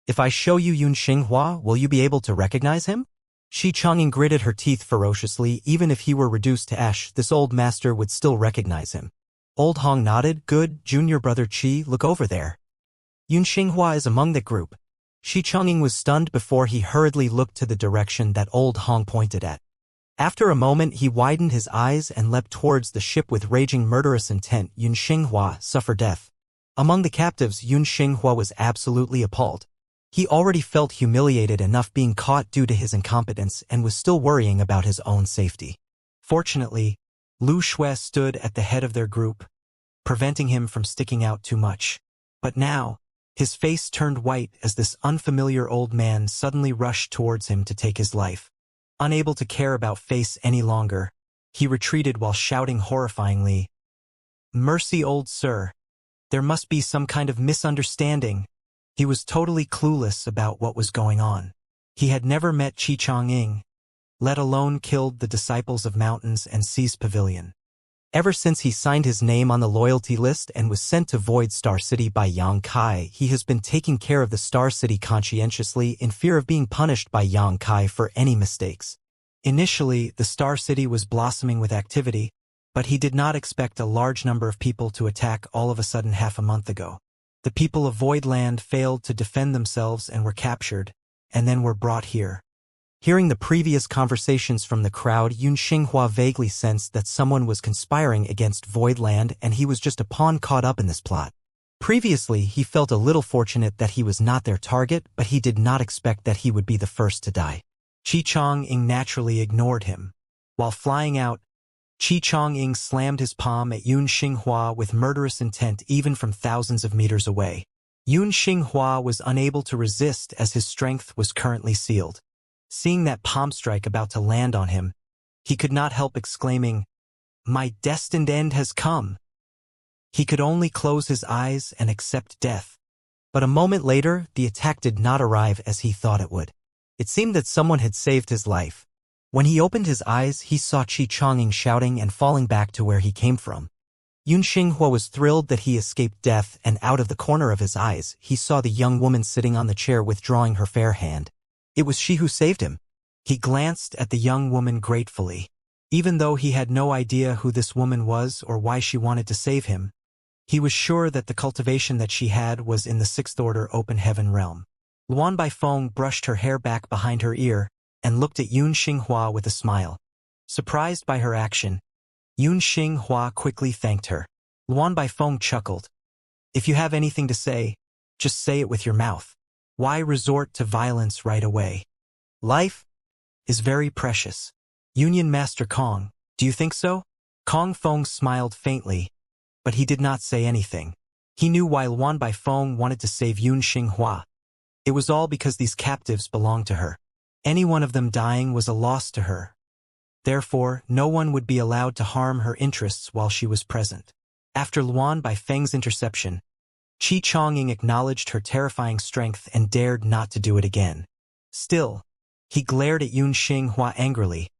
If I show you Yun Xinghua, will you be able to recognize him? Qi Chongying gritted her teeth ferociously. Even if he were reduced to ash, this old master would still recognize him. Old Hong nodded. Good, junior brother Qi, look over there. Yun Xinghua is among the group. Qi Chongying was stunned before he hurriedly looked to the direction that old Hong pointed at. After a moment, he widened his eyes and leapt towards the ship with raging murderous intent. Yun Xinghua, suffer death. Among the captives, Yun Xinghua was absolutely appalled. He already felt humiliated enough being caught due to his incompetence and was still worrying about his own safety. Fortunately, Lu Shui stood at the head of their group, preventing him from sticking out too much. But now, his face turned white as this unfamiliar old man suddenly rushed towards him to take his life. Unable to care about face any longer, he retreated while shouting horrifyingly, "Mercy, old sir. There must be some kind of misunderstanding." He was totally clueless about what was going on. He had never met Qi Chongying, let alone killed the disciples of mountains and seized pavilion. Ever since he signed his name on the loyalty list and was sent to Void Star City by Yang Kai, he has been taking care of the Star City conscientiously in fear of being punished by Yang Kai for any mistakes. Initially, the Star City was blossoming with activity, but he did not expect a large number of people to attack all of a sudden half a month ago. The people of Voidland failed to defend themselves and were captured, and then were brought here. Hearing the previous conversations from the crowd, Yun Xinghua vaguely sensed that someone was conspiring against Voidland and he was just a pawn caught up in this plot. Previously, he felt a little fortunate that he was not their target, but he did not expect that he would be the first to die. Qi Chongying naturally ignored him. While flying out, Qi Chongying slammed his palm at Yun Xinghua with murderous intent even from thousands of meters away. Yun Xinghua was unable to resist as his strength was currently sealed. Seeing that palm strike about to land on him, he could not help exclaiming, "My destined end has come." He could only close his eyes and accept death. But a moment later, the attack did not arrive as he thought it would. It seemed that someone had saved his life. When he opened his eyes, he saw Qi Chongying shouting and falling back to where he came from. Yun Xinghua was thrilled that he escaped death, and out of the corner of his eyes, he saw the young woman sitting on the chair withdrawing her fair hand. It was she who saved him. He glanced at the young woman gratefully. Even though he had no idea who this woman was or why she wanted to save him, he was sure that the cultivation that she had was in the Sixth Order Open Heaven realm. Luan Baifeng brushed her hair back behind her ear and looked at Yun Xinghua with a smile. Surprised by her action, Yun Xinghua quickly thanked her. Luan Baifeng chuckled. "If you have anything to say, just say it with your mouth. Why resort to violence right away? Life is very precious." "Union Master Kong, do you think so?" Kong Feng smiled faintly, but he did not say anything. He knew why Luan Baifeng wanted to save Yun Xinghua. It was all because these captives belonged to her. Any one of them dying was a loss to her. Therefore, no one would be allowed to harm her interests while she was present. After Luan Baifeng's interception, Qi Chongying acknowledged her terrifying strength and dared not to do it again. Still, he glared at Yun Xinghua angrily,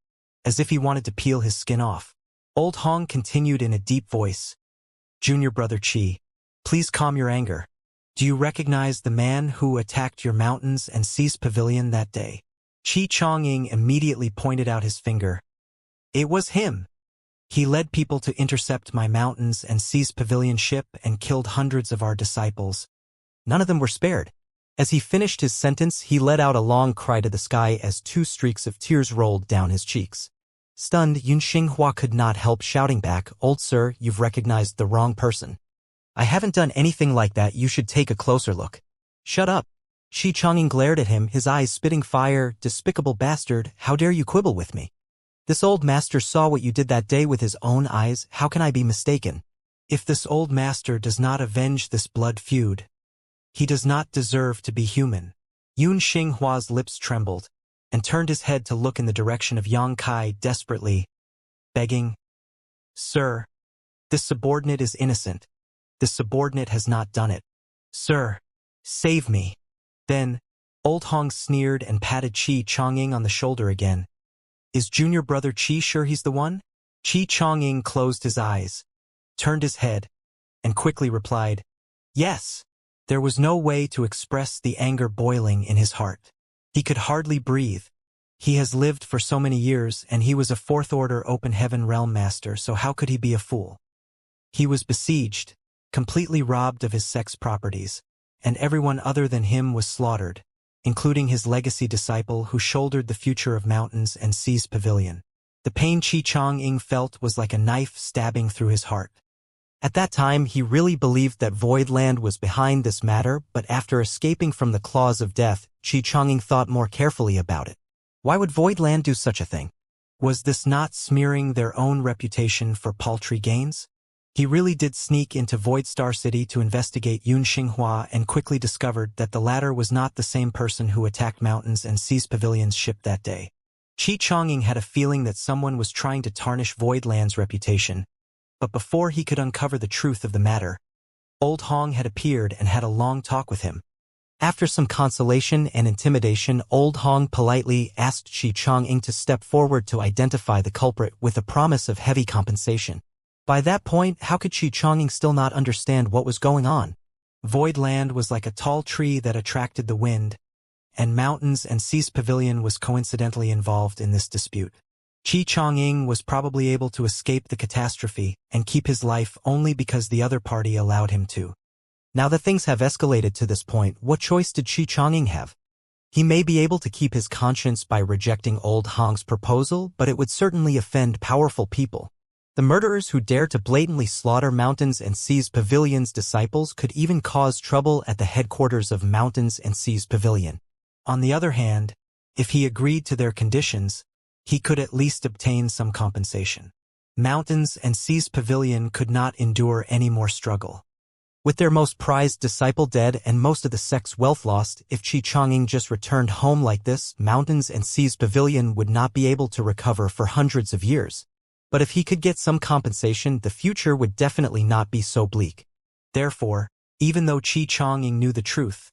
as if he wanted to peel his skin off. Old Hong continued in a deep voice, "Junior brother Qi, please calm your anger. Do you recognize the man who attacked your mountains and seized pavilion that day?" Qi Chongying immediately pointed out his finger. "It was him. He led people to intercept my mountains and seize pavilion ship and killed hundreds of our disciples. None of them were spared." As he finished his sentence, he let out a long cry to the sky as 2 streaks of tears rolled down his cheeks. Stunned, Yun Xinghua could not help shouting back, "Old sir, you've recognized the wrong person. I haven't done anything like that. You should take a closer look." "Shut up." Qi Chongying glared at him, his eyes spitting fire. "Despicable bastard, how dare you quibble with me? This old master saw what you did that day with his own eyes. How can I be mistaken?" If this old master does not avenge this blood feud, he does not deserve to be human. Yun Xinghua's lips trembled, and turned his head to look in the direction of Yang Kai desperately, begging, "Sir, this subordinate is innocent. This subordinate has not done it. Sir, save me." Then, Old Hong sneered and patted Qi Chongying on the shoulder again. "Is junior brother Qi sure he's the one?" Qi Chongying closed his eyes, turned his head, and quickly replied, "Yes." There was no way to express the anger boiling in his heart. He could hardly breathe. He has lived for so many years, and he was a fourth-order open heaven realm master, so how could he be a fool? He was besieged, completely robbed of his sex properties, and everyone other than him was slaughtered, including his legacy disciple who shouldered the future of Mountains and Seas Pavilion. The pain Qi Chongying felt was like a knife stabbing through his heart. At that time, he really believed that Voidland was behind this matter, but after escaping from the claws of death, Qi Chongying thought more carefully about it. Why would Voidland do such a thing? Was this not smearing their own reputation for paltry gains? He really did sneak into Voidstar City to investigate Yun Xinghua and quickly discovered that the latter was not the same person who attacked Mountains and Seas Pavilion's ship that day. Qi Chongying had a feeling that someone was trying to tarnish Voidland's reputation, but before he could uncover the truth of the matter, Old Hong had appeared and had a long talk with him. After some consolation and intimidation, Old Hong politely asked Qi Chongying to step forward to identify the culprit with a promise of heavy compensation. By that point, how could Qi Chongying still not understand what was going on? Voidland was like a tall tree that attracted the wind, and Mountains and Seas Pavilion was coincidentally involved in this dispute. Qi Chongying was probably able to escape the catastrophe and keep his life only because the other party allowed him to. Now that things have escalated to this point, what choice did Qi Chongying have? He may be able to keep his conscience by rejecting Old Hong's proposal, but it would certainly offend powerful people. The murderers who dare to blatantly slaughter Mountains and Seas Pavilion's disciples could even cause trouble at the headquarters of Mountains and Seas Pavilion. On the other hand, if he agreed to their conditions, he could at least obtain some compensation. Mountains and Seas Pavilion could not endure any more struggle. With their most prized disciple dead and most of the sect's wealth lost, if Qi Chongying just returned home like this, Mountains and Seas Pavilion would not be able to recover for hundreds of years. But if he could get some compensation, the future would definitely not be so bleak. Therefore, even though Qi Chongying knew the truth,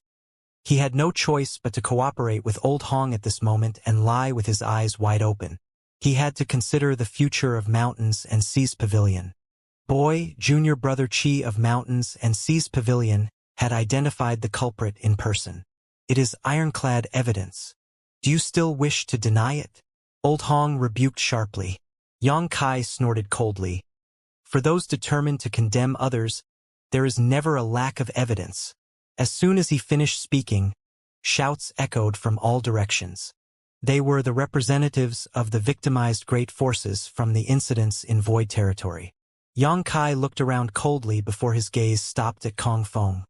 he had no choice but to cooperate with Old Hong at this moment and lie with his eyes wide open. He had to consider the future of Mountains and Seas Pavilion. Boy, junior brother Qi of Mountains and Seas Pavilion, had identified the culprit in person. It is ironclad evidence. Do you still wish to deny it? Old Hong rebuked sharply. Yang Kai snorted coldly. For those determined to condemn others, there is never a lack of evidence. As soon as he finished speaking, shouts echoed from all directions. They were the representatives of the victimized great forces from the incidents in Void territory. Yang Kai looked around coldly before his gaze stopped at Kong Feng.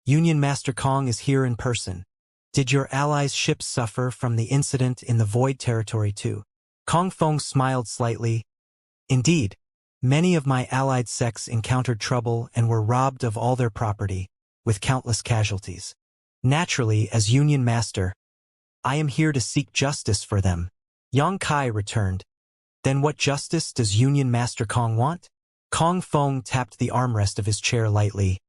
Union Master Kong is here in person. Did your allies' ships suffer from the incident in the Void territory too? Kong Feng smiled slightly. Indeed, many of my allied sects encountered trouble and were robbed of all their property, with countless casualties. Naturally, as Union Master, I am here to seek justice for them. Yang Kai returned. Then what justice does Union Master Kong want? Kong Feng tapped the armrest of his chair lightly.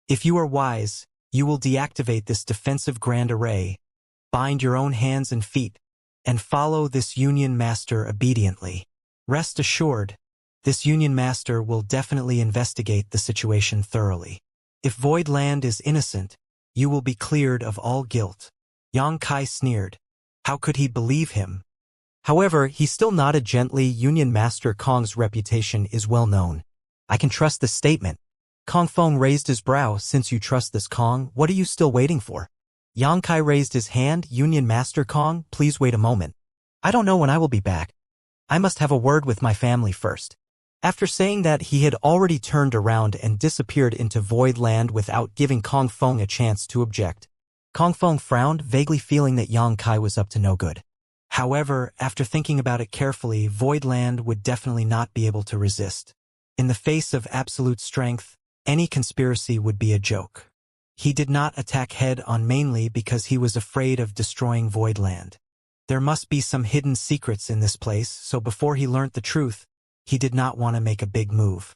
If you are wise, you will deactivate this defensive grand array, bind your own hands and feet, and follow this Union Master obediently. Rest assured, this Union Master will definitely investigate the situation thoroughly. If Voidland is innocent, you will be cleared of all guilt. Yang Kai sneered. How could he believe him? However, he still nodded gently. Union Master Kong's reputation is well known. I can trust this statement. Kong Feng raised his brow. Since you trust this, Kong, what are you still waiting for? Yang Kai raised his hand. Union Master Kong, please wait a moment. I don't know when I will be back. I must have a word with my family first. After saying that, he had already turned around and disappeared into Voidland without giving Kong Feng a chance to object. Kong Feng frowned, vaguely feeling that Yang Kai was up to no good. However, after thinking about it carefully, Voidland would definitely not be able to resist. In the face of absolute strength, any conspiracy would be a joke. He did not attack head-on mainly because he was afraid of destroying Voidland. There must be some hidden secrets in this place, so before he learnt the truth, he did not want to make a big move.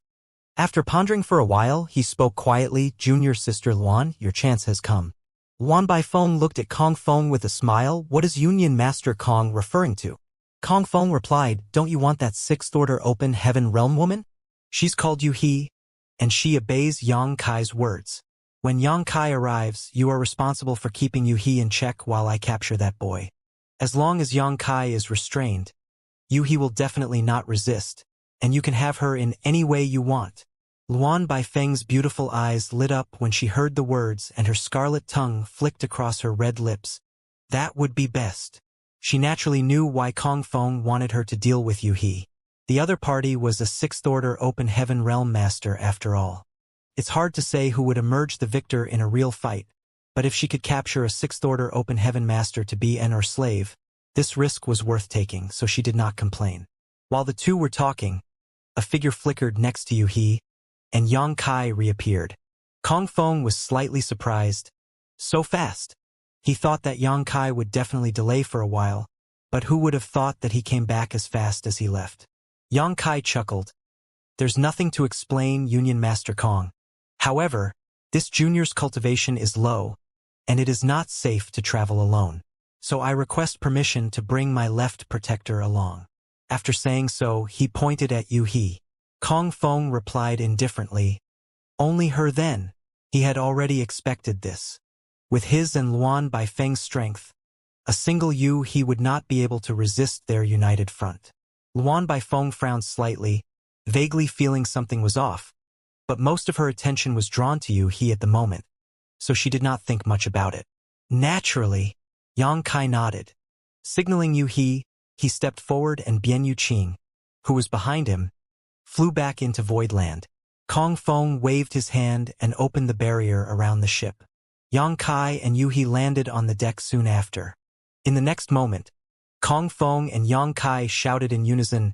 After pondering for a while, he spoke quietly, "Junior sister Luan, your chance has come." Luan Baifeng looked at Kong Feng with a smile. "What is Union Master Kong referring to?" Kong Feng replied, "Don't you want that sixth-order open heaven realm woman? She's called Yu He, and she obeys Yang Kai's words. When Yang Kai arrives, you are responsible for keeping Yu He in check while I capture that boy. As long as Yang Kai is restrained, Yu He will definitely not resist, and you can have her in any way you want." Luan Baifeng's beautiful eyes lit up when she heard the words, and her scarlet tongue flicked across her red lips. That would be best. She naturally knew why Kong Feng wanted her to deal with Yu He. The other party was a sixth-order open heaven realm master after all. It's hard to say who would emerge the victor in a real fight, but if she could capture a sixth-order open heaven master to be an or slave, this risk was worth taking, so she did not complain. While the two were talking, a figure flickered next to Yu He, and Yang Kai reappeared. Kong Feng was slightly surprised. So fast. He thought that Yang Kai would definitely delay for a while, but who would have thought that he came back as fast as he left? Yang Kai chuckled. "There's nothing to explain, Union Master Kong. However, this junior's cultivation is low, and it is not safe to travel alone. So I request permission to bring my left protector along." After saying so, he pointed at Yu He. Kong Feng replied indifferently, "Only her then." He had already expected this. With his and Luan Baifeng's strength, a single Yu He would not be able to resist their united front. Luan Baifeng frowned slightly, vaguely feeling something was off, but most of her attention was drawn to Yu He at the moment, so she did not think much about it. Naturally, Yang Kai nodded. Signaling Yu He, he stepped forward, and Bian Yuqing, who was behind him, flew back into Voidland. Kong Feng waved his hand and opened the barrier around the ship. Yang Kai and Yu He landed on the deck soon after. In the next moment, Kong Feng and Yang Kai shouted in unison,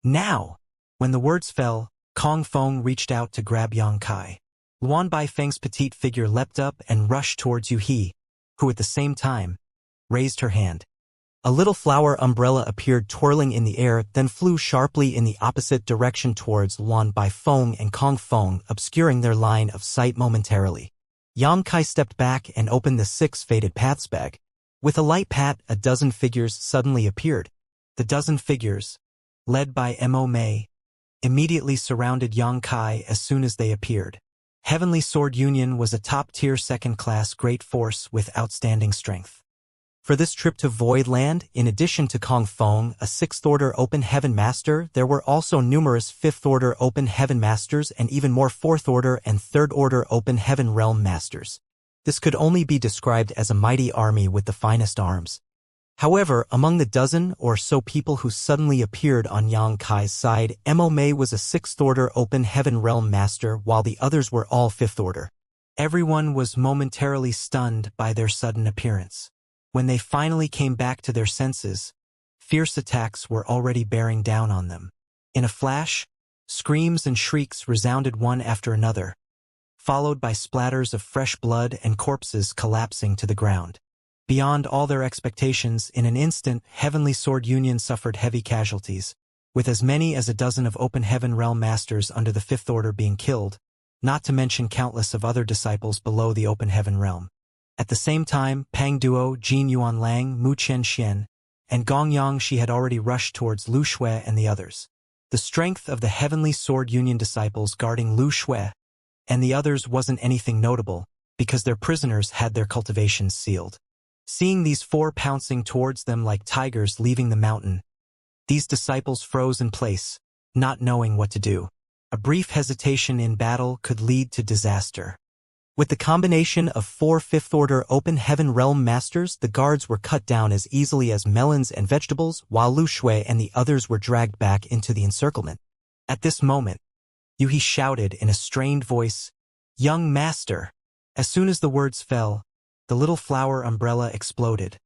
"Now!" When the words fell, Kong Feng reached out to grab Yang Kai. Luan Baifeng's petite figure leapt up and rushed towards Yu He, who at the same time raised her hand. A little flower umbrella appeared twirling in the air, then flew sharply in the opposite direction towards Luan Baifeng and Kong Feng, obscuring their line of sight momentarily. Yang Kai stepped back and opened the 6 Fated Paths bag. With a light pat, a dozen figures suddenly appeared. The dozen figures, led by Mo Mei, immediately surrounded Yang Kai as soon as they appeared. Heavenly Sword Union was a top-tier second-class great force with outstanding strength. For this trip to Voidland, in addition to Kong Feng, a 6th-order Open Heaven Master, there were also numerous 5th-order Open Heaven Masters and even more 4th-order and 3rd-order Open Heaven Realm Masters. This could only be described as a mighty army with the finest arms. However, among the dozen or so people who suddenly appeared on Yang Kai's side, Mo Mei was a 6th-order Open Heaven Realm Master, while the others were all 5th-order. Everyone was momentarily stunned by their sudden appearance. When they finally came back to their senses, fierce attacks were already bearing down on them. In a flash, screams and shrieks resounded one after another, followed by splatters of fresh blood and corpses collapsing to the ground. Beyond all their expectations, in an instant, Heavenly Sword Union suffered heavy casualties, with as many as a dozen of Open Heaven Realm Masters under the 5th Order being killed, not to mention countless of other disciples below the Open Heaven Realm. At the same time, Pang Duo, Jin Yuanlang, Mu Chen, and Gong Yangshi had already rushed towards Lu Shui and the others. The strength of the Heavenly Sword Union disciples guarding Lu Shui and the others wasn't anything notable, because their prisoners had their cultivations sealed. Seeing these 4 pouncing towards them like tigers leaving the mountain, these disciples froze in place, not knowing what to do. A brief hesitation in battle could lead to disaster. With the combination of 4 5th-order Open Heaven Realm Masters, the guards were cut down as easily as melons and vegetables, while Lu Shui and the others were dragged back into the encirclement. At this moment, Yu He shouted in a strained voice, "Young Master!" As soon as the words fell, the little flower umbrella exploded,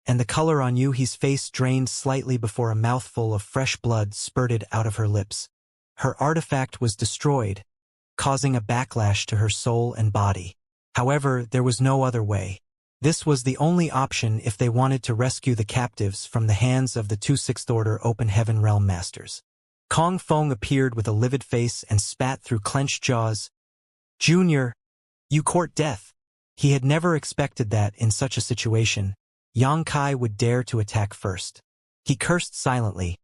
and the color on Yu He's face drained slightly before a mouthful of fresh blood spurted out of her lips. Her artifact was destroyed, causing a backlash to her soul and body. However, there was no other way. This was the only option if they wanted to rescue the captives from the hands of the 2 Sixth Order Open Heaven Realm Masters. Kong Feng appeared with a livid face and spat through clenched jaws. "Junior, you court death." He had never expected that, in such a situation, Yang Kai would dare to attack first. He cursed silently,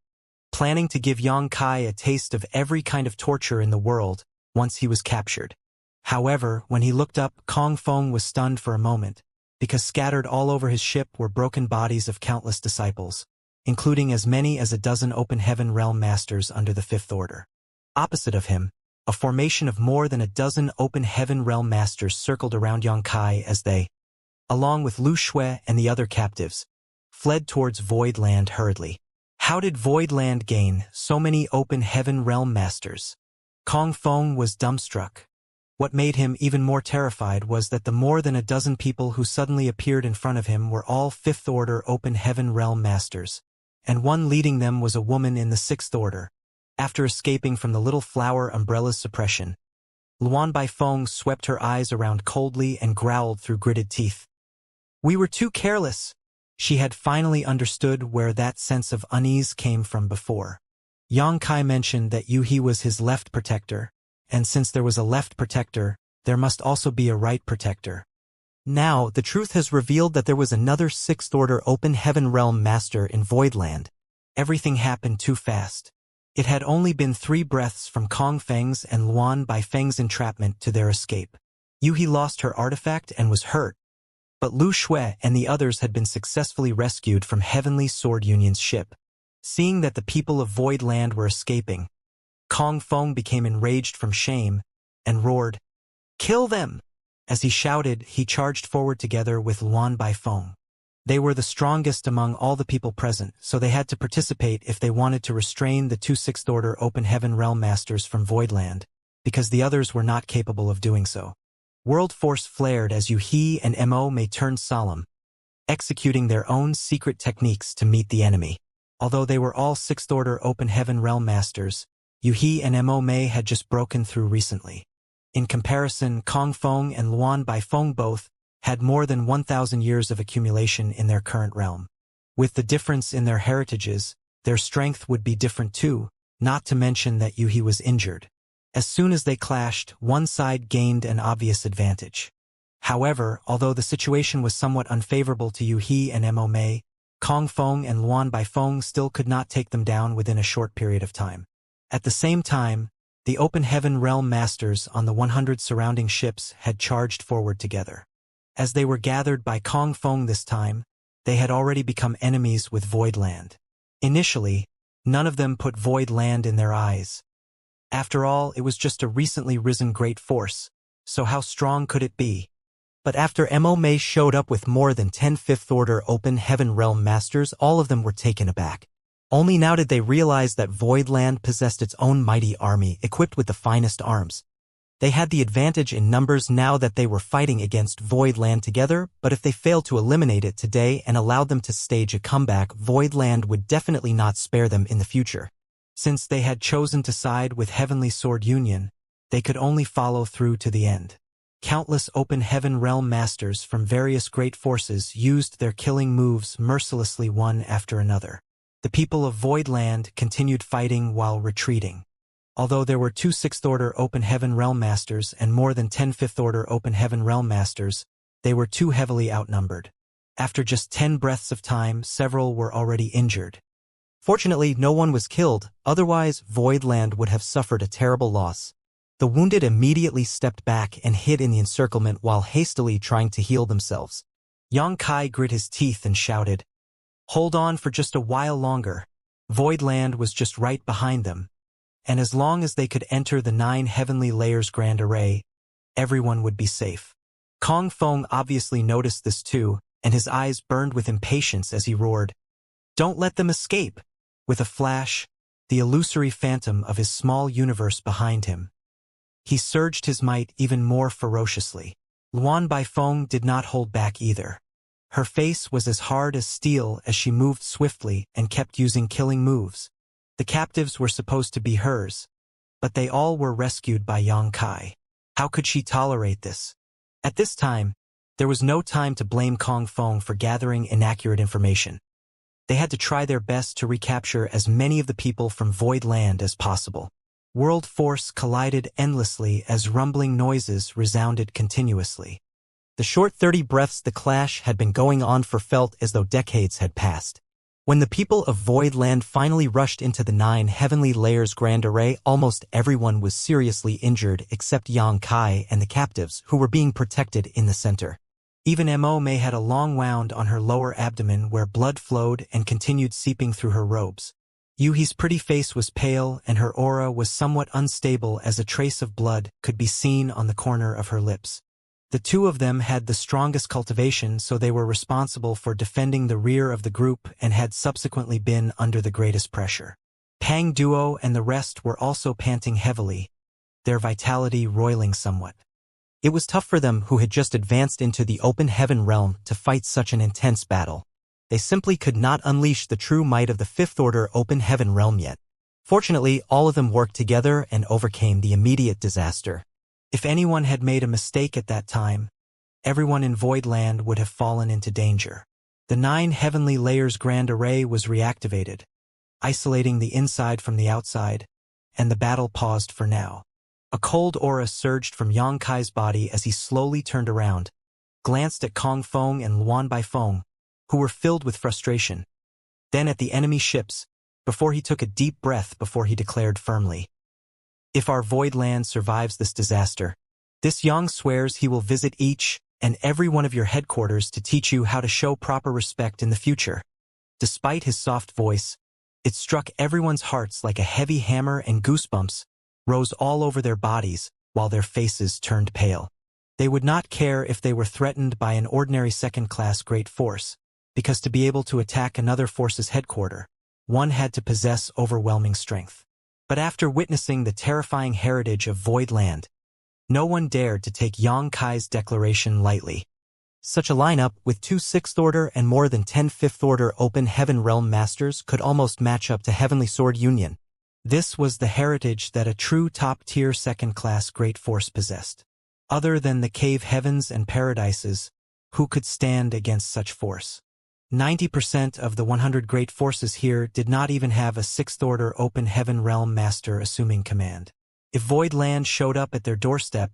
planning to give Yang Kai a taste of every kind of torture in the world once he was captured. However, when he looked up, Kong Feng was stunned for a moment, because scattered all over his ship were broken bodies of countless disciples, including as many as a dozen Open Heaven Realm Masters under the Fifth Order. Opposite of him, a formation of more than a dozen Open Heaven Realm Masters circled around Yang Kai as they, along with Lu Shui and the other captives, fled towards Void Land hurriedly. How did Void Land gain so many Open Heaven Realm Masters? Kong Feng was dumbstruck. What made him even more terrified was that the more than a dozen people who suddenly appeared in front of him were all Fifth Order Open Heaven Realm Masters, and one leading them was a woman in the Sixth Order. After escaping from the Little Flower Umbrella's suppression, Luan Baifeng swept her eyes around coldly and growled through gritted teeth. "We were too careless." She had finally understood where that sense of unease came from before. Yang Kai mentioned that Yuhi was his left protector, and since there was a left protector, there must also be a right protector. Now, the truth has revealed that there was another Sixth Order Open Heaven Realm Master in Voidland. Everything happened too fast. It had only been 3 breaths from Kong Feng's and Luan Baifeng's entrapment to their escape. Yuhi lost her artifact and was hurt, but Lu Shui and the others had been successfully rescued from Heavenly Sword Union's ship. Seeing that the people of Voidland were escaping, Kong Feng became enraged from shame and roared, "Kill them!" As he shouted, he charged forward together with Luan Baifeng. They were the strongest among all the people present, so they had to participate if they wanted to restrain the 2 Sixth Order Open Heaven Realm Masters from Voidland, because the others were not capable of doing so. World Force flared as Yuhi and Mo Mei turned solemn, executing their own secret techniques to meet the enemy. Although they were all Sixth Order Open Heaven Realm Masters, Yuhi and Mo Mei had just broken through recently. In comparison, Kong Feng and Luan Baifeng both had more than 1,000 years of accumulation in their current realm. With the difference in their heritages, their strength would be different too, not to mention that Yuhi was injured. As soon as they clashed, one side gained an obvious advantage. However, although the situation was somewhat unfavorable to Yuhi and Mo Mei, Kong Feng and Luan Baifeng still could not take them down within a short period of time. At the same time, the Open Heaven Realm Masters on the 100 surrounding ships had charged forward together. As they were gathered by Kong Feng this time, they had already become enemies with Voidland. Initially, none of them put Voidland in their eyes. After all, it was just a recently risen great force, so how strong could it be? But after Mo Mei showed up with more than 10 Fifth Order Open Heaven Realm Masters, all of them were taken aback. Only now did they realize that Voidland possessed its own mighty army equipped with the finest arms. They had the advantage in numbers now that they were fighting against Voidland together, but if they failed to eliminate it today and allowed them to stage a comeback, Voidland would definitely not spare them in the future. Since they had chosen to side with Heavenly Sword Union, they could only follow through to the end. Countless Open Heaven Realm Masters from various great forces used their killing moves mercilessly one after another. The people of Voidland continued fighting while retreating. Although there were 2 Sixth Order Open Heaven Realm Masters and more than 10 Fifth Order Open Heaven Realm Masters, they were too heavily outnumbered. After just 10 breaths of time, several were already injured. Fortunately, no one was killed, otherwise Voidland would have suffered a terrible loss. The wounded immediately stepped back and hid in the encirclement while hastily trying to heal themselves. Yang Kai grit his teeth and shouted, "Hold on for just a while longer." Voidland was just right behind them, and as long as they could enter the 9 Heavenly Layers Grand Array, everyone would be safe. Kong Feng obviously noticed this too, and his eyes burned with impatience as he roared, "Don't let them escape!" With a flash, the illusory phantom of his small universe behind him, he surged his might even more ferociously. Luan Baifeng did not hold back either. Her face was as hard as steel as she moved swiftly and kept using killing moves. The captives were supposed to be hers, but they all were rescued by Yang Kai. How could she tolerate this? At this time, there was no time to blame Kong Feng for gathering inaccurate information. They had to try their best to recapture as many of the people from Void Land as possible. World force collided endlessly as rumbling noises resounded continuously. The short 30 breaths the clash had been going on for felt as though decades had passed. When the people of Void Land finally rushed into the 9 heavenly layers grand array, almost everyone was seriously injured except Yang Kai and the captives who were being protected in the center. Even Mo Mei had a long wound on her lower abdomen where blood flowed and continued seeping through her robes. Yuhi's pretty face was pale and her aura was somewhat unstable as a trace of blood could be seen on the corner of her lips. The two of them had the strongest cultivation, so they were responsible for defending the rear of the group and had subsequently been under the greatest pressure. Pang Duo and the rest were also panting heavily, their vitality roiling somewhat. It was tough for them who had just advanced into the open heaven realm to fight such an intense battle. They simply could not unleash the true might of the Fifth Order open heaven realm yet. Fortunately, all of them worked together and overcame the immediate disaster. If anyone had made a mistake at that time, everyone in Void Land would have fallen into danger. The 9 heavenly layers grand array was reactivated, isolating the inside from the outside, and the battle paused for now. A cold aura surged from Yang Kai's body as he slowly turned around, glanced at Kong Feng and Luan Baifeng, who were filled with frustration. Then at the enemy ships, before he took a deep breath before he declared firmly, "If our Void Land survives this disaster, this Yang swears he will visit each and every one of your headquarters to teach you how to show proper respect in the future." Despite his soft voice, it struck everyone's hearts like a heavy hammer, and goosebumps rose all over their bodies while their faces turned pale. They would not care if they were threatened by an ordinary second-class great force, because to be able to attack another force's headquarters, one had to possess overwhelming strength. But after witnessing the terrifying heritage of Void Land, no one dared to take Yang Kai's declaration lightly. Such a lineup, with 2 Sixth Order and more than 10 Fifth Order Open Heaven Realm Masters, could almost match up to Heavenly Sword Union. This was the heritage that a true top-tier second-class great force possessed. Other than the cave heavens and paradises, who could stand against such force? 90% of the 100 great forces here did not even have a Sixth Order Open Heaven Realm Master assuming command. If Void Land showed up at their doorstep,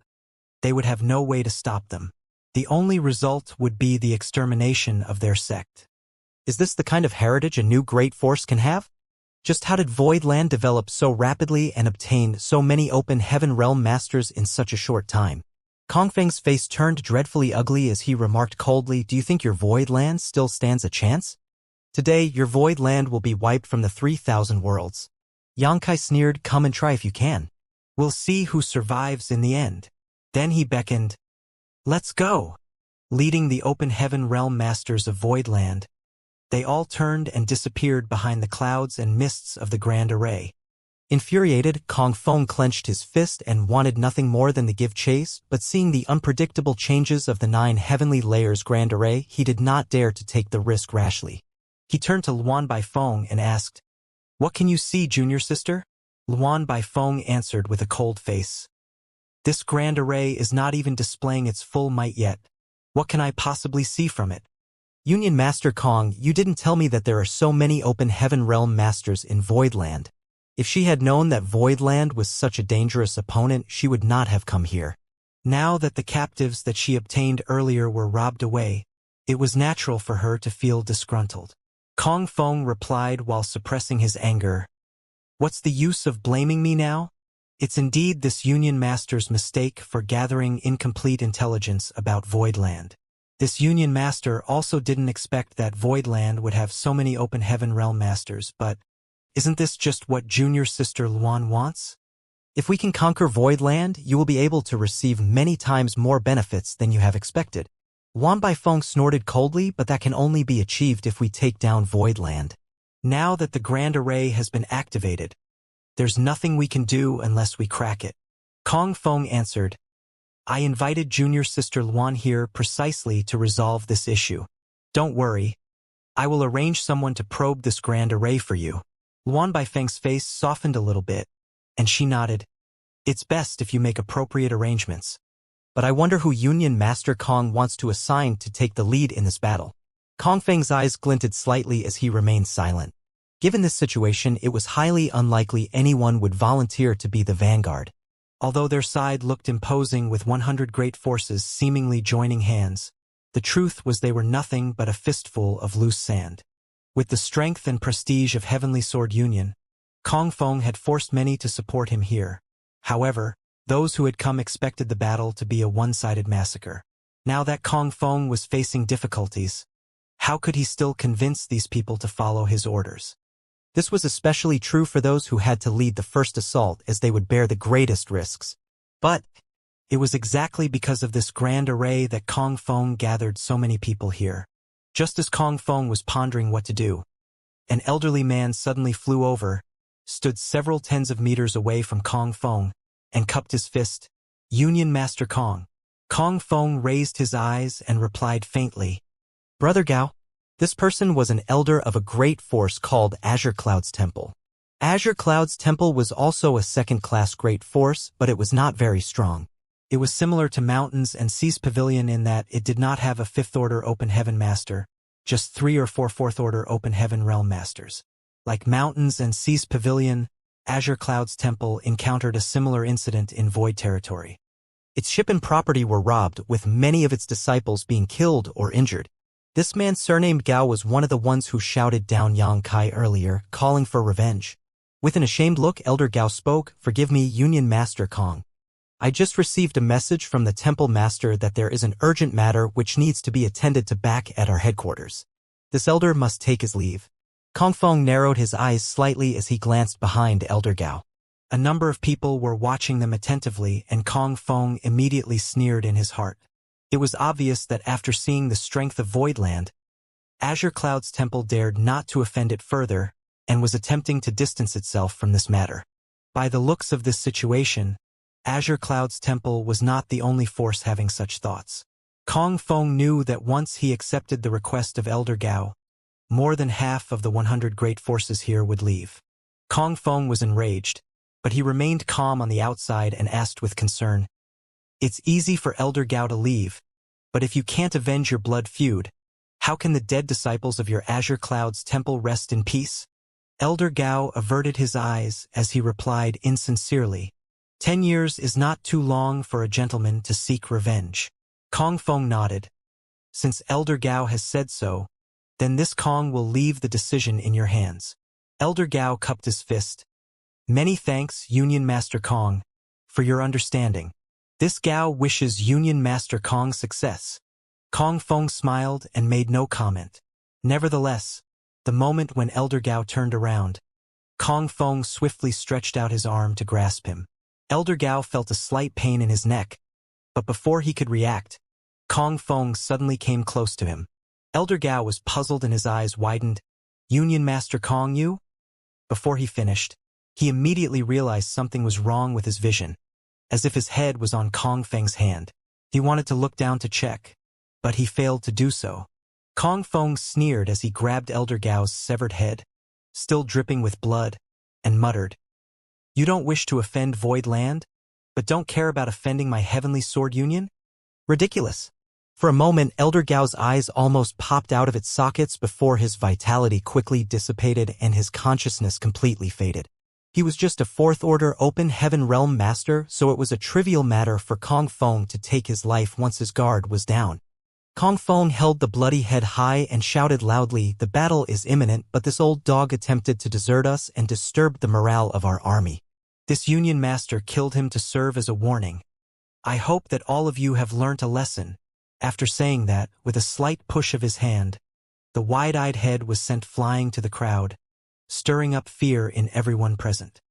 they would have no way to stop them. The only result would be the extermination of their sect. Is this the kind of heritage a new great force can have? Just how did Void Land develop so rapidly and obtain so many Open Heaven Realm Masters in such a short time? Kong Feng's face turned dreadfully ugly as he remarked coldly, "Do you think your Void Land still stands a chance? Today, your Void Land will be wiped from the 3,000 worlds." Yang Kai sneered, "Come and try if you can. We'll see who survives in the end." Then he beckoned, "Let's go." Leading the Open Heaven Realm Masters of Void Land, they all turned and disappeared behind the clouds and mists of the Grand Array. Infuriated, Kong Feng clenched his fist and wanted nothing more than to give chase, but seeing the unpredictable changes of the 9 heavenly layers Grand Array, he did not dare to take the risk rashly. He turned to Luan Baifeng and asked, "What can you see, junior sister?" Luan Baifeng answered with a cold face, "This Grand Array is not even displaying its full might yet. What can I possibly see from it?" "Union Master Kong, you didn't tell me that there are so many Open Heaven Realm Masters in Void Land." If she had known that Void Land was such a dangerous opponent, she would not have come here. Now that the captives that she obtained earlier were robbed away, it was natural for her to feel disgruntled. Kong Feng replied while suppressing his anger, "What's the use of blaming me now? It's indeed this Union Master's mistake for gathering incomplete intelligence about Void Land. This Union Master also didn't expect that Void Land would have so many Open Heaven Realm Masters, but isn't this just what junior sister Luan wants? If we can conquer Void Land, you will be able to receive many times more benefits than you have expected." Luan Baifeng snorted coldly, "But that can only be achieved if we take down Void Land. Now that the Grand Array has been activated, there's nothing we can do unless we crack it." Kong Feng answered, "I invited junior sister Luan here precisely to resolve this issue. Don't worry, I will arrange someone to probe this Grand Array for you." Luan Baifeng's face softened a little bit, and she nodded, It's best if you make appropriate arrangements. But I wonder who Union Master Kong wants to assign to take the lead in this battle. Kong Feng's eyes glinted slightly as he remained silent. Given this situation, it was highly unlikely anyone would volunteer to be the vanguard. Although their side looked imposing with 100 great forces seemingly joining hands, the truth was they were nothing but a fistful of loose sand. With the strength and prestige of Heavenly Sword Union, Kong Feng had forced many to support him here. However, those who had come expected the battle to be a one-sided massacre. Now that Kong Feng was facing difficulties, how could he still convince these people to follow his orders? This was especially true for those who had to lead the first assault, as they would bear the greatest risks. But it was exactly because of this grand array that Kong Feng gathered so many people here. Just as Kong Feng was pondering what to do, an elderly man suddenly flew over, stood several tens of meters away from Kong Feng, and cupped his fist. Union Master Kong. Kong Feng raised his eyes and replied faintly, "Brother Gao." This person was an elder of a great force called Azure Cloud's Temple. Azure Cloud's Temple was also a second-class great force, but it was not very strong. It was similar to Mountains and Seas Pavilion in that it did not have a fifth-order Open Heaven Master, just 3 or 4 fourth-order Open Heaven Realm Masters. Like Mountains and Seas Pavilion, Azure Cloud's Temple encountered a similar incident in Void Territory. Its ship and property were robbed, with many of its disciples being killed or injured. This man surnamed Gao was one of the ones who shouted down Yang Kai earlier, calling for revenge. With an ashamed look, Elder Gao spoke, "Forgive me, Union Master Kong. I just received a message from the Temple Master that there is an urgent matter which needs to be attended to back at our headquarters. This elder must take his leave." Kong Feng narrowed his eyes slightly as he glanced behind Elder Gao. A number of people were watching them attentively, and Kong Feng immediately sneered in his heart. It was obvious that after seeing the strength of Voidland, Azure Cloud's Temple dared not to offend it further, and was attempting to distance itself from this matter. By the looks of this situation, Azure Cloud's Temple was not the only force having such thoughts. Kong Feng knew that once he accepted the request of Elder Gao, more than half of the 100 great forces here would leave. Kong Feng was enraged, but he remained calm on the outside and asked with concern, "It's easy for Elder Gao to leave, but if you can't avenge your blood feud, how can the dead disciples of your Azure Cloud's Temple rest in peace?" Elder Gao averted his eyes as he replied insincerely, 10 years is not too long for a gentleman to seek revenge." Kong Feng nodded. "Since Elder Gao has said so, then this Kong will leave the decision in your hands." Elder Gao cupped his fist. "Many thanks, Union Master Kong, for your understanding. This Gao wishes Union Master Kong success." Kong Feng smiled and made no comment. Nevertheless, the moment when Elder Gao turned around, Kong Feng swiftly stretched out his arm to grasp him. Elder Gao felt a slight pain in his neck, but before he could react, Kong Feng suddenly came close to him. Elder Gao was puzzled and his eyes widened. "Union Master Kong, you?" Before he finished, he immediately realized something was wrong with his vision, as if his head was on Kong Feng's hand. He wanted to look down to check, but he failed to do so. Kong Feng sneered as he grabbed Elder Gao's severed head, still dripping with blood, and muttered, "You don't wish to offend Void Land, but don't care about offending my Heavenly Sword Union? Ridiculous." For a moment, Elder Gao's eyes almost popped out of its sockets before his vitality quickly dissipated and his consciousness completely faded. He was just a fourth-order Open Heaven Realm Master, so it was a trivial matter for Kong Feng to take his life once his guard was down. Kong Feng held the bloody head high and shouted loudly, "The battle is imminent, but this old dog attempted to desert us and disturbed the morale of our army. This Union Master killed him to serve as a warning. I hope that all of you have learnt a lesson." After saying that, with a slight push of his hand, the wide-eyed head was sent flying to the crowd, stirring up fear in everyone present.